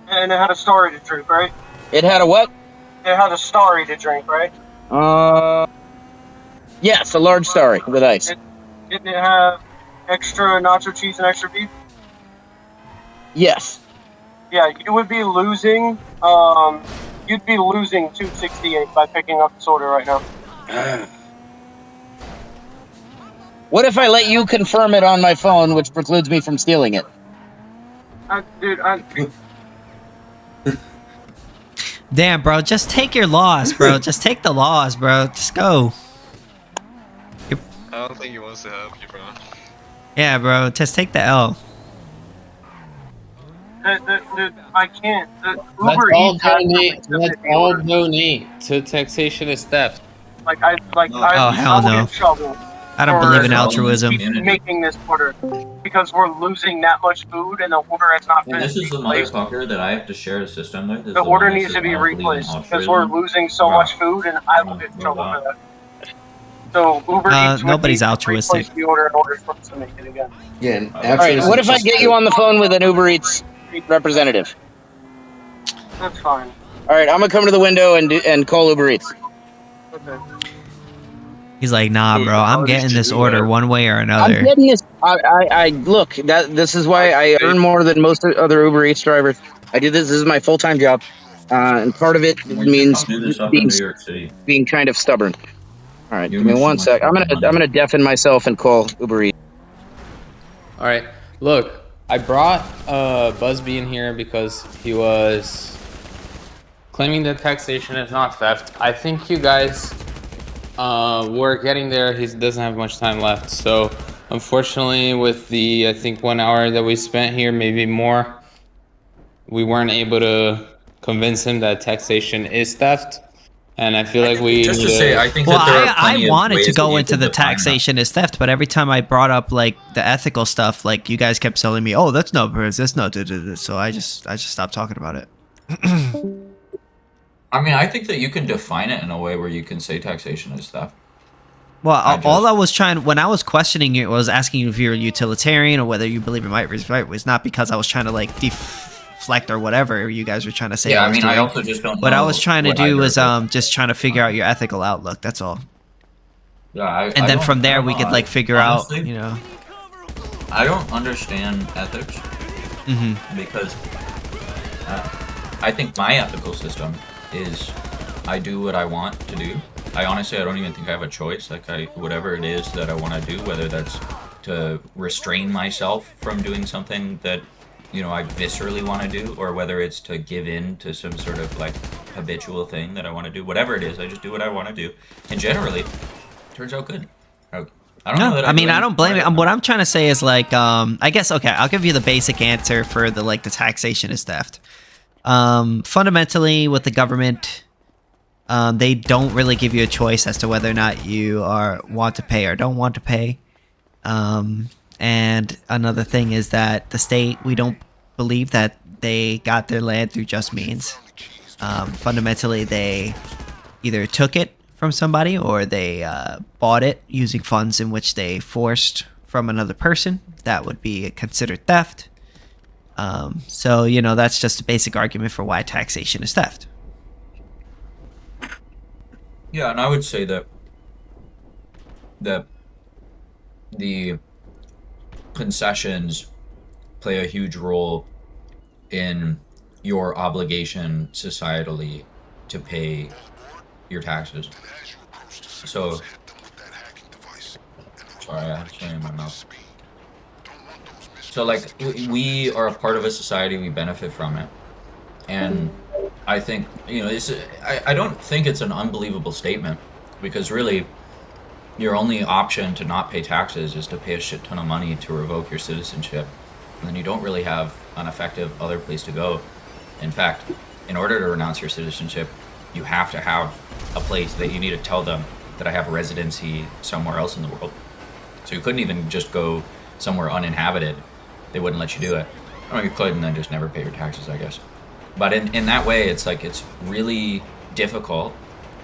And it had a Starry to drink, right? It had a what? It had a Starry to drink, right? Yes, a large Starry with ice. Didn't it have extra nacho cheese and extra beef? Yes. Yeah, you would be losing. You'd be losing $268 by picking up this order right now. What if I let you confirm it on my phone, which precludes me from stealing it? Dude, Damn, bro, just take your loss, bro. Just take the loss, bro. Just go. I don't think he wants to help you, bro. Yeah, bro. Just take the L. I can't. Let's Uber all Eats has to donate. make the Let's 50 all orders. donate to taxation is theft. I Oh, hell will get no. in trouble. I don't for believe in altruism. Making this order because we're losing that much food and the order has not And been this is the replaced. motherfucker that I have to share a system with. Is The the order one that needs says, to be I don't believe in replaced because we're altruism. losing so Wow. much food and I will get in trouble for that. So Uber Eats would Nobody's need to altruistic. replace the order in order for us to make it again. Yeah, and All right, what if I get you on the phone with an Uber Eats representative? That's fine. All right, I'm gonna come to the window and call Uber Eats. Okay. He's like, nah, bro. I'm getting this order one way or I'm another. getting this. I look. This is why I earn more than most other Uber Eats drivers. I do this. This is my full-time job, and part of it We should means come do this up being in New York City. kind of stubborn. All right, You give me make so one much sec. I'm fucking money. gonna deafen myself and call Uber Eats. All right, look, I brought Busby in here because he was claiming that taxation is not theft. I think you guys were getting there. He doesn't have much time left, so unfortunately, with the I think 1 hour that we spent here, maybe more, we weren't able to convince him that taxation is theft. And I feel like we Just to need say, I think Well, that there are I plenty of wanted to ways go that you into can the define that. taxation as theft, but every time I brought up like the ethical stuff, like you guys kept telling me, "Oh, that's not, that's not." So I just stopped talking about it. I mean, I think that you can define it in a way where you can say taxation is theft. Well, all I was trying when I was questioning it was asking you if you're a utilitarian or whether you believe it might be right. It was not because I was trying to like deflect or whatever you guys were trying to say. Yeah, I was mean, I doing. also just don't What I know was trying to what do either was of just trying to figure out your ethical outlook. That's all. Yeah, And then from there we could like figure honestly, out, you know. I don't understand ethics because I think my ethical system is I do what I want to do. I don't even think I have a choice. Like whatever it is that I want to do, whether that's to restrain myself from doing something that, you know, I viscerally want to do, or whether it's to give in to some sort of like habitual thing that I want to do. Whatever it is, I just do what I want to do, and generally, it turns out good. I don't know that I mean, I don't blame it. What I'm trying to say is like, I guess, okay, I'll give you the basic answer for the like the taxation is theft. Fundamentally, with the government, they don't really give you a choice as to whether or not you want to pay or don't want to pay. And another thing is that the state, we don't believe that they got their land through just means. Fundamentally, they either took it from somebody or they bought it using funds in which they forced from another person. That would be considered theft. So, you know, that's just a basic argument for why taxation is theft. Yeah, and I would say that the concessions play a huge role in your obligation societally to pay your taxes. So, sorry, I have something in my mouth. So, like, we are a part of a society, we benefit from it. And I think, you know, I don't think it's an unbelievable statement, because really, your only option to not pay taxes is to pay a shit ton of money to revoke your citizenship. And then you don't really have an effective other place to go. In fact, in order to renounce your citizenship, you have to have a place that you need to tell them that I have residency somewhere else in the world. So you couldn't even just go somewhere uninhabited. They wouldn't let you do it. Or you could and then just never pay your taxes, I guess. But in that way, it's like it's really difficult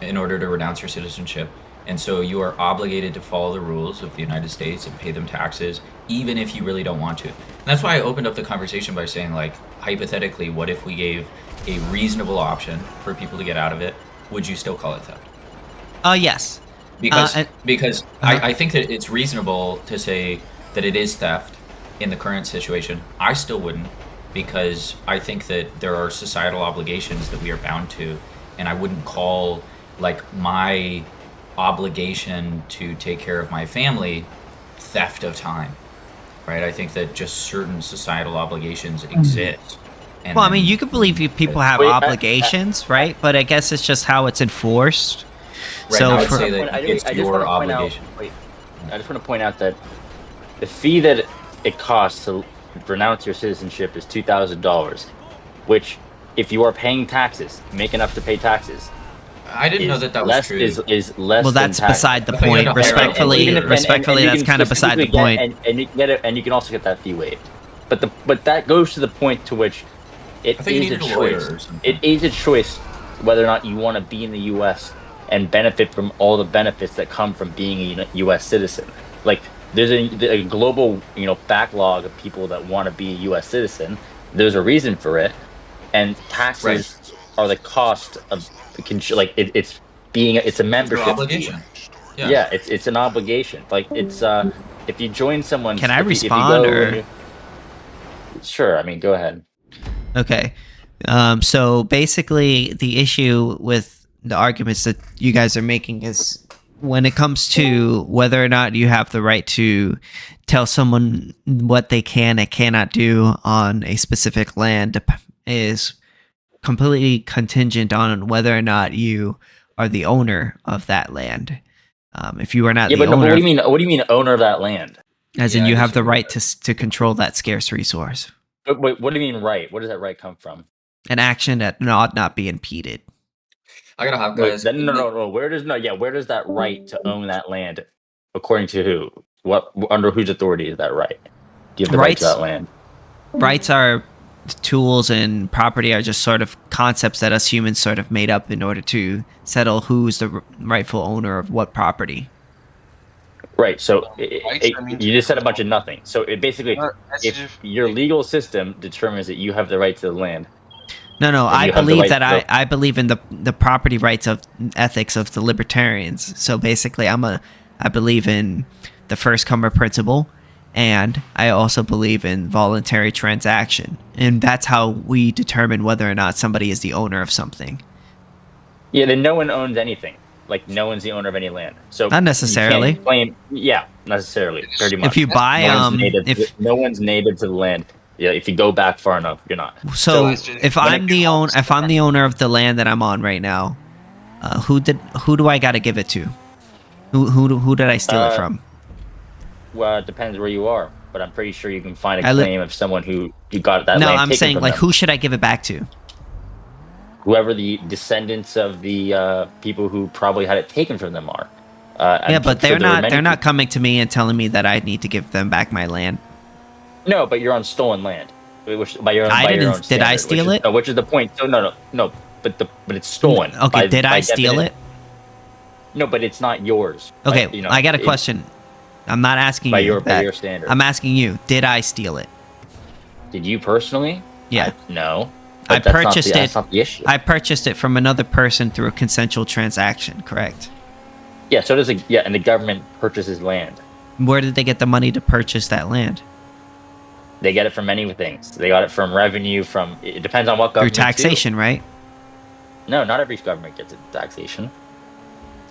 in order to renounce your citizenship. And so you are obligated to follow the rules of the United States and pay them taxes, even if you really don't want to. And that's why I opened up the conversation by saying, like, hypothetically, what if we gave a reasonable option for people to get out of it? Would you still call it theft? Yes. Because I think that it's reasonable to say that it is theft in the current situation. I still wouldn't, because I think that there are societal obligations that we are bound to, and I wouldn't call like my obligation to take care of my family theft of time, right? I think that just certain societal obligations exist. And well, I mean, you could believe people have Wait, obligations, right? But I guess it's just how it's enforced. Right, So I would for, say that it's your obligation. just want to point out that the fee that it costs to renounce your citizenship is $2,000, which, if you are paying taxes, make enough to pay taxes. I didn't know that was true. Is less. Well, that's beside the point. Respectfully, that's kind of beside the point. And you can get it, and you can also get that fee waived. But that goes to the point to which it is a choice. It is a choice whether or not you want to be in the U.S. and benefit from all the benefits that come from being a U.S. citizen. Like, there's a global, backlog of people that want to be a U.S. citizen. There's a reason for it, and taxes are the cost of it's a membership obligation. Yeah, it's an obligation. Like, it's if you join someone. Can I respond? Sure. I mean, go ahead. Okay. So basically, the issue with the arguments that you guys are making is when it comes to whether or not you have the right to tell someone what they can and cannot do on a specific land is completely contingent on whether or not you are the owner of that land. If you are not the owner, what do you mean owner of that land? As in, you have the right to control that scarce resource. But what do you mean right? Where does that right come from? An action that ought not be impeded. I gotta hop, guys. No. Where does that right to own that land, according to who? Under whose authority is that right? Do you have the right to that land? Rights are tools, and property are just sort of concepts that us humans sort of made up in order to settle who's the rightful owner of what property. Right. So you just said a bunch of nothing. So it basically, if your legal system determines that you have the right to the land. No. I believe I believe in the property rights of ethics of the libertarians. So basically, I believe in the first comer principle. And I also believe in voluntary transaction. And that's how we determine whether or not somebody is the owner of something. Yeah, then no one owns anything. Like, no one's the owner of any land. So not necessarily. Necessarily. Pretty much. If you buy, no one's native to the land. Yeah, if you go back far enough, you're not. So if I'm the owner of the land that I'm on right now, who do I got to give it to? Who did I steal it from? Well, it depends where you are, but I'm pretty sure you can find a claim of someone who you got that land taken from them. No, I'm saying, like, who should I give it back to? Whoever the descendants of the people who probably had it taken from them are. But they're not coming to me and telling me that I need to give them back my land. No, but you're on stolen land, which by your own. Did I steal it? Which is the point. So no. But it's stolen. Okay, did I steal it? No, but it's not yours. Okay, I got a question. I'm not asking you by your standard. I'm asking you, did I steal it? Did you personally? Yeah. No. I purchased it. That's not the issue. I purchased it from another person through a consensual transaction, correct? Yeah, so does and the government purchases land. Where did they get the money to purchase that land? They get it from many things. They got it from revenue, it depends on what government. Through taxation, right? No, not every government gets it taxation.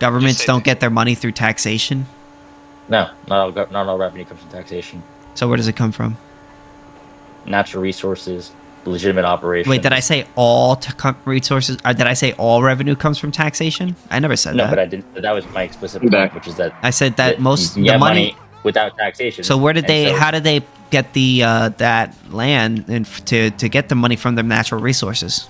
Governments don't get their money through taxation? No, not all revenue comes from taxation. So where does it come from? Natural resources, legitimate operations. Wait, did I say all resources? Or did I say all revenue comes from taxation? I never said that. No, but I didn't. That was my explicit point, which is that I said that most the money without taxation. So where did how did they get the that land and to get the money from their natural resources?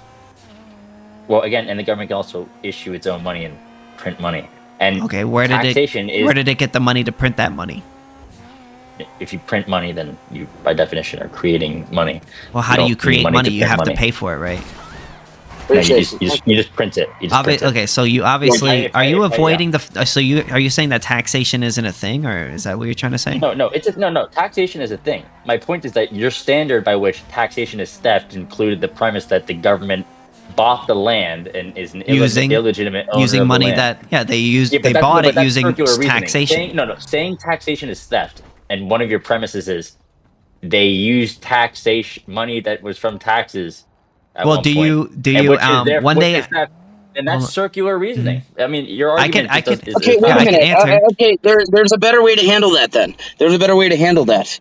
Well, again, and the government can also issue its own money and print money. And okay, where did it get the money to print that money? If you print money, then you, by definition, are creating money. Well, how do you create money? You have to pay for it, right? No, you just print it. Okay, so you obviously are you avoiding the? So are you saying that taxation isn't a thing, or is that what you're trying to say? No. Taxation is a thing. My point is that your standard by which taxation is theft included the premise that the government bought the land and is an illegitimate owner using of the money land. They bought it using taxation. Saying taxation is theft, and one of your premises is they used taxation money that was from taxes. Well, do you one day? And that's circular reasoning. I mean, your argument. Okay, wait a minute. Okay, there's a better way to handle that. Then there's a better way to handle that.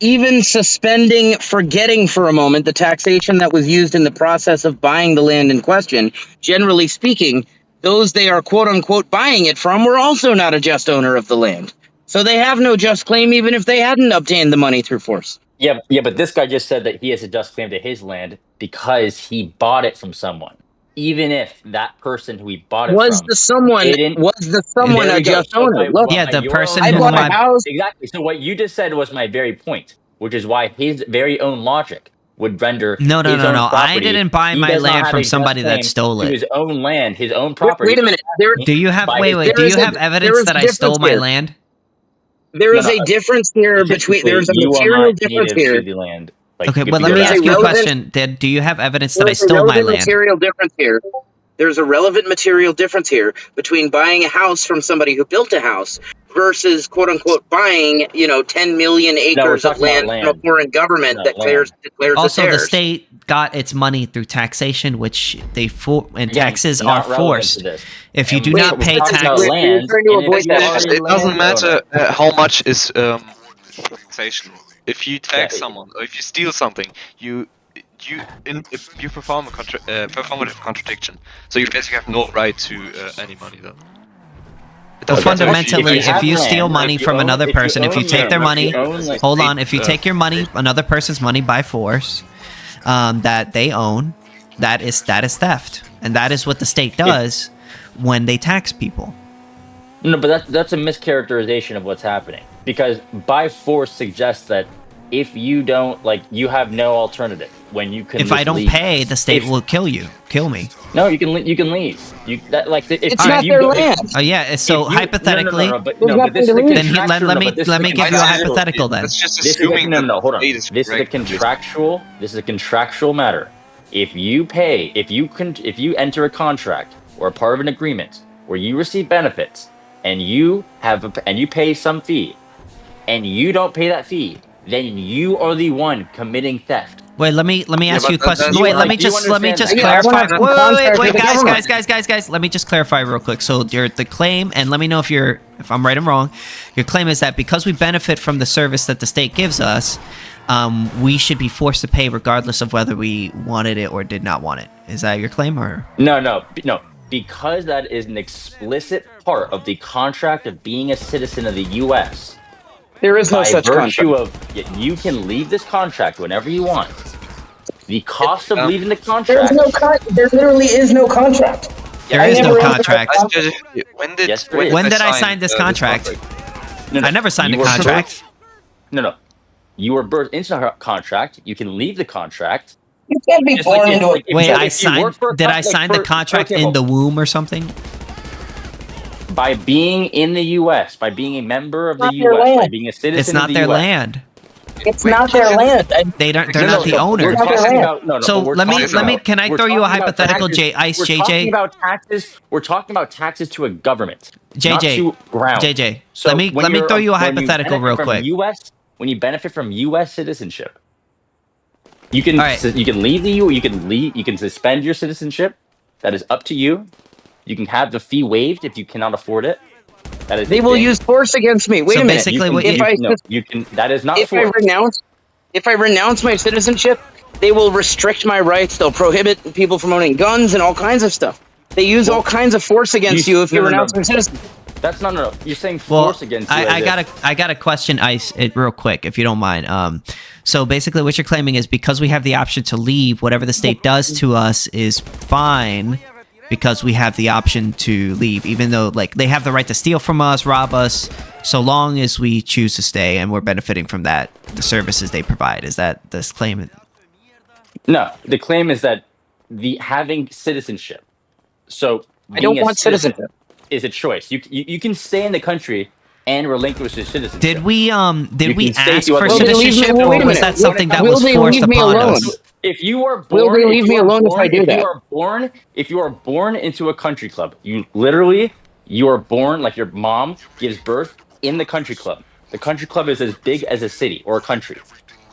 Even forgetting for a moment the taxation that was used in the process of buying the land in question, generally speaking, those they are quote unquote buying it from were also not a just owner of the land. So they have no just claim even if they hadn't obtained the money through force. Yeah, but this guy just said that he has a just claim to his land because he bought it from someone. Even if that person who he bought it Was from the someone There a we go. just So owner? Look, the person I who bought a house. Exactly. So what you just said was my very point, which is why his very own logic would render No. his own property. I didn't buy He my does not land have from a just somebody that claim stole to it. his own land, his own property. Wait a minute. Do you have By his- Do you have evidence that I stole my land? There is a difference here between. There's a you are material not difference native here. to the land. Okay, but let me ask you a question. Do you have evidence that I There's a stole my relevant land? material difference here. There's a relevant material difference here between buying a house from somebody who built a house versus quote unquote buying, 10 million acres of land from a foreign government that declares Also, it the theirs. state got its money through taxation, which Again, taxes not are relevant forced. to this. If you And do we're not pay talking about tax, land, It doesn't matter how much is taxation. If you tax someone or if you steal something, you perform a performative contradiction. So you basically have no right to any money though. well, fundamentally, if you steal money from another person, if you take their money, hold on, if you take your money, another person's money by force, that they own, that is theft, and that is what the state does when they tax people. No, but that's a mischaracterization of what's happening, because by force suggests that if you don't, you have no alternative when you can. If I don't pay, the state will kill me. No, you can leave. It's not their land. Oh yeah, so hypothetically, but this is a then let me give you a hypothetical then. That's just assuming hold on. This is a contractual matter. If you pay, if you enter a contract or a part of an agreement where you receive benefits and you pay some fee, and you don't pay that fee, then you are the one committing theft. Wait, let me ask you a question. Wait, let me just clarify. Wait, guys. Let me just clarify real quick. So the claim, and let me know if I'm right or wrong. Your claim is that because we benefit from the service that the state gives us, we should be forced to pay regardless of whether we wanted it or did not want it. Is that your claim, or No. Because that is an explicit part of the contract of being a citizen of the U.S. There is no such contract. You can leave this contract whenever you want. The cost of leaving the contract. There literally is no contract. There is no contract. When did I sign this contract? No, I never signed a contract. No. You were birthed into a contract. You can leave the contract. You can't be born into it. Wait, I signed. Did I sign the contract in the womb or something? By being in the U.S., by being a member of the U.S., by being a citizen it's not of the their US. land. It's not their land. They're not the owner. So let me. Can I throw you a hypothetical, JJ? We're talking about taxes to a government, JJ, not to ground. JJ. So let me throw you a hypothetical real quick. When you benefit from U.S. citizenship, you can leave the U. You can suspend your citizenship. That is up to you. You can have the fee waived if you cannot afford it. They will use force against me. Wait a minute. That is not force. If I renounce my citizenship, they will restrict my rights. They'll prohibit people from owning guns and all kinds of stuff. They use all kinds of force against you if you renounce your citizenship. That's no. You're saying force against you. I got a question, Ice, real quick, if you don't mind. So basically, what you're claiming is because we have the option to leave, whatever the state does to us is fine. Because we have the option to leave, even though they have the right to steal from us, rob us, so long as we choose to stay and we're benefiting from the services they provide. Is that this claim? No, the claim is that having citizenship. So I don't want citizenship. Is a choice. You can stay in the country and relinquish your citizenship. Did we ask for citizenship, or was that something that was forced upon us? If you are born, will they leave me alone if I do that? If you are born into a country club, you are born like your mom gives birth in the country club. The country club is as big as a city or a country.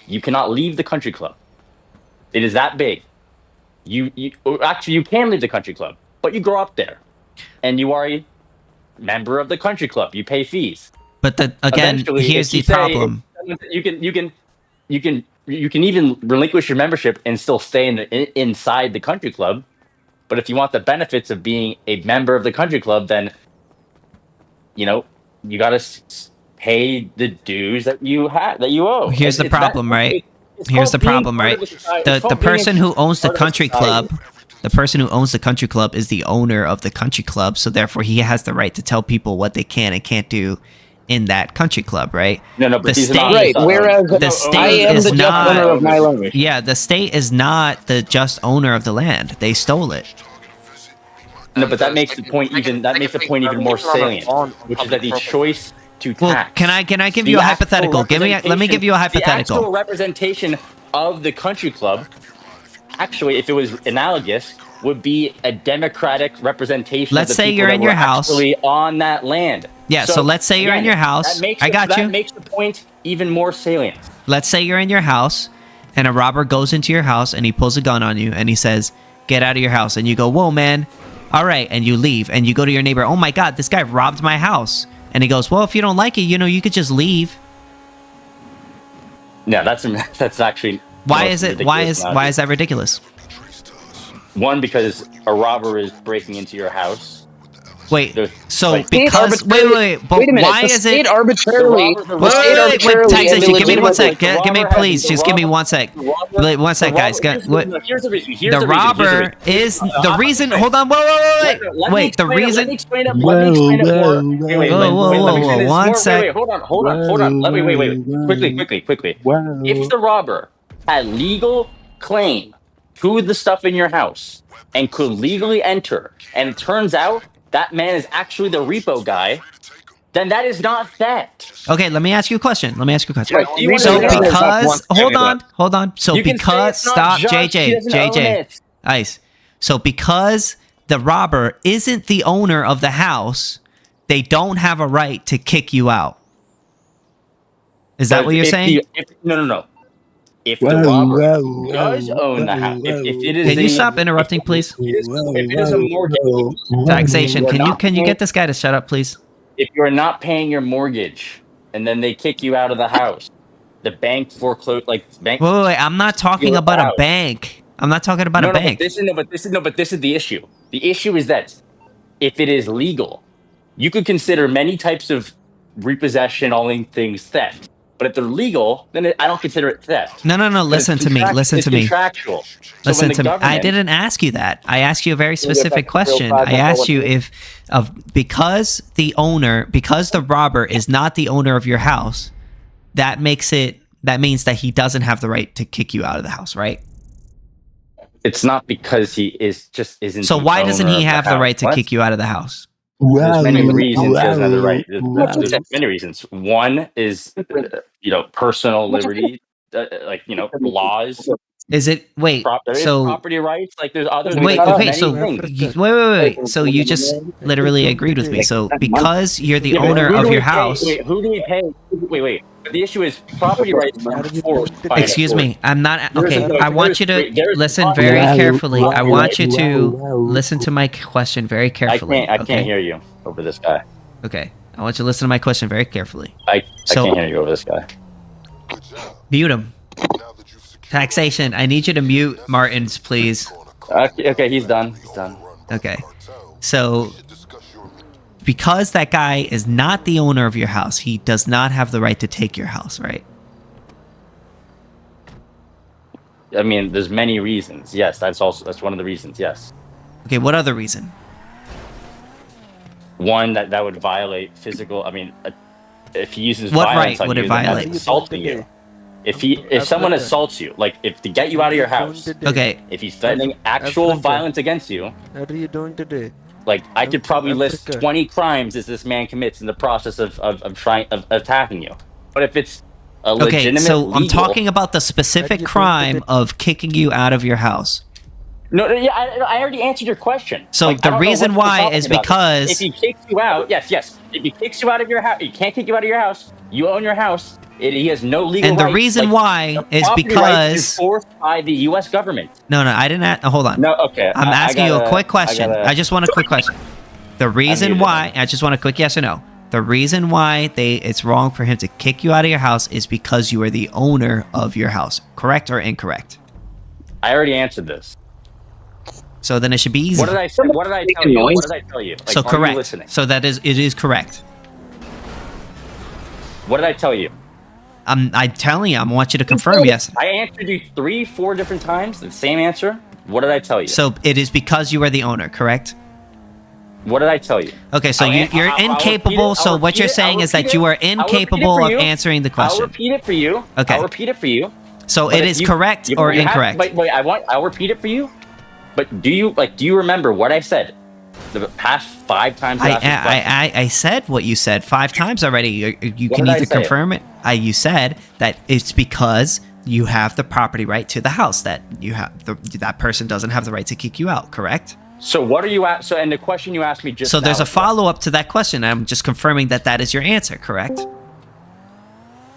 You cannot leave the country club. It is that big. You can leave the country club, but you grow up there, and you are a member of the country club. You pay fees. But again, here's the problem. You can even relinquish your membership and still stay inside the country club. But if you want the benefits of being a member of the country club, then you gotta pay the dues that you owe. Here's the problem, right? Here's the problem, right? The person who owns the country club, the person who owns the country club is the owner of the country club, so therefore he has the right to tell people what they can and can't do in that country club, right? No, but the these are state, not right. Whereas the state I am is the just not owner of my land. Yeah, the state is not the just owner of the land. They stole it. No, but that makes the point even more salient, which is that the choice to tax. Well, can I give you a hypothetical? Let me give you a hypothetical. The actual representation of the country club, actually, if it was analogous, would be a democratic representation. Let's of the say people you're that in were your house. actually on that land. Yeah, so let's say you're in your house. I got you. That makes the point even more salient. Let's say you're in your house, and a robber goes into your house, and he pulls a gun on you, and he says, "Get out of your house." And you go, "Whoa, man. All right." And you leave, and you go to your neighbor. "Oh my God, this guy robbed my house." And he goes, "Well, if you don't like it, you could just leave." No, that's actually. Why is that ridiculous? One, because a robber is breaking into your house. Wait, so like, because wait, but wait a minute, why the is state it arbitrarily? Wait, taxation. Give me 1 sec. Give me, please. Just give me 1 sec. Wait, 1 sec, guys. Here's the reason. The robber is the reason. Hold on. Wait. The reason. Let me explain it more. Whoa. 1 sec. Wait. Hold on. Wait. Quickly. If the robber had legal claim to the stuff in your house and could legally enter, and it turns out that man is actually the repo guy, then that is not theft. Okay, let me ask you a question. Right, So because hold on. So because stop, JJ, Ice. So because the robber isn't the owner of the house, they don't have a right to kick you out. Is that what you're saying? No. If the robber does own the house, if it is, can you stop interrupting, please? If it is a mortgage, taxation. Can you get this guy to shut up, please? If you're not paying your mortgage and then they kick you out of the house, the bank foreclosed, bank. Wait. I'm not talking about a bank. I'm not talking about a bank. But this is the issue. The issue is that if it is legal, you could consider many types of repossession, all things theft. But if they're legal, then I don't consider it theft. No. Listen to me. It's contractual. Listen to me. I didn't ask you that. I asked you a very specific question. I asked you because the robber is not the owner of your house, that means that he doesn't have the right to kick you out of the house, right? It's not because he isn't. So why doesn't he have the right to kick you out of the house? There's many reasons he doesn't have the right. There's many reasons. One is, personal liberty, laws. Is it property rights? There's other. Wait. So you just literally agreed with me. So because you're the owner of your house. Who do we pay? Wait. The issue is property rights are enforced. Excuse me. I'm not okay. I want you to listen very carefully. I want you to listen to my question very carefully. I can't hear you over this guy. Okay. I want you to listen to my question very carefully. I can't hear you over this guy. Mute him. Taxation. I need you to mute Martins, please. Okay, he's done. Okay. So because that guy is not the owner of your house, he does not have the right to take your house, right? I mean, there's many reasons. Yes, that's one of the reasons. Yes. Okay, what other reason? One that would violate physical. I mean, if he uses what violence right on would you, it violate? Assaulting you. If someone assaults you, if to get you out of your house. Okay. If he's threatening actual violence against you. What are you doing today? I could probably list 20 crimes that this man commits in the process of attacking you. But if it's a legitimate, so I'm talking about the specific crime of kicking you out of your house. No, yeah, I already answered your question. So the reason why is because if he kicks you out, yes. If he kicks you out of your house, he can't kick you out of your house. You own your house. He has no legal. And the reason why is because enforced by the U.S. government. No, I didn't. Hold on. No, okay. I'm asking you a quick question. I just want a quick question. The reason why I just want a quick yes or no. The reason why it's wrong for him to kick you out of your house is because you are the owner of your house. Correct or incorrect? I already answered this. So then it should be easy. What did I say? What did I tell you? What did I tell you? So correct. So it is correct. What did I tell you? I'm telling you. I want you to confirm. Yes. I answered you 3-4 different times. The same answer. What did I tell you? So it is because you are the owner, correct? What did I tell you? Okay, so you're incapable. So what you're saying is that you are incapable of answering the question. I'll repeat it for you. Okay. I'll repeat it for you. So it is correct or incorrect? Wait. I'll repeat it for you. But do you remember what I said? The past 5 times. I said what you said 5 times already. You can either confirm it. You said that it's because you have the property right to the house, that you have that person doesn't have the right to kick you out, correct? So what are you at? So, and the question you asked me just so there's a follow-up to that question. I'm just confirming that is your answer, correct?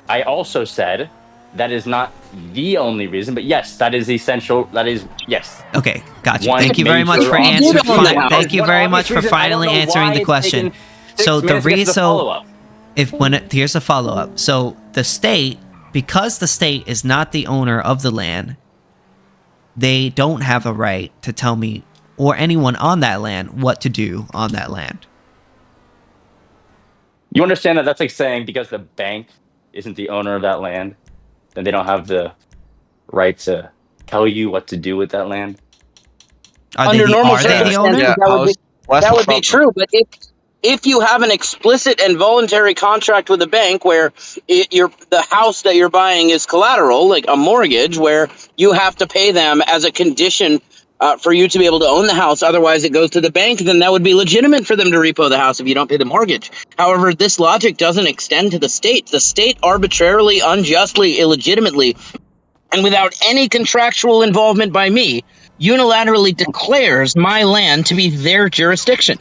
I also said that is not the only reason, but yes, that is essential. That is, yes. Okay, gotcha. Thank you very much for answering. Thank you very much for finally answering the question. So the reason, here's the follow-up. So the state, because the state is not the owner of the land, they don't have a right to tell me or anyone on that land what to do on that land. You understand that that's like saying because the bank isn't the owner of that land, then they don't have the right to tell you what to do with that land? Under normal circumstances, that would be true. But if you have an explicit and voluntary contract with a bank where the house that you're buying is collateral, like a mortgage, where you have to pay them as a condition for you to be able to own the house, otherwise it goes to the bank, then that would be legitimate for them to repo the house if you don't pay the mortgage. However, this logic doesn't extend to the state. The state arbitrarily, unjustly, illegitimately, and without any contractual involvement by me, unilaterally declares my land to be their jurisdiction.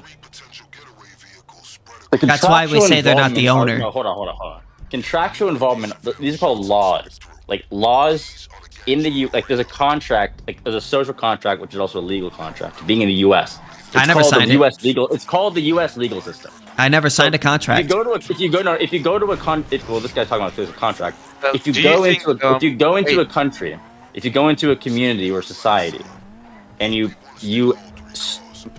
That's why we say they're not the owner. No, hold on. Contractual involvement, these are called laws. Like laws in the like there's a contract, like there's a social contract, which is also a legal contract. Being in the U.S., I never signed it. It's called the U.S. legal system. I never signed a contract. If you go to a this guy's talking about there's a contract. If you go into a country, if you go into a community or society, and you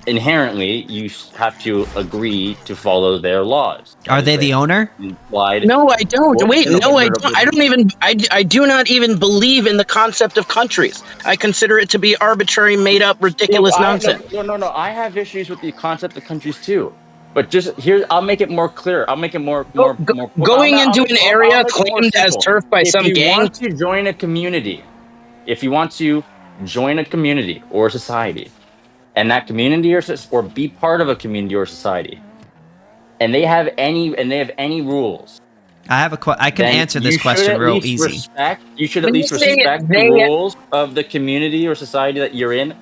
inherently you have to agree to follow their laws. Are they the owner? No, I don't. Wait, no, I don't. I do not even believe in the concept of countries. I consider it to be arbitrary, made up, ridiculous nonsense. No. I have issues with the concept of countries too. But just here, I'll make it more clear. I'll make it more going into an area claimed as turf by some gang. If you want to join a community, or society, and that community or be part of a community or society, and they have any rules, I can answer this question real easy. You should at least respect the rules of the community or society that you're in.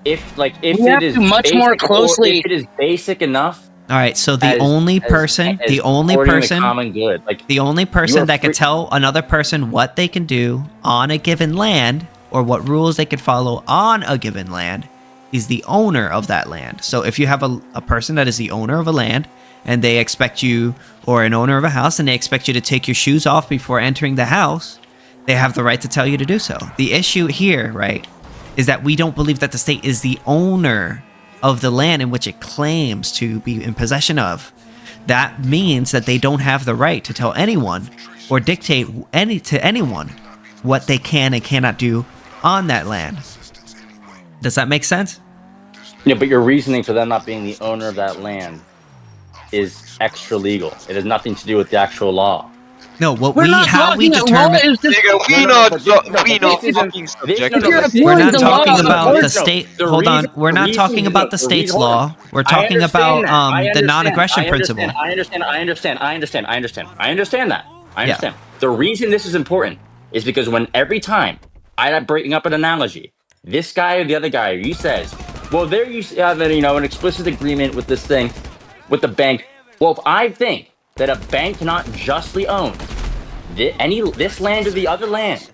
If it is much more closely, if it is basic enough. All right, so the only person that can tell another person what they can do on a given land or what rules they can follow on a given land is the owner of that land. So if you have a person that is the owner of a land and they expect you, or an owner of a house, and they expect you to take your shoes off before entering the house, they have the right to tell you to do so. The issue here, right, is that we don't believe that the state is the owner of the land in which it claims to be in possession of. That means that they don't have the right to tell anyone or dictate to anyone what they can and cannot do on that land. Does that make sense? Yeah, but your reasoning for them not being the owner of that land is extra legal. It has nothing to do with the actual law. No, we're not talking about the state. Hold on, we're not talking about the state's law. We're talking about the non-aggression principle. I understand that. The reason this is important is because every time I'm bringing up an analogy, this guy or the other guy, he says, well, there you have an explicit agreement with this thing, with the bank. Well, if I think that a bank cannot justly own this land or the other land,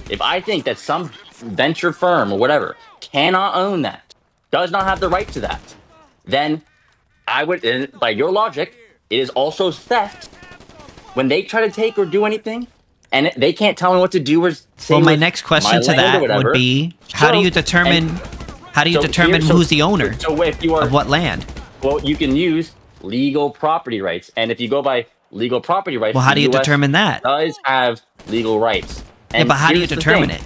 if I think that some venture firm or whatever cannot own that, does not have the right to that, then I would, by your logic, it is also theft when they try to take or do anything, and they can't tell me what to do or say. Well, my next question to that would be, how do you determine who's the owner of what land? Well, you can use legal property rights, and if you go by legal property rights. Well, how do you the US determine that? Does have legal rights. Yeah, but how do you determine it?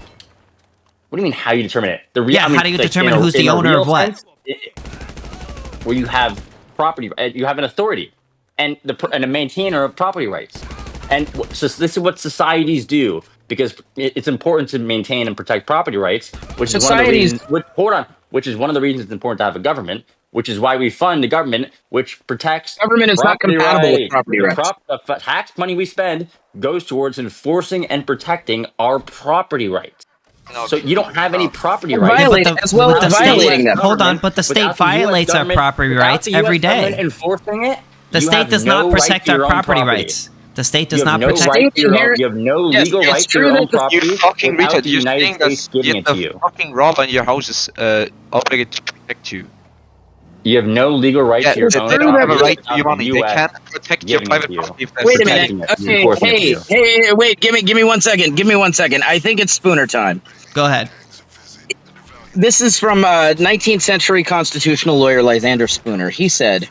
What do you mean? How you determine it? How do you determine who's the owner of what? Where you have property, you have an authority, and a maintainer of property rights, and so this is what societies do because it's important to maintain and protect property rights, which is one of the reasons. Which is one of the reasons it's important to have a government. Which is why we fund the government, which protects government is not compatible with property rights. Tax money we spend goes towards enforcing and protecting our property rights. So you don't have any property rights. As well as violating them. Hold on, but the state violates our property rights every day. Enforcing it, the state does not protect our property rights. The state does not protect. You have no legal right to your own property. You fucking without retard! the You're United saying States giving it to you. the fucking robber in your house is obligated to protect you. You have no legal right to your own They don't have a property right to your money. They can't protect your private property. If Wait a minute. Okay, hey, wait. Give me 1 second. Give me 1 second. I think it's Spooner time. Go ahead. This is from 19th century constitutional lawyer Lysander Spooner. He said,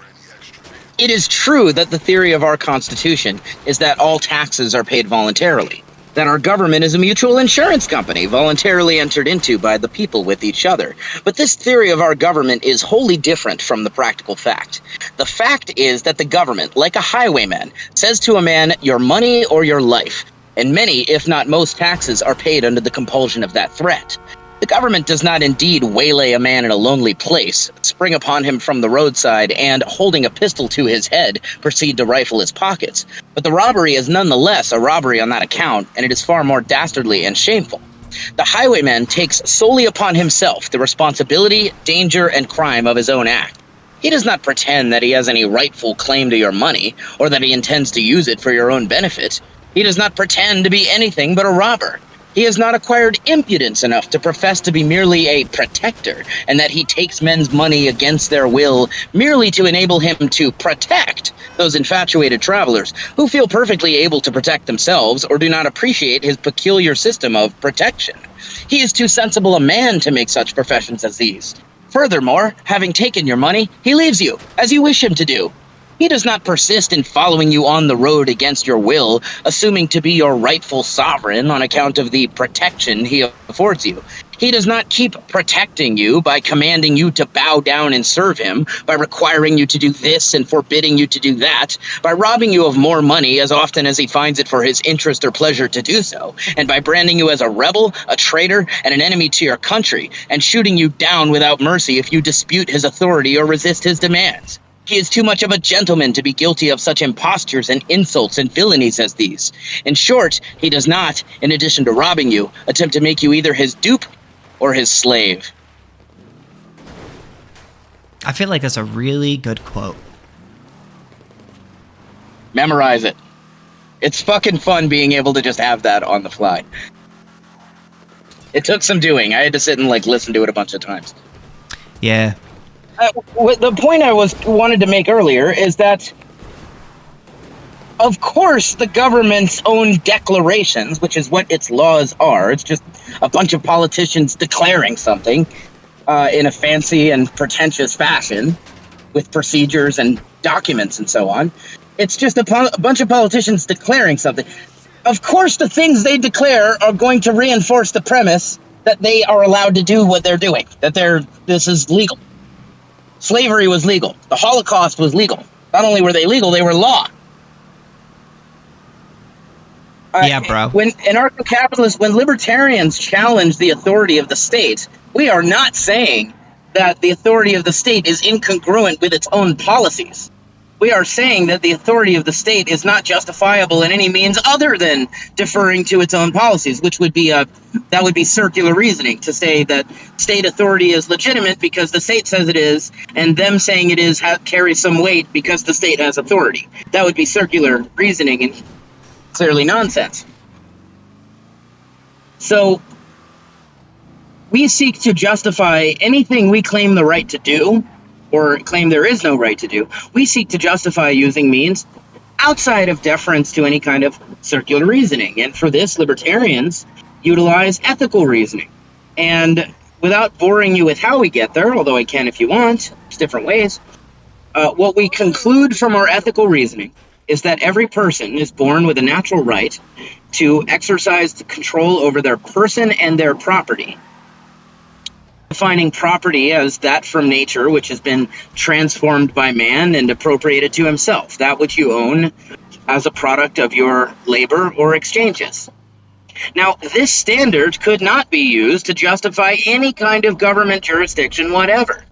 "It is true that the theory of our Constitution is that all taxes are paid voluntarily, that our government is a mutual insurance company voluntarily entered into by the people with each other. But this theory of our government is wholly different from the practical fact. The fact is that the government, like a highwayman, says to a man, your money or your life, and many, if not most, taxes are paid under the compulsion of that threat. The government does not indeed waylay a man in a lonely place, spring upon him from the roadside, and, holding a pistol to his head, proceed to rifle his pockets. But the robbery is nonetheless a robbery on that account, and it is far more dastardly and shameful. The highwayman takes solely upon himself the responsibility, danger, and crime of his own act. He does not pretend that he has any rightful claim to your money, or that he intends to use it for your own benefit. He does not pretend to be anything but a robber. He has not acquired impudence enough to profess to be merely a protector, and that he takes men's money against their will merely to enable him to protect those infatuated travelers who feel perfectly able to protect themselves or do not appreciate his peculiar system of protection. He is too sensible a man to make such professions as these. Furthermore, having taken your money, he leaves you, as you wish him to do. He does not persist in following you on the road against your will, assuming to be your rightful sovereign on account of the protection he affords you. He does not keep protecting you by commanding you to bow down and serve him, by requiring you to do this and forbidding you to do that, by robbing you of more money as often as he finds it for his interest or pleasure to do so, and by branding you as a rebel, a traitor, and an enemy to your country, and shooting you down without mercy if you dispute his authority or resist his demands. He is too much of a gentleman to be guilty of such impostures and insults and villainies as these. In short, he does not, in addition to robbing you, attempt to make you either his dupe or his slave." I feel like that's a really good quote. Memorize it. It's fucking fun being able to just have that on the fly. It took some doing. I had to sit and listen to it a bunch of times. Yeah. The point I wanted to make earlier is that, of course, the government's own declarations, which is what its laws are, it's just a bunch of politicians declaring something in a fancy and pretentious fashion with procedures and documents and so on. It's just a bunch of politicians declaring something. Of course, the things they declare are going to reinforce the premise that they are allowed to do what they're doing, that this is legal. Slavery was legal. The Holocaust was legal. Not only were they legal, they were law. Yeah, bro. When anarcho-capitalists, when libertarians challenge the authority of the state, we are not saying that the authority of the state is incongruent with its own policies. We are saying that the authority of the state is not justifiable in any means other than deferring to its own policies, which would be that would be circular reasoning to say that state authority is legitimate because the state says it is, and them saying it is carries some weight because the state has authority. That would be circular reasoning and clearly nonsense. So we seek to justify anything we claim the right to do, or claim there is no right to do. We seek to justify using means outside of deference to any kind of circular reasoning. And for this, libertarians utilize ethical reasoning. And without boring you with how we get there, although I can if you want, there's different ways, what we conclude from our ethical reasoning is that every person is born with a natural right to exercise the control over their person and their property. Defining property as that from nature which has been transformed by man and appropriated to himself, that which you own as a product of your labor or exchanges. Now, this standard could not be used to justify any kind of government jurisdiction whatever.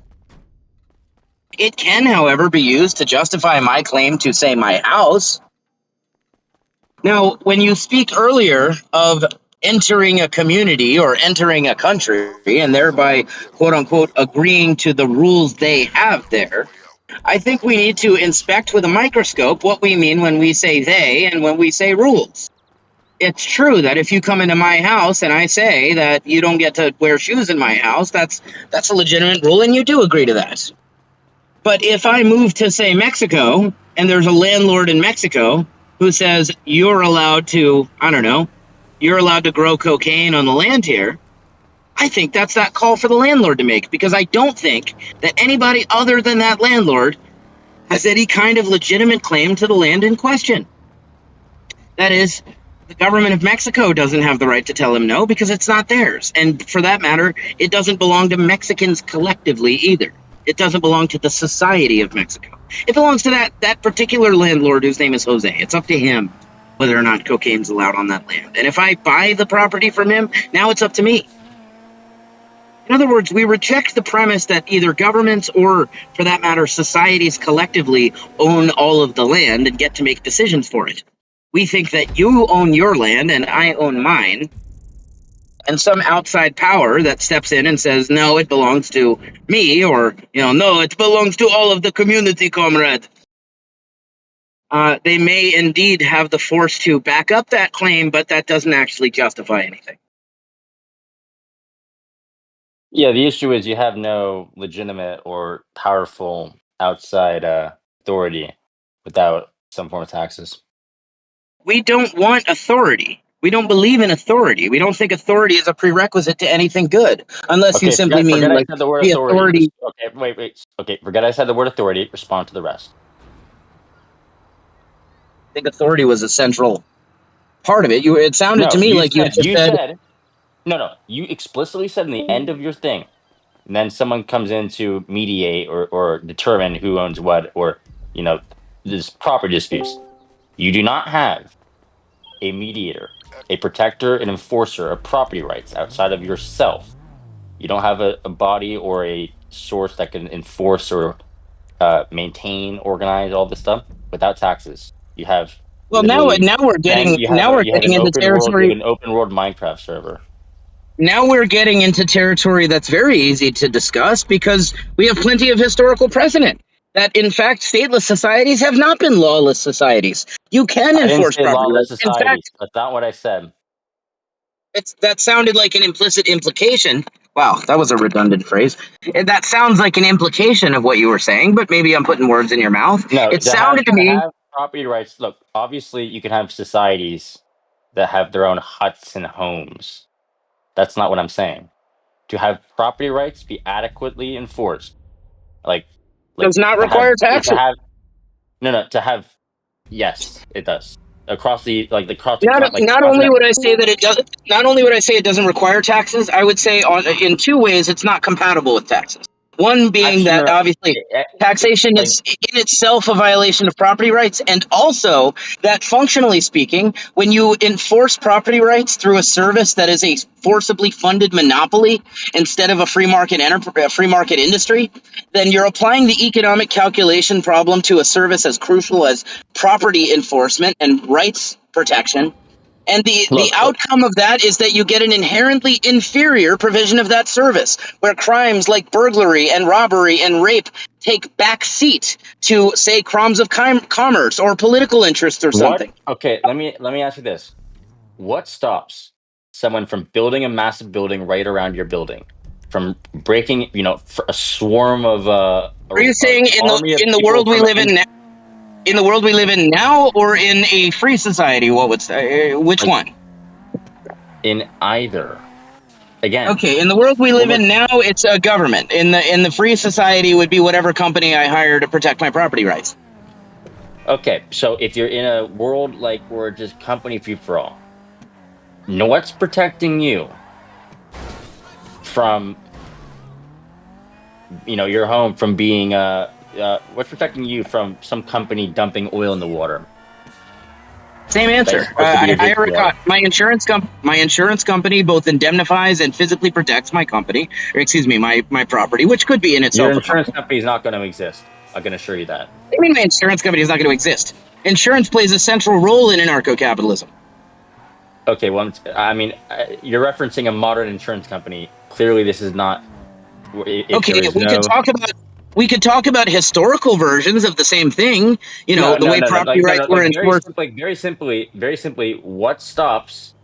It can, however, be used to justify my claim to, say, my house. Now, when you speak earlier of entering a community or entering a country and thereby, quote unquote, agreeing to the rules they have there, I think we need to inspect with a microscope what we mean when we say they and when we say rules. It's true that if you come into my house and I say that you don't get to wear shoes in my house, that's a legitimate rule and you do agree to that. But if I move to, say, Mexico, and there's a landlord in Mexico who says you're allowed to, I don't know, you're allowed to grow cocaine on the land here, I think that's that call for the landlord to make, because I don't think that anybody other than that landlord has any kind of legitimate claim to the land in question. That is, the government of Mexico doesn't have the right to tell him no because it's not theirs. And for that matter, it doesn't belong to Mexicans collectively either. It doesn't belong to the society of Mexico. It belongs to that particular landlord whose name is Jose. It's up to him whether or not cocaine's allowed on that land. And if I buy the property from him, now it's up to me. In other words, we reject the premise that either governments or, for that matter, societies collectively own all of the land and get to make decisions for it. We think that you own your land and I own mine, and some outside power that steps in and says, no, it belongs to me, or, no, it belongs to all of the community, comrade. They may indeed have the force to back up that claim, but that doesn't actually justify anything. Yeah, the issue is you have no legitimate or powerful outside authority without some form of taxes. We don't want authority. We don't believe in authority. We don't think authority is a prerequisite to anything good, unless you simply mean forget like I said the word the authority. authority. Okay, wait. Okay, forget I said the word authority. Respond to the rest. I think authority was a central part of it. It sounded to me like you just said. No. You explicitly said in the end of your thing, and then someone comes in to mediate or determine who owns what, or this property disputes. You do not have a mediator, a protector, an enforcer of property rights outside of yourself. You don't have a body or a source that can enforce or maintain, organize all this stuff without taxes. You have Now we're getting into territory. You have an open world Minecraft server. Now we're getting into territory that's very easy to discuss because we have plenty of historical precedent that, in fact, stateless societies have not been lawless societies. You can enforce property lawless rights. societies. In fact, that's not what I said. That sounded like an implicit implication. Wow, that was a redundant phrase. That sounds like an implication of what you were saying, but maybe I'm putting words in your mouth. No, it sounded to me. To have property rights. Look, obviously, you can have societies that have their own huts and homes. That's not what I'm saying. To have property rights be adequately enforced, does not require taxes. Yes, it does. Across the not only would I say that it doesn't. Not only would I say it doesn't require taxes. I would say in two ways it's not compatible with taxes. One being that obviously taxation is in itself a violation of property rights, and also that functionally speaking, when you enforce property rights through a service that is a forcibly funded monopoly instead of a free market industry, then you're applying the economic calculation problem to a service as crucial as property enforcement and rights protection. And the outcome of that is that you get an inherently inferior provision of that service, where crimes like burglary and robbery and rape take back seat to, say, crimes of commerce or political interests or something. Okay, let me ask you this: what stops someone from building a massive building right around your building, from breaking, a swarm of? Are you saying in the world we live in now? In the world we live in now, or in a free society? Which one? In either. Again. Okay, in the world we live in now, it's a government. In the free society would be whatever company I hire to protect my property rights. Okay, so if you're in a world like where just company free for all, what's protecting you from, your home from being what's protecting you from some company dumping oil in the water? Same answer. I already got my insurance company both indemnifies and physically protects my company, or excuse me, my property, which could be in itself. Your insurance company is not going to exist. I can assure you that. What do you mean my insurance company is not going to exist? Insurance plays a central role in anarcho-capitalism. Okay, well, I mean, you're referencing a modern insurance company. Clearly, this is not. Okay, we could talk about historical versions of the same thing. The way property rights were enforced. Very simply, what stops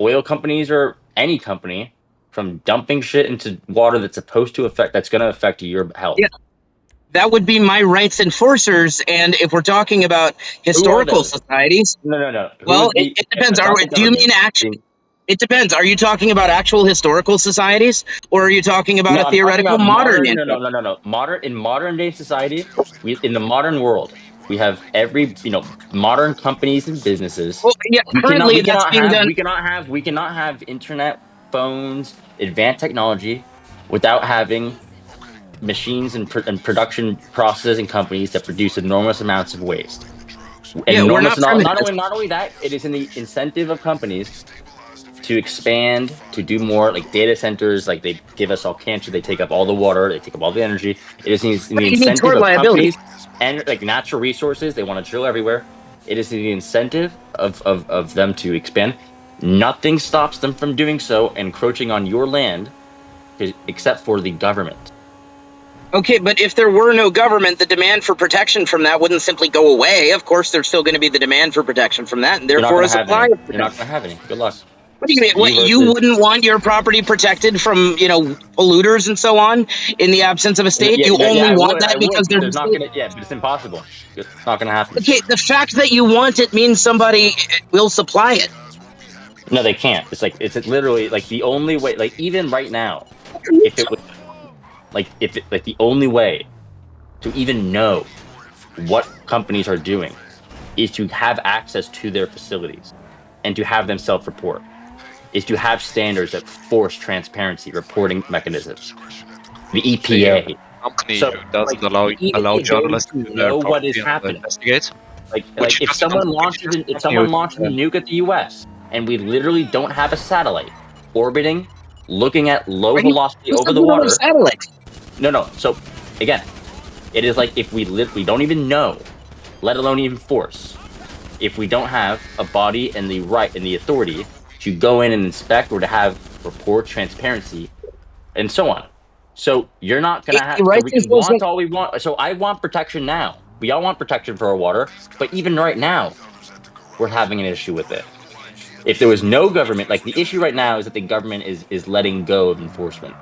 oil companies or any company from dumping shit into water that's going to affect your health? Yeah, that would be my rights enforcers. And if we're talking about historical societies, no. Well, it depends. Do you mean action? It depends. Are you talking about actual historical societies, or are you talking about a theoretical modern? No. In modern day society, in the modern world, we have every modern companies and businesses. Well, yeah, currently that's being done. We cannot have internet, phones, advanced technology, without having machines and production processing companies that produce enormous amounts of waste. Yeah, we're not not only that, it is in the incentive of companies to expand, to do more, like data centers, like they give us all cancer, they take up all the water, they take up all the energy. It is in the incentive of companies and like natural resources, they want to drill everywhere. It is the incentive of them to expand. Nothing stops them from doing so, encroaching on your land, except for the government. Okay, but if there were no government, the demand for protection from that wouldn't simply go away. Of course, there's still going to be the demand for protection from that, and therefore a supply. You're not going to have any. Good luck. What do you mean? What, you wouldn't want your property protected from, polluters and so on in the absence of a state? You only want that because there's not going to. Yeah, but it's impossible. It's not going to happen. Okay, the fact that you want it means somebody will supply it. No, they can't. It's literally like the only way. Like even right now, if it was the only way to even know what companies are doing is to have access to their facilities and to have them self-report, is to have standards that force transparency, reporting mechanisms. The EPA. Company who doesn't allow journalists to know what is happening. Investigate. Like if someone launches a nuke at the U.S. and we literally don't have a satellite orbiting, looking at low velocity over the water. Satellite. No. So again, it is like if we don't even know, let alone even force. If we don't have a body and the right and the authority to go in and inspect or to have report transparency and so on. So you're not going to have, we can want all we want. So I want protection now. We all want protection for our water, but even right now, we're having an issue with it. If there was no government, like the issue right now is that the government is letting go of enforcement.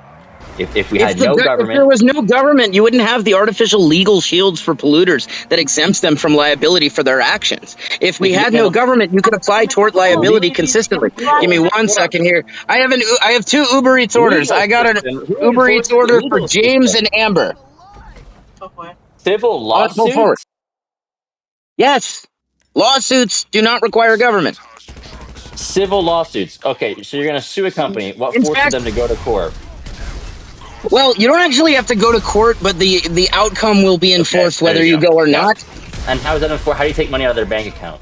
If we had no government, if there was no government, you wouldn't have the artificial legal shields for polluters that exempts them from liability for their actions. If we had no government, you could apply tort liability consistently. Give me 1 second here. I have 2 Uber Eats orders. I got an Uber Eats order for James and Amber. Civil lawsuits? Yes. Lawsuits do not require government. Civil lawsuits. Okay, so you're going to sue a company. What forces them to go to court? Well, you don't actually have to go to court, but the outcome will be enforced whether you go or not. And how is that enforced? How do you take money out of their bank account?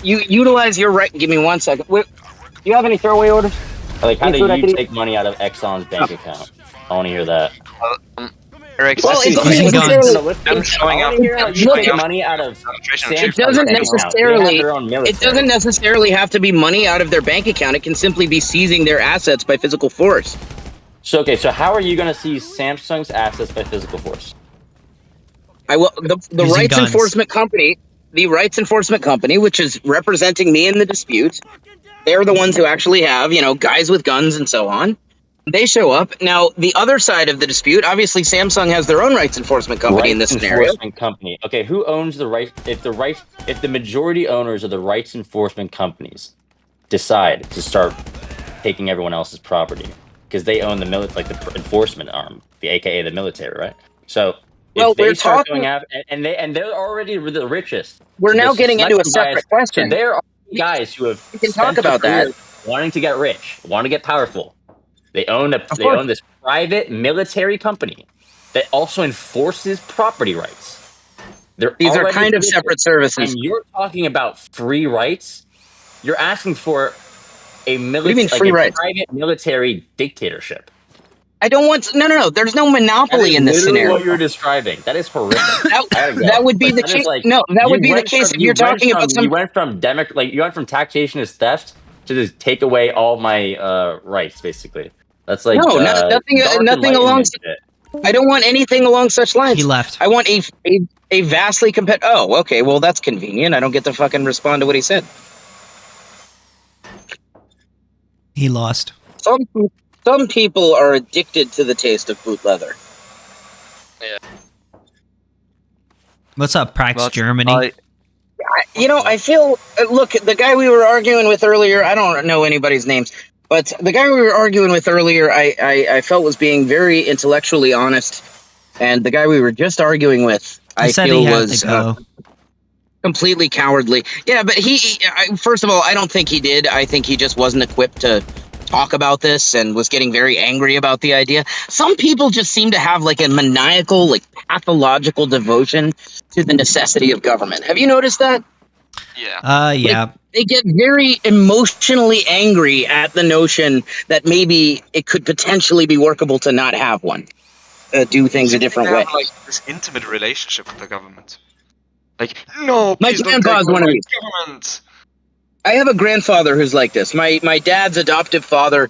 You utilize your right. Give me 1 second. Do you have any throwaway orders? Like, how do you take money out of Exxon's bank account? I want to hear that. Eric, well, it doesn't necessarily have to be money out of their bank account. It can simply be seizing their assets by physical force. So how are you going to seize Samsung's assets by physical force? The rights enforcement company, which is representing me in the dispute, they're the ones who actually have, guys with guns and so on. They show up. Now, the other side of the dispute, obviously Samsung has their own rights enforcement company in this scenario. Company. Okay, who owns the right? If the majority owners of the rights enforcement companies decide to start taking everyone else's property because they own the the enforcement arm, the AKA the military, right? So Well, if they we're start talking, going after, and they're already the richest. we're So now there's getting into a selection bias. separate question. So there are guys who have We can talk spent their about that. careers wanting to get rich, want to get powerful. They own this private military company that also enforces property rights. These are kind of separate services. And you're talking about free rights. You're asking for a private military dictatorship. I don't want no. There's no monopoly in this scenario. What you're describing. That is horrific. that would be the case. No, that would be the case if you're talking about some. You went from taxation as theft to just take away all my rights, basically. That's like nothing along. I don't want anything along such lines. He left. I want a vastly competitive. Oh, okay. Well, that's convenient. I don't get to fucking respond to what he said. He lost. Some people are addicted to the taste of boot leather. Yeah. What's up, Prax Germany? I feel. Look, the guy we were arguing with earlier. I don't know anybody's names, but the guy we were arguing with earlier, I felt was being very intellectually honest, and the guy we were just arguing with, I feel was completely cowardly. Yeah, but first of all, I don't think he did. I think he just wasn't equipped to talk about this and was getting very angry about the idea. Some people just seem to have like a maniacal, like pathological devotion to the necessity of government. Have you noticed that? Yeah. Yeah. They get very emotionally angry at the notion that maybe it could potentially be workable to not have one. Do things a different way. Have, like, this intimate relationship with the government. Like, no, my please don't grandpa's take one of away these. government. I have a grandfather who's like this. My dad's adoptive father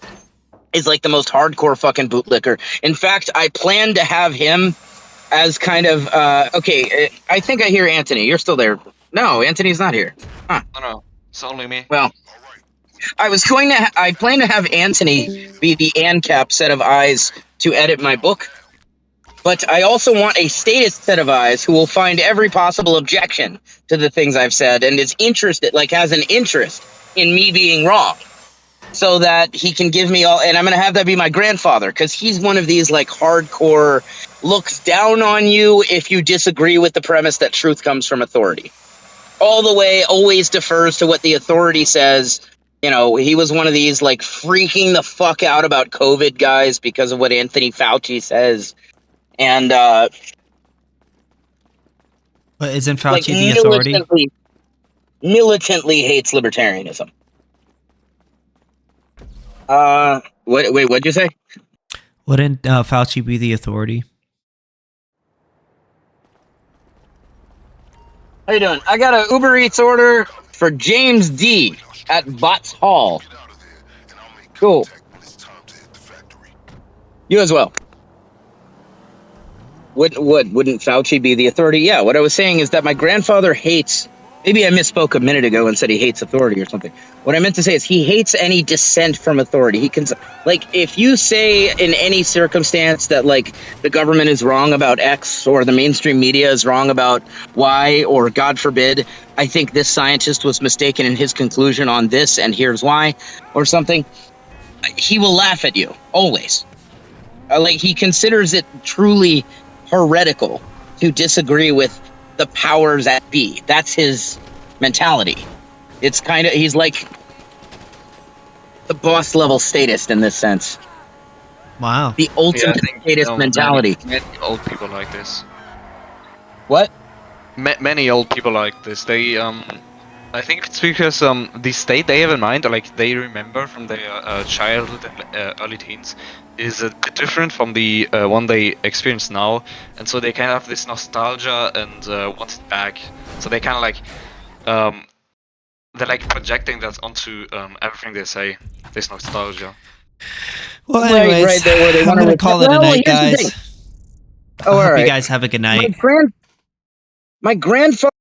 is like the most hardcore fucking bootlicker. In fact, I plan to have him as kind of okay. I think I hear Anthony. You're still there. No, Anthony's not here. Huh. No, it's only me. Well, I plan to have Anthony be the Ancap set of eyes to edit my book. But I also want a statist set of eyes who will find every possible objection to the things I've said and is interested, like has an interest in me being wrong, so that he can give me all. And I'm going to have that be my grandfather, because he's one of these like hardcore, looks down on you if you disagree with the premise that truth comes from authority. All the way, always defers to what the authority says. You know, he was one of these like freaking the fuck out about COVID guys because of what Anthony Fauci says. And but isn't Fauci the authority? Militantly hates libertarianism. What'd you say? Wouldn't Fauci be the authority? How you doing? I got an Uber Eats order for James D at Bots Hall. Cool. You as well. Wouldn't Fauci be the authority? Yeah, what I was saying is that my grandfather hates, maybe I misspoke a minute ago and said he hates authority or something. What I meant to say is he hates any dissent from authority. He can, like, if you say in any circumstance that, like, the government is wrong about X or the mainstream media is wrong about Y, or God forbid, I think this scientist was mistaken in his conclusion on this and here's why, or something, he will laugh at you, always. Like, he considers it truly heretical to disagree with the powers that be. That's his mentality. It's kind of, he's like the boss level statist in this sense. Wow. The ultimate statist mentality. Many old people like this. What? Many old people like this. They I think it's because the state they have in mind, or like they remember from their childhood and early teens, is a bit different from the one they experience now, and so they kind of have this nostalgia and want it back. So they kind of like they're like projecting that onto everything they say. This nostalgia. Well, anyways, right there where they I'm gonna call it a night, guys. Oh, all right. You guys have a good night. My grandfather.